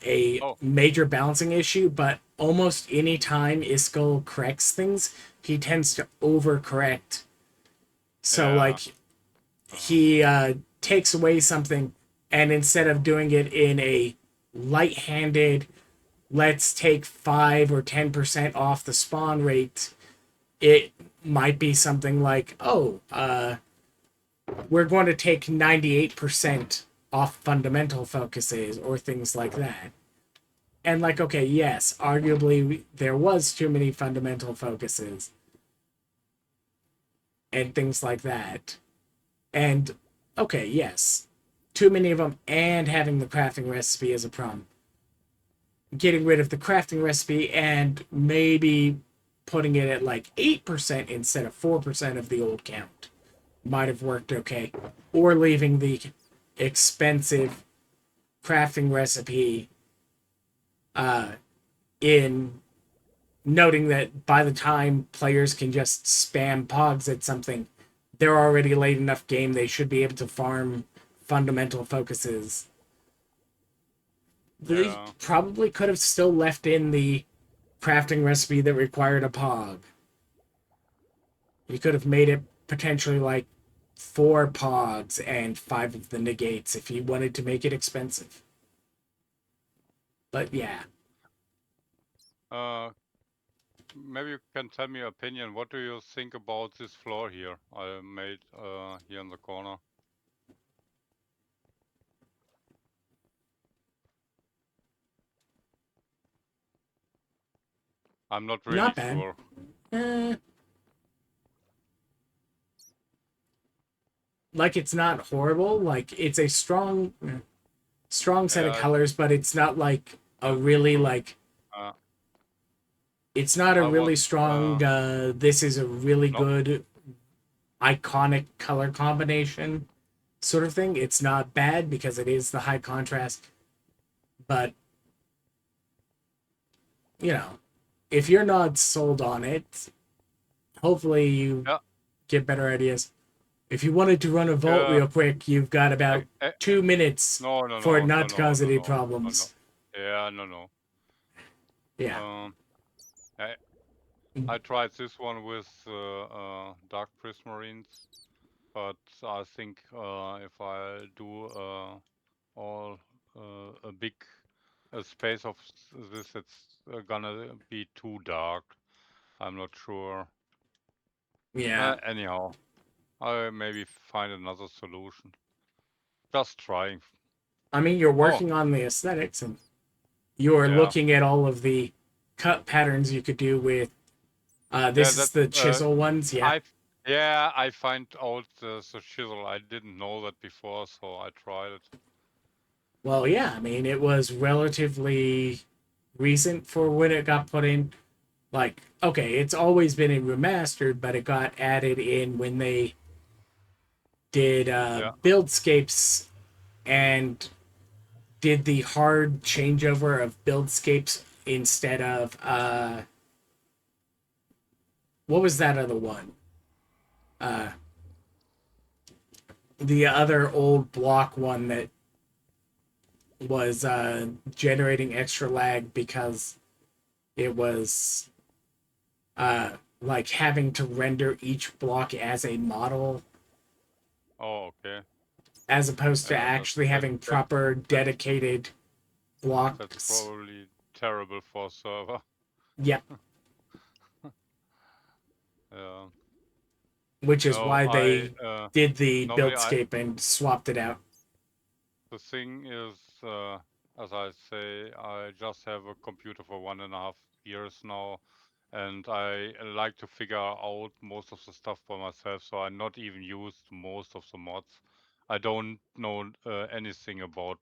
a oh major balancing issue, but almost any time Iskall corrects things, he tends to overcorrect. So yeah, like uh, he takes away something, and instead of doing it in a light-handed, let's take 5 or 10% off the spawn rate, it might be something like, oh, we're going to take 98% off fundamental focuses or things like that. And like, okay, yes, arguably there was too many fundamental focuses and things like that. And okay, yes, too many of them and having the crafting recipe is a problem. Getting rid of the crafting recipe and maybe putting it at like 8% instead of 4% of the old count might have worked okay. Or leaving the expensive crafting recipe in, noting that by the time players can just spam pogs at something, they're already late enough game they should be able to farm fundamental focuses. They yeah. probably could have still left in the crafting recipe that required a pog. You could have made it potentially like 4 pogs and 5 of the negates if you wanted to make it expensive. But yeah, Uh, Maybe you can tell me your opinion. What do you think about this floor here I made here in the corner? I'm not really not bad. sure. Eh, like it's not horrible. Like it's a strong set of Yeah, colors, but it's not like a that's really true. like Uh, it's not a I was really strong this is a really no. good iconic color combination sort of thing. It's not bad because it is the high contrast, but you know, if you're not sold on it, hopefully you Yeah, get better ideas. If you wanted to run a vault yeah. real quick, you've got I, about I, 2 minutes no, no, for it no, no, not to no, cause no, any no, no, no. problems. Yeah, no, no. Yeah. Um, I I tried this one with dark prismarines, but I think if I do all a big space of this, it's gonna be too dark. I'm not sure. Yeah. Anyhow, I maybe find another solution. Just trying. I mean, you're Oh, working on the aesthetics and you're yeah, looking at all of the cut patterns you could do with yeah. this is That's the chisel ones. Yeah. Yeah, I find out the chisel. I didn't know that before, so I tried it. Well, yeah, I mean, it was relatively recent for when it got put in. Like, okay, it's always been in remastered, but it got added in when they did Yeah. buildscapes and did the hard changeover of buildscapes instead of what was that other one? Uh, the other old block one that was generating extra lag because it was like having to render each block as a model Oh, okay. as opposed to Yeah, actually having proper that's dedicated that's blocks. probably terrible for a server. Yep. Yeah. Which is No, why I they did the normally I buildscape and swapped it out. the thing is, as I say, I just have a computer for 1.5 years now, and I like to figure out most of the stuff by myself. So I not even used most of the mods. I don't know anything about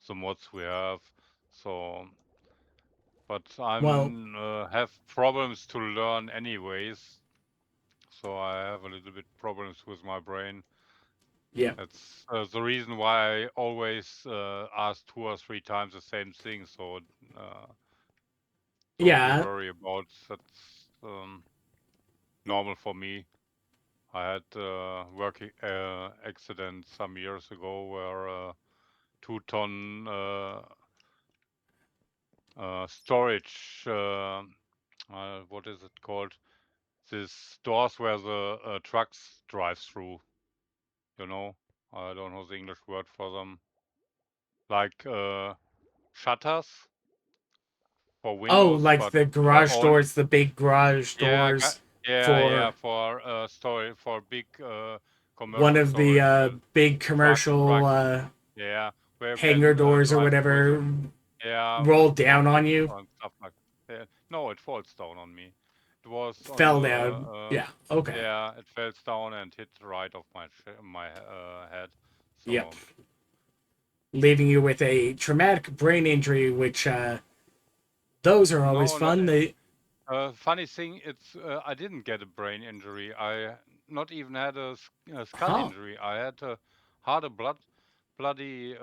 the mods we have. So, but Well, I'm have problems to learn anyways. So I have a little bit problems with my brain. yeah. That's the reason why I always ask 2 or 3 times the same thing. So don't you Yeah. worry about that's normal for me. I had a working accident some years ago where 2 ton storage, what is it called? These doors where the trucks drive through. You know, I don't know the English word for them. Like shutters for Oh, windows, like but the garage all doors, the big garage yeah, doors yeah for for storage for big one commercial of the storages, big truck commercial yeah, where you hangar can doors or drive through the whatever yeah rolled for down on big you, and stuff like that. No, it falls down on me. It was on fell the down. Yeah. Okay. yeah, it falls down and hit right off my head. Yep. So Leaving you with a traumatic brain injury, which those are always no, no, fun. They funny thing, it's I didn't get a brain injury. I not even had a skull huh. injury. I had a had a bloody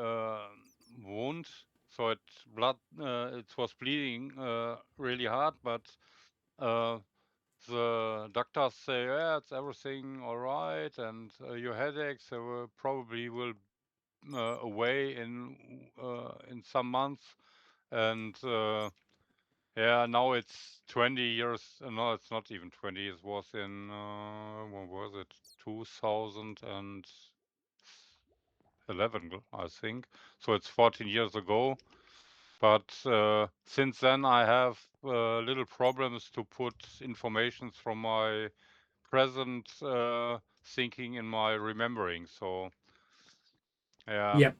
wound. So it was bleeding really hard, but uh, the doctors say, yeah, it's everything all right, and your headaches will probably will away in some months, and yeah, now it's 20 years. No, it's not even 20. It was in, when was it? 2011, I think. So it's 14 years ago. But since then, I have little problems to put informations from my present thinking in my remembering. So, yeah. Yep.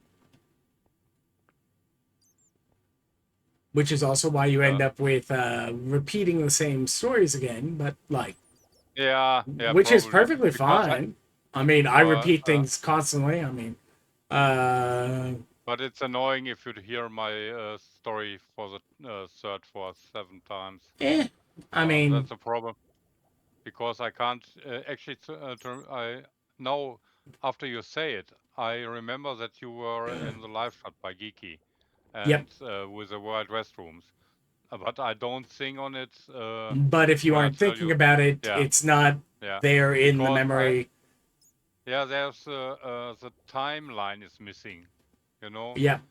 Which is also why you end Uh, up with repeating the same stories again, but like, yeah, which is probably perfectly because I, fine. I mean, I uh, repeat uh, things constantly. I mean, uh, but it's annoying if you hear my story for the third, fourth, 7 times. eh. I mean, That's a problem because I can't actually. I now after you say it, I remember that you were in the live shot by Geeky, yep. and with the world restrooms. But I don't think on it But if you when I aren't tell thinking you, about it, yeah, it's not yeah, there in the because memory. yeah, there's the timeline is missing, you know. Yep.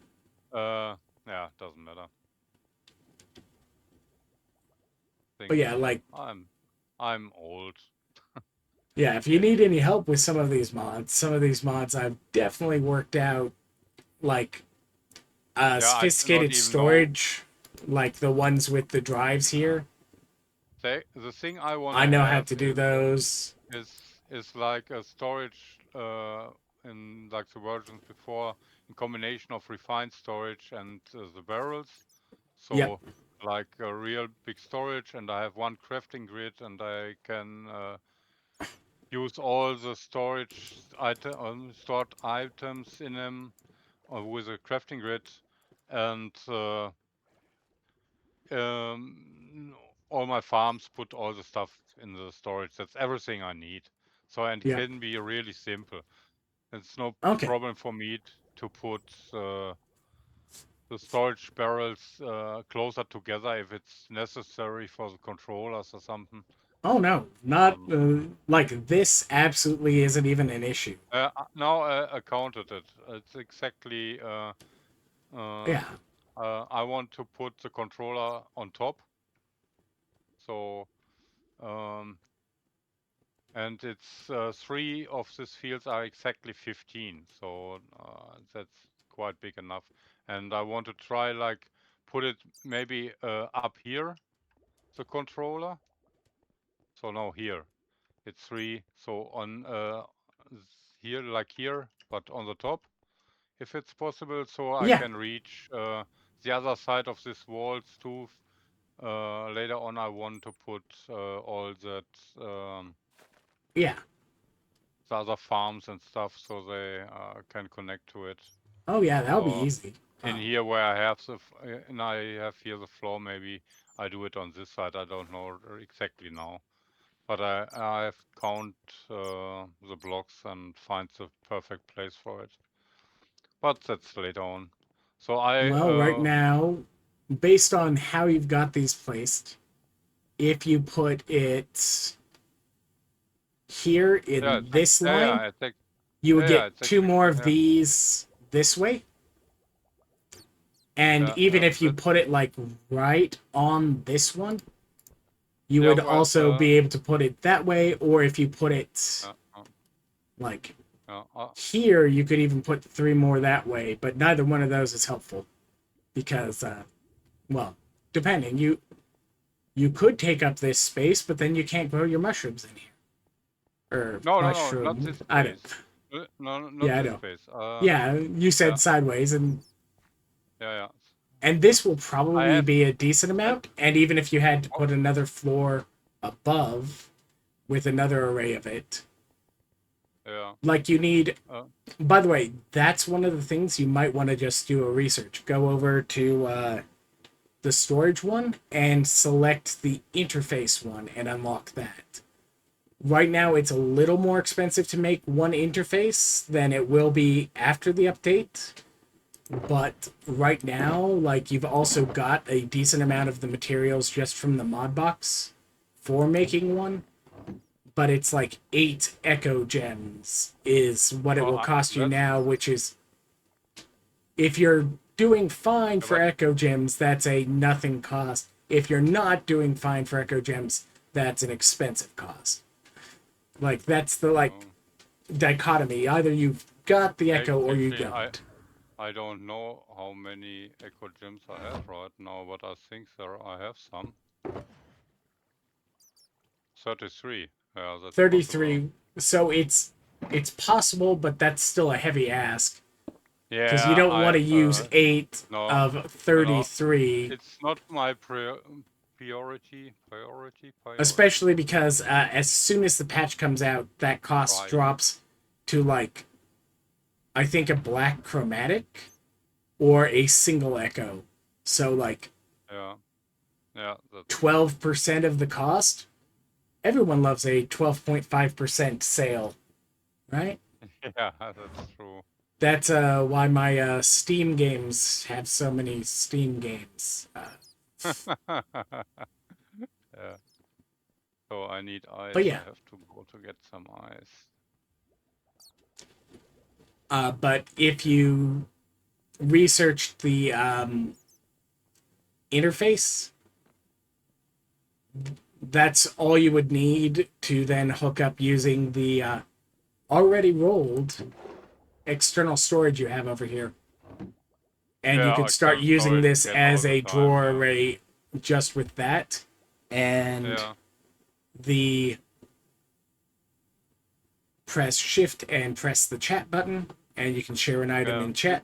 Uh, yeah, doesn't matter. But Think yeah, like, I'm old. yeah, if you need Actually, any help with some of these mods I've definitely worked out, like yeah, I do not sophisticated even know. storage, like the ones with the drives Uh, here. the thing I want I to know how have to do those. is is like a storage in like the versions before in combination of refined storage and the barrels. Yep. So like a real big storage, and I have one crafting grid, and I can use all the storage stored items in them with a crafting grid, and all my farms put all the stuff in the storage. That's everything I need. So, and it Yeah. can be really simple. It's no Okay. problem for me to put the storage barrels closer together if it's necessary for the controllers or something. Oh no, not Um, like this. Absolutely isn't even an issue. Now I counted it. It's exactly. Yeah. I want to put the controller on top. So, and it's 3 of these fields are exactly 15. So that's quite big enough. And I want to try like put it maybe up here, the controller. So now here, it's 3. So on here, like here, but on the top, if it's possible, so I Yeah. can reach the other side of these walls too. Later on, I want to put all that Yeah. the other farms and stuff, so they can connect to it. Oh yeah, that'll be Or easy. in here where I have and I have here the floor, maybe I do it on this side. I don't know exactly now, but I have count the blocks and find the perfect place for it. But that's later on. So Well, right now, based on how you've got these placed, if you put it here yeah, in this line, I think you would yeah, get it's two more of yeah, these this way. And even if you that put it like right on this one, you yeah, would well, also be able to put it that way. Or if you put it like uh, here, you could even put 3 more that way. But neither one of those is helpful because, well, depending, you could take up this space, but then you can't grow your mushrooms in here. Or no, not mushroom. this I don't. space. No, not Yeah, I this know. space. Yeah, you said Yeah, sideways, and yeah. this will I probably have, be a decent and amount. And even if you had to oh, put another floor above with another array of it, yeah, like you need. uh, By the way, that's one of the things you might want to just do a research. Go over to the storage one and select the interface one and unlock that. Right now, it's a little more expensive to make one interface than it will be after the update. But right now, like you've also got a decent amount of the materials just from the mod box for making one. But it's like 8 echo gems is what it will cost you that's now, which is if you're doing fine for but echo gems, that's a nothing cost. If you're not doing fine for echo gems, that's an expensive cost. Like that's the um, dichotomy. Either you've got the echo or you actually don't. I don't know how many echo gems I have right now, but I think I have some. 33. Yeah, that's possible. 33. So it's possible, but that's still a heavy ask because you Yeah, don't want to use 8 no, of no, 33, it's not my priority, especially because as soon as the patch comes out, that cost priority. drops to like I think a black chromatic or a single echo. So like Yeah, yeah, that's true. 12% of the cost. Everyone loves a 12.5% sale, right? Yeah, that's true. That's why my Steam games have so many Steam games. Yeah. So I need But ice. I yeah, have to go to get some ice. but if you research the interface, that's all you would need to then hook up using the already rolled external storage you have over here. And you Yeah, could start external using storage this get all as the a time. drawer Yeah. array just with that. And Yeah. the press shift and press the chat button, and you can share an item Yeah. in chat.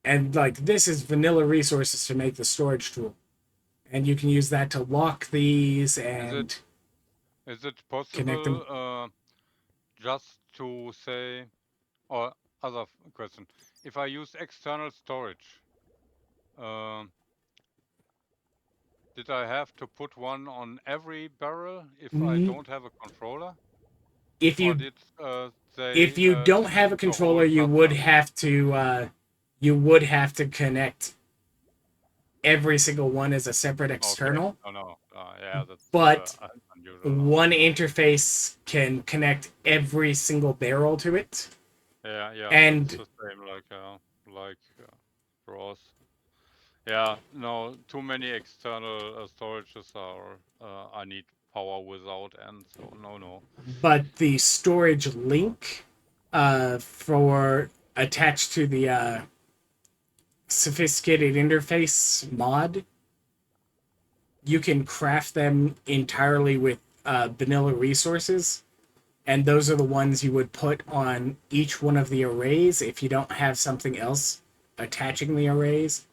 And like this is vanilla resources to make the storage tool. And you can use that to lock these Is it? and Is it connect them. possible just to say, or other question, if I use external storage, did I have to put one on every barrel if I Mm, don't have a controller? If Or you did they if you don't have a choose a controller, whole cluster? you would have to connect every single one as a separate Okay. external. Oh no. Yeah, that's But unusual now. one interface can connect every single barrel to it. Yeah, that's And the same like RAWs. Yeah, no, too many external storages are I need power without, and so no. but the storage link for attached to the sophisticated interface mod, you can craft them entirely with vanilla resources, and those are the ones you would put on each one of the arrays if you don't have something else attaching the arrays.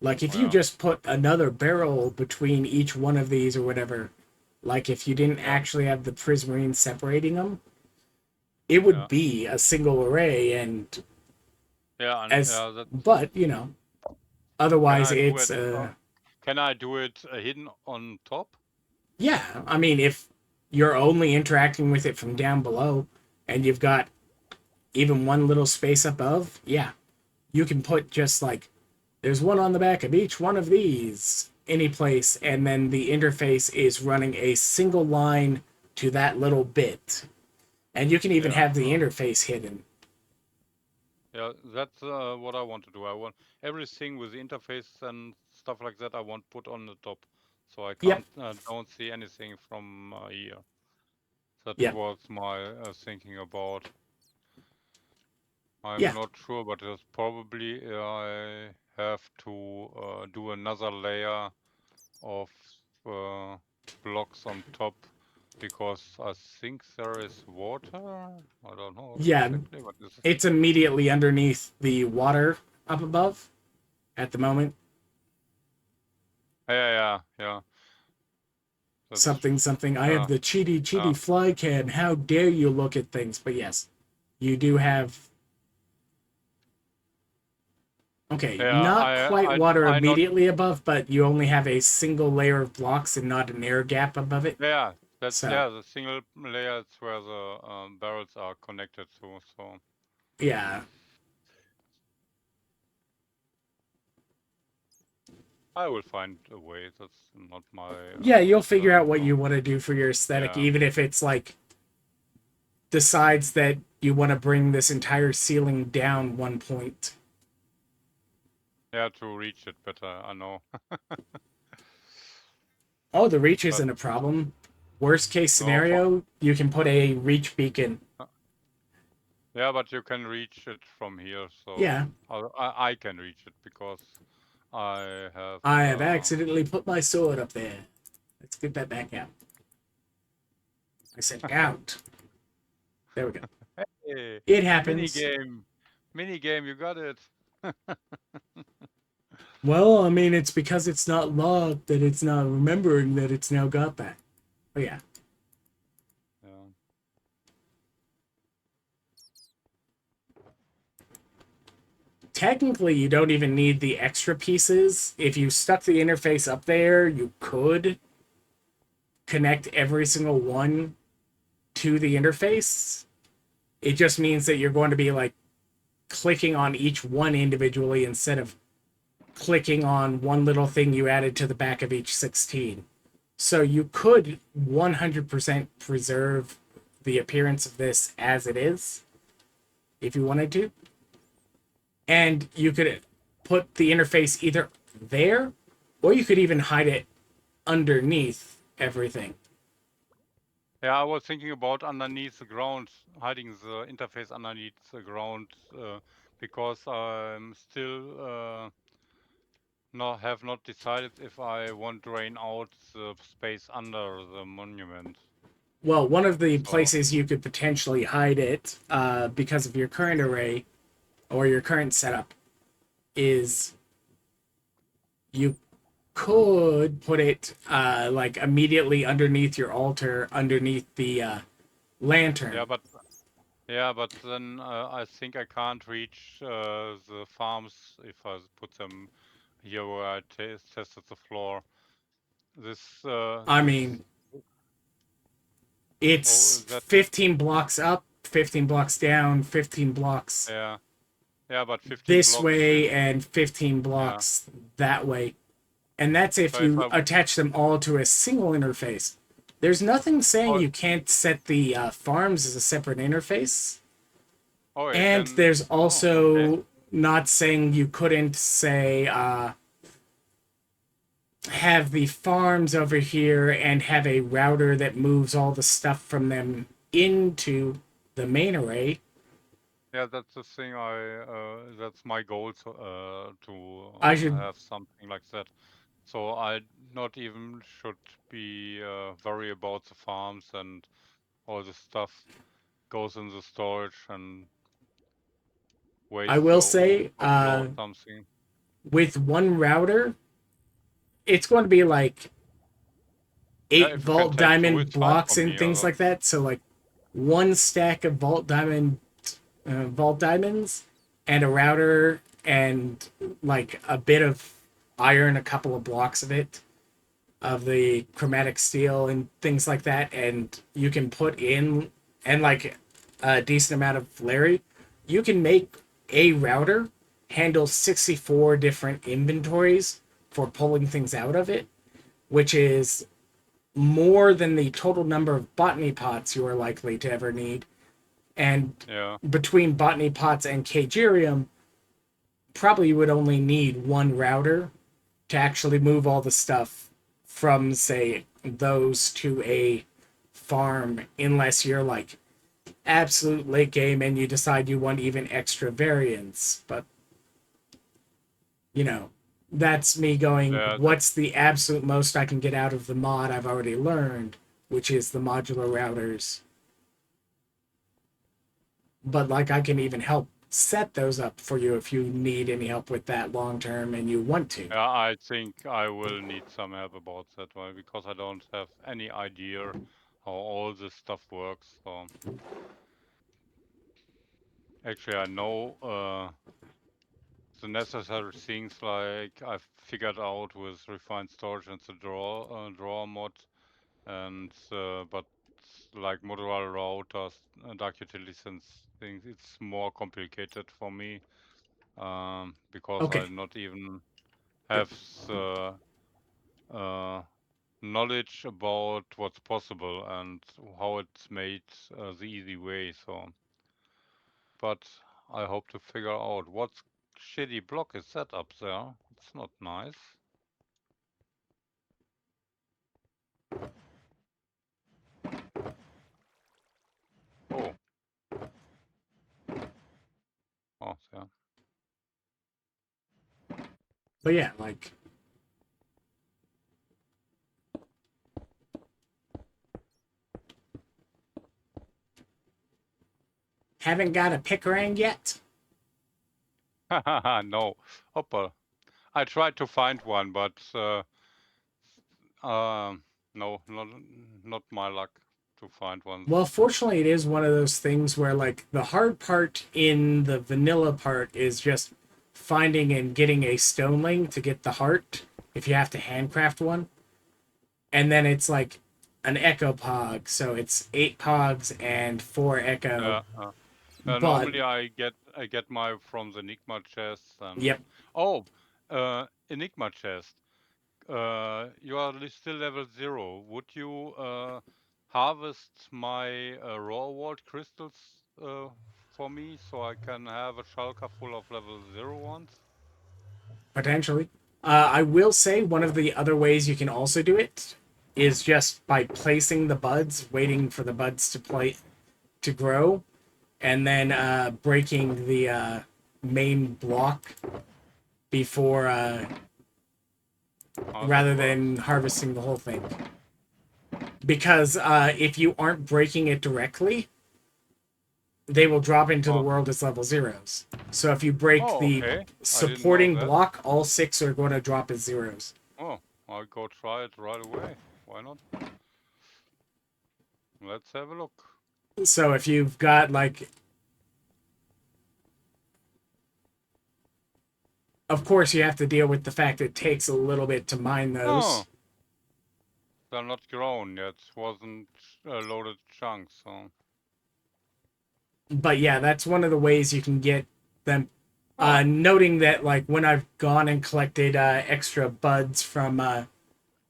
Like if you Yeah, just put another barrel between each one of these or whatever, like if you didn't yeah, actually have the prismarine separating them, it would yeah, be a single array. And yeah, and as yeah. That's but can otherwise I do it's it? Can I do it hidden on top? yeah, I mean, if you're only interacting with it from down below and you've got even one little space above, yeah, you can put just like there's one on the back of each one of these any place, and then the interface is running a single line to that little bit. And you can even Yeah, have the interface hidden. yeah. That's what I want to do. I want everything with the interface and stuff like that. I want put on the top, so I Yep, can't don't see anything from here. That yep, was my thinking about. I'm yeah. not sure, but it's probably I have to do another layer of blocks on top because I think there is water. I don't know Yeah, exactly, but this is it's immediately underneath the water up above at the moment. yeah. That's Something. I have yeah, the cheaty yeah, fly cam. How dare you look at things? But yes, you do have. Okay, yeah. not quite water I not immediately above, but you only have a single layer of blocks and not an air gap above it. yeah. That's So, the single layer is where the barrels are connected to. So yeah. I will find a way. That's not my Yeah, you'll figure concern. out what So you want to do for your aesthetic, yeah, even if it's like decides that you want to bring this entire ceiling down 1 point. yeah. To reach it better, I know. Oh, the reach But isn't a problem. Worst case no, for, scenario, you can put a reach beacon. yeah, but you can reach it from here, so Yeah, I can reach it because I have. I have accidentally put my sword up there. Let's get that back out. I said out. There we go. Hey, It mini happens. game, mini game, you got it. Well, I mean, it's because it's not logged that it's not remembering that it's now got that. Oh, yeah. Yeah, Technically, you don't even need the extra pieces. If you stuck the interface up there, you could connect every single one to the interface. It just means that you're going to be like clicking on each one individually instead of clicking on one little thing you added to the back of each 16. So you could 100% preserve the appearance of this as it is if you wanted to. And you could put the interface either there or you could even hide it underneath everything. yeah. I was thinking about underneath the ground, hiding the interface underneath the ground, because I'm still have not decided if I want to drain out the space under the monument. Well, one of the So places you could potentially hide it because of your current array or your current setup is you could put it like immediately underneath your altar, underneath the lantern. Yeah, but then I think I can't reach the farms if I put them here where I tested the floor. This I this mean, oh it's that 15 blocks up, 15 blocks down, 15 blocks yeah yeah, but 15 this blocks way, is and 15 yeah. blocks that way. And that's if So if you I attach them all to a single interface. There's nothing saying oh you can't set the farms as a separate interface. oh you And can there's oh okay also not saying you couldn't say have the farms over here and have a router that moves all the stuff from them into the main array. yeah, that's the thing. That's my goal to I should have something like that. So I not even should be worry about the farms and all the stuff goes in the storage and I waits will to say upload something. with one router it's going to be like Yeah, 8 if you can vault take two, diamond it's fine for blocks and me. things like that, so like one stack of vault diamonds and a router and like a bit of iron, a couple of blocks of it, of the chromatic steel and things like that, and you can put in and like a decent amount of Larry, you can make a router handle 64 different inventories for pulling things out of it, which is more than the total number of botany pots you are likely to ever need. And Yeah, between botany pots and Kagirium, probably you would only need one router to actually move all the stuff from, say, those to a farm, unless you're like absolute late game and you decide you want even extra variants. But, you know, that's me going, yeah, that what's the absolute most I can get out of the mod I've already learned, which is the modular routers. But, like, I can even help set those up for you if you need any help with that long term and you want to. yeah. I think I will need some help about that one because I don't have any idea how all this stuff works. So actually, I know the necessary things like I've figured out with refined storage and the drawer mod, and but like modular routers, dark utilities and things, it's more complicated for me because I Okay. not even have the knowledge about what's possible and how it's made the easy way. So, but I hope to figure out what shitty block is that up there. It's not nice. Oh, oh, yeah. But yeah, like, haven't got a Pickering yet? No, Hopper. I tried to find one, but no, not my luck to find ones. Well, fortunately, it is one of those things where, like, the hard part in the vanilla part is just finding and getting a stoneling to get the heart if you have to handcraft one. And then it's like an echo pog, so it's 8 pogs and 4 echo. Yeah. But, Normally I get my from the Enigma chest and yep, oh, Enigma chest. You are still level 0. Would you harvest my raw vault crystals for me so I can have a shulker full of level 0 ones? potentially. I will say one of the other ways you can also do it is just by placing the buds, waiting for the buds to grow, and then breaking the main block before How that rather works? than harvesting the whole thing. Because if you aren't breaking it directly, they will drop into the Oh, world as level zeros. So if you break oh, the okay. I didn't know supporting that. block, all 6 are going to drop as zeros. Oh. I'll go try it right away. Why not? Let's have a look. So if you've got like, of course you have to deal with the fact it takes a little bit to mine those. Oh, they're not grown yet. Wasn't a loaded chunk, so. But yeah, that's one of the ways you can get them. Oh. Noting that like when I've gone and collected extra buds from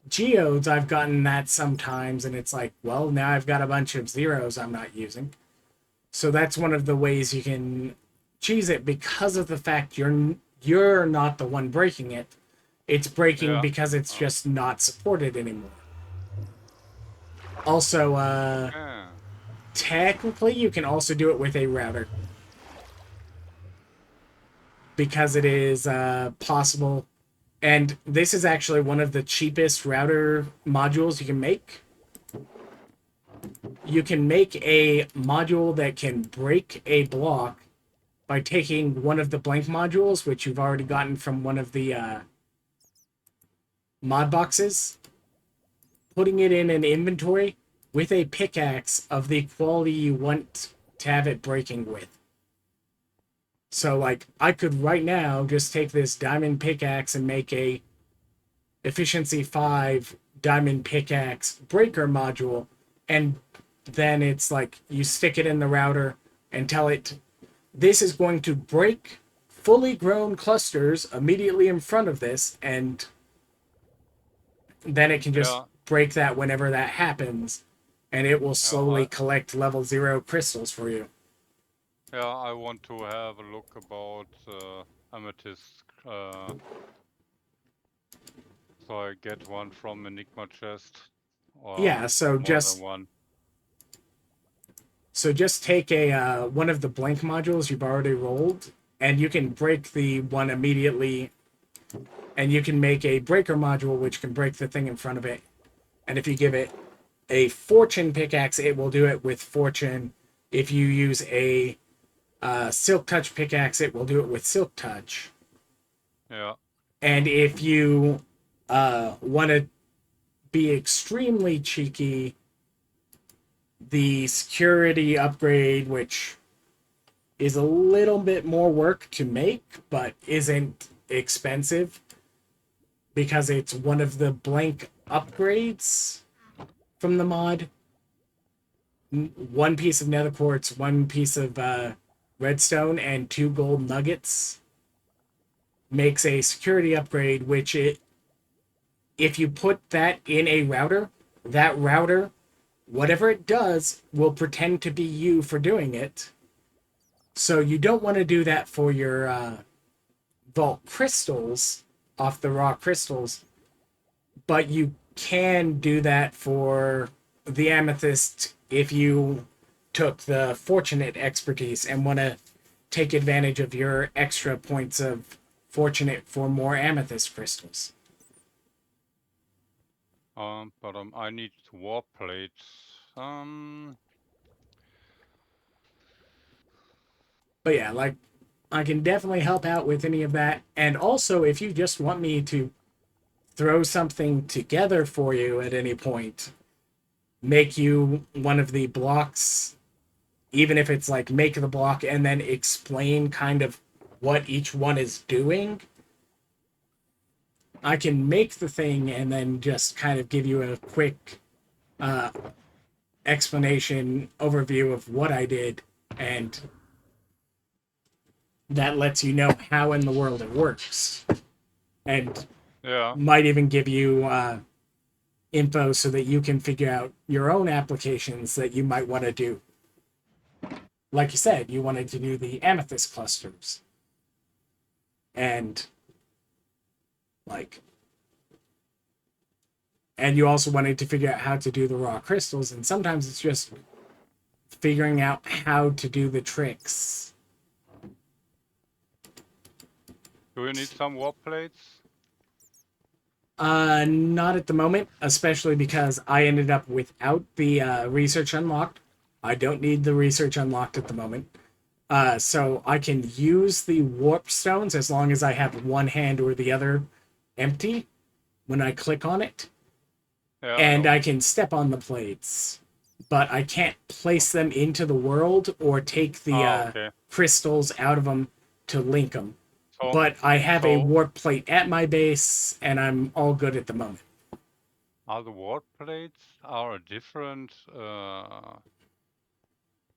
geodes, I've gotten that sometimes, and it's like, well, now I've got a bunch of zeros I'm not using. So that's one of the ways you can cheese it, because of the fact you're not the one breaking it. It's breaking because it's just not supported anymore. Also, technically, you can also do it with a router, because it is possible. And this is actually one of the cheapest router modules you can make. You can make a module that can break a block by taking one of the blank modules, which you've already gotten from one of the mod boxes, putting it in an inventory with a pickaxe of the quality you want to have it breaking with. So, like, I could right now just take this diamond pickaxe and make a efficiency 5 diamond pickaxe breaker module, and then it's like you stick it in the router and tell it this is going to break fully grown clusters immediately in front of this, and then it can just break that whenever that happens, and it will slowly collect level 0 crystals for you. Yeah, I want to have a look about amethyst. So I get one from Enigma chest. Or yeah, so just one. So just take a one of the blank modules you've already rolled, and you can break the one immediately, and you can make a breaker module which can break the thing in front of it. And if you give it a fortune pickaxe, it will do it with fortune. If you use a silk touch pickaxe, it will do it with silk touch. Yeah. And if you want to be extremely cheeky, the security upgrade, which is a little bit more work to make, but isn't expensive, because it's one of the blank upgrades from the mod. One piece of nether quartz, one piece of redstone, and 2 gold nuggets makes a security upgrade, which if you put that in a router, that router, whatever it does, will pretend to be you for doing it. So you don't want to do that for your vault crystals off the raw crystals, but you can do that for the amethyst if you took the fortunate expertise and want to take advantage of your extra points of fortunate for more amethyst crystals. But I need warp plates. But yeah, like, I can definitely help out with any of that. And also, if you just want me to throw something together for you at any point, make you one of the blocks, even if it's like make the block and then explain kind of what each one is doing, I can make the thing and then just kind of give you a quick explanation overview of what I did, and that lets you know how in the world it works, and might even give you info so that you can figure out your own applications that you might want to do. Like you said, you wanted to do the amethyst clusters, and you also wanted to figure out how to do the raw crystals, and sometimes it's just figuring out how to do the tricks. Do you need some warp plates? Not at the moment, especially because I ended up without the research unlocked. I don't need the research unlocked at the moment. So I can use the warp stones as long as I have one hand or the other empty. when I click on it, Yeah, I and know. I can step on the plates, but I can't place them into the world or take the Okay. crystals out of them to link them. So, But I have a so warp plate at my base, and I'm all good at the moment. are the ward plates are a different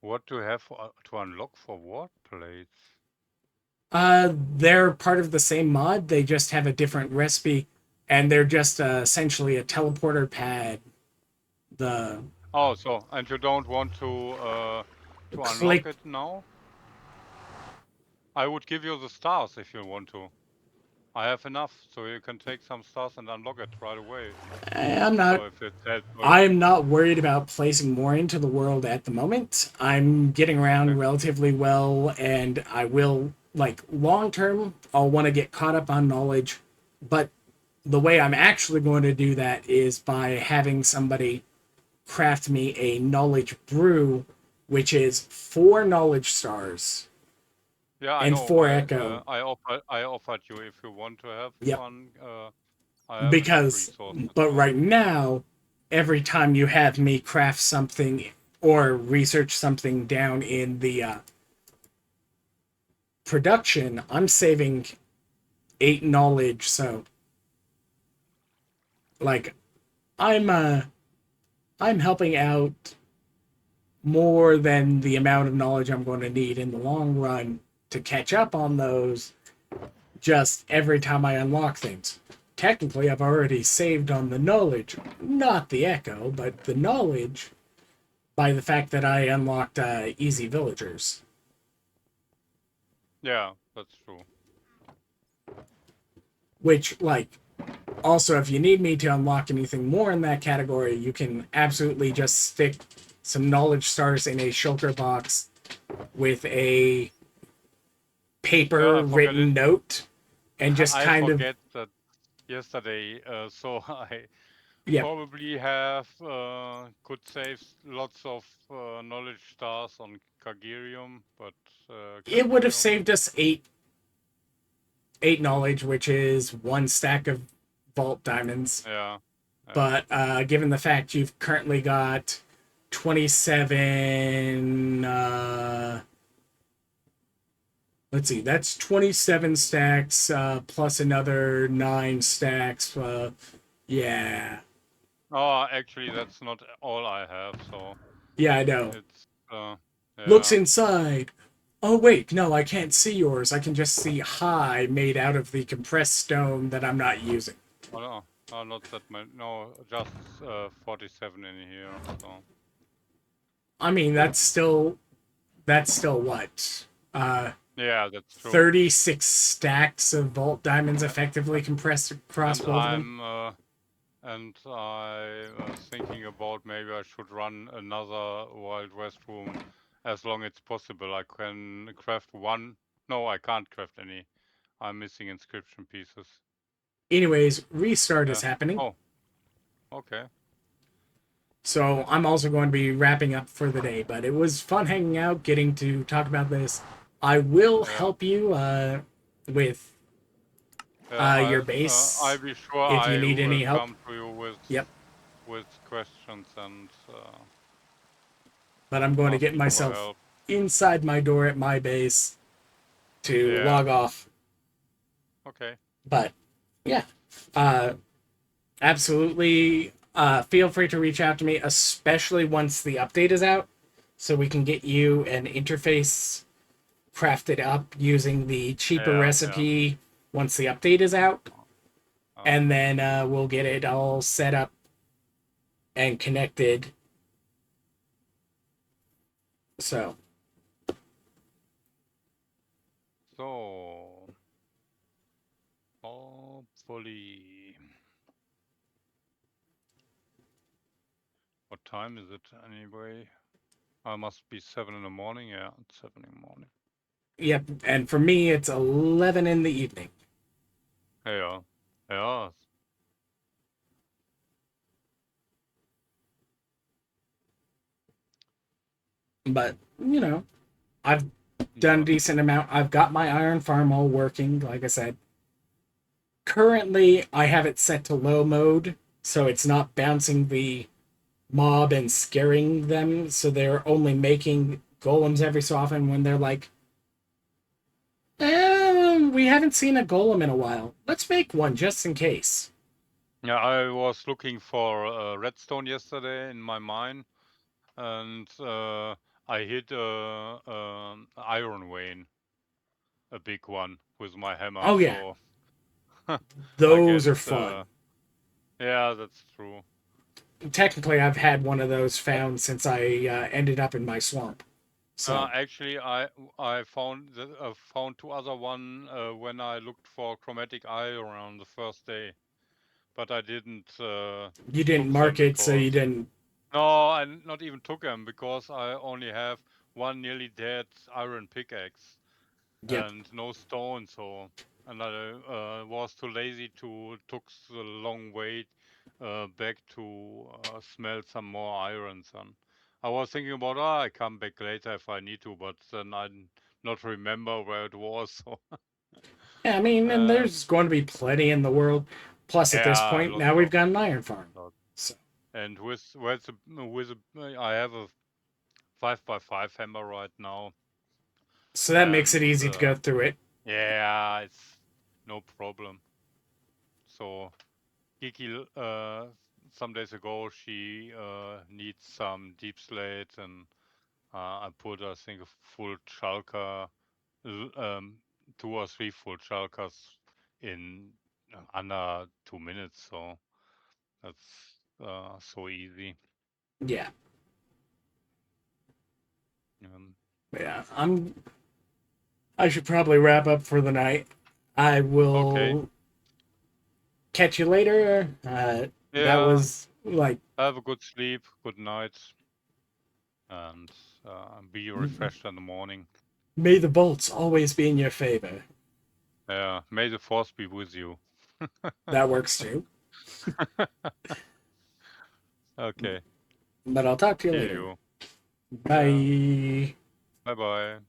what to have to unlock for ward plates? They're part of the same mod. They just have a different recipe, and they're just essentially a teleporter pad. The Oh, so and you don't want to unlock click. it now? I would give you the stars if you want to. I have enough, so you can take some stars and unlock it right away. I'm not. So if it helps. I'm not worried about placing more into the world at the moment. I'm getting around Okay. relatively well, and I will like long term. I'll want to get caught up on knowledge, but the way I'm actually going to do that is by having somebody craft me a knowledge brew, which is 4 knowledge stars Yeah, I and know. 4 echo. I offered you if you want to have Yep. one. I have enough Because, resources. but So right now, every time you have me craft something or research something down in the production, I'm saving 8 knowledge. So, like, I'm uh, I'm helping out more than the amount of knowledge I'm going to need in the long run to catch up on those just every time I unlock things. Technically, I've already saved on the knowledge, not the echo, but the knowledge by the fact that I unlocked easy villagers. yeah, that's true. Which, like, also, if you need me to unlock anything more in that category, you can absolutely just stick some knowledge stars in a shulker box with a Yeah, paper I forget it. written note and just I kind of, forget that yesterday. So I yeah, probably have could save lots of knowledge stars on Kagirium, but it would have Kagirium. saved us eight knowledge, which is 1 stack of vault diamonds. Yeah, yeah. But given the fact you've currently got 27, let's see, that's 27 stacks plus another 9 stacks. Yeah. Oh, actually, that's not all I have. So Yeah, I know. it's Looks yeah. inside. Oh, wait, no, I can't see yours. I can just see high made out of the compressed stone that I'm not using. Oh, no, not that many. No, just 47 in here. So I mean, that's still what? yeah, that's true. 36 stacks of vault diamonds Uh, effectively compressed across and both of them. I was thinking about maybe I should run another Wild West room as long as possible. I can craft one. No, I can't craft any. I'm missing inscription pieces. Anyways, restart is Yeah. happening. Oh, okay. So I'm also going to be wrapping up for the day, but it was fun hanging out, getting to talk about this. I will Yeah. help you with Yeah, your I'll base be sure if you I need will any help. come to you Yep. with questions and But I'm going to ask get you for myself help. inside my door at my base to Yeah. log off. Okay. But yeah, uh, absolutely. Feel free to reach out to me, especially once the update is out, so we can get you an interface crafted up using the cheaper Yeah, yeah. recipe once the update is out. And Okay. then we'll get it all set up and connected. So, So hopefully, what time is it anyway? I must be 7 in the morning. Yeah, it's 7 in the morning. yep. And for me, it's 11 in the evening. Yeah, yeah. But, I've done a Yeah. decent amount. I've got my iron farm all working, like I said. Currently, I have it set to low mode, so it's not bouncing the mob and scaring them. So they're only making golems every so often when they're like, we haven't seen a golem in a while. Let's make one just in case. Yeah, I was looking for redstone yesterday in my mine, and I hit a iron vein, a big one, with my hammer. Oh, yeah. So I get, Those are fun. yeah, that's true. Technically, I've had one of those found since I ended up in my swamp. So, Actually, I found two other one when I looked for chromatic iron on the first day, but I didn't you didn't took mark them it, so you because didn't. no, I not even took them because I only have one nearly dead iron pickaxe Yep. and no stone. So, and I was too lazy to took the long way back to smelt some more irons. And I was thinking about, I come back later if I need to, but then I not remember where it was. So, Yeah, I mean, and uh, there's going to be plenty in the world. Plus, at this yeah, point, lots now we've of got an iron farm. lots. So, And I have a 5x5 hammer right now, so that makes it and easy to go through it. yeah, it's no problem. So Kiki, some days ago, she needs some deep slate, and I put, I think, a full shulker, two or three full shulkers in under 2 minutes. So that's so easy. Yeah. Um, Yeah. I should probably wrap up for the night. I okay. will catch you later. That Yeah. was like, Have a good sleep. Good night, and be refreshed in the morning. may the bolts always be in your favor. Yeah. May the force be with you. That works too. Okay. But I'll talk to you See later. you. Yeah. Bye. Bye bye.